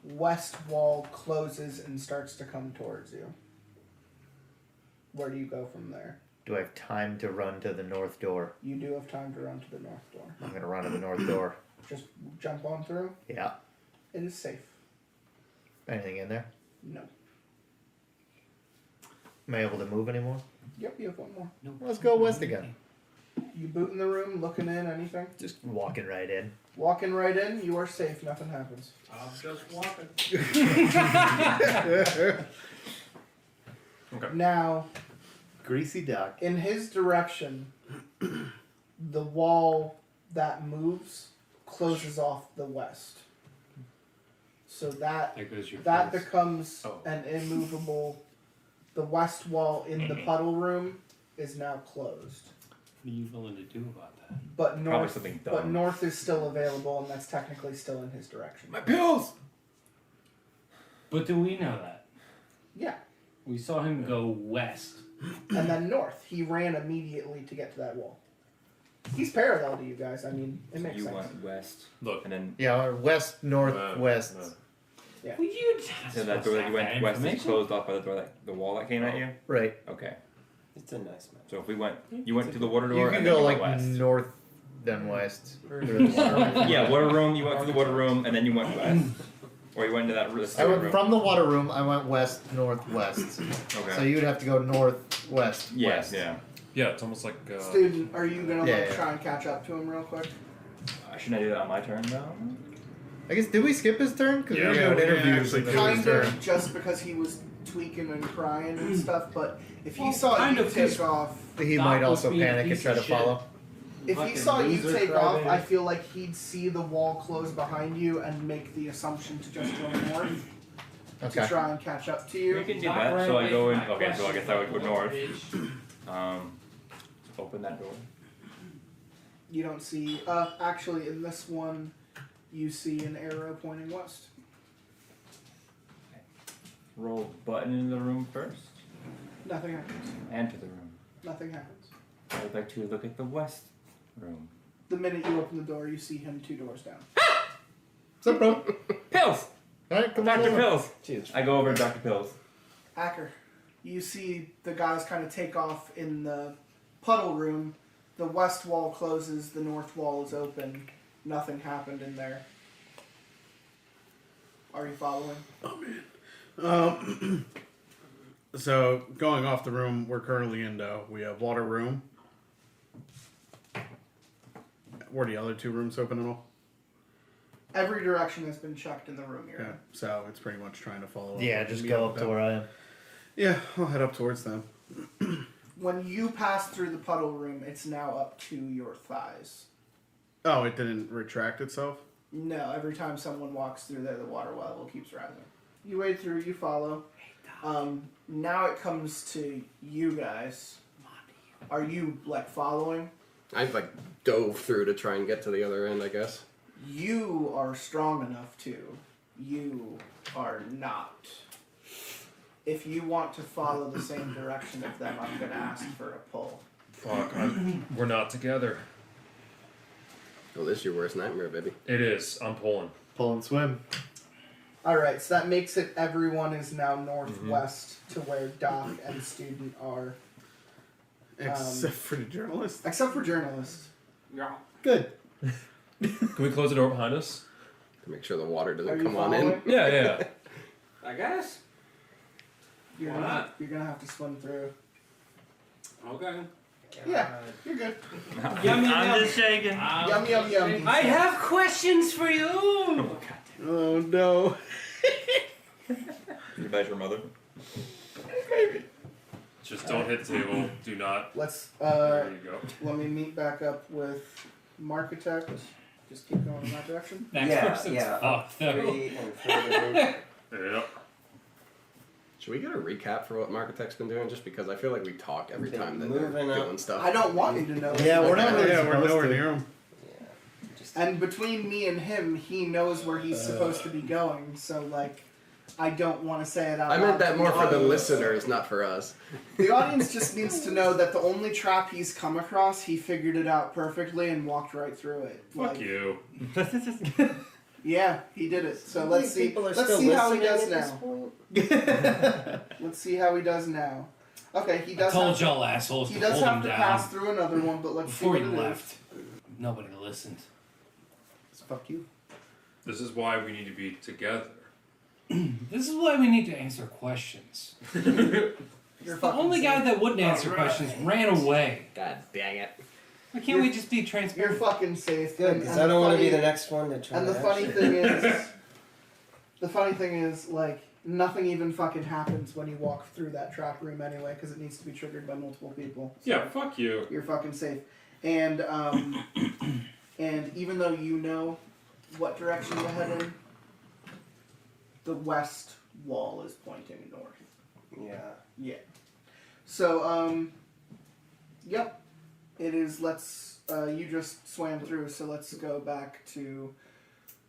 S7: west wall closes and starts to come towards you. Where do you go from there?
S8: Do I have time to run to the north door?
S7: You do have time to run to the north door.
S8: I'm gonna run to the north door.
S7: Just jump on through.
S8: Yeah.
S7: It is safe.
S8: Anything in there?
S7: No.
S8: Am I able to move anymore?
S7: Yep, you have one more.
S4: No.
S8: Let's go west again.
S7: You boot in the room, looking in, anything?
S8: Just walking right in.
S7: Walking right in, you are safe, nothing happens.
S6: I'm just walking.
S2: Okay.
S7: Now,
S8: Greasy duck.
S7: in his direction, the wall that moves closes off the west. So that
S4: There goes your
S7: that
S4: face.
S7: becomes
S2: Oh.
S7: an immovable. The west wall in the puddle room is now closed,
S4: What are you willing to do about that?
S7: but
S11: Probably
S7: north,
S11: something
S7: but
S11: dumb.
S7: north is still available, and that's technically still in his direction.
S11: My pills.
S4: But do we know that?
S7: Yeah,
S4: We saw him go west.
S7: and then north. He ran immediately to get to that wall. He's parallel to you guys. I mean, it makes
S11: You
S7: sense.
S11: went west.
S2: Look.
S11: And then
S8: Yeah, or west, north, west.
S4: Would you
S11: so that door that you went west is closed off by the door that the wall that came at you.
S8: Right.
S11: Okay.
S10: It's a nice map.
S11: So if we went, you went to the water
S8: You
S11: door
S8: can
S11: and then
S8: go
S11: you
S8: like
S11: went west.
S8: north, then west. Or the water room.
S11: Yeah, water room. You went to the water room and then you went west, or you went into that
S8: I
S11: store
S8: went
S11: room.
S8: from the water room. I went west, northwest.
S11: Okay.
S8: So you'd have to go northwest.
S11: Yes.
S8: west.
S11: Yeah.
S2: Yeah, it's almost like.
S7: Student, are you gonna
S8: Yeah, yeah.
S7: try and catch up to him real quick?
S11: Shouldn't I do that on my turn now?
S8: I guess did we skip his turn? Because
S9: Yeah,
S8: we were
S9: we
S8: doing
S9: didn't
S8: interviews.
S9: actually
S8: and
S9: do
S8: then-
S9: his
S7: Kind
S9: turn.
S7: of, just because he was tweaking and crying and stuff. But if he
S4: Well,
S7: saw
S4: kind
S7: you
S4: of,
S7: take
S4: 'cause-
S7: off,
S8: He
S4: Doc
S8: might
S4: was
S8: also
S4: being a
S8: panic and
S4: piece
S8: try
S4: of
S8: to
S4: shit.
S8: follow.
S7: if he
S4: Fucking
S7: saw you
S4: loser
S7: take off,
S4: crybaby.
S7: I feel like he'd see the wall close behind you and make the assumption to just go north
S8: Okay.
S7: to try and catch up to
S11: We
S7: you.
S11: can do
S4: Not
S11: that.
S4: right
S11: So I
S4: away
S11: go in.
S4: from my
S11: Okay, so I guess I would go north.
S4: bitch.
S11: Open that door.
S7: You don't see. Actually, in this one, you see an arrow pointing west.
S11: Roll button in the room first.
S7: Nothing happens.
S11: Enter the room.
S7: Nothing happens.
S11: I would like to look at the west room.
S7: The minute you open the door, you see him 2 doors down.
S8: What's up, bro?
S11: Pills.
S8: All right, come on.
S11: Dr.
S8: over.
S11: Pills.
S3: Jeez.
S11: I go over to Dr. Pills.
S7: Acker, you see the guys kind of take off in the puddle room. The west wall closes, the north wall is open. Nothing happened in there. Are you following?
S9: So going off the room we're currently in, though, we have water room. Were the other 2 rooms open at all?
S7: Every direction has been checked in the room you're
S9: Yeah.
S7: in.
S9: So it's pretty much trying to follow.
S8: Yeah,
S9: up
S8: just
S9: me
S8: go
S9: up
S8: up to
S9: them.
S8: where I am.
S9: Yeah, I'll head up towards them.
S7: When you pass through the puddle room, it's now up to your thighs.
S9: Oh, it didn't retract itself?
S7: No, every time someone walks through there, the water level keeps rising. You wade through, you follow. Now it comes to you guys. Are you, like, following?
S3: I've like dove through to try and get to the other end, I guess.
S7: You are strong enough to. You are not. If you want to follow the same direction of them, I'm going to ask for a pull.
S2: Fuck, we're not together.
S3: Oh, this is your worst nightmare, baby.
S2: It is. I'm pulling.
S8: Pull and swim.
S7: Alright, so that makes it everyone is now northwest to where Doc and Student are.
S9: Except for the journalist?
S7: Except for journalist.
S4: Yeah.
S8: Good.
S2: Can we close the door behind us?
S3: To make sure the water
S7: Are
S3: doesn't
S7: you
S3: come on in.
S7: following?
S2: Yeah, yeah.
S4: I guess.
S7: You're
S4: Why
S7: gonna,
S4: not?
S7: you're gonna have to swim through.
S4: Okay.
S7: Yeah, you're good.
S4: Yummy,
S11: I'm
S4: yum.
S11: just shaking.
S7: Yum, yum, yum.
S4: I have questions for you.
S9: Oh, no.
S11: You bet your mother.
S2: Just don't hit the table. Do not.
S7: Let's,
S2: There you go.
S7: let me meet back up with Markitect. Just keep going in that direction.
S4: That person's fucked though.
S10: 3 and further.
S2: Yep.
S3: Should we get a recap for what Markitect's been doing? Just because I feel like we talk every
S10: Been
S3: time that they're
S10: moving up.
S3: doing stuff.
S7: I don't want you to know.
S8: Yeah, we're not really
S9: Yeah, we're
S8: supposed
S9: nowhere
S8: to.
S9: near him.
S7: And between me and him, he knows where he's supposed to be going. So, like, I don't want to say it out
S3: I
S7: loud
S3: meant that
S7: to
S3: more for the
S7: audience.
S3: listeners, not for us.
S7: The audience just needs to know that the only trap he's come across, he figured it out perfectly and walked right through it.
S2: Fuck
S7: Like,
S2: you.
S7: Yeah, he did it. So let's see.
S10: People are
S7: Let's
S10: still
S7: see how he
S10: listening
S7: does
S10: at this
S7: now.
S10: point?
S7: Let's see how he does now. Okay, he
S4: I
S7: does.
S4: told
S7: have
S4: y'all assholes
S7: he
S4: to
S7: does
S4: hold
S7: have
S4: him
S7: to
S4: down
S7: pass through another one, but let's
S4: before
S7: see
S4: he
S7: what it is.
S4: left. Nobody listened.
S8: Fuck you.
S2: This is why we need to be together.
S4: This is why we need to answer questions.
S7: You're
S4: The
S7: fucking
S4: only guy
S7: safe.
S4: that wouldn't answer questions ran away.
S3: God dang it.
S4: Why can't we
S7: You're-
S4: just be
S7: You're
S4: transparent?
S7: fucking safe.
S10: Good,
S7: and-
S10: because
S7: and
S10: I don't want to be
S7: funny-
S10: the next one to try
S7: And the
S10: that
S7: funny
S10: shit.
S7: thing is, the funny thing is, like, nothing even fucking happens when you walk through that trap room anyway, because it needs to be triggered by multiple people. So
S2: Yeah, fuck you.
S7: you're fucking safe. And and even though you know what direction to head in, the west wall is pointing north.
S10: Yeah.
S7: Yeah. So, yep. It is, you just swam through, so let's go back to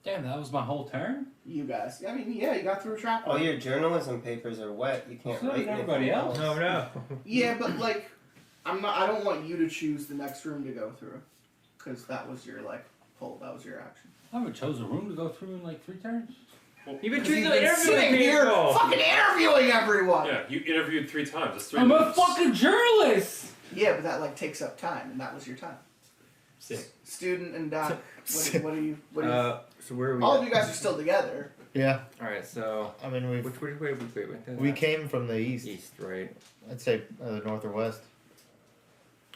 S4: Damn, that was my whole turn?
S7: you guys. I mean, yeah, you got through a trap.
S10: All your journalism papers are wet. You can't
S4: So
S10: write
S4: is everybody
S10: anything
S4: else.
S11: No.
S7: Yeah, but, like, I don't want you to choose the next room to go through. Because that was your, that was your action.
S4: I haven't chose a room to go through in like 3 turns.
S11: You've been
S7: You've
S11: choosing
S7: been
S11: interviewing
S7: sitting here
S11: people.
S7: fucking interviewing everyone!
S2: Yeah, you interviewed 3 times. That's 3
S4: I'm a
S2: minutes.
S4: fucking journalist!
S7: Yeah, but that, takes up time, and that was your time.
S11: Sick.
S7: Student and Doc, what are you...
S11: So where are we?
S7: all
S11: at?
S7: of you guys are still together.
S8: Yeah.
S11: All right. So
S8: I mean,
S11: which way went?
S8: we came from the east.
S11: East, right?
S8: I'd say north or west.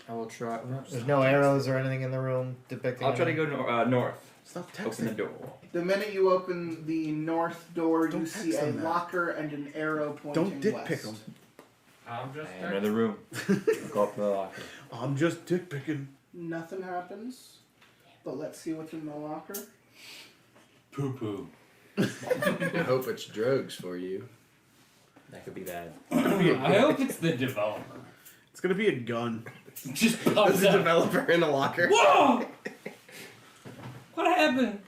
S11: I will try.
S8: There's no arrows or anything in the room depicting.
S11: I'll try to
S8: anything.
S11: go north.
S9: Stop
S11: Open the
S9: texting.
S11: door.
S7: The minute you open the north door,
S9: Don't
S7: you see
S9: text
S7: a
S9: them that.
S7: locker and an arrow pointing
S9: Don't dick
S7: west.
S9: pick them.
S4: I'm just
S11: And another room. Go up to the locker.
S9: I'm just dick picking.
S7: Nothing happens, but let's see what's in the locker.
S4: poo poo.
S3: I hope it's drugs for you.
S11: That could be bad.
S4: I hope it's the developer.
S9: It's gonna be a gun.
S4: Just
S3: There's
S4: pops
S3: a
S4: up.
S3: developer in a locker.
S4: Whoa! What happened?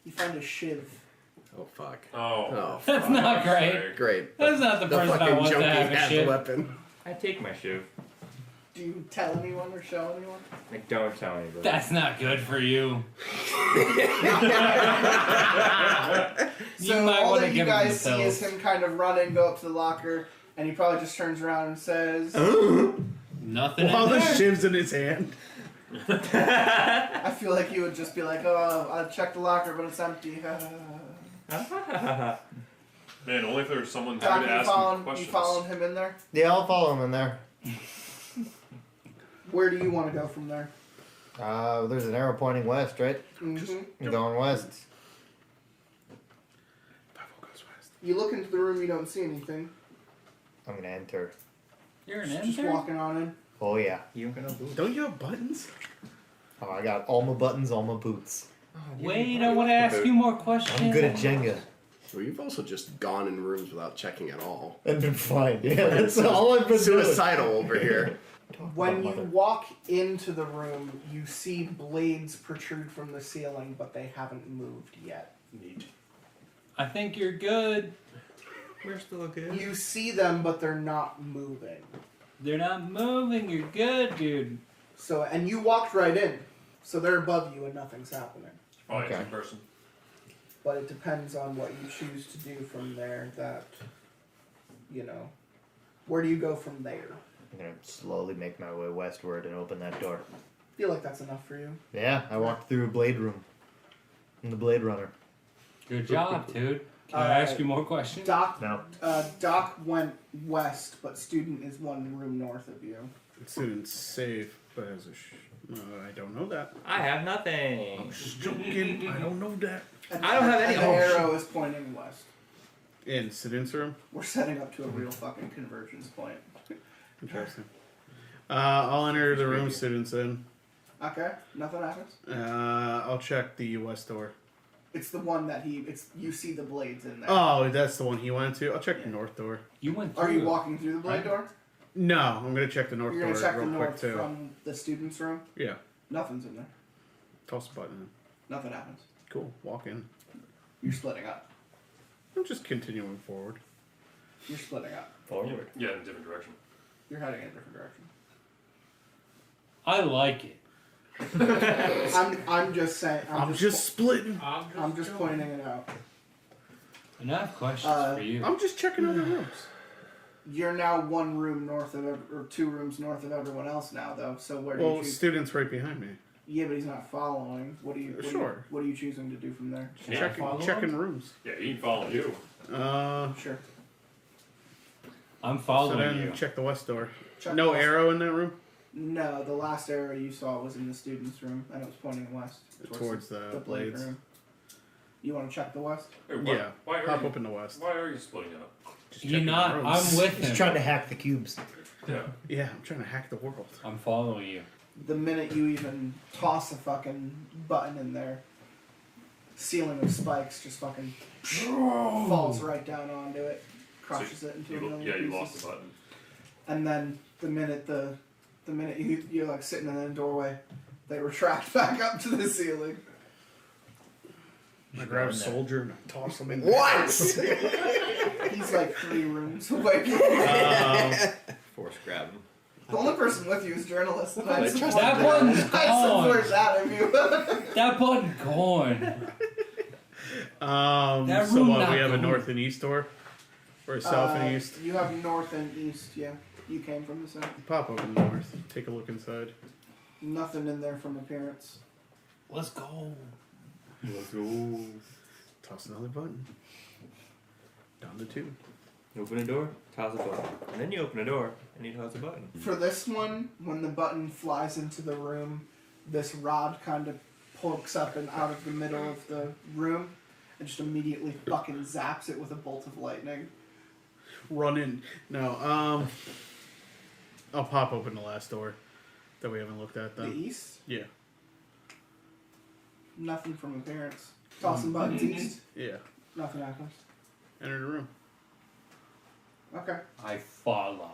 S7: You find a shiv.
S3: Oh fuck.
S2: Oh.
S3: Oh,
S4: That's
S3: fuck.
S4: not great.
S3: Great.
S4: That's not the person I
S3: fucking
S4: want to
S3: junkie
S4: have a
S3: has
S4: shit.
S3: a weapon.
S11: I take my shoe.
S7: Do you tell anyone or show anyone?
S11: Like, don't tell anybody.
S4: That's not good for you. You
S7: So
S4: might
S7: all
S4: wanna
S7: that you
S4: give him
S7: guys
S4: the
S7: see is
S4: pills.
S7: him kind of running, go up to the locker, and he probably just turns around and says,
S4: Nothing
S9: While
S4: in
S9: the
S4: there.
S9: shiv's in his hand.
S7: I feel like you would just be like, oh, I checked the locker, but it's empty.
S2: Man, only if there was someone
S7: Doc,
S2: there to
S7: you
S2: ask me
S7: following
S2: questions.
S7: him in there?
S8: Yeah, I'll follow him in there.
S7: Where do you want to go from there?
S8: There's an arrow pointing west, right?
S7: Mm-hmm.
S8: I'm going west.
S7: You look into the room, you don't see anything.
S8: I'm gonna enter.
S4: You're an
S7: Just
S4: intern?
S7: walking on in.
S8: Oh yeah.
S11: You ain't gonna move.
S9: Don't you have buttons?
S8: Oh, I got all my buttons, all my boots.
S4: Wait, I want to ask you more questions.
S8: I'm good at Jenga.
S3: Well, you've also just gone in rooms without checking at all.
S8: And been fine. Yeah, that's all I've been doing.
S3: Suicidal over here.
S7: When you walk into the room, you see blades protrude from the ceiling, but they haven't moved yet.
S3: Neat.
S4: I think you're good.
S11: We're still good.
S7: You see them, but they're not moving.
S4: They're not moving. You're good, dude.
S7: So, and you walked right in, so they're above you and nothing's happening.
S2: Probably
S8: Okay.
S2: in person.
S7: But it depends on what you choose to do from there. Where do you go from there?
S8: I'm gonna slowly make my way westward and open that door.
S7: Feel like that's enough for you.
S8: Yeah, I walked through a blade room. I'm the Blade Runner.
S4: Good job, dude. Can I ask you more questions?
S7: Doc,
S8: No.
S7: Doc went west, but Student is one room north of you.
S9: Student's safe, but as a I don't know that.
S11: I have nothing.
S9: I'm just joking. I don't know that.
S7: And
S11: I don't have any-
S7: and the
S11: oh,
S7: arrow is pointing west.
S9: In student's room?
S7: We're setting up to a real fucking convergence point.
S9: Interesting. I'll enter the room student's in.
S7: Okay, nothing happens.
S9: I'll check the west door.
S7: It's the one that you see the blades in there.
S9: Oh, that's the one he went to. I'll check the
S7: Yeah.
S9: north door.
S4: You went through.
S7: Are you walking through the blade door?
S9: No, I'm gonna check the north
S7: You're
S9: door
S7: gonna check the
S9: real quick
S7: north
S9: too.
S7: from the student's room?
S9: Yeah,
S7: Nothing's in there.
S9: toss a button in.
S7: Nothing happens.
S9: Cool, walk in.
S7: You're splitting up.
S9: I'm just continuing forward.
S7: You're splitting up.
S8: Forward.
S2: Yeah, in a different direction.
S7: You're heading in a different direction.
S4: I like it.
S7: I'm just saying.
S9: I'm just splitting.
S7: I'm just pointing it out.
S4: And I have questions for you.
S9: I'm just checking other rooms.
S7: You're now one room north of, or 2 rooms north of everyone else now, though. So where do you
S9: Well,
S7: choose?
S9: student's right behind me.
S7: Yeah, but he's not following. What do you?
S9: Sure.
S7: What are you choosing to do from there?
S4: Yeah, follow
S9: Checking
S4: him?
S9: rooms.
S2: Yeah, he can follow you.
S7: Sure.
S4: I'm
S9: So
S4: following
S9: then
S4: you.
S9: check the west door.
S7: Check
S9: No
S7: west.
S9: arrow in that room?
S7: No, the last arrow you saw was in the student's room, and it was pointing west
S9: Towards the
S7: blade
S9: blades.
S7: room. You want to check the west?
S2: Wait,
S9: Yeah,
S2: Why are
S9: hop
S2: you?
S9: up in the west.
S2: Why are you splitting up?
S9: Just
S4: You're
S9: checking
S4: not.
S9: rooms.
S4: I'm with
S8: He's
S4: him.
S8: trying to hack the cubes.
S2: Yeah.
S9: Yeah, I'm trying to hack the world.
S4: I'm following you.
S7: The minute you even toss a fucking button in there, ceiling of spikes just fucking falls right down onto it, crushes it into a million
S2: Yeah, you
S7: pieces.
S2: lost the button.
S7: And then the minute you're like sitting in the doorway, they retract back up to the ceiling.
S9: I grab a soldier and I toss him in.
S3: What?
S7: He's like 3 rooms away from
S11: Force grab him.
S7: The only person with you is journalist. And I support
S4: That button's
S7: I support that of you.
S4: That button gone. That
S9: So
S4: room
S9: what?
S4: not
S9: We have a
S4: going.
S9: north and east door, or a south and east.
S7: You have north and east, yeah. You came from the south.
S9: Pop open the north. Take a look inside.
S7: Nothing in there from appearance.
S4: Let's go.
S2: Let's go.
S9: Toss another button. Down to 2.
S11: You open a door, toss a button. And then you open a door, and you toss a button.
S7: For this one, when the button flies into the room, this rod kind of pokes up and out of the middle of the room and just immediately fucking zaps it with a bolt of lightning.
S9: Run in. No. I'll pop open the last door that we haven't looked at.
S7: The
S9: Then.
S7: east?
S9: Yeah.
S7: Nothing from appearance. Tossing buttons east?
S9: Yeah.
S7: Nothing happens.
S9: Enter the room.
S7: Okay.
S4: I follow.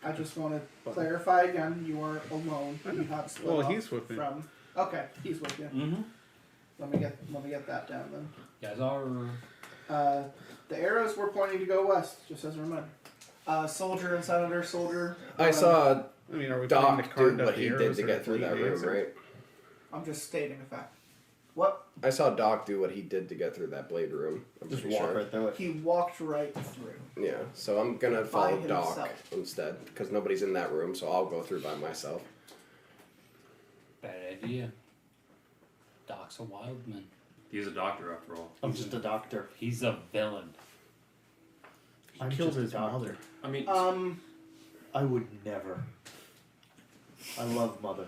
S7: I just want to clarify again, you are alone. You have split
S9: Well,
S7: off
S9: he's with me.
S7: from. Okay, he's with you.
S4: Mm-hmm.
S7: Let me get that down then.
S4: Guys are.
S7: The arrows were pointing to go west, just as a reminder. Soldier and senator, soldier.
S3: I saw
S9: I mean, are we putting the
S3: Doc
S9: card
S3: do
S9: up
S3: what
S9: the
S3: he did
S9: arrows
S3: to
S9: or
S3: get through
S9: lead
S3: that
S9: the
S3: room,
S9: answer?
S3: right?
S7: I'm just stating a fact. What?
S3: I saw Doc do what he did to get through that blade room. I'm
S8: Just
S3: pretty
S8: walk
S3: sure.
S8: right through it.
S7: He walked right through.
S3: Yeah, so I'm gonna follow
S7: By
S3: Doc
S7: himself.
S3: instead because nobody's in that room, so I'll go through by myself.
S4: Bad idea. Doc's a wild man.
S2: He's a doctor after all.
S8: I'm just a doctor.
S4: He's a villain.
S8: I'm
S9: Killed
S8: just a
S9: his
S8: doctor.
S9: mother.
S2: I mean,
S8: I would never. I love mother.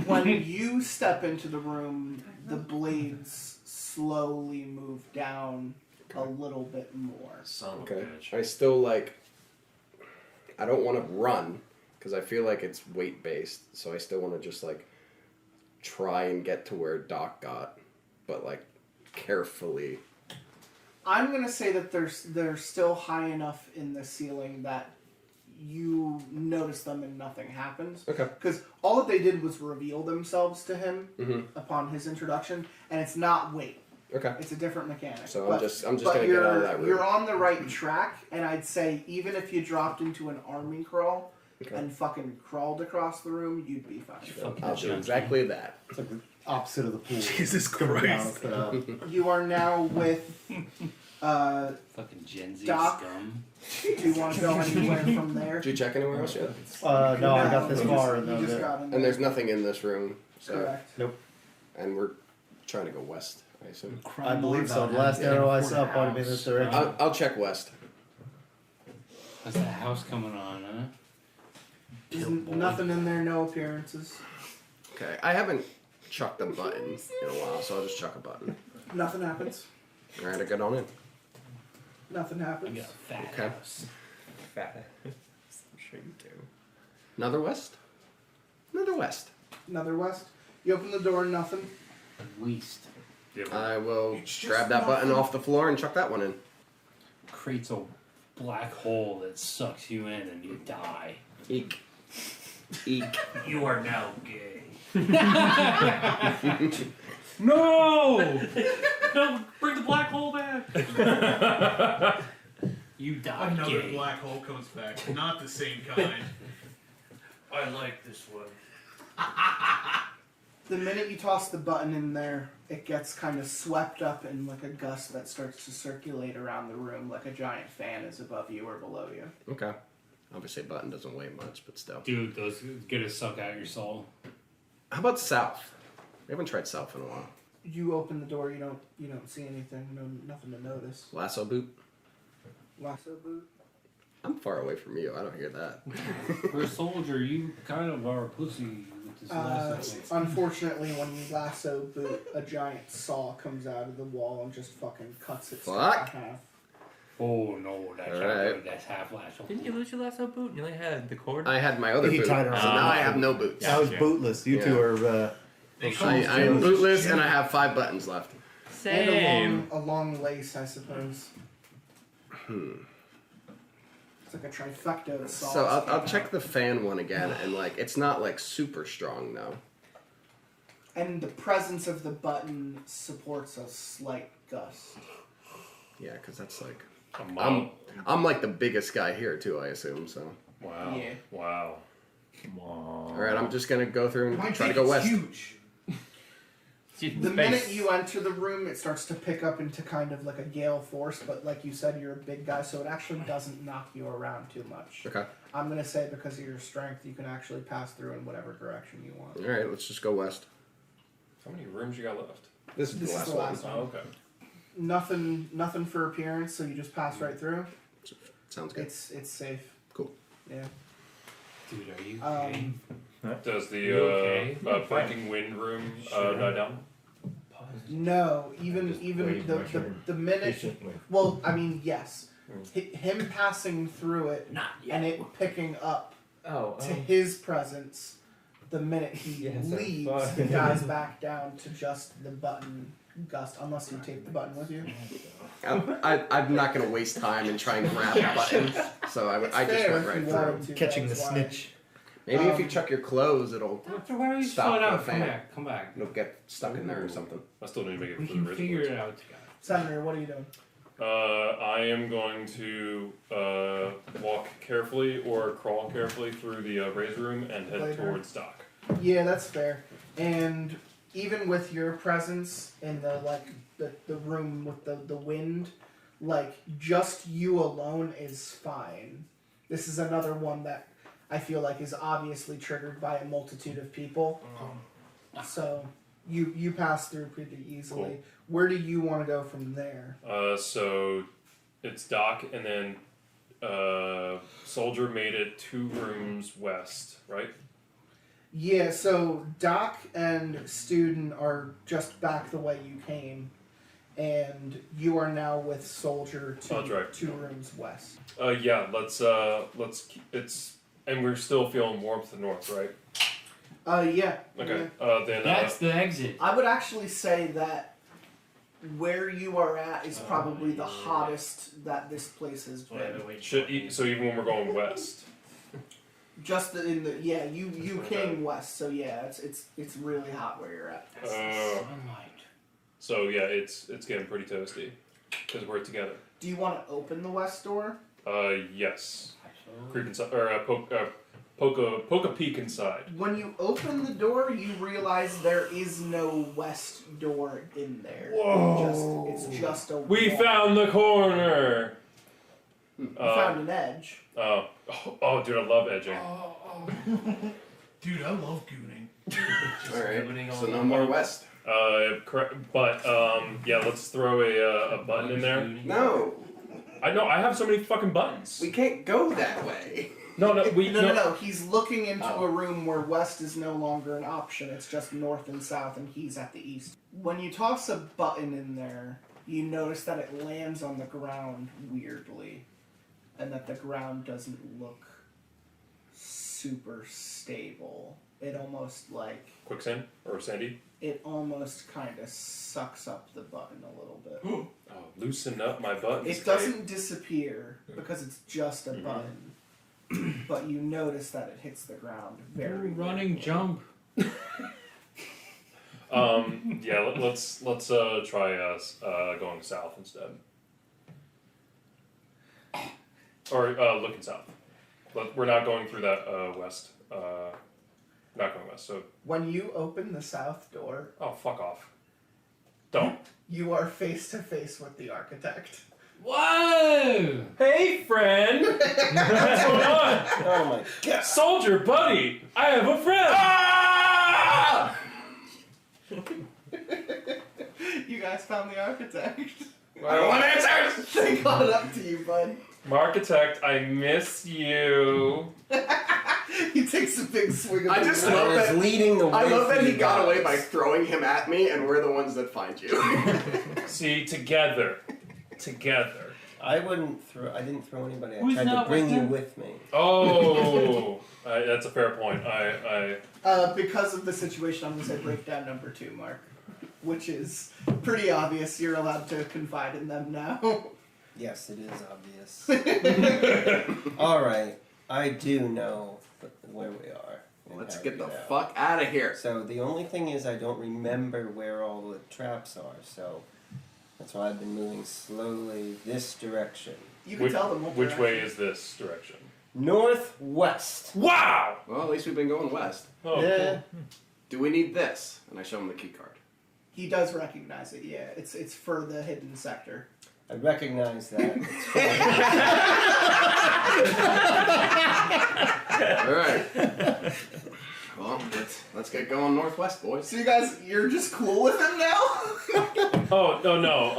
S7: When you step into the room, the blades slowly move down a little bit more.
S2: son of a
S3: Okay.
S2: bitch.
S3: I still I don't want to run because I feel like it's weight based, so I still want to just try and get to where Doc got, but carefully.
S7: I'm gonna say that they're still high enough in the ceiling that you notice them and nothing happens.
S3: Okay.
S7: Because all that they did was reveal themselves to him upon his introduction, and it's not weight.
S3: Okay.
S7: It's a different mechanic.
S3: So
S7: But-
S3: I'm just
S7: but
S3: gonna get out of that room.
S7: You're on the right track, and I'd say even if you dropped into an army crawl
S3: Okay.
S7: and fucking crawled across the room, you'd be fine.
S3: I'll do exactly that.
S8: It's like the opposite of the pool.
S9: Jesus
S8: Going down
S9: Christ.
S8: instead of-
S7: You are now with.
S4: Fucking Gen Z
S7: Doc.
S4: scum.
S7: Do you want to go anywhere from there?
S3: Did you check anywhere else yet?
S8: no, I got this
S7: you
S8: far.
S7: Just,
S8: and
S7: you just
S8: then
S7: got in
S3: And
S7: there.
S3: there's nothing in this room. So,
S7: Correct.
S3: and we're trying to go west, I assume.
S8: I believe so. The last arrow I saw pointed me in this direction.
S3: I'll check west.
S4: How's that house coming on, huh?
S7: There's nothing in there, no appearances.
S3: Okay, I haven't chucked a button in a while, so I'll just chuck a button.
S7: Nothing happens.
S3: All right, I get on in.
S7: Nothing
S4: I
S7: happens.
S4: got a fat
S3: Okay.
S4: house.
S11: Fat. I'm sure you do.
S3: Another west? Another west.
S7: Another west. You open the door, nothing.
S4: Waste.
S2: Yeah,
S3: I will
S7: It's
S3: grab
S7: just
S3: that button
S7: nothing.
S3: off the floor and chuck that one in.
S4: Creates a black hole that sucks you in and you die.
S3: Eek. Eek.
S4: You are now gay. No! No, bring the black hole back. You die
S9: Another
S4: gay.
S9: black hole comes back. Not the same kind.
S2: I like this one.
S7: The minute you toss the button in there, it gets kind of swept up in like a gust that starts to circulate around the room like a giant fan is above you or below you.
S3: Okay. Obviously, button doesn't weigh much, but still.
S4: Dude, those gonna suck out your soul.
S3: How about south? We haven't tried south in a while.
S7: You open the door, you don't see anything, nothing to notice.
S3: Lasso boot?
S7: Lasso boot.
S3: I'm far away from you. I don't hear that.
S4: For a soldier, you kind of are a pussy with this lasso.
S7: Unfortunately, when you lasso boot, a giant saw comes out of the wall and just fucking cuts it
S3: Fuck.
S7: in half.
S4: Oh no, that's
S3: Alright.
S4: that's half lasso.
S11: Didn't you lose your lasso boot? You only had the cord?
S3: I had my other
S8: He
S3: boot, so
S8: tied her
S3: now
S8: on.
S3: I have no boots.
S8: I was bootless. You two
S3: Yeah.
S8: are.
S3: I am bootless and I have 5 buttons left.
S6: same.
S7: And a long lace, I suppose. It's like a trifecta of sauce.
S3: So I'll check the fan one again, and like it's not like super strong though.
S7: And the presence of the button supports a slight gust.
S3: Yeah, because that's like
S2: I'm
S3: I'm like the biggest guy here too, I assume. So
S2: wow.
S7: Yeah.
S2: Wow.
S3: all right, I'm just gonna go through and
S7: My
S3: try to
S7: dick
S3: go
S7: is
S3: west.
S7: huge. The minute you enter the room, it starts to pick up into kind of like a gale force, but like you said, you're a big guy, so it actually doesn't knock you around too much.
S3: Okay.
S7: I'm going to say because of your strength, you can actually pass through in whatever direction you want.
S3: All right, let's just go west.
S2: How many rooms you got left?
S3: This is the last one.
S2: Oh, okay.
S7: Nothing for appearance, so you just pass right through.
S3: Sounds good.
S7: It's safe.
S3: Cool.
S7: Yeah.
S4: Dude, are you okay?
S2: Does the
S4: You okay?
S2: breaking wind room die down?
S7: No, even the minute. Well, I mean, yes. Him passing through it and it picking up to his presence. The minute he leaves, it dies back down to just the button gust, unless you take the button with you.
S3: I'm not gonna waste time and try and grab the button, so I just went right through.
S8: Catching the snitch.
S3: Maybe if you chuck your clothes, it'll
S4: Why are you
S3: stop
S4: slow down?
S3: the
S4: Come
S3: fan.
S4: back. Come back.
S3: It'll get stuck in there or something.
S2: I still need to make it
S4: We
S2: through the
S4: can
S2: razor
S4: figure
S2: blades.
S4: it out together.
S7: Senator, what are you doing?
S2: I am going to walk carefully or crawl carefully through the razor room and head
S7: Later.
S2: towards Doc.
S7: Yeah, that's fair. And even with your presence in the the room with the wind, like just you alone is fine. This is another one that I feel like is obviously triggered by a multitude of people. So you pass through pretty easily.
S2: Cool.
S7: Where do you want to go from there?
S2: So it's Doc and then Soldier made it 2 rooms west, right?
S7: Yeah, so Doc and Student are just back the way you came, and you are now with Soldier
S2: That's right.
S7: 2 rooms west.
S2: Yeah, let's keep, it's and we're still feeling warmth to the north, right?
S7: Yeah.
S2: Okay.
S7: yeah.
S2: Then
S4: That's the exit.
S7: I would actually say that where you are at is probably the hottest that this place has been.
S2: so even when we're going west.
S7: Just in the you came west, so yeah, it's really hot where you're at.
S4: Sunlight.
S2: So yeah, it's getting pretty toasty because we're together.
S7: Do you want to open the west door?
S2: Yes. Creep inside or poke a peek inside.
S7: When you open the door, you realize there is no west door in there.
S2: Whoa!
S7: It's just a
S2: We
S7: wall.
S2: found the corner.
S7: You found an edge.
S2: Oh, dude, I love edging.
S9: Dude, I love gooning.
S3: Alright, so no more west.
S2: Correct, but yeah, let's throw a button in there.
S3: No,
S2: I know I have so many fucking buttons.
S3: we can't go that way.
S2: No,
S7: No. He's looking into a room where west is no longer an option. It's just north and south, and he's at the east. When you toss a button in there, you notice that it lands on the ground weirdly, and that the ground doesn't look super stable. It almost like
S2: Quicksand or Sandy.
S7: it almost kind of sucks up the button a little bit.
S2: Oh, loosen up my buttons.
S7: It doesn't disappear because it's just a button, but you notice that it hits the ground very
S4: Running jump.
S2: Yeah, let's try going south instead, or looking south. We're not going through that west. Not going west. So
S7: When you open the south door,
S2: oh fuck off! Don't.
S7: you are face to face with the architect.
S4: Whoa!
S2: Hey friend, what's going on?
S10: Oh my god.
S2: Soldier buddy, I have a friend.
S7: You guys found the architect.
S2: I don't want answers.
S7: They caught up to you, bud.
S2: Architect, I miss you.
S7: He takes a big swig of
S3: I
S7: the
S3: just
S7: wine.
S3: love
S10: I was
S3: that.
S10: leading the way.
S3: I love
S10: for
S3: that he
S10: you
S3: got away
S10: guys.
S3: by throwing him at me, and we're the ones that find you.
S2: See, together.
S10: I wouldn't throw. I didn't throw anybody. I
S4: Who's
S10: tried to
S4: not
S10: bring
S4: with
S10: you
S4: him?
S10: with me.
S2: Oh, that's a fair point.
S7: Because of the situation, I'm going to say breakdown number 2, Mark. which is pretty obvious. You're allowed to confide in them now.
S10: Yes, it is obvious. Alright, I do know where we are.
S3: Let's get the fuck out of here.
S10: So the only thing is I don't remember where all the traps are, so that's why I've been moving slowly this direction.
S7: You can tell them
S2: which way is this direction?
S10: Northwest.
S2: Wow!
S3: Well, at least we've been going west.
S2: Oh,
S10: Yeah.
S2: cool.
S3: Do we need this? And I show him the key card.
S7: He does recognize it. Yeah, it's for the hidden sector.
S10: I recognize that.
S3: All right. Well, let's get going northwest, boys.
S7: So you guys, you're just cool with him now?
S2: Oh no.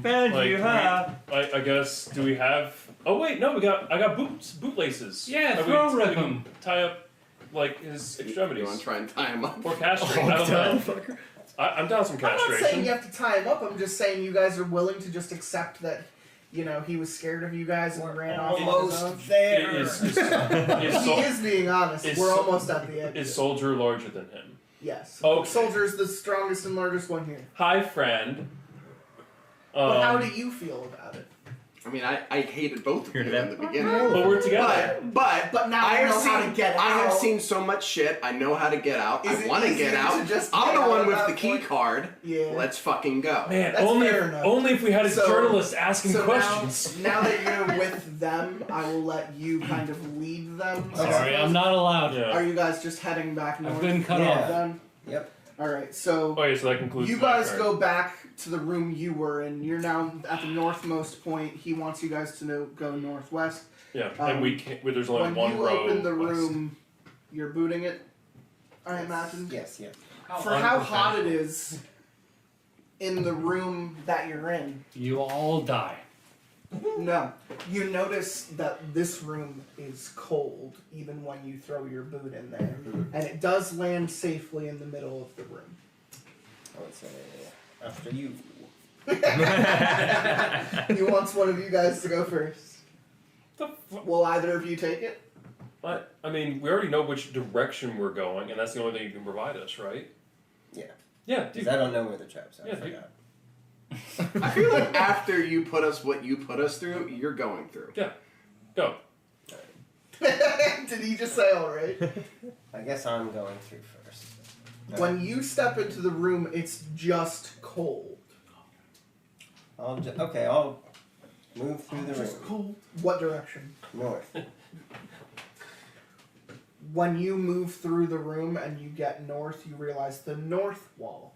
S11: Found
S2: like,
S11: you, huh?
S2: I guess. Do we have? Oh wait, no. I got bootlaces.
S4: Yeah,
S2: Are
S4: throw
S2: we
S4: rip him.
S2: Tie up like his extremities.
S3: You want to try and tie him up?
S2: Or castrate? I don't know. I'm down some
S7: I'm
S2: castration.
S7: not saying you have to tie him up. I'm just saying you guys are willing to just accept that, you know, he was scared of you guys and ran off on his own.
S10: there.
S7: He is being honest. We're almost at the end.
S2: Is Soldier larger than him?
S7: Yes.
S2: Okay.
S7: Soldier's the strongest and largest one here.
S2: Hi, friend.
S7: But how do you feel about it?
S3: I mean, I hated both of you in the beginning.
S2: But we're together.
S3: But
S7: now
S3: I
S7: you
S3: have
S7: know how
S3: seen,
S7: to get
S3: I have
S7: out.
S3: seen so much shit. I know how to get out.
S7: Is
S3: I
S7: it
S3: want to
S7: easier
S3: get
S7: to
S3: out.
S7: just
S3: I'm
S7: get
S3: the
S7: out
S3: one
S7: at
S3: with
S7: that
S3: the key
S7: point?
S3: card.
S7: Yeah.
S3: Let's fucking go.
S2: Man,
S7: That's fair enough.
S2: only if we had a
S7: So-
S2: journalist asking
S7: So
S2: questions.
S7: now that you're with them, I will let you kind of lead them.
S4: Sorry, I'm not allowed.
S2: Yeah.
S7: Are you guys just heading back north?
S4: I've been cut
S10: Yeah.
S4: off.
S7: Then?
S10: Yep.
S7: Alright, so
S2: Oh yeah, so that concludes.
S7: you
S2: my
S7: guys
S2: turn.
S7: go back to the room you were in. You're now at the northmost point. He wants you guys to go northwest.
S2: Yeah, and we can't. There's only
S7: When
S2: one
S7: you
S2: row.
S7: open the
S2: west.
S7: room, you're booting it, I imagine.
S10: Yes, yeah.
S7: For how hot it is in the room that you're in,
S4: You all die.
S7: no. You notice that this room is cold even when you throw your boot in there. And it does land safely in the middle of the room.
S10: I would say after you.
S7: He wants one of you guys to go first. Will either of you take it?
S2: I mean, we already know which direction we're going, and that's the only thing you can provide us, right?
S10: Yeah.
S2: Yeah,
S10: Because
S2: dude.
S10: I don't know where the traps are.
S2: Yeah,
S10: I forgot.
S3: I feel like after you put us what you put us through, you're going through.
S2: Yeah, go.
S7: Did he just say alright?
S10: I guess I'm going through first.
S7: When you step into the room, it's just cold.
S10: I'll move through the room.
S7: Cold. What direction?
S10: North.
S7: When you move through the room and you get north, you realize the north wall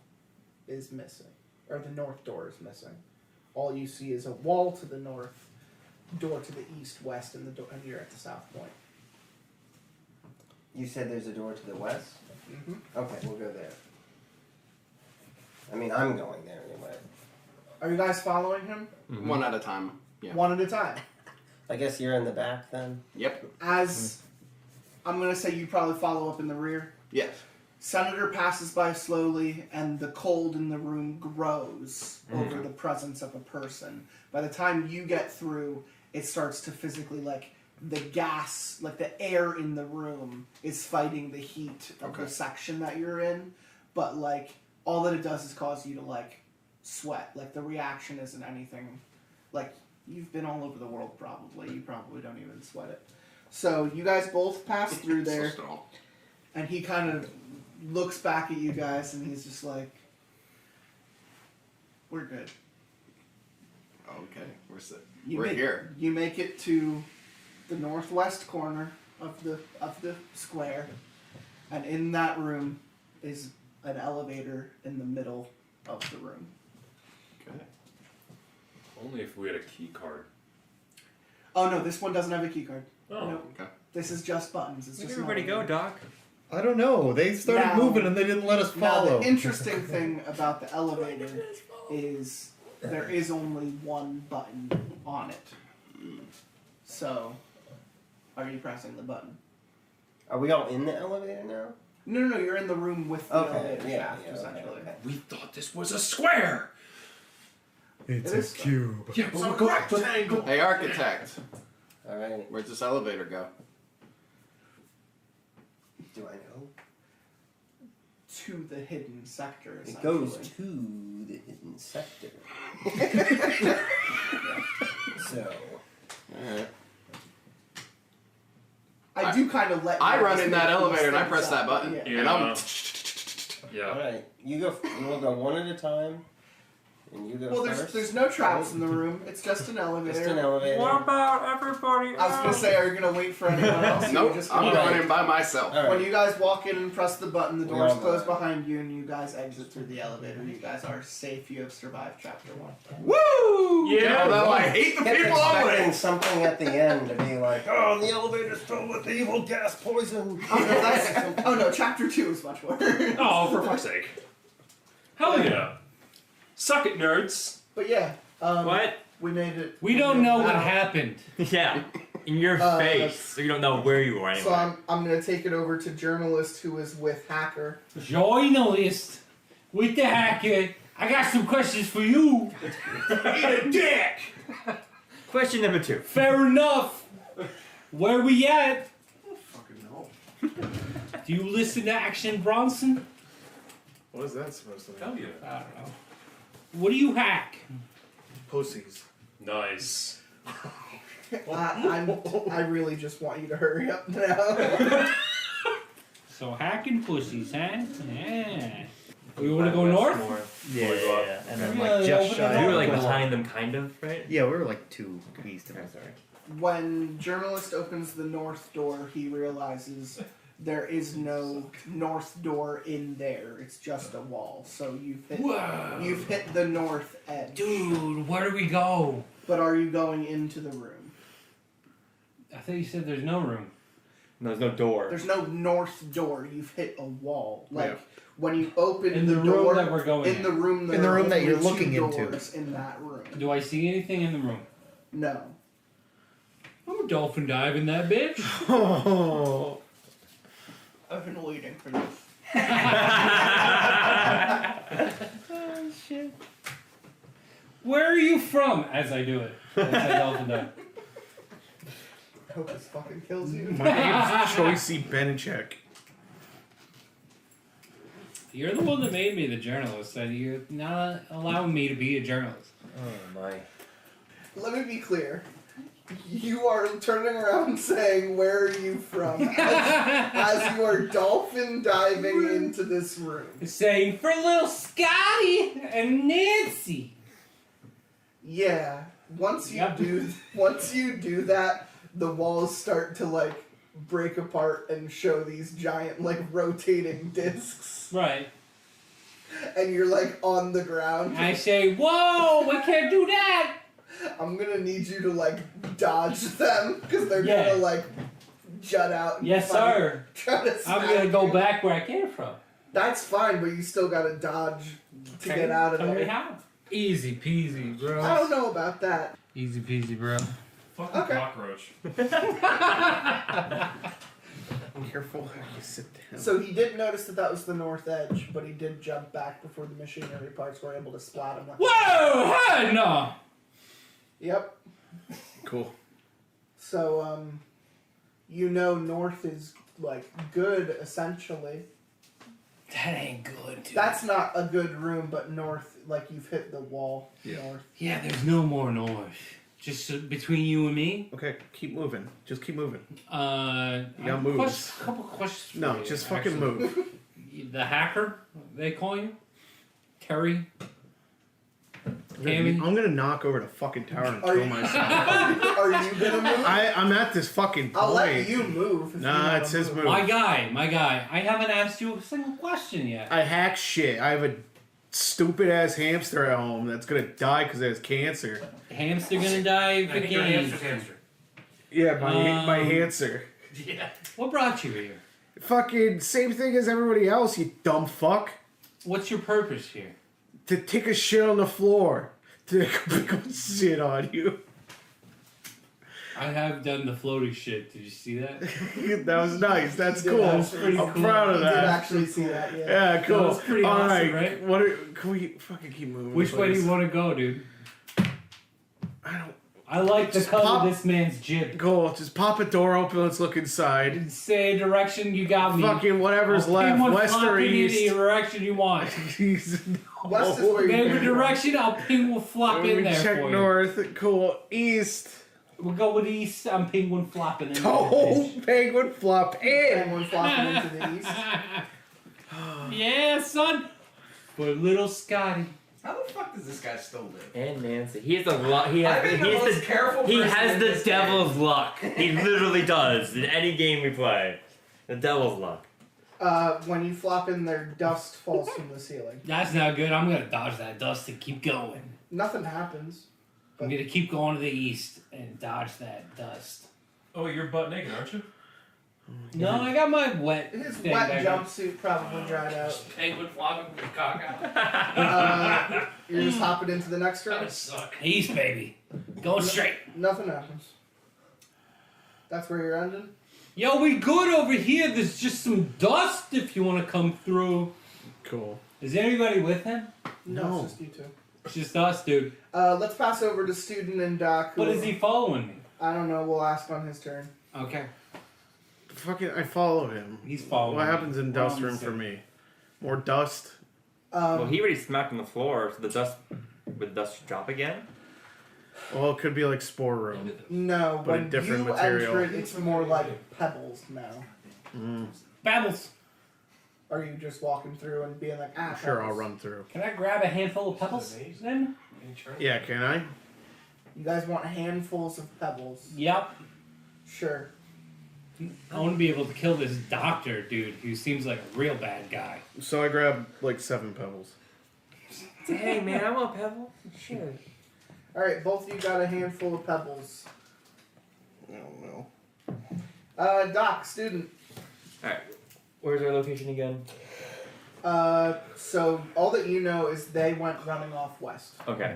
S7: is missing. Or the north door is missing. All you see is a wall to the north, door to the east, west, and and you're at the south point.
S10: You said there's a door to the west?
S7: Mm-hmm.
S10: Okay, we'll go there. I mean, I'm going there anyway.
S7: Are you guys following him?
S2: Mm-hmm.
S3: One at a time. Yeah.
S7: One at a time.
S10: I guess you're in the back then?
S3: Yep.
S7: As I'm going to say you probably follow up in the rear.
S3: Yes.
S7: Senator passes by slowly, and the cold in the room grows over the presence of a person. By the time you get through, it starts to physically, like, the gas, like the air in the room is fighting the heat of the section that you're in. But, like, all that it does is cause you to, like, sweat. Like, the reaction isn't anything. Like, you've been all over the world probably. You probably don't even sweat it. So, you guys both pass through there.
S3: So strong.
S7: And he kind of looks back at you guys and he's just like, we're good.
S3: Okay,
S7: You
S3: we're
S7: make,
S3: here.
S7: You make it to the northwest corner of the square, and in that room is an elevator in the middle of the room.
S2: Okay. Only if we had a key card.
S7: Oh no, this one doesn't have a key card.
S2: Oh,
S7: No.
S3: Okay.
S7: This is just buttons. It's
S11: Where'd
S7: just
S11: everybody
S7: not a-
S11: go, Doc?
S8: I don't know. They started
S7: Now-
S8: moving and they didn't let us
S7: Now
S8: follow.
S7: the interesting thing about the elevator is there is only one button on it. So, are you pressing the button?
S10: Are we all in the elevator now?
S7: No, you're in the room with the
S10: Okay,
S7: elevator
S10: yeah,
S7: shaft,
S10: yeah,
S7: essentially.
S10: okay.
S2: we thought this was a square.
S8: It's
S7: It is
S8: a cube.
S2: Yeah,
S7: It's a rectangle.
S3: Hey, architect.
S10: Alright.
S3: Where's this elevator go?
S10: Do I know?
S7: to the hidden sector.
S10: It goes
S7: essentially.
S10: to the hidden sector. So.
S7: I do kind of let.
S3: I
S7: you
S3: run
S7: guys
S3: in that
S7: make
S3: elevator
S7: these
S3: and I
S7: things
S3: press
S7: up,
S3: that button.
S7: yeah.
S3: And I'm.
S2: Yeah.
S10: Alright, you will go one at a time. And you go
S7: Well,
S10: first.
S7: there's no traps in the room. It's just an elevator.
S10: Just an elevator.
S6: What about everybody
S7: I was gonna say, are you gonna wait for anyone else?
S3: Nope,
S7: Just
S3: I'm
S7: gonna-
S3: going in by myself.
S10: Alright.
S7: When you guys walk in and press the button, the
S10: We
S7: doors
S10: all
S7: close
S10: go.
S7: behind you, and you guys exit through the elevator. You guys are safe. You have survived chapter 1.
S3: Woo!
S2: Yeah.
S3: Although I hate the
S10: Kept
S3: people I'm
S10: expecting
S3: with.
S10: something at the end to be like, oh, the elevator's filled with evil gas poison.
S7: Oh no, chapter 2 is much worse.
S2: Oh, for fuck's sake. Hell yeah. Suck it, nerds.
S7: But yeah,
S11: What?
S7: we made it.
S4: We don't know what
S7: out.
S4: happened.
S11: Yeah. In your face. So you don't know where you are anyway.
S7: So I'm gonna take it over to journalist who is with hacker.
S4: Journalist with the hacker. I got some questions for you.
S2: Eat a dick!
S11: Question number 2.
S4: Fair enough. Where we at?
S3: Fucking no.
S4: Do you listen to Action Bronson?
S9: What is that supposed to mean?
S2: Hell yeah.
S4: I don't know. What do you hack?
S9: Pussies.
S2: Nice.
S7: I really just want you to hurry up now.
S4: So hacking pussies, huh? Yeah. We want to go north?
S8: Yeah,
S2: Before we go up.
S8: and then
S4: Yeah,
S8: like just
S4: open
S8: shy.
S4: it
S11: You
S8: of
S11: were like
S8: the-
S11: behind them, kind of, right?
S8: Yeah, we were like 2 east of
S11: I'm
S8: us.
S11: sorry.
S7: When journalist opens the north door, he realizes there is no north door in there. It's just a wall. So
S4: Whoa.
S7: you've hit the north edge.
S4: Dude, where do we go?
S7: But are you going into the room?
S4: I thought you said there's no room.
S11: No, there's no door.
S7: There's no north door. You've hit a wall. Like
S9: Yeah.
S7: when you open
S4: In
S7: the
S4: the
S7: door
S4: room that we're going
S7: in the room, there
S8: In the
S7: are
S8: room that
S7: only
S8: you're
S7: 2
S8: looking into.
S7: doors in that room.
S4: Do I see anything in the room?
S7: No.
S4: I'm a dolphin diving that bitch.
S8: Oh,
S7: I've been waiting for this.
S4: Oh shit. Where are you from? As I do it. As I dolphin dive.
S7: I hope this fucking kills you.
S9: My name's Choicey Benchek.
S4: You're the one that made me the journalist, and you're not allowing me to be a journalist.
S11: Oh my.
S7: Let me be clear. You are turning around saying, "Where are you from?" as you are dolphin diving into this room.
S4: Saying for little Scotty and Nancy.
S7: Yeah. Once you
S4: Yep.
S7: do that, the walls start to like break apart and show these giant like rotating discs,
S4: Right.
S7: and you're like on the ground.
S4: I say, whoa, we can't do that.
S7: I'm gonna need you to like dodge them because they're
S4: Yeah.
S7: gonna like jut out. And
S4: Yes, sir.
S7: Try to
S4: I'm
S7: smack
S4: gonna go
S7: you.
S4: back where I came from.
S7: That's fine, but you still gotta dodge to get out of
S4: Tell me
S7: there.
S4: how. Easy peasy, bro.
S7: I don't know about that.
S4: Easy peasy, bro.
S2: Fucking
S7: Okay.
S2: cockroach.
S9: Careful how you sit down.
S7: So he did notice that was the north edge, but he did jump back before the machinery parts were able to splat him.
S4: Whoa! Hell no!
S7: Yep.
S9: Cool.
S7: So you know north is like good essentially.
S4: That ain't good, dude.
S7: That's not a good room, but north, like you've hit the wall.
S9: Yeah.
S7: North.
S4: Yeah, there's no more noise. Just between you and me.
S9: Okay, keep moving. Just keep moving.
S4: You
S9: got moves.
S4: Couple questions. For
S9: No,
S4: you,
S9: just fucking
S4: actually.
S9: move.
S4: The hacker, they call you, Terry.
S9: I'm gonna knock over the fucking tower and
S7: Are
S9: kill
S7: you-
S9: myself.
S7: Are you gonna move?
S9: I'm at this fucking point.
S7: I'll let you move. If you
S9: Nah,
S7: wanna
S9: it's his move.
S4: My guy. I haven't asked you a single question yet.
S9: I hack shit. I have a stupid ass hamster at home that's gonna die because it has cancer.
S4: Hamster gonna die
S2: I think you're a
S4: again.
S2: hamster.
S9: Yeah, my hamster.
S2: Yeah.
S4: What brought you here?
S9: Fucking same thing as everybody else, you dumb fuck.
S4: What's your purpose here?
S9: To take a shit on the floor. To go shit on you.
S4: I have done the floaty shit. Did you see that?
S9: That was nice. That's
S7: Yeah,
S9: cool.
S7: that was pretty
S9: I'm
S7: cool.
S9: proud of
S7: You did
S9: that.
S7: actually see that, yeah.
S9: Yeah, cool.
S4: That was pretty
S9: All
S4: awesome,
S9: right.
S4: right?
S9: What can we fucking keep moving?
S4: Which way do
S9: please?
S4: you want to go, dude?
S9: I don't. Cool.
S4: I like the
S9: Just
S4: color
S9: pop-
S4: of this man's jib.
S9: Cool. Just pop a door open. Let's look inside.
S4: Say a direction you got me.
S9: Fucking whatever's
S4: I'll
S9: left.
S4: ping one
S9: West or
S4: flopping in
S9: east.
S4: the direction you want.
S7: West is where you
S4: Whatever
S7: came
S4: direction, I'll ping one flop
S9: Let
S4: in
S9: me
S4: there
S9: check
S4: for
S9: north. Cool. East.
S4: you. We'll go with east. I'm ping one flopping in there.
S9: Oh, penguin flop
S7: from.
S9: in.
S7: And one flopping into the east.
S4: Yeah, son. For little Scotty.
S3: How the fuck does this guy still live?
S11: And Nancy. He has the luck. He has.
S3: I've been the
S11: He has
S3: most
S11: the.
S3: careful
S11: He
S3: person
S11: has
S3: in
S11: the
S3: this
S11: devil's luck. He literally does in any game we play. The devil's luck.
S7: When you flop in there, dust falls from the ceiling.
S4: That's not good. I'm gonna dodge that dust and keep going.
S7: Nothing happens.
S4: I'm gonna keep going to the east and dodge that dust.
S2: Oh, you're butt naked, aren't you?
S4: No, I got my wet.
S7: His
S4: thing
S7: wet
S4: back there.
S7: jumpsuit probably dried out.
S4: Penguin flopping with the cock out.
S7: You're just hopping into the next
S4: That
S7: round?
S4: would suck. East, baby. Going straight.
S7: Nothing happens. That's where you're ending?
S4: Yo, we good over here. There's just some dust if you want to come through.
S9: Cool.
S4: Is anybody with him?
S7: No, it's just you two.
S4: It's just us, dude.
S7: Let's pass over to Student and Doc.
S4: But is he following me?
S7: I don't know. We'll ask on his turn.
S4: Okay.
S9: Fucking, I follow him.
S4: He's following
S9: What
S4: me.
S9: happens in
S4: We're on
S9: dust
S4: the
S9: room for
S4: same-
S9: me? More dust.
S11: Well, he already smacked on the floor, so the dust. Would the dust drop again?
S9: Well, it could be like spore room.
S7: No,
S9: But a
S7: when
S9: different
S7: you
S9: material.
S7: enter it, it's more like pebbles now.
S4: Babbles.
S7: Are you just walking through and being like, ah,
S9: Sure, I'll
S7: pebbles?
S9: run through.
S4: Can I grab a handful of pebbles then?
S9: Yeah, can I?
S7: You guys want handfuls of pebbles?
S4: Yep.
S7: Sure.
S4: I want to be able to kill this doctor, dude, who seems like a real bad guy.
S9: So I grab like 7 pebbles.
S11: Dang, man, I want pebble. Shit.
S7: Alright, both of you got a handful of pebbles.
S9: I don't know.
S7: Doc, Student.
S11: Alright. Where's our location again?
S7: So all that you know is they went running off west.
S11: Okay.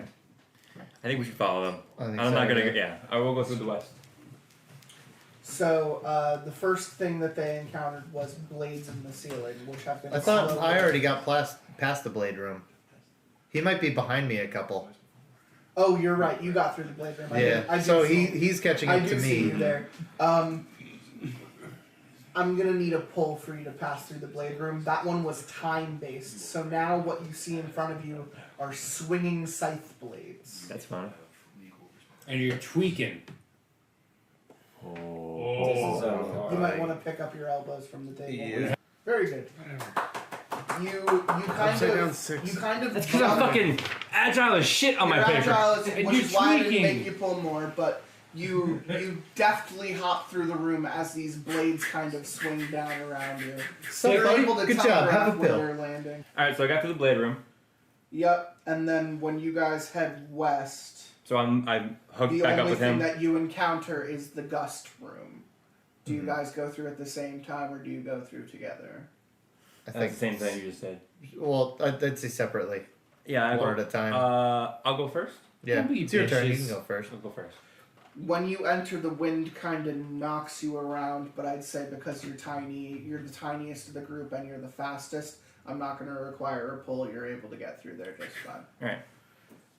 S11: I think we should follow them.
S8: I think
S11: I'm
S8: so,
S11: not gonna.
S8: yeah.
S11: Yeah, I will go through the west.
S7: So the first thing that they encountered was blades in the ceiling, which have been.
S8: I thought
S7: slowly-
S8: I already got past the blade room. He might be behind me a couple.
S7: Oh, you're right. You got through the blade room.
S8: Yeah.
S7: do
S8: So
S7: see-
S8: he's catching
S7: I
S8: up
S7: do
S8: to
S7: see
S8: me.
S7: you there. I'm gonna need a pull for you to pass through the blade room. That one was time based, so now what you see in front of you are swinging scythe blades.
S11: That's fine.
S4: And you're tweaking.
S7: You might want to pick up your elbows from the table. Yeah. Very good. You kind
S9: Upside down
S7: of
S9: 6.
S7: you kind of
S11: That's because I'm fucking agile as shit on my
S7: you're
S11: paper.
S7: agile,
S4: And
S7: which
S4: you're
S7: is why I didn't
S4: tweaking.
S7: make you pull more, but you deftly hop through the room as these blades kind of swing down around you.
S8: So
S7: You're
S8: buddy,
S7: able to
S8: good job.
S7: telegraph
S8: Have a
S7: where
S8: pill.
S7: they're landing.
S11: Alright, so I got to the blade room.
S7: Yep, and then when you guys head west,
S11: So I'm hooked
S7: the
S11: back up
S7: only
S11: with
S7: thing
S11: him.
S7: that you encounter is the gust room. Do
S8: Mm-hmm.
S7: you guys go through at the same time, or do you go through together?
S8: I
S11: That's
S8: think
S11: the same thing you just said.
S8: Well, I'd say separately.
S11: Yeah, I
S8: One
S11: go,
S8: at a time.
S11: I'll go first.
S8: Yeah,
S4: Don't be
S8: it's your turn. You
S4: bitches.
S8: can go first.
S11: I'll go first.
S7: When you enter, the wind kind of knocks you around, but I'd say because you're tiny, you're the tiniest of the group and you're the fastest, I'm not going to require a pull. You're able to get through there just fine.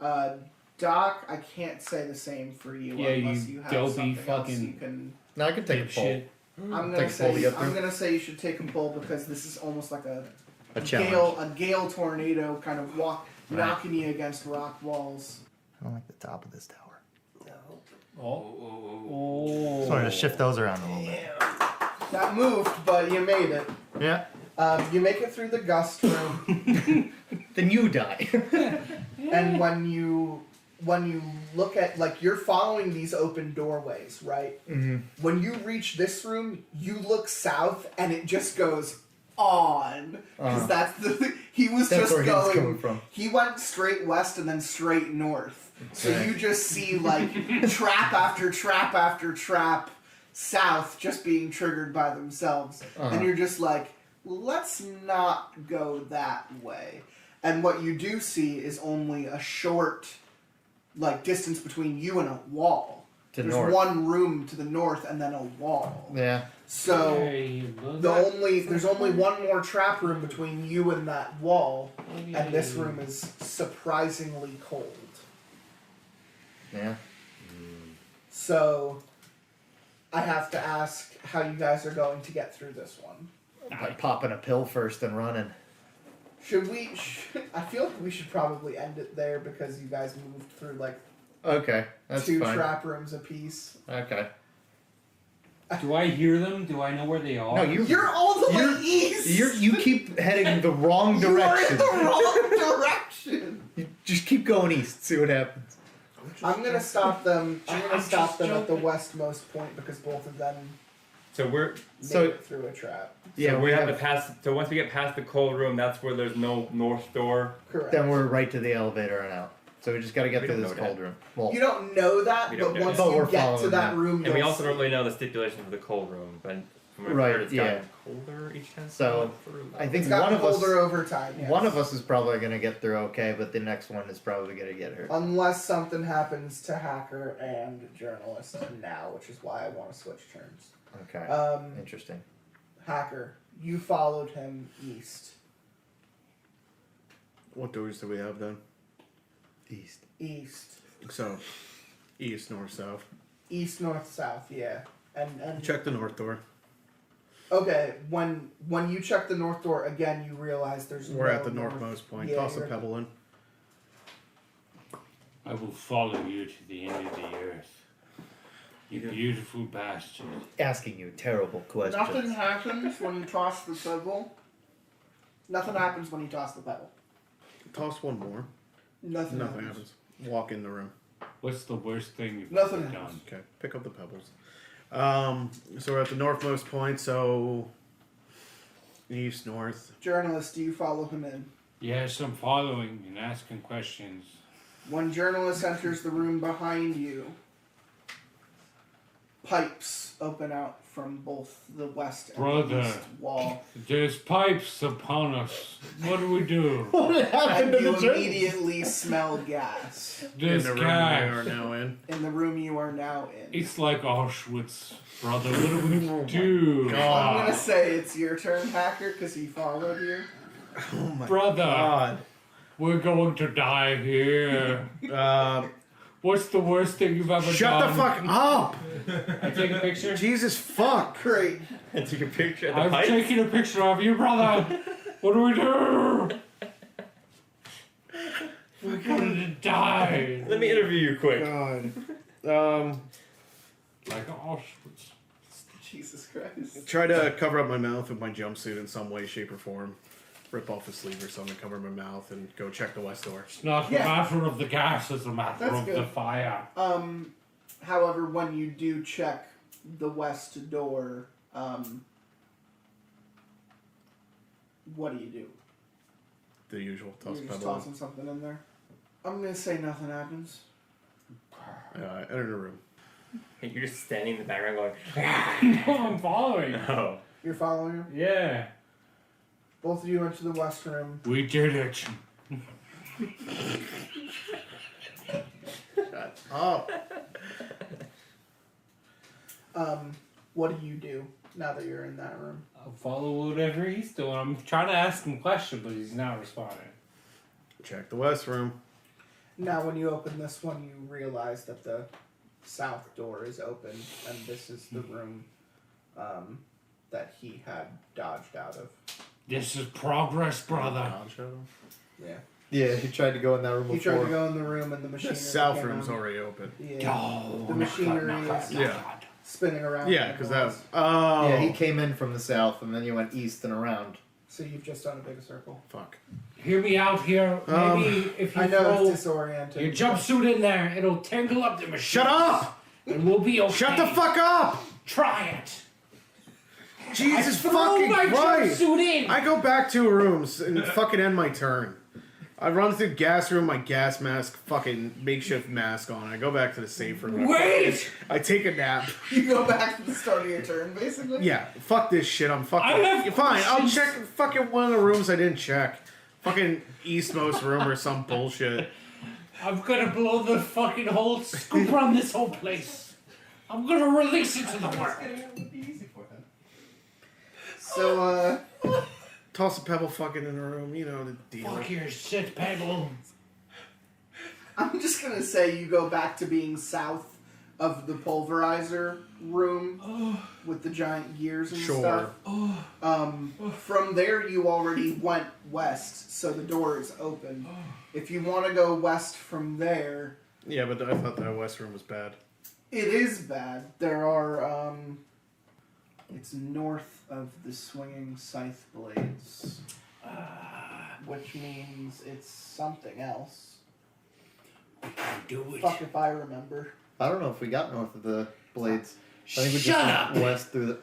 S11: Alright.
S7: Doc, I can't say the same for you
S4: Yeah,
S7: unless
S4: you
S7: you have
S4: dopey
S7: something else
S4: fucking
S7: you can.
S8: No, I can take a pull.
S4: Dipshit.
S7: I'm
S8: Take a pull to get through.
S7: gonna say you should take a pull because this is almost like a
S8: challenge.
S7: gale tornado kind of knocking you against rock walls.
S8: I don't like the top of this tower.
S4: Oh.
S8: Just wanted to shift those around a little bit.
S7: That moved, but you made it.
S8: Yeah.
S7: You make it through the gust room,
S8: Then you die.
S7: and when you look at, like, you're following these open doorways, right?
S8: Mm-hmm.
S7: When you reach this room, you look south, and it just goes on because that's the he was
S8: That's
S7: just
S8: where he was coming
S7: going.
S8: from.
S7: He went straight west and then straight north. So
S8: Right.
S7: you just see like trap after trap after trap south just being triggered by themselves, and you're just like, let's not go that way. And what you do see is only a short, like, distance between you and a wall.
S8: To
S7: There's
S8: north.
S7: one room to the north and then a wall.
S8: Yeah.
S7: So
S4: Hey,
S7: there's only one more trap room between you and that wall, and this room is surprisingly cold.
S8: Yeah.
S7: So I have to ask how you guys are going to get through this one.
S8: By popping a pill first and running.
S7: Should we? I feel like we should probably end it there because you guys moved through like
S8: Okay, that's
S7: 2
S8: fine.
S7: trap rooms apiece.
S8: Okay.
S4: Do I hear them? Do I know where they are?
S8: No,
S7: You're all the way east.
S8: You keep heading the wrong
S7: You're
S8: direction.
S7: in the wrong direction.
S8: You just keep going east. See what happens.
S7: I'm gonna stop them. I'm gonna stop them at the westmost point because both of them
S11: So we're
S7: made it through a trap.
S8: Yeah,
S11: so
S8: we
S11: have
S8: have.
S11: to pass. So once we get past the cold room, that's where there's no north door.
S7: Correct.
S8: Then we're right to the elevator and out. So we just got to get
S11: We
S8: through
S11: don't
S8: this
S11: know
S8: cold
S11: that.
S8: room. Well,
S7: You don't know that,
S11: We
S7: but
S11: don't know
S7: once
S8: that. But
S7: you
S8: we're
S7: get to
S8: following
S7: that
S8: that.
S7: room,
S11: And we
S7: you'll
S11: also don't
S7: see.
S11: really know the stipulations of the cold room, but from what I've
S8: Right,
S11: heard, it's
S8: yeah.
S11: gotten colder each time.
S8: So, I think
S7: It's gotten
S8: one of us.
S7: colder over time. Yes.
S8: One of us is probably gonna get through okay, but the next one is probably gonna get hurt.
S7: Unless something happens to hacker and journalist now, which is why I want to switch turns.
S8: Okay. Interesting.
S7: Hacker, you followed him east.
S9: What doors do we have then?
S8: East.
S7: East.
S9: So, east, north, south.
S7: East, north, south, yeah. And
S9: Check the north door.
S7: okay, when you check the north door again, you realize there's
S9: We're
S7: no
S9: at the
S7: north-
S9: northmost point.
S7: Yeah,
S9: Toss a
S7: you're-
S9: pebble in.
S12: I will follow you to the end of the earth. You beautiful bastard.
S8: Asking you terrible questions.
S7: Nothing happens when you toss the pebble. Nothing happens when you toss the pebble.
S9: Toss one more.
S7: Nothing
S9: Nothing
S7: happens.
S9: happens. Walk in the room.
S12: What's the worst thing you've
S7: Nothing
S12: ever
S7: happens.
S12: done?
S9: Okay, pick up the pebbles. So we're at the northmost point, so east, north.
S7: Journalist, do you follow him in?
S12: Yes, I'm following and asking questions.
S7: When journalist enters the room behind you, pipes open out from both the west and
S12: Brother.
S7: the east wall.
S12: There's pipes upon us. What do we do?
S8: What happened
S7: And
S8: to
S7: you
S8: the journey?
S7: immediately smell gas
S12: There's
S9: in the room
S12: gas.
S9: we are now in.
S7: in the room you are now in.
S12: It's like Auschwitz, brother. What do we do?
S7: I'm gonna say it's your turn, Hacker, because he followed you.
S9: Oh my
S12: Brother,
S9: god.
S12: we're going to die here. What's the worst thing you've ever
S9: Shut
S12: done?
S9: the fuck up!
S4: I take a picture.
S9: Jesus fuck!
S7: Great.
S11: And take a picture of the
S12: I'm
S11: pipes.
S12: taking a picture of you, brother. What do we do? We're going to die.
S11: Let me interview you quick.
S9: God.
S12: Like Auschwitz.
S7: Jesus Christ.
S9: Try to cover up my mouth with my jumpsuit in some way, shape, or form. Rip off a sleeve or something, cover my mouth, and go check the west door.
S12: It's not
S7: Yeah.
S12: a matter of the gas, it's a matter
S7: That's
S12: of
S7: good.
S12: the fire.
S7: However, when you do check the west door, what do?
S9: The usual. Toss
S7: You're
S9: a
S7: just
S9: pebble.
S7: tossing something in there. I'm gonna say nothing happens.
S9: Enter the room.
S11: You're just standing in the background going,
S12: No, I'm following.
S11: oh.
S7: You're following him?
S12: Yeah.
S7: Both of you enter the west room.
S12: We did it.
S9: Oh.
S7: What do you do now that you're in that room?
S4: I'll follow whatever he's doing. I'm trying to ask him questions, but he's not responding.
S9: Check the west room.
S7: Now, when you open this one, you realize that the south door is open, and this is the room that he had dodged out of.
S12: This is progress, brother.
S7: Yeah.
S8: Yeah, he tried to go in that room
S7: He
S8: before.
S7: tried to go in the room, and the machinery.
S9: The south
S7: came
S9: room's
S7: on.
S9: already open.
S7: Yeah.
S12: Oh,
S7: The machinery is
S9: Yeah.
S7: spinning around.
S9: Yeah,
S7: in the
S9: because that.
S7: walls.
S9: Oh.
S8: Yeah, he came in from the south, and then you went east and around.
S7: So you've just done a big circle.
S9: Fuck.
S12: Hear me out here. Maybe if you
S7: I know
S12: throw
S7: it's disorienting.
S12: your jumpsuit in there, it'll tangle up the machine.
S9: Shut up!
S12: And we'll be okay.
S9: Shut the fuck up!
S12: Try it.
S9: Jesus
S12: Throw
S9: fucking
S12: my
S9: Christ!
S12: jumpsuit in.
S9: I go back 2 rooms and fucking end my turn. I run through the gas room, my gas mask, fucking makeshift mask on. I go back to the safe room.
S12: Wait!
S9: I take a nap.
S7: You go back to the start of your turn, basically?
S9: Yeah, fuck this shit. I'm fucking.
S12: I have
S9: Fine, I'll
S12: questions.
S9: check fucking one of the rooms I didn't check. Fucking eastmost room or some bullshit.
S12: I'm gonna blow the fucking whole scoop around this whole place. I'm gonna release it to the world.
S7: So,
S9: Toss a pebble fucking in the room, you know the deal.
S12: Fuck your shit, Pebble.
S7: I'm just gonna say you go back to being south of the pulverizer room with the giant gears and stuff. From there, you already went west, so the door is open. If you want to go west from there...
S9: Yeah, but I thought that west room was bad.
S7: It is bad. There are, it's north of the swinging scythe blades. Which means it's something else.
S12: Do it.
S7: Fuck if I remember.
S8: I don't know if we got north of the blades. I think we just went west through the...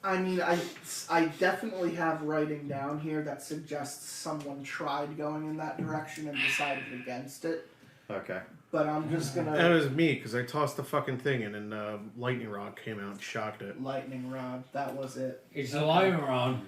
S7: I mean, I definitely have writing down here that suggests someone tried going in that direction and decided against it.
S8: Okay.
S7: But I'm just gonna...
S9: That was me, because I tossed the fucking thing in and lightning rod came out and shocked it.
S7: Lightning rod, that was it.
S12: It's a lightning rod.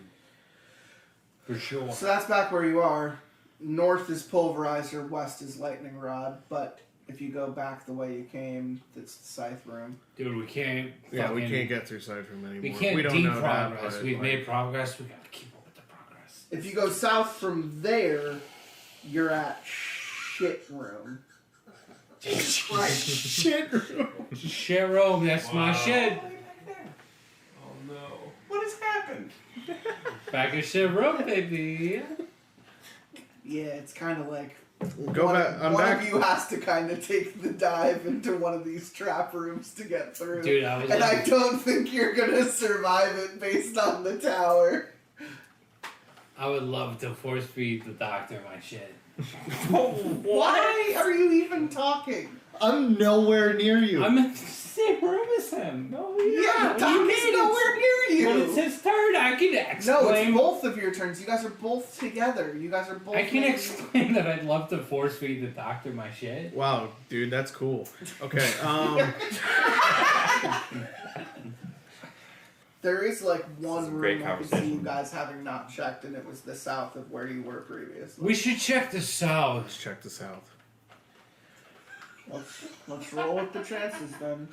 S12: For sure.
S7: So that's back where you are. North is pulverizer, west is lightning rod, but if you go back the way you came, it's the scythe room.
S12: Dude, we can't.
S9: Yeah, we can't get through scythe room anymore.
S12: We can't
S9: don't know
S12: progress.
S9: that,
S12: We've
S9: but,
S12: made progress. We gotta keep up with the progress.
S7: If you go south from there, you're at shit room.
S12: Shit room. Shit room. That's my shit.
S3: Oh no. What has happened?
S12: Back in shit room, baby.
S7: Yeah, it's kind of like
S9: Go
S7: one,
S9: back. I'm
S7: one
S9: back.
S7: of you has to kind of take the dive into one of these trap rooms to get through.
S12: Dude, I was
S7: and
S12: like-
S7: I don't think you're gonna survive it based on the tower.
S12: I would love to force feed the doctor my shit.
S7: Why are you even talking?
S8: I'm nowhere near you.
S12: I'm in the same room as him. No,
S7: Yeah, Doc is nowhere near you.
S12: When it's his turn, I can explain.
S7: No, it's both of your turns. You guys are both together. You guys are both.
S12: I can explain that I'd love to force feed the doctor my shit.
S9: Wow, dude, that's cool. Okay,
S7: There is like one
S11: great
S7: room I could see
S11: conversation.
S7: you guys having not checked, and it was the south of where you were previously.
S12: We should check the south.
S9: let's check the south.
S7: Let's roll with the chances then.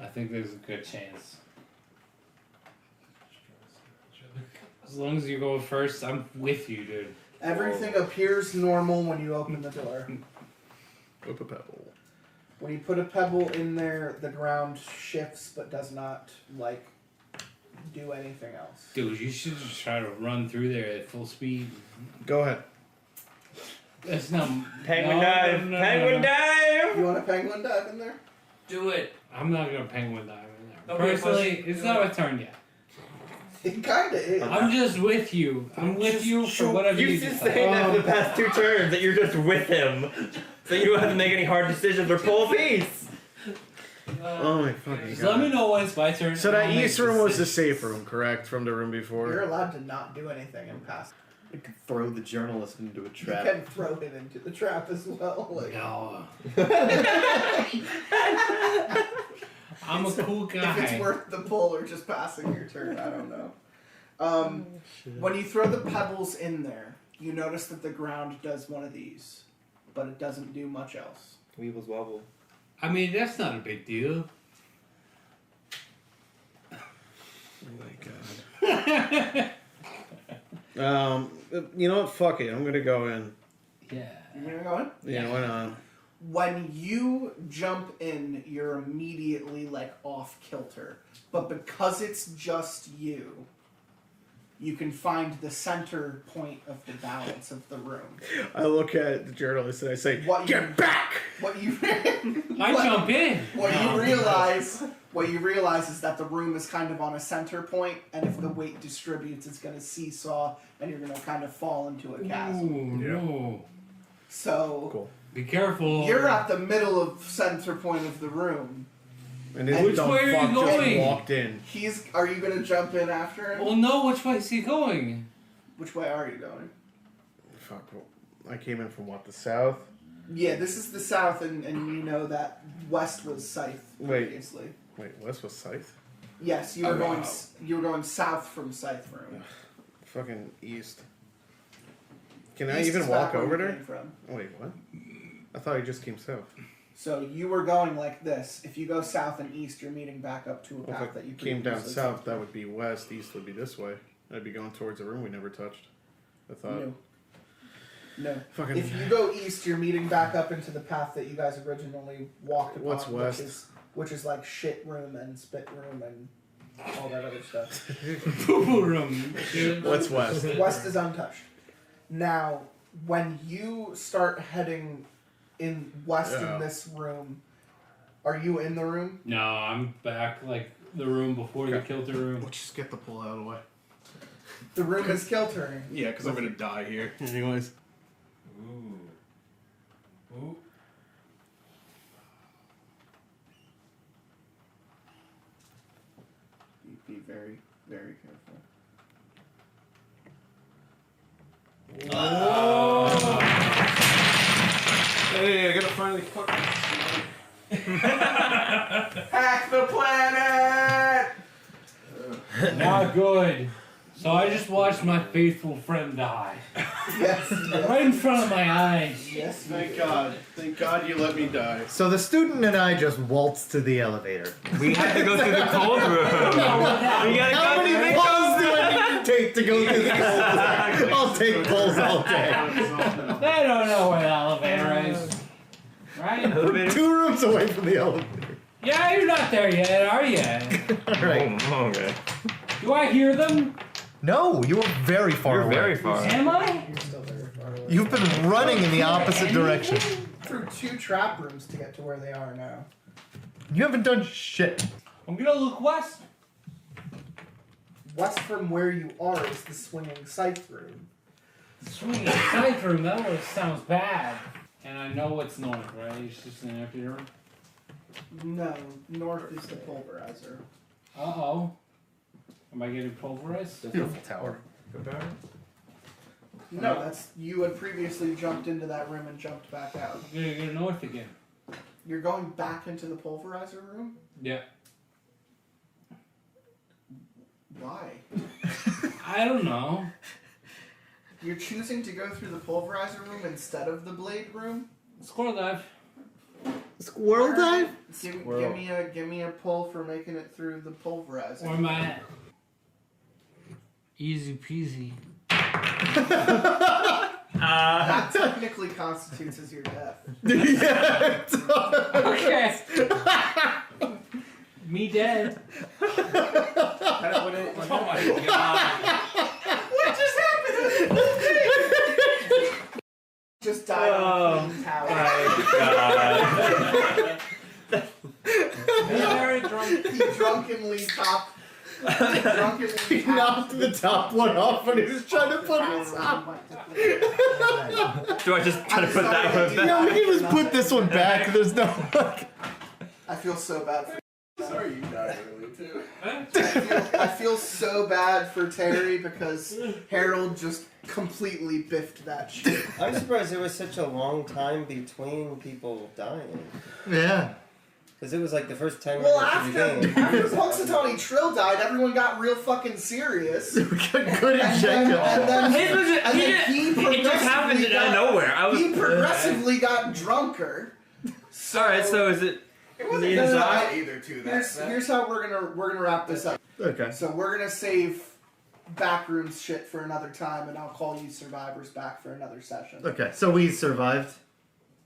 S12: I think there's a good chance. As long as you go first, I'm with you, dude.
S7: Everything appears normal when you open the door.
S9: Whip a pebble.
S7: When you put a pebble in there, the ground shifts but does not, like, do anything else.
S12: Dude, you should just try to run through there at full speed.
S9: Go ahead.
S12: That's not...
S11: Penguin dive! Penguin dive!
S7: You want a penguin dive in there?
S12: Do it! I'm not gonna penguin dive in there.
S11: Okay,
S12: Personally,
S11: pussy.
S12: it's not a turn yet.
S7: It kinda is.
S12: I'm just with you. I'm with you for whatever you
S11: You've been
S12: decide.
S11: saying that for the past 2 turns, that you're just with him. So you don't have to make any hard decisions or pull a piece.
S9: Oh my fucking
S12: Just
S9: god.
S12: let me know when it's my turn.
S9: So
S12: and
S9: that
S12: I'll make
S9: east room was the
S12: decisions.
S9: safe room, correct? From the room before?
S7: You're allowed to not do anything and pass.
S8: You could throw the journalist into a
S7: You
S8: trap.
S7: can throw it into the trap as well. Like,
S12: No. I'm a cool guy.
S7: if it's worth the pull or just passing your turn, I don't know. When you throw the pebbles in there, you notice that the ground does one of these, but it doesn't do much else.
S11: Weebles wobble.
S12: I mean, that's not a big deal.
S9: Oh my god. You know what? Fuck it. I'm gonna go in.
S12: Yeah.
S7: You're gonna go in?
S9: Yeah, why not?
S7: When you jump in, you're immediately like off kilter. But because it's just you, you can find the center point of the balance of the room.
S9: I look at the journalist and I say,
S7: What you-
S9: "Get back!"
S7: What you
S12: I jump in.
S7: What you realize is that the room is kind of on a center point, and if the weight distributes, it's going to seesaw, and you're going to kind of fall into a chasm.
S12: Ooh, no.
S7: So
S9: Cool.
S12: Be careful.
S7: you're at the middle of center point of the room.
S9: And this
S12: Which
S9: dumb
S12: way are you
S9: fuck just
S12: going?
S9: walked in.
S7: Are you going to jump in after him?
S12: Well, no, which way is he going?
S7: Which way are you going?
S9: Fuck. I came in from what, the south?
S7: Yeah, this is the south, and you know that west was Scythe
S9: Wait.
S7: previously.
S9: Wait, west was Scythe?
S7: Yes, you were going south from Scythe room.
S9: Fucking east. Can I
S7: East
S9: even
S7: is
S9: walk
S7: back where
S9: over
S7: you
S9: there?
S7: came from.
S9: Oh, wait, what? I thought I just came south.
S7: So you were going like this. If you go south and east, you're meeting back up to a
S9: Well,
S7: path
S9: if
S7: that you
S9: I came down
S7: previously
S9: south,
S7: took.
S9: that would be west. East would be this way. I'd be going towards a room we never touched. I thought.
S7: No. No.
S9: Fucking-
S7: If you go east, you're meeting back up into the path that you guys originally walked upon.
S9: What's west?
S7: Which is like shit room and spit room and all that other stuff.
S4: Poo room.
S9: What's west?
S7: West is untouched. Now, when you start heading in west in this room, are you in the room?
S4: No, I'm back like the room before the kilter room.
S9: We'll just get the pull out of the way.
S7: The room is kiltering.
S9: Yeah, because I'm gonna die here. Anyways.
S2: Ooh. Ooh.
S7: Be very, very careful.
S9: Oh. Hey, I gotta finally fucking.
S7: Hack the planet!
S4: Not good. So I just watched my faithful friend die.
S7: Yes.
S4: Right in front of my eyes.
S7: Yes.
S9: Thank God. Thank God you let me die.
S8: So the student and I just waltzed to the elevator.
S11: We have to go through the cold room. We gotta
S8: How
S11: go
S8: many
S11: through the
S8: pulls do I need to take to go through the cold room? I'll take pulls all day.
S4: They don't know where the elevator is. Right?
S8: 2 rooms away from the elevator.
S4: Yeah, you're not there yet, are you?
S8: Alright.
S11: Oh, okay.
S4: Do I hear them?
S8: No, you were very far
S11: You're
S8: away.
S11: very far.
S4: Am I?
S7: You're still very far away.
S8: You've been running in the opposite direction.
S7: Through 2 trap rooms to get to where they are now.
S8: You haven't done shit.
S4: I'm gonna look west.
S7: West from where you are is the swinging scythe room.
S4: Swinging scythe room, that one sounds bad. And I know what's north, right? It's just an empty room.
S7: No, north is the pulverizer.
S4: Uh-oh. Am I getting pulverized?
S8: Beautiful tower.
S7: No, that's you had previously jumped into that room and jumped back out.
S4: I'm gonna go north again.
S7: You're going back into the pulverizer room?
S4: Yeah.
S7: Why?
S4: I don't know.
S7: You're choosing to go through the pulverizer room instead of the blade room?
S4: Squirrel dive.
S8: Squirrel dive?
S7: Give me a pull for making it through the pulverizer.
S4: Where am I at? Easy peasy.
S7: That technically constitutes as your death.
S8: Yeah.
S4: Okay. Me dead.
S10: Oh
S4: my god.
S7: What just happened? Just died on the tower.
S4: Very drunk.
S7: He drunkenly topped.
S8: He knocked the top one off when he was trying to put his up.
S11: Do I just try to put that one back?
S8: No, we can just put this one back. There's no.
S7: I feel so bad for.
S3: Sorry you died early too.
S7: I feel so bad for Terry because Harold just completely biffed that shit.
S10: I'm surprised there was such a long time between people dying.
S8: Yeah.
S10: Because it was like the first 10
S7: Well,
S10: minutes of the
S7: after
S10: game.
S7: Punxsutawney Trill died, everyone got real fucking serious.
S8: We got good at Jenga.
S7: And then
S11: It just happened out of nowhere.
S7: He progressively got drunker.
S11: Alright, so is it...
S3: It wasn't
S11: Me and Zach?
S3: either two.
S7: Here's how we're gonna wrap this up.
S8: Okay.
S7: So we're gonna save backrooms shit for another time, and I'll call you survivors back for another session.
S8: Okay, so we survived.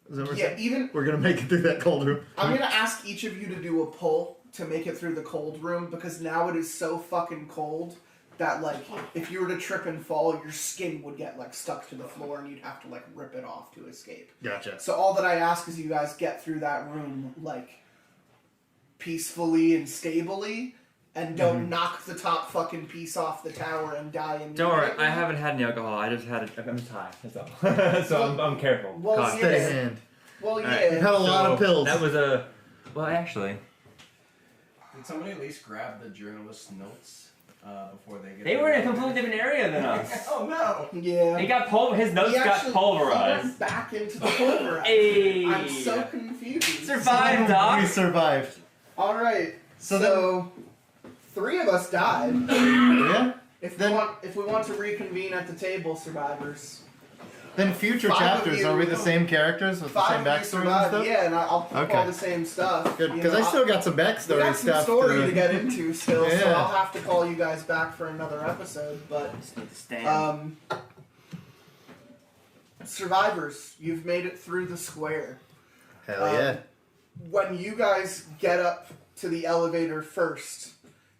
S8: Is that what we're
S7: Yeah,
S8: saying?
S7: even
S8: We're gonna make it through that cold room.
S7: I'm gonna ask each of you to do a pull to make it through the cold room because now it is so fucking cold that like if you were to trip and fall, your skin would get like stuck to the floor and you'd have to like rip it off to escape.
S8: Gotcha.
S7: So all that I ask is you guys get through that room like peacefully and stably, and don't knock the top fucking piece off the tower and die immediately.
S11: Don't worry, I haven't had any alcohol. I just had I'm just high. That's all. So I'm careful.
S7: Well,
S11: Cautious.
S8: Stay hand.
S7: Well, yeah.
S11: Alright.
S8: You've had a lot of pills.
S11: That was a... Well, actually...
S3: Did somebody at least grab the journalist's notes before they get?
S11: They were in a completely different area than us.
S3: Oh no!
S7: Yeah.
S11: He got his notes got
S7: He
S11: pulverized.
S7: went back into the pulverizer.
S11: Hey.
S7: I'm so confused.
S11: Survived, Doc.
S8: We survived.
S7: All right.
S8: So
S7: So, 3 of us died.
S8: Yeah.
S7: If we want to reconvene at the table, survivors.
S8: Then future
S7: 5 of
S8: chapters,
S7: you-
S8: are we the same characters with the
S7: 5
S8: same
S7: of you
S8: backstory and
S7: survived,
S8: stuff?
S7: yeah, and I'll keep
S8: Okay.
S7: all the same stuff.
S8: Good,
S7: you
S8: because
S7: know,
S8: I still got some
S7: we
S8: backstory
S7: got some
S8: stuff.
S7: story to get into still, so
S8: Yeah.
S7: I'll have to call you guys back for another episode. But survivors, you've made it through the square.
S8: Hell yeah.
S7: When you guys get up to the elevator first,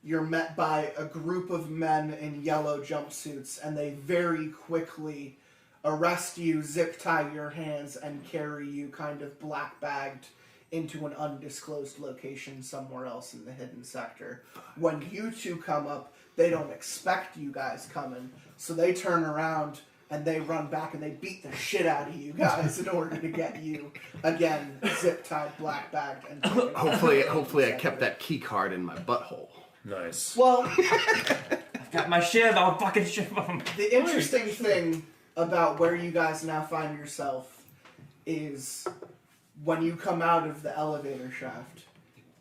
S7: you're met by a group of men in yellow jumpsuits, and they very quickly arrest you, zip tie your hands, and carry you kind of black-bagged into an undisclosed location somewhere else in the hidden sector. When you two come up, they don't expect you guys coming, so they turn around and they run back and they beat the shit out of you guys in order to get you, again, zip-tied, black-bagged, and taken
S3: Hopefully I kept that key card in my butthole.
S2: Nice.
S7: Well,
S11: I've got my shiv. I'll fucking shiv them.
S7: the interesting thing about where you guys now find yourself is when you come out of the elevator shaft,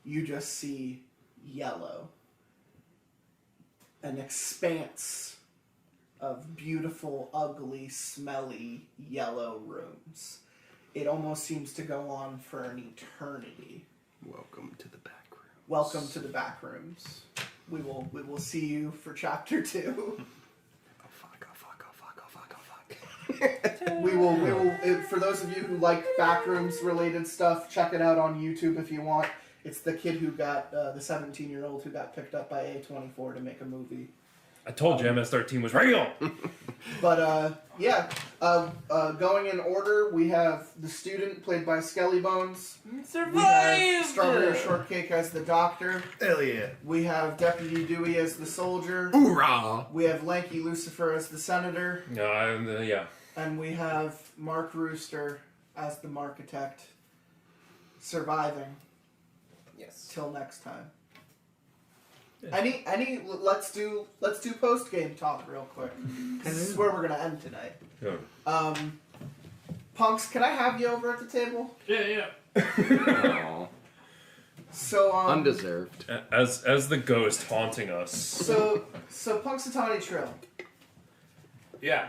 S7: you just see yellow. An expanse of beautiful, ugly, smelly yellow rooms. It almost seems to go on for an eternity.
S3: Welcome to the back room.
S7: Welcome to the back rooms. We will see you for chapter 2. We will, for those of you who like backrooms related stuff, check it out on YouTube if you want. It's the kid who got, the 17-year-old who got picked up by A24 to make a movie.
S2: I told you MS-13 was real!
S7: But, going in order, we have the student played by Skelly Bones.
S11: Survived!
S7: We have Strawberry Shortcake as the doctor.
S8: Hell yeah.
S7: We have Deputy Dewey as the soldier.
S3: Hoorah!
S7: We have Lanky Lucifer as the senator.
S2: Yeah.
S7: And we have Mark Rooster as the Markitect, surviving.
S10: Yes.
S7: Till next time. Any let's do post game talk real quick. This is where we're gonna end tonight.
S2: Yeah.
S7: Punks, can I have you over at the table?
S12: Yeah.
S7: So
S3: undeserved.
S2: As the ghost haunting us.
S7: So Punxsutawney Trill.
S2: Yeah.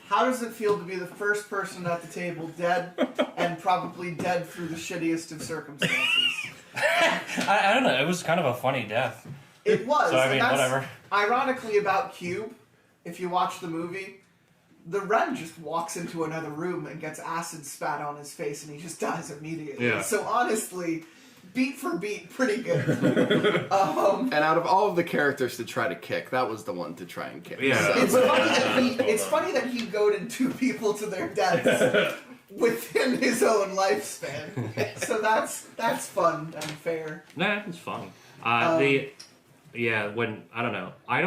S7: How does it feel to be the first person at the table dead, and probably dead through the shittiest of circumstances?
S6: I don't know. It was kind of a funny death.
S7: It was.
S6: So, I mean,
S7: and that's
S6: whatever.
S7: Ironically about Cube, if you watch the movie, the Ren just walks into another room and gets acid spat on his face, and he just dies immediately.
S2: Yeah.
S7: So honestly, beat for beat, pretty good.
S3: And out of all of the characters to try to kick, that was the one to try and kick.
S2: Yeah.
S7: It's funny that he goaded 2 people to their deaths within his own lifespan. So that's fun and fair.
S6: Nah, it's fun. When I don't know, I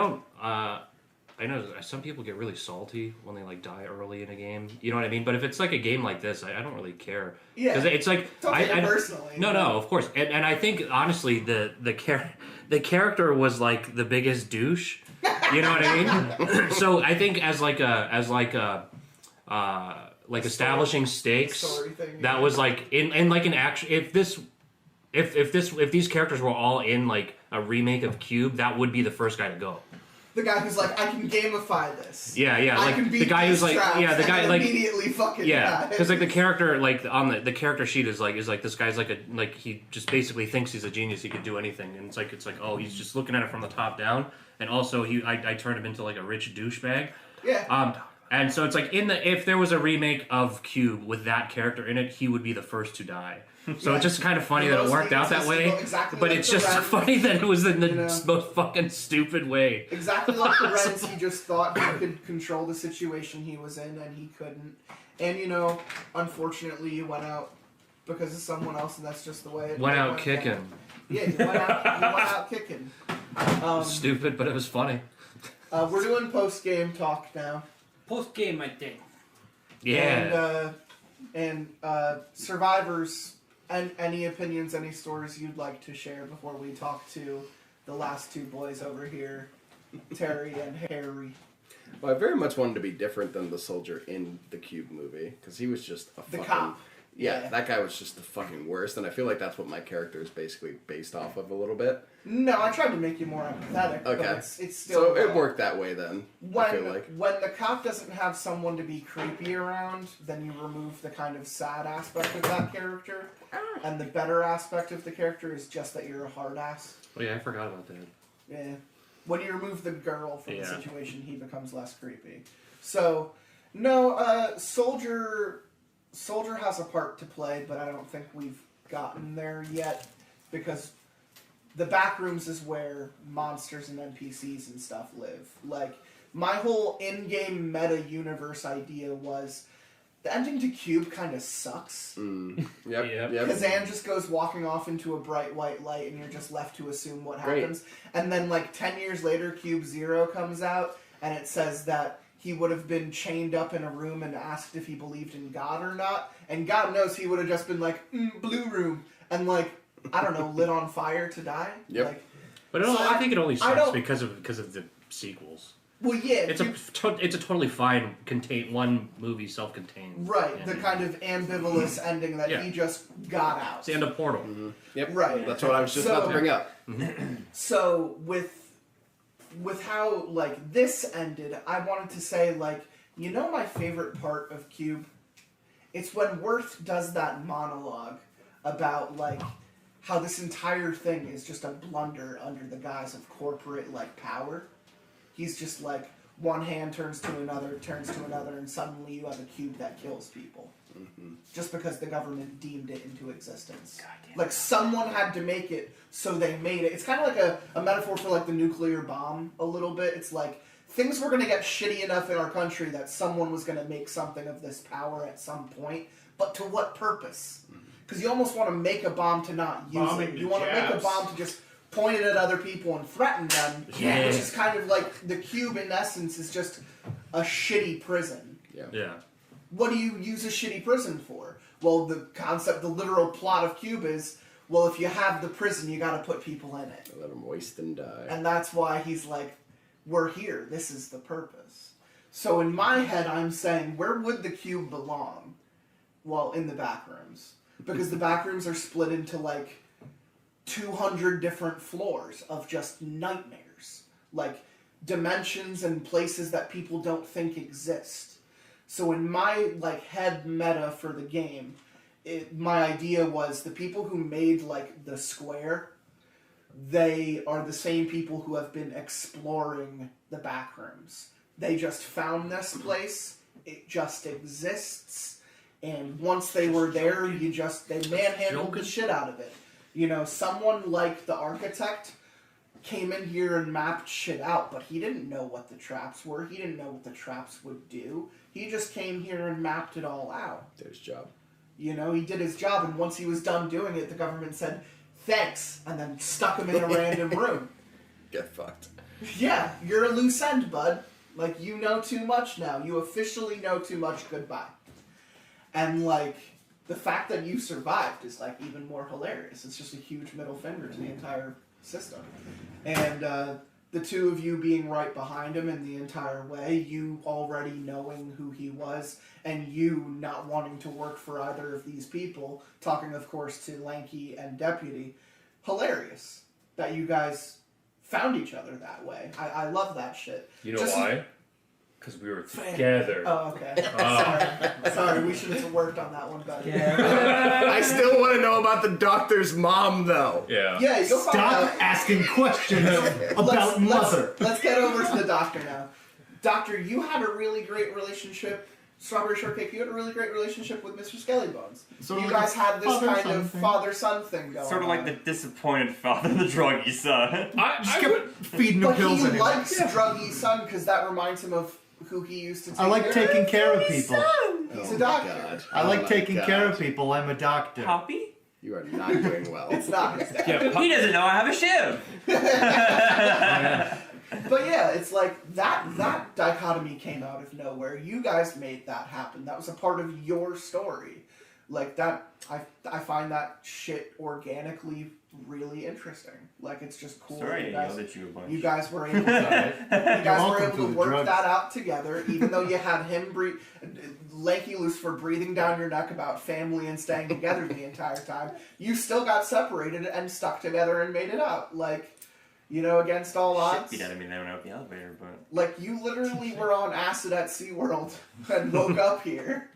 S6: know some people get really salty when they like die early in a game. You know what I mean? But if it's like a game like this, I don't really care.
S7: Yeah,
S6: because it's like
S7: don't take it personally.
S6: No, of course, and I think honestly the character was like the biggest douche. You know what I mean? So I think as establishing stakes, that was like in like an action. If these characters were all in like a remake of Cube, that would be the first guy to go.
S7: The guy who's like, I can gamify this.
S6: Yeah,
S7: I
S6: like
S7: can beat
S6: the guy who's like,
S7: traps,
S6: yeah, the guy
S7: and
S6: like
S7: immediately fucking
S6: yeah,
S7: die.
S6: because like the character like on the character sheet is like this guy's like he just basically thinks he's a genius, he could do anything, and it's like oh he's just looking at it from the top down, and also I turned him into like a rich douchebag.
S7: Yeah.
S6: And so it's like if there was a remake of Cube with that character in it, he would be the first to die. So it's just kind of funny that it worked out that way, but it's just funny that it was in the most fucking stupid way.
S7: Exactly like the Reds, he just thought he could control the situation he was in, and he couldn't. And unfortunately, you went out because of someone else, and that's just the way it
S6: went out
S7: down.
S6: kicking.
S7: Yeah, you went out kicking.
S6: Stupid, but it was funny.
S7: We're doing post game talk now.
S12: Post game, I think.
S6: Yeah.
S7: And survivors. And any opinions, any stories you'd like to share before we talk to the last 2 boys over here, Terry and Harry?
S3: Well, I very much wanted to be different than the soldier in the Cube movie, because he was just a fucking...
S7: cop.
S3: Yeah, that guy was just the fucking worst, and I feel like that's what my character is basically based off of a little bit.
S7: No, I tried to make you more empathetic,
S3: Okay.
S7: but it's still...
S3: So it worked that way then, I feel like.
S7: When the cop doesn't have someone to be creepy around, then you remove the kind of sad aspect of that character, and the better aspect of the character is just that you're a hard ass.
S6: Oh yeah, I forgot about that.
S7: Yeah. When you remove the girl from the situation, he becomes less creepy. So, No, Soldier has a part to play, but I don't think we've gotten there yet, because the back rooms is where monsters and NPCs and stuff live. Like, my whole in-game meta universe idea was the ending to Cube kind of sucks.
S3: Yep.
S7: Kazan just goes walking off into a bright white light, and you're just left to assume what happens. And then, like, 10 years later, Cube Zero comes out, and it says that he would have been chained up in a room and asked if he believed in God or not. And God knows he would have just been like, blue room. And, like, I don't know, lit on fire to die.
S3: Yep.
S7: Like,
S6: But I think it only sucks because of the sequels.
S7: Well, yeah.
S6: It's a totally fine one movie, self-contained.
S7: Right,
S6: ending.
S7: the kind of ambivalent ending that he just got out.
S6: It's the end of Portal.
S3: Yep.
S7: Right.
S3: That's what I was just about to bring up.
S7: So with how like this ended, I wanted to say, like, you know, my favorite part of Cube, it's when Worth does that monologue about like how this entire thing is just a blunder under the guise of corporate like power. He's just like, one hand turns to another, and suddenly you have a cube that kills people. Just because the government deemed it into existence. Like, someone had to make it, so they made it. It's kind of like a metaphor for, like, the nuclear bomb, a little bit. It's like, things were going to get shitty enough in our country that someone was going to make something of this power at some point. But to what purpose? Because you almost want to make a bomb to not use it. You want to make a bomb to just point it at other people and threaten them, which is kind of like the cube in essence is just a shitty prison.
S6: Yeah.
S7: What do you use a shitty prison for? Well, the concept, the literal plot of Cube is, well, if you have the prison, you got to put people in it.
S3: Let them waste and die.
S7: And that's why he's like, we're here. This is the purpose. So in my head, I'm saying, where would the cube belong? Well, in the back rooms. Because the back rooms are split into like 200 different floors of just nightmares. Like dimensions and places that people don't think exist. So in my like head meta for the game, my idea was the people who made like the square, they are the same people who have been exploring the back rooms. They just found this place. It just exists. And once they were there, they manhandled the shit out of it. You know, someone like the architect came in here and mapped shit out, but he didn't know what the traps were. He didn't know what the traps would do. He just came here and mapped it all out.
S3: Did his job.
S7: You know, he did his job, and once he was done doing it, the government said, thanks, and then stuck him in a random room.
S3: Get fucked.
S7: Yeah, you're a loose end, bud. Like, you know too much now. You officially know too much. Goodbye. And, like, the fact that you survived is, like, even more hilarious. It's just a huge middle finger to the entire system. And the two of you being right behind him in the entire way, you already knowing who he was, and you not wanting to work for either of these people, talking, of course, to Lanky and Deputy. Hilarious that you guys found each other that way. I love that shit.
S2: You know why? Because we were together.
S7: Oh, okay. Sorry, we should have worked on that one better.
S3: I still want to know about the doctor's mom, though.
S2: Yeah.
S7: Yeah, you'll find out.
S8: Stop asking questions about mother.
S7: Let's get over to the doctor now. Doctor, you had a really great relationship. Strawberry Shortcake, you had a really great relationship with Mr. Skellybones.
S8: Sort of
S7: You
S8: like
S7: guys had this
S8: father-son
S7: kind of
S8: thing.
S7: father-son thing going
S11: Sort of
S7: on.
S11: like the disappointed father, the druggy son.
S8: Just kept feeding him
S7: But
S8: pills
S7: he
S8: anyway.
S7: likes druggy son because that reminds him of who he used to take
S8: I like
S7: care
S8: taking care of people.
S7: He's a doctor.
S3: God.
S8: I like
S3: my
S8: taking
S3: God.
S8: care of people. I'm a doctor.
S11: Poppy?
S3: You are not doing well.
S7: It's not his dad.
S11: He doesn't know I have a shiv.
S7: But yeah, it's like that dichotomy came out of nowhere. You guys made that happen. That was a part of your story. Like that, I find that shit organically really interesting. Like it's just cool.
S11: Sorry,
S7: you
S11: I
S7: guys,
S11: yelled at you a bunch.
S7: you guys were able to, work
S8: drugs.
S7: that out together, even though you had him lanky loose for breathing down your neck about family and staying together the entire time. You still got separated and stuck together and made it out. Like, you know, against all odds.
S11: Shit beat out of me when I went out the elevator, but...
S7: Like, you literally were on acid at SeaWorld and woke up here.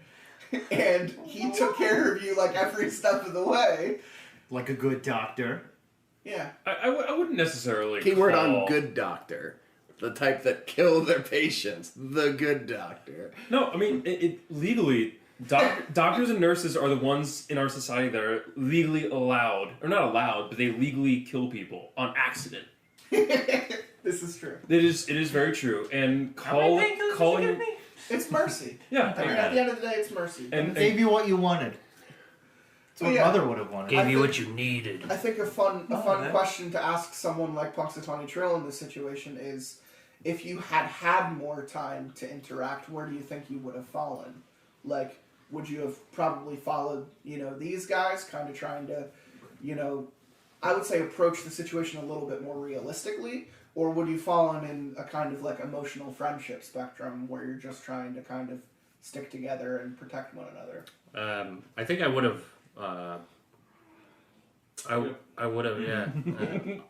S7: And he took care of you, like, every step of the way.
S8: Like a good doctor.
S7: Yeah.
S2: I wouldn't necessarily
S3: Keyword
S2: call...
S3: on good doctor. The type that kill their patients. The good doctor.
S2: No, I mean, it legally, doctors and nurses are the ones in our society that are legally allowed, or not allowed, but they legally kill people on accident.
S7: This is true.
S2: It is very true. And calling
S7: it's mercy.
S2: Yeah.
S7: I mean, at the end of the day, it's mercy.
S8: And gave you what you wanted. It's what Mother would have wanted.
S6: Gave you what you needed.
S7: I think a fun question to ask someone like Punxsutawney Trill in this situation is, if you had more time to interact, where do you think you would have fallen? Like, would you have probably followed, these guys, kind of trying to, I would say approach the situation a little bit more realistically, or would you fallen in a kind of like emotional friendship spectrum where you're just trying to kind of stick together and protect one another?
S6: I think I would have. I would have, yeah.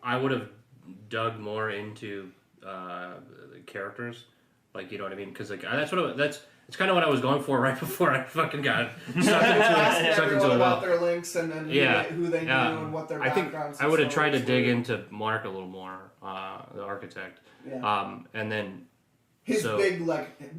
S6: I would have dug more into the characters, like, you know what I mean? Because like it's kind of what I was going for right before I fucking got sucked into the
S7: about
S6: well.
S7: their links and then who they knew and what their backgrounds.
S6: I would have tried to dig into Mark a little more, the architect.
S7: Yeah.
S6: And then
S7: his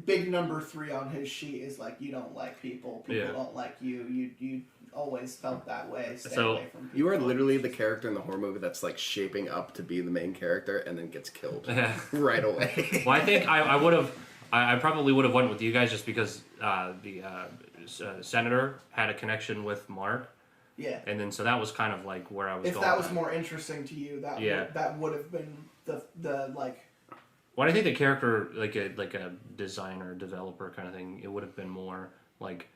S7: big number 3 on his sheet is like, you don't like people. People don't like you. You always felt that way. Stay away from people.
S3: You are literally the character in the horror movie that's like shaping up to be the main character and then gets killed right away.
S6: Well, I think I would have. I probably would have went with you guys just because the senator had a connection with Mark.
S7: Yeah.
S6: And then so that was kind of like where I was going.
S7: If that was more interesting to you, that would have been the like.
S6: Well, I think the character, like a designer, developer kind of thing, it would have been more like,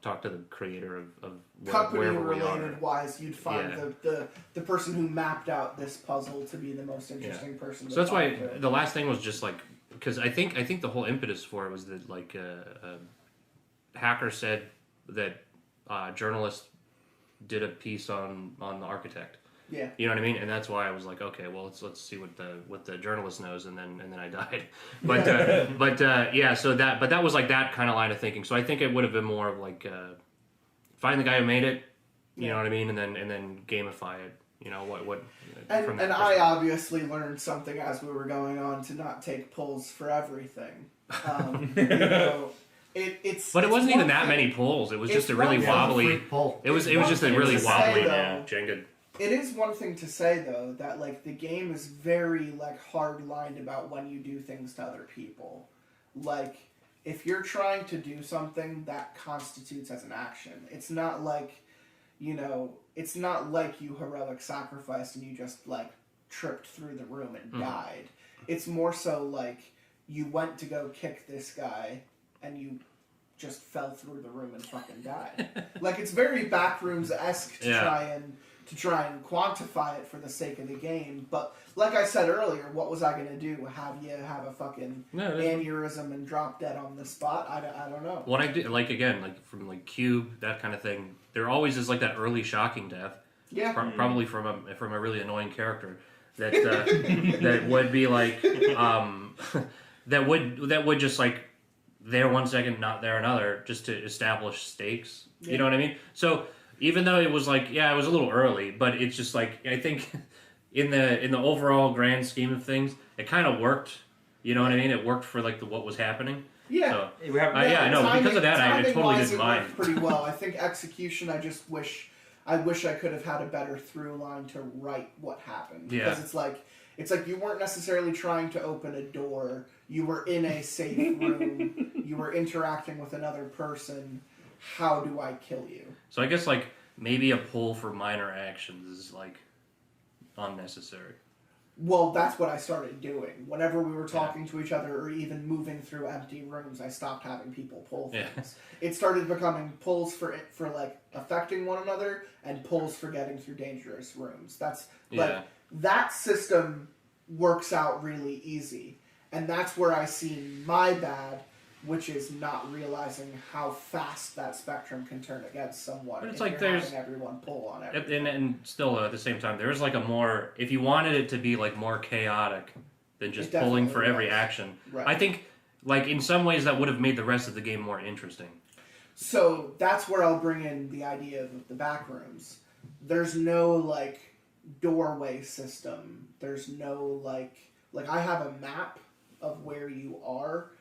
S6: talk to the creator of
S7: company related wise, you'd find the person who mapped out this puzzle to be the most interesting person.
S6: So that's why the last thing was just like, because I think the whole impetus for it was that like a hacker said that journalists did a piece on the architect.
S7: Yeah.
S6: You know what I mean? And that's why I was like, okay, well, let's see what the journalist knows, and then I died. But so that was like that kind of line of thinking. So I think it would have been more of like find the guy who made it, you know what I mean, and then gamify it. What
S7: and I obviously learned something as we were going on to not take pulls for everything.
S6: But it wasn't even that many pulls. It was just a really wobbly pull. It was just a really wobbly Jenga.
S7: It is one thing to say though that like the game is very like hard lined about when you do things to other people. Like if you're trying to do something that constitutes as an action, it's not like it's not like you heroic sacrificed and you just like tripped through the room and died. It's more so like you went to go kick this guy and you just fell through the room and fucking died. Like it's very Backrooms-esque to try and quantify it for the sake of the game. But like I said earlier, what was I going to do? Have you have a fucking aneurysm and drop dead on the spot? I don't know.
S6: What I did, like again, like from like Cube, that kind of thing, there always is like that early shocking death.
S7: Yeah.
S6: Probably from a really annoying character that that would be like that would just like there one second, not there another, just to establish stakes. Yeah. You know what I mean? So even though it was like, it was a little early, but it's just like I think in the overall grand scheme of things, it kind of worked. You know what I mean? It worked for like what was happening.
S7: Yeah.
S6: So, because of that, I totally didn't mind.
S7: Pretty well. I think execution. I wish I could have had a better through line to write what happened.
S6: Yeah.
S7: Because it's like you weren't necessarily trying to open a door. You were in a safe room. You were interacting with another person. How do I kill you?
S6: So I guess like maybe a pull for minor actions is like unnecessary.
S7: Well, that's what I started doing. Whenever we were talking to each other or even moving through empty rooms, I stopped having people pull things. It started becoming pulls for like affecting one another and pulls for getting through dangerous rooms. That's like that system works out really easy. And that's where I see my bad, which is not realizing how fast that spectrum can turn against someone.
S6: But it's like there's
S7: having everyone pull on everything.
S6: And still at the same time, there's like a more, if you wanted it to be like more chaotic than just pulling for every action.
S7: Right.
S6: I think like in some ways that would have made the rest of the game more interesting.
S7: So that's where I'll bring in the idea of the back rooms. There's no like doorway system. There's no like Like, I have a map of where you are,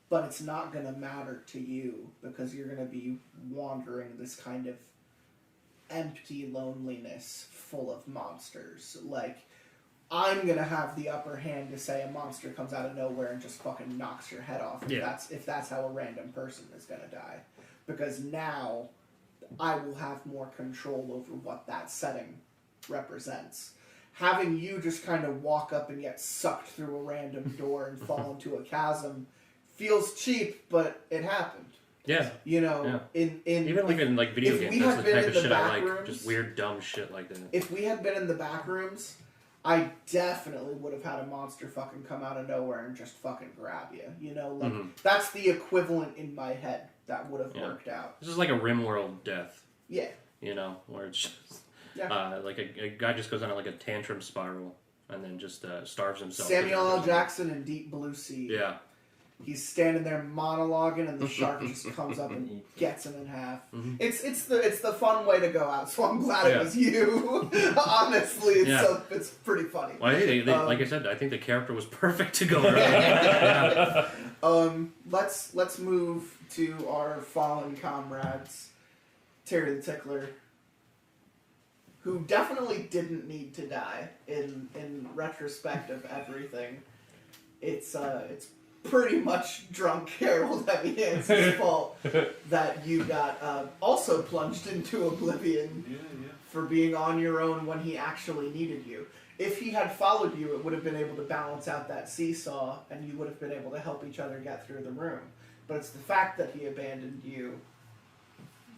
S7: but it's not going to matter to you because you're going to be wandering this kind of empty loneliness full of monsters. Like, I'm going to have the upper hand to say a monster comes out of nowhere and just fucking knocks your head off if that's how a random person is going to die. Because now I will have more control over what that setting represents. Having you just kind of walk up and get sucked through a random door and fall into a chasm feels cheap, but it happened.
S6: Yeah.
S7: You know, in
S6: even like in like video games, that's the type of shit I like.
S7: Rooms,
S6: just weird, dumb shit like that.
S7: If we had been in the back rooms, I definitely would have had a monster fucking come out of nowhere and just fucking grab you. You know, like that's the equivalent in my head that would have worked out.
S6: This is like a RimWorld death.
S7: Yeah.
S6: You know, where it's just like a guy just goes on like a tantrum spiral and then just starves himself.
S7: Samuel L. Jackson in Deep Blue Sea.
S6: Yeah.
S7: He's standing there monologuing, and the shark just comes up and gets him in half. It's the fun way to go out. So I'm glad it was you. Honestly, it's pretty funny.
S6: Well, I think like I said, I think the character was perfect to go around.
S7: Let's move to our fallen comrades, Terry the Tickler, who definitely didn't need to die. In retrospect of everything, it's pretty much drunk Harold Heavy-Hands' fault that you got also plunged into oblivion for being on your own when he actually needed you. If he had followed you, it would have been able to balance out that seesaw, and you would have been able to help each other get through the room. But it's the fact that he abandoned you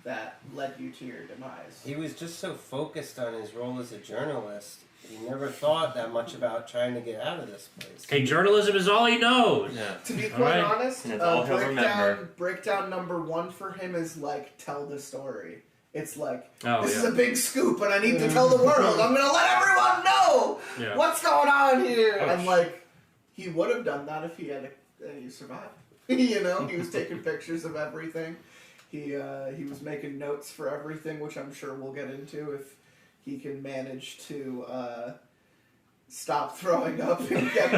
S7: that led you to your demise.
S10: He was just so focused on his role as a journalist. He never thought that much about trying to get out of this place.
S6: Hey, journalism is all he knows.
S11: Yeah.
S7: To be quite honest,
S11: and it's all he'll remember.
S7: breakdown number one for him is like, tell the story. It's like,
S6: this
S7: is a big scoop and I need to tell the world. I'm going to let everyone know what's going on here. And like, he would have done that if he had he survived. You know, he was taking pictures of everything. He was making notes for everything, which I'm sure we'll get into if he can manage to stop throwing up and get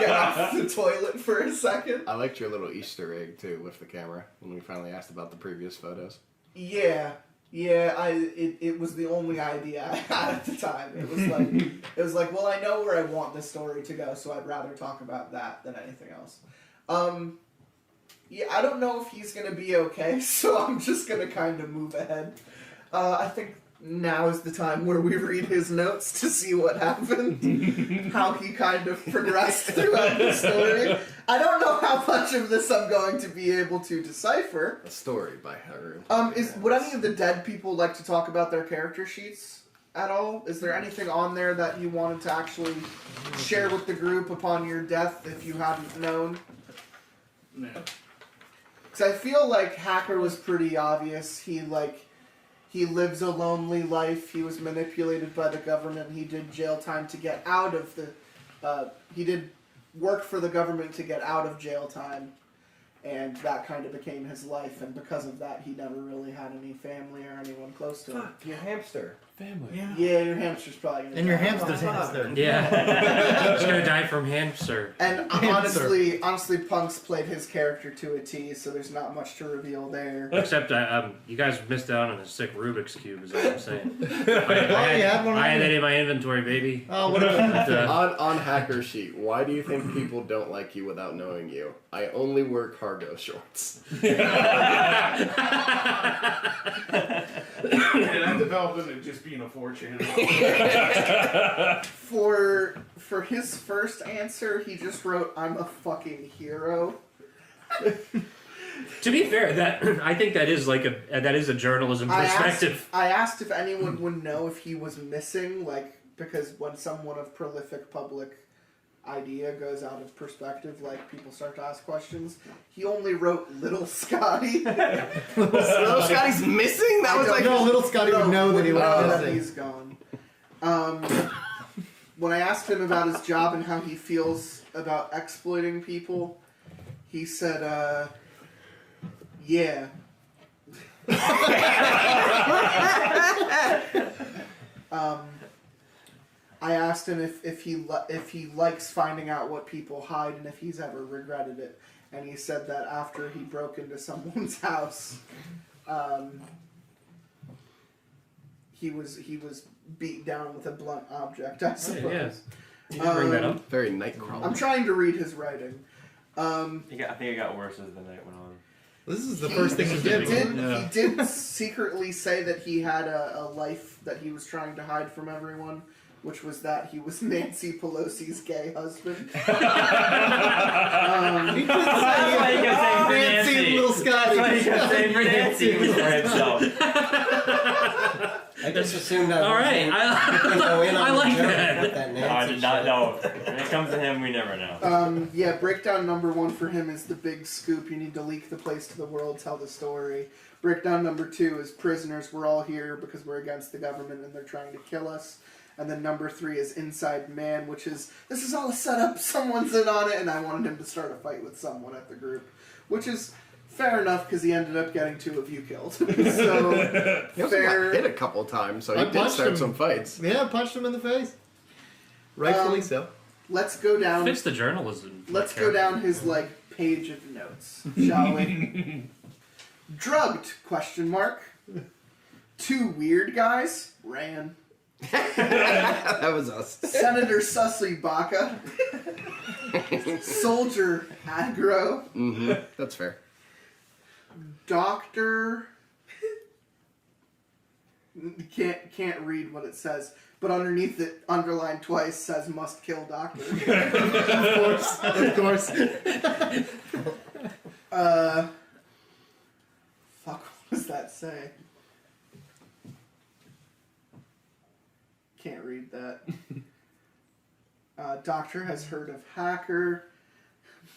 S7: off the toilet for a second.
S3: I liked your little Easter egg too with the camera when we finally asked about the previous photos.
S7: Yeah. It was the only idea I had at the time. It was like, well, I know where I want the story to go, so I'd rather talk about that than anything else. I don't know if he's gonna be okay, so I'm just gonna kind of move ahead. I think now is the time where we read his notes to see what happened, how he kind of progressed throughout the story. I don't know how much of this I'm going to be able to decipher.
S3: A story by Haru.
S7: Would any of the dead people like to talk about their character sheets at all? Is there anything on there that you wanted to actually share with the group upon your death if you hadn't known?
S9: No.
S7: Because I feel like Hacker was pretty obvious. He lives a lonely life. He was manipulated by the government. He did jail time to get out of the... he did work for the government to get out of jail time. And that kind of became his life. And because of that, he never really had any family or anyone close to him.
S3: Fuck, your hamster.
S2: Family.
S7: Yeah, your hamster's probably going to die.
S8: And your hamster's hamster.
S6: Yeah. He's going to die from hamster.
S7: And honestly, Punk's played his character to a T, so there's not much to reveal there.
S6: Except you guys missed out on a sick Rubik's Cube, is all I'm saying. I had that in my inventory, baby.
S8: Oh, whatever.
S3: On Hacker Sheet, why do you think people don't like you without knowing you? I only wear cargo shorts.
S9: And I developed into just being a 4chan.
S7: For his first answer, he just wrote, "I'm a fucking hero."
S6: To be fair, I think that is a journalism perspective.
S7: I asked if anyone would know if he was missing, because when someone of prolific public idea goes out of perspective, people start to ask questions. He only wrote Little Scotty.
S3: Little Scotty's missing? That was
S8: no, Little Scotty would know that he was missing.
S7: He's gone. When I asked him about his job and how he feels about exploiting people, he said, yeah. I asked him if he likes finding out what people hide and if he's ever regretted it, and he said that after he broke into someone's house, he was beat down with a blunt object. I suppose.
S11: You didn't bring that up.
S3: Very Nightcrawler.
S7: I'm trying to read his writing.
S11: I think it got worse as the night went on.
S8: This is the first thing he did.
S7: He did secretly say that he had a life that he was trying to hide from everyone, which was that he was Nancy Pelosi's gay husband.
S11: That's why he kept saying for Nancy.
S8: Little Scotty.
S11: That's why he kept saying for Nancy. He was for himself.
S10: I just assumed that.
S6: All right, I like that.
S11: No, I did not know. When it comes to him, we never know.
S7: Yeah, breakdown number 1 for him is the big scoop. You need to leak the place to the world, tell the story. Breakdown number 2 is prisoners. We're all here because we're against the government and they're trying to kill us. And then number 3 is inside man, which is, this is all a setup, someone's in on it, and I wanted him to start a fight with someone at the group. Which is fair enough, because he ended up getting 2 of you killed. So,
S3: he also got hit a couple of times, so he did start some fights.
S8: Yeah, punched him in the face. Rightfully so.
S7: Let's go down...
S6: Fits the journalism.
S7: Let's go down his, page of notes, shall we? Drugged, ? 2 weird guys ran.
S3: That was us.
S7: Senator Sussy Baca. Soldier aggro.
S3: Mm-hmm. That's fair.
S7: Doctor can't read what it says, but underneath it, underlined twice, says must kill doctor.
S8: Of course.
S7: Fuck, what does that say? Can't read that. Doctor has heard of hacker.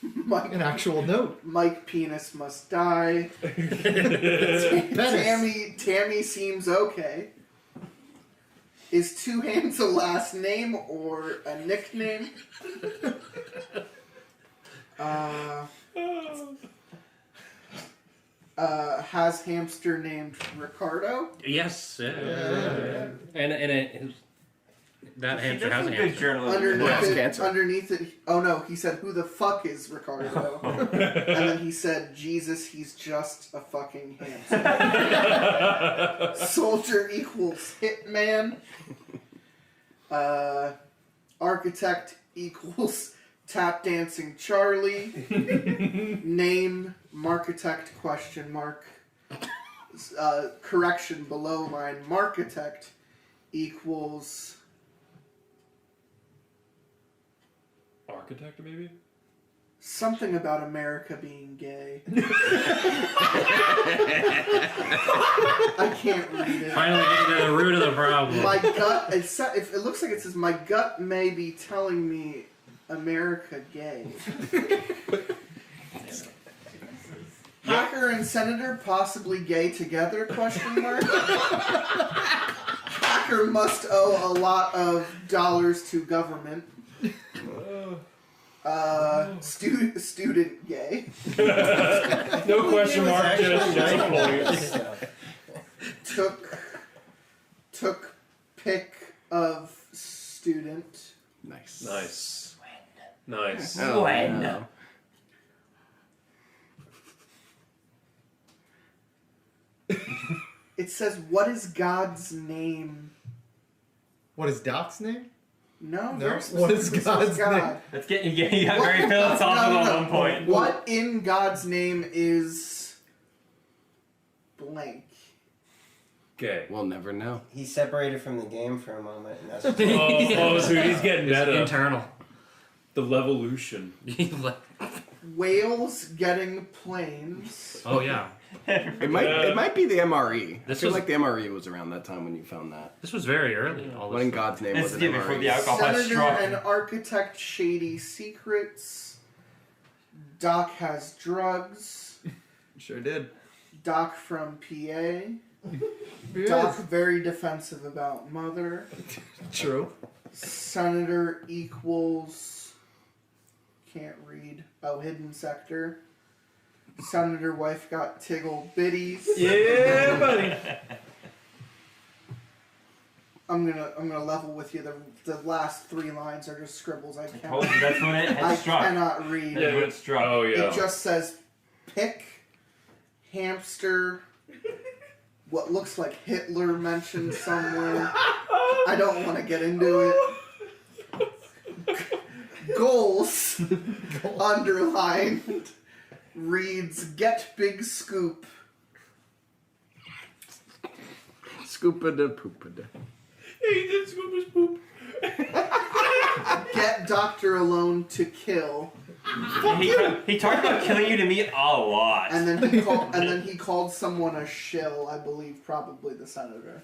S7: Mike,
S8: an actual note.
S7: Mike penis must die. Tammy seems okay. Is Two Hands a last name or a nickname? Has hamster named Ricardo?
S6: Yes. And that hamster has a hamster.
S7: Underneath it, oh no, he said, who the fuck is Ricardo? And then he said, Jesus, he's just a fucking hamster. Soldier equals hitman. Architect equals tap dancing Charlie. Name, Markitect ? Correction below line, Markitect equals...
S2: Architect, maybe?
S7: Something about America being gay. I can't read it.
S6: Finally getting to the root of the problem.
S7: My gut, it looks like it says, my gut may be telling me America gay. Hacker and senator possibly gay together, ? Hacker must owe a lot of dollars to government. Student gay.
S2: No question mark, just points.
S7: Took pic of student.
S2: Nice. Nice.
S3: Oh, no.
S7: It says, what is God's name?
S8: What is Doc's name?
S7: No.
S8: What is God's name?
S11: That's getting you got very philosophical at one point.
S7: What in God's name is blank?
S2: Gay.
S3: We'll never know.
S10: He separated from the game for a moment, and that's
S2: so he's getting meta.
S6: Internal.
S2: The Levolution.
S7: Whales getting planes.
S6: Oh yeah.
S3: It might be the MRE. I feel like the MRE was around that time when you found that.
S6: This was very early.
S3: What in God's name was an
S11: before
S3: MRE?
S11: the alcohol
S7: Senator
S11: struck.
S7: and architect shady secrets. Doc has drugs.
S8: Sure did.
S7: Doc from PA. Doc very defensive about mother.
S8: True.
S7: Senator equals... Can't read. Oh, hidden sector. Senator wife got tiggle bitties.
S2: Yeah, buddy.
S7: I'm gonna level with you. The last 3 lines are just scribbles. I can't.
S11: Told you that's when it had
S7: I
S11: struck.
S7: cannot read.
S11: That's when it struck.
S2: Oh yeah.
S7: It just says pick, hamster, what looks like Hitler mentioned somewhere. I don't want to get into it. Goals, underlined, reads get big scoop.
S3: Scoopada poopada.
S2: He did scoop his poop.
S7: Get Dr. Alone to kill.
S11: He talked about killing you to me a lot.
S7: And then he called someone a shill, I believe, probably the senator.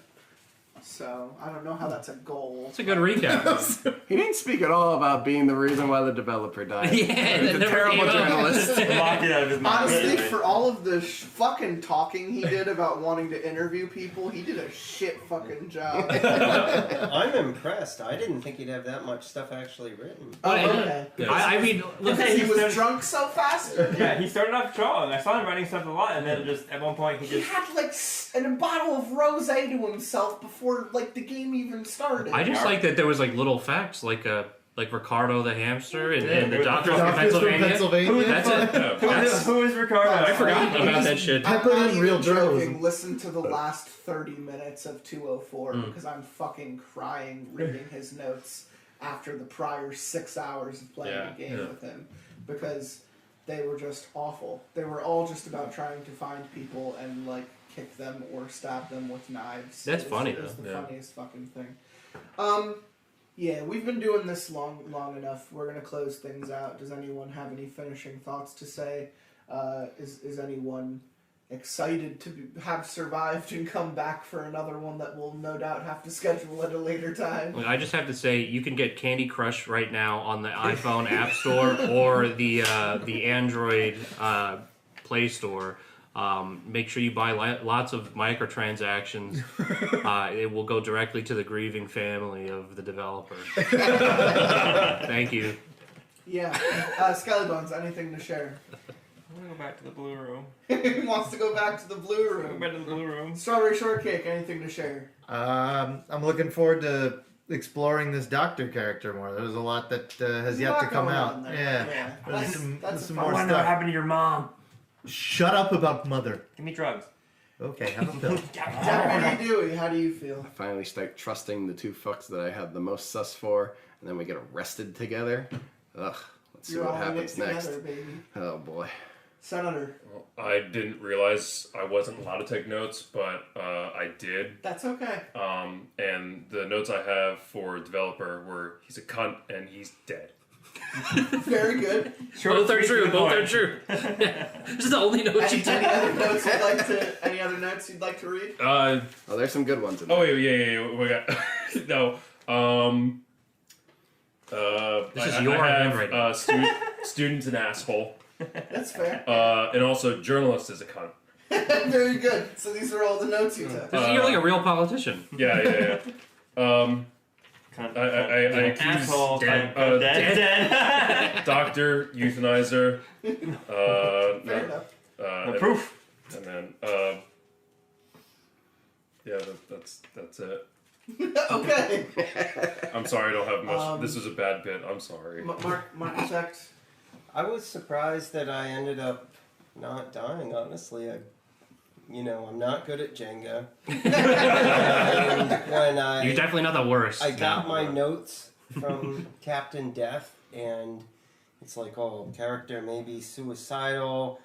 S7: So I don't know how that's a goal.
S6: It's a good recap.
S3: He didn't speak at all about being the reason why the developer died.
S6: Yeah,
S3: He's a terrible journalist.
S11: Locked it out of his mind.
S7: Honestly, for all of the fucking talking he did about wanting to interview people, he did a shit fucking job.
S10: I'm impressed. I didn't think he'd have that much stuff actually written.
S7: Oh, okay.
S6: I mean, look,
S7: Because he was drunk so fast.
S11: Yeah, he started off strong. I saw him writing stuff a lot, and then just at one point
S7: He had like a bottle of rosé to himself before like the game even started.
S6: I just like that there was like little facts like Ricardo the hamster and the doctor from
S8: Doctors from
S6: Pennsylvania.
S8: Pennsylvania.
S6: That's it.
S11: Who is Ricardo?
S6: I forgot about that shit.
S7: I'm
S8: Pepper
S7: not
S8: in
S7: even
S8: real
S7: joking.
S8: journalism.
S7: Listen to the last 30 minutes of 204 because I'm fucking crying reading his notes after the prior 6 hours of playing the game with him because they were just awful. They were all just about trying to find people and like kick them or stab them with knives.
S6: That's funny,
S7: It was
S6: though.
S7: the
S6: Yeah.
S7: funniest fucking thing. Yeah, we've been doing this long enough. We're gonna close things out. Does anyone have any finishing thoughts to say? Is anyone excited to have survived and come back for another one that we'll no doubt have to schedule at a later time?
S6: Look, I just have to say, you can get Candy Crush right now on the iPhone App Store or the Android Play Store. Make sure you buy lots of microtransactions. It will go directly to the grieving family of the developer. Thank you.
S7: Yeah. Skellybones, anything to share?
S11: I'm gonna go back to the blue room.
S7: He wants to go back to the blue
S11: Go
S7: room.
S11: back to the blue room.
S7: Strawberry shortcake, anything to share?
S8: I'm looking forward to exploring this doctor character more. There's a lot that has yet to come out. Yeah. There's some
S7: That's a
S8: more
S7: fun
S11: I
S7: one.
S11: wonder what
S8: stuff.
S11: happened to your mom.
S8: Shut up about mother.
S11: Give me drugs.
S8: Okay, have a pill.
S7: Deputy Dewey, how do you feel?
S3: I finally start trusting the two fucks that I had the most sus for, and then we get arrested together. Ugh, let's see
S7: You're
S3: what
S7: all in it
S3: happens next.
S7: together, baby.
S3: Oh boy.
S7: Senator.
S2: I didn't realize I wasn't allowed to take notes, but I did.
S7: That's okay.
S2: And the notes I have for developer were he's a cunt and he's dead.
S7: Very good.
S6: Both are true. Both are true. This is the only note you
S7: Any
S6: took.
S7: other notes you'd like to? Any other notes you'd like to read?
S3: Oh, there's some good ones in there.
S2: Oh yeah. We got no.
S6: This is
S2: I
S6: your
S2: have,
S6: handwriting.
S2: student's an asshole,
S7: That's fair.
S2: and also journalist is a cunt.
S7: Very good. So these are all the notes you took.
S6: You're like a real politician.
S2: Yeah. I accuse
S11: Asshole.
S2: dead. Doctor, euthanizer.
S7: Fair enough.
S11: No proof.
S2: And then, yeah, that's it.
S7: Okay.
S2: I'm sorry, I don't have much. This is a bad bit. I'm sorry.
S7: Mark checked.
S10: I was surprised that I ended up not dying, honestly. I'm not good at Jenga. And when
S6: You're definitely not the worst.
S10: I got my notes from Captain Death, and it's like, oh, character may be suicidal.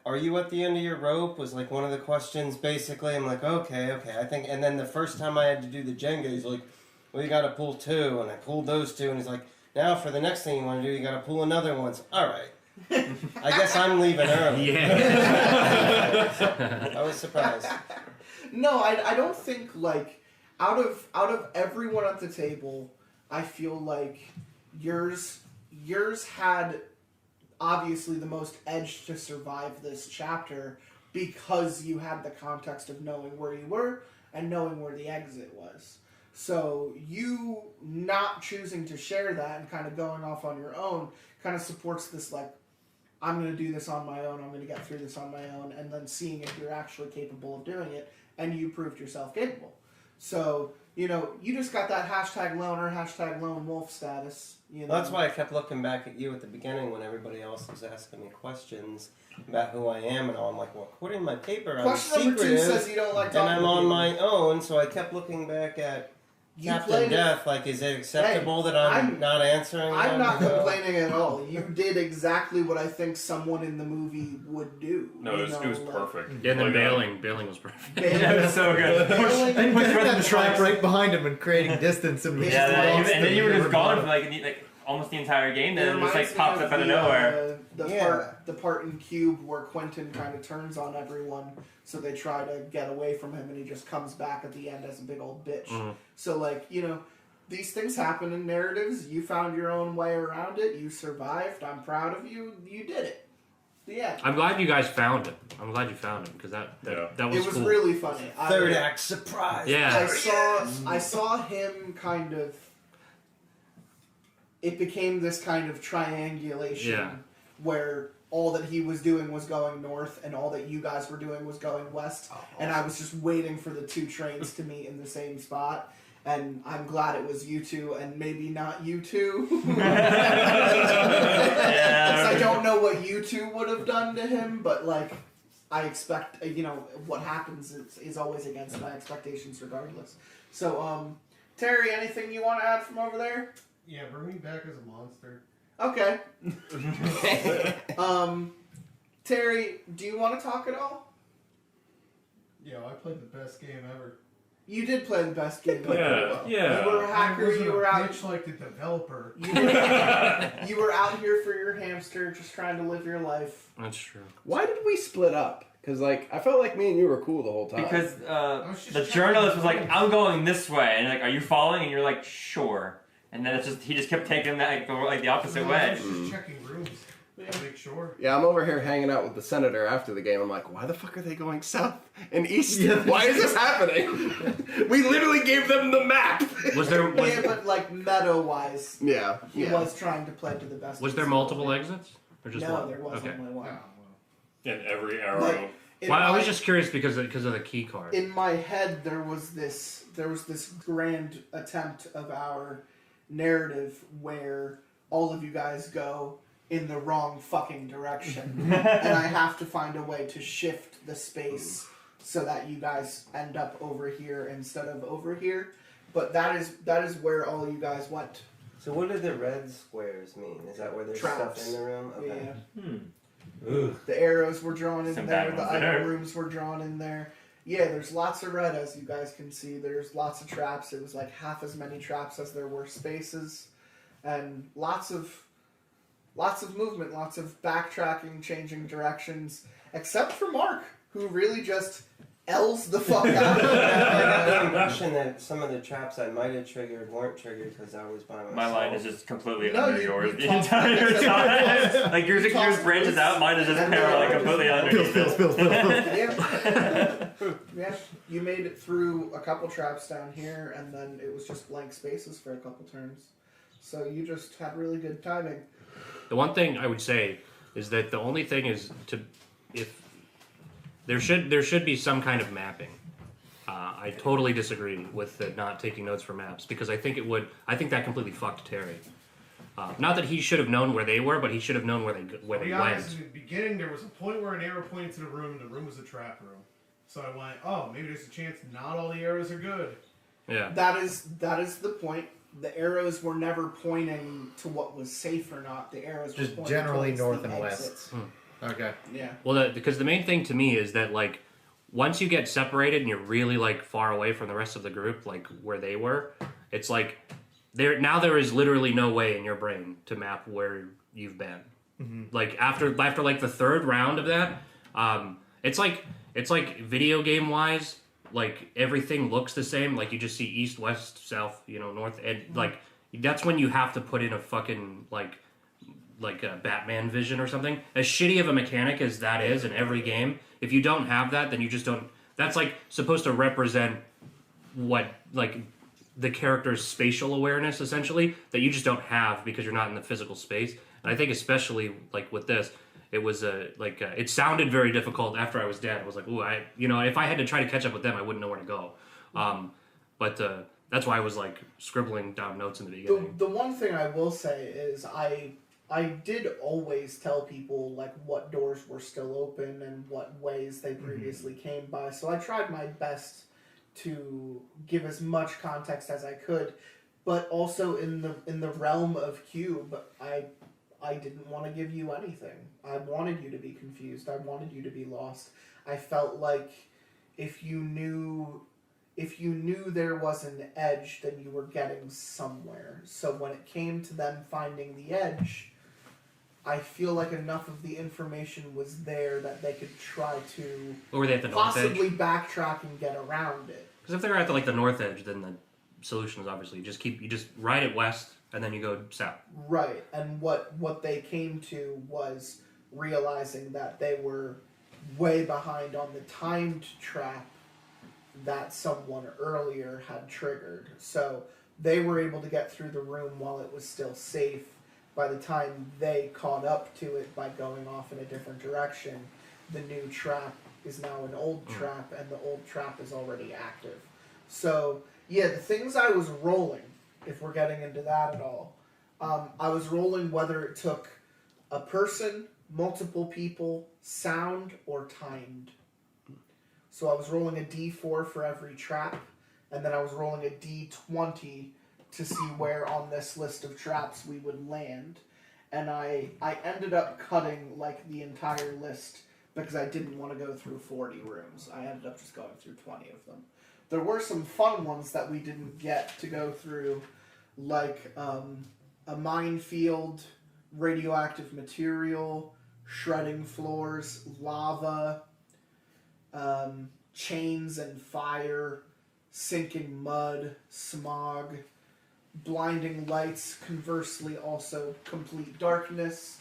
S10: Are you at the end of your rope? Was like one of the questions, basically. I'm like, okay, I think. And then the first time I had to do the Jenga, he's like, well, you got to pull 2, and I pulled those 2, and he's like, now for the next thing you want to do, you got to pull another one. So, all right. I guess I'm leaving early.
S6: Yeah.
S10: I was surprised.
S7: No, I don't think like out of everyone at the table, I feel like yours had obviously the most edge to survive this chapter because you had the context of knowing where you were and knowing where the exit was. So you not choosing to share that and kind of going off on your own kind of supports this like, I'm going to do this on my own, I'm going to get through this on my own, and then seeing if you're actually capable of doing it, and you proved yourself capable. So, you just got that hashtag loner, hashtag lone wolf status.
S10: That's why I kept looking back at you at the beginning when everybody else was asking me questions about who I am and all. I'm like, well, according to my paper, I'm
S7: Question number 2
S10: secretive,
S7: says you don't like
S10: and
S7: talking
S10: I'm
S7: to
S10: on
S7: people.
S10: my own, so I kept looking back at Captain Death, like, is it acceptable that I'm not answering?
S7: I'm not complaining at all. You did exactly what I think someone in the movie would do.
S2: No, it was perfect.
S6: Yeah, and then bailing was perfect.
S11: Yeah, it was so good.
S8: And putting that trap right behind him and creating distance. And
S11: And then you were just gone for like almost the entire game. Then it just like pops up out of nowhere.
S7: The part in Cube where Quentin kind of turns on everyone, so they try to get away from him, and he just comes back at the end as a big old bitch.
S6: Mm.
S7: So, these things happen in narratives. You found your own way around it. You survived. I'm proud of you. You did it. The end.
S6: I'm glad you guys found him. I'm glad you found him because that was
S7: It was
S6: cool.
S7: really funny.
S10: Third act surprise.
S6: Yeah.
S7: I saw him kind of. It became this kind of triangulation where all that he was doing was going north, and all that you guys were doing was going west. And I was just waiting for the 2 trains to meet in the same spot. And I'm glad it was you 2 and maybe not you 2. Because I don't know what you 2 would have done to him, but I expect, what happens is always against my expectations regardless. So, Terry, anything you want to add from over there?
S13: Yeah, bring me back as a monster.
S7: Okay. Terry, do you want to talk at all?
S13: Yeah, I played the best game ever.
S7: You did play the best game ever.
S2: Yeah.
S7: You were a hacker. You were out.
S13: Bitch like the developer.
S7: You were out here for your hamster, just trying to live your life.
S6: That's true.
S3: Why did we split up? Because I felt like me and you were cool the whole time.
S11: Because the journalist was like, "I'm going this way," and like, "Are you following?" And you're like, "Sure." And then he just kept taking that the opposite way.
S13: I was just checking rooms to make sure.
S3: Yeah, I'm over here hanging out with the senator after the game. I'm like, why the fuck are they going south and east? Why is this happening? We literally gave them the map.
S6: Was there?
S7: Yeah, but meta-wise, he
S3: Yeah.
S7: was trying to play to the best.
S6: Was there multiple exits or just
S7: No,
S6: one?
S7: there was only one.
S2: And every arrow.
S7: In
S6: Well, I was
S7: my-
S6: just curious because of the key card.
S7: In my head, there was this grand attempt of our narrative where all of you guys go in the wrong fucking direction, and I have to find a way to shift the space so that you guys end up over here instead of over here. But that is where all you guys went.
S10: So what do the red squares mean? Is that where there's
S7: Traps.
S10: stuff in the room? Okay.
S7: Yeah. The arrows were drawn in
S11: Some
S7: there.
S11: bad
S7: The
S11: ones
S7: item
S11: there.
S7: rooms were drawn in there. Yeah, there's lots of red, as you guys can see. There's lots of traps. It was like half as many traps as there were spaces, and lots of movement, lots of backtracking, changing directions. Except for Mark, who really just L's the fuck out.
S10: I got the impression that some of the traps I might have triggered weren't triggered because I was by myself.
S11: My line is just completely
S7: No,
S11: under
S7: you
S11: yours the
S7: tossed
S11: entire
S7: it.
S11: time. Like yours branches out, mine is just
S7: And
S11: parallel, completely underneath it.
S7: Yeah, you made it through a couple traps down here, and then it was just blank spaces for a couple turns. So you just had really good timing.
S6: The one thing I would say is that the only thing is if there should be some kind of mapping. I totally disagree with the not taking notes for maps because I think that completely fucked Terry. Not that he should have known where they were, but he should have known where they
S13: To be honest,
S6: went.
S13: in the beginning, there was a point where an arrow pointed to the room, and the room was a trap room. So I went, oh, maybe there's a chance not all the arrows are good.
S6: Yeah.
S7: That is the point. The arrows were never pointing to what was safe or not. The arrows were
S8: Just
S7: pointing
S8: generally
S7: towards
S8: north
S7: the
S8: and west.
S7: exits.
S8: Okay.
S7: Yeah.
S6: Well, because the main thing to me is that once you get separated and you're really far away from the rest of the group, where they were, it's there is literally no way in your brain to map where you've been.
S8: Mm-hmm.
S6: After the third round of that, it's like video game wise, everything looks the same. You just see east, west, south, north, and that's when you have to put in a fucking a Batman vision or something. As shitty of a mechanic as that is in every game, if you don't have that, then you just don't. That's supposed to represent what the character's spatial awareness, essentially, that you just don't have because you're not in the physical space. And I think especially with this, it was it sounded very difficult after I was dead. I was like, ooh, if I had to try to catch up with them, I wouldn't know where to go. But that's why I was like scribbling down notes in the beginning.
S7: The one thing I will say is I did always tell people like what doors were still open and what ways they previously came by. So I tried my best to give as much context as I could, but also in the realm of Cube, I didn't want to give you anything. I wanted you to be confused. I wanted you to be lost. I felt like if you knew there was an edge, then you were getting somewhere. So when it came to them finding the edge, I feel like enough of the information was there that they could try to
S6: Or were they at the north edge?
S7: possibly backtrack and get around it.
S6: Because if they were at the north edge, then the solution is obviously you just ride it west and then you go south.
S7: Right, and what they came to was realizing that they were way behind on the timed trap that someone earlier had triggered. So they were able to get through the room while it was still safe. By the time they caught up to it by going off in a different direction, the new trap is now an old trap, and the old trap is already active. So, yeah, the things I was rolling, if we're getting into that at all, I was rolling whether it took a person, multiple people, sound, or timed. So I was rolling a d4 for every trap, and then I was rolling a d20 to see where on this list of traps we would land. And I ended up cutting like the entire list because I didn't want to go through 40 rooms. I ended up just going through 20 of them. There were some fun ones that we didn't get to go through, like a minefield, radioactive material, shredding floors, lava, chains and fire, sinking mud, smog, blinding lights, conversely also complete darkness.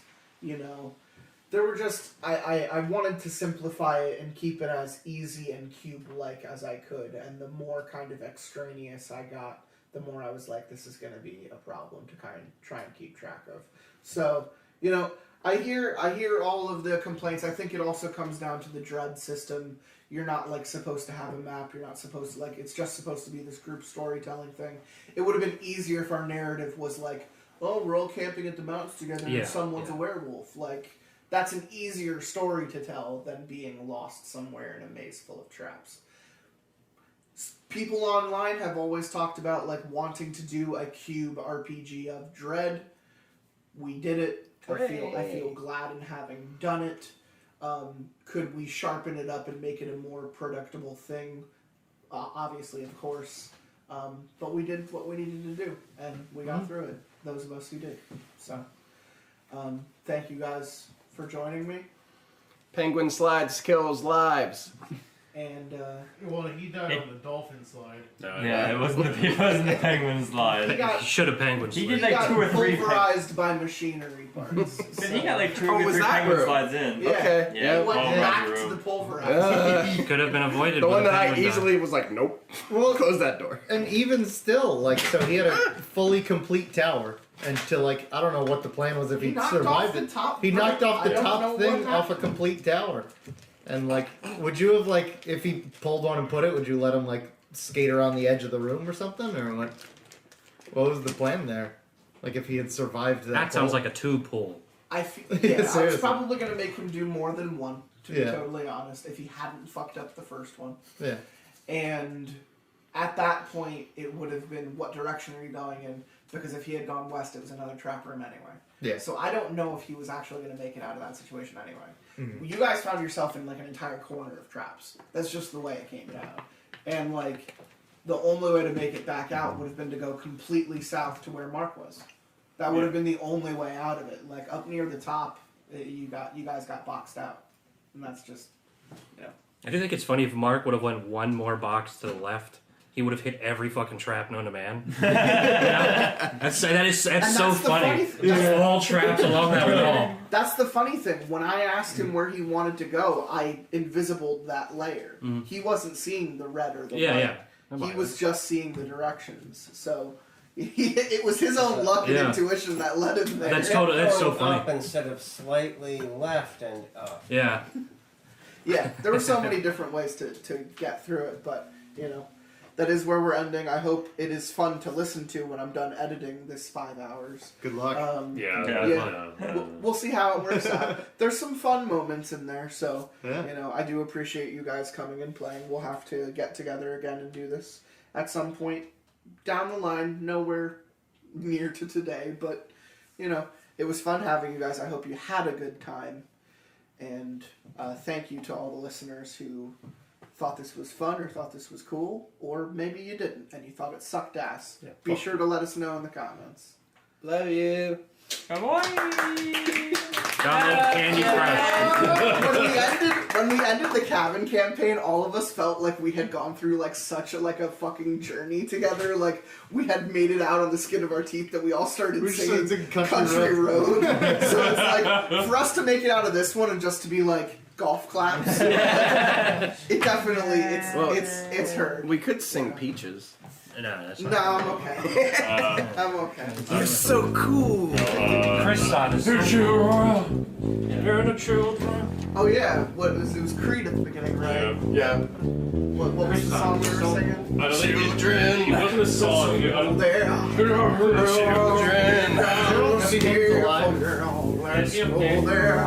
S7: There were just I wanted to simplify it and keep it as easy and cube-like as I could, and the more kind of extraneous I got, the more I was like, this is going to be a problem to try and keep track of. So, I hear all of the complaints. I think it also comes down to the dread system. You're not supposed to have a map. You're not supposed to it's just supposed to be this group storytelling thing. It would have been easier if our narrative was oh, we're all camping at the mountains together and someone's a werewolf. That's an easier story to tell than being lost somewhere in a maze full of traps. People online have always talked about wanting to do a cube RPG of Dread. We did it. I feel glad in having done it. Could we sharpen it up and make it a more predictable thing? Obviously, of course. But we did what we needed to do, and we got through it. Those of us who did. So, thank you guys for joining me.
S3: Penguin slides kills lives.
S7: And
S13: well, he died on the dolphin slide.
S11: Yeah, it wasn't the penguin slide.
S7: He
S6: should have penguin slide.
S11: He did 2 or 3
S7: pulverized by machinery parts.
S11: Because he got 2 or 3 penguin slides in.
S7: Yeah.
S3: Okay.
S7: Yeah. He went back to the pulverized.
S6: Could have been avoided.
S3: The one that I easily was nope. We'll close that door.
S8: And even still, so he had a fully complete tower. And to I don't know what the plan was if he survived it. He knocked off the top thing off a complete tower. And would you have if he pulled one and put it, would you let him skate around the edge of the room or something, or what was the plan there? If he had survived that.
S6: That sounds like a tube pull.
S7: I was probably gonna make him do more than one, to be totally honest, if he hadn't fucked up the first one.
S8: Yeah.
S7: And at that point, it would have been, what direction are you going in? Because if he had gone west, it was another trap room anyway.
S8: Yeah.
S7: So I don't know if he was actually going to make it out of that situation anyway.
S8: Mm-hmm.
S7: You guys found yourself in an entire corner of traps. That's just the way it came down. And the only way to make it back out would have been to go completely south to where Mark was. That would have been the only way out of it. Up near the top, you guys got boxed out, and that's just,
S6: I do think it's funny if Mark would have went one more box to the left. He would have hit every fucking trap known to man. That's so funny. There's all traps along that wall.
S7: That's the funny thing. When I asked him where he wanted to go, I invisibled that layer.
S6: Mm-hmm.
S7: He wasn't seeing the red or the white.
S6: Yeah.
S7: He was just seeing the directions. So it was his own luck and intuition that led him there.
S10: That's so funny. Up instead of slightly left and up.
S6: Yeah.
S7: Yeah, there were so many different ways to get through it, but that is where we're ending. I hope it is fun to listen to when I'm done editing this 5 hours.
S8: Good luck.
S7: We'll see how it works out. There's some fun moments in there, so I do appreciate you guys coming and playing. We'll have to get together again and do this at some point down the line, nowhere near to today, but it was fun having you guys. I hope you had a good time, and thank you to all the listeners who thought this was fun or thought this was cool, or maybe you didn't and you thought it sucked ass. Yeah, be sure to let us know in the comments.
S10: Love you.
S6: Candy Crush.
S7: When we ended the cabin campaign, all of us felt like we had gone through like such a fucking journey together. Like we had made it out on the skin of our teeth that we all started singing Country Road. So it's like for us to make it out of this one and just to be like golf claps. It definitely it's heard.
S3: We could sing Peaches.
S7: No, I'm okay. I'm okay.
S3: You're so cool.
S6: Chris saw this. You're the children.
S7: Oh yeah, it was Creed at the beginning, right?
S3: Yeah.
S7: What was the song we were singing?
S2: I don't think it wasn't a song.
S7: Children.
S3: Children.
S7: Let's go there.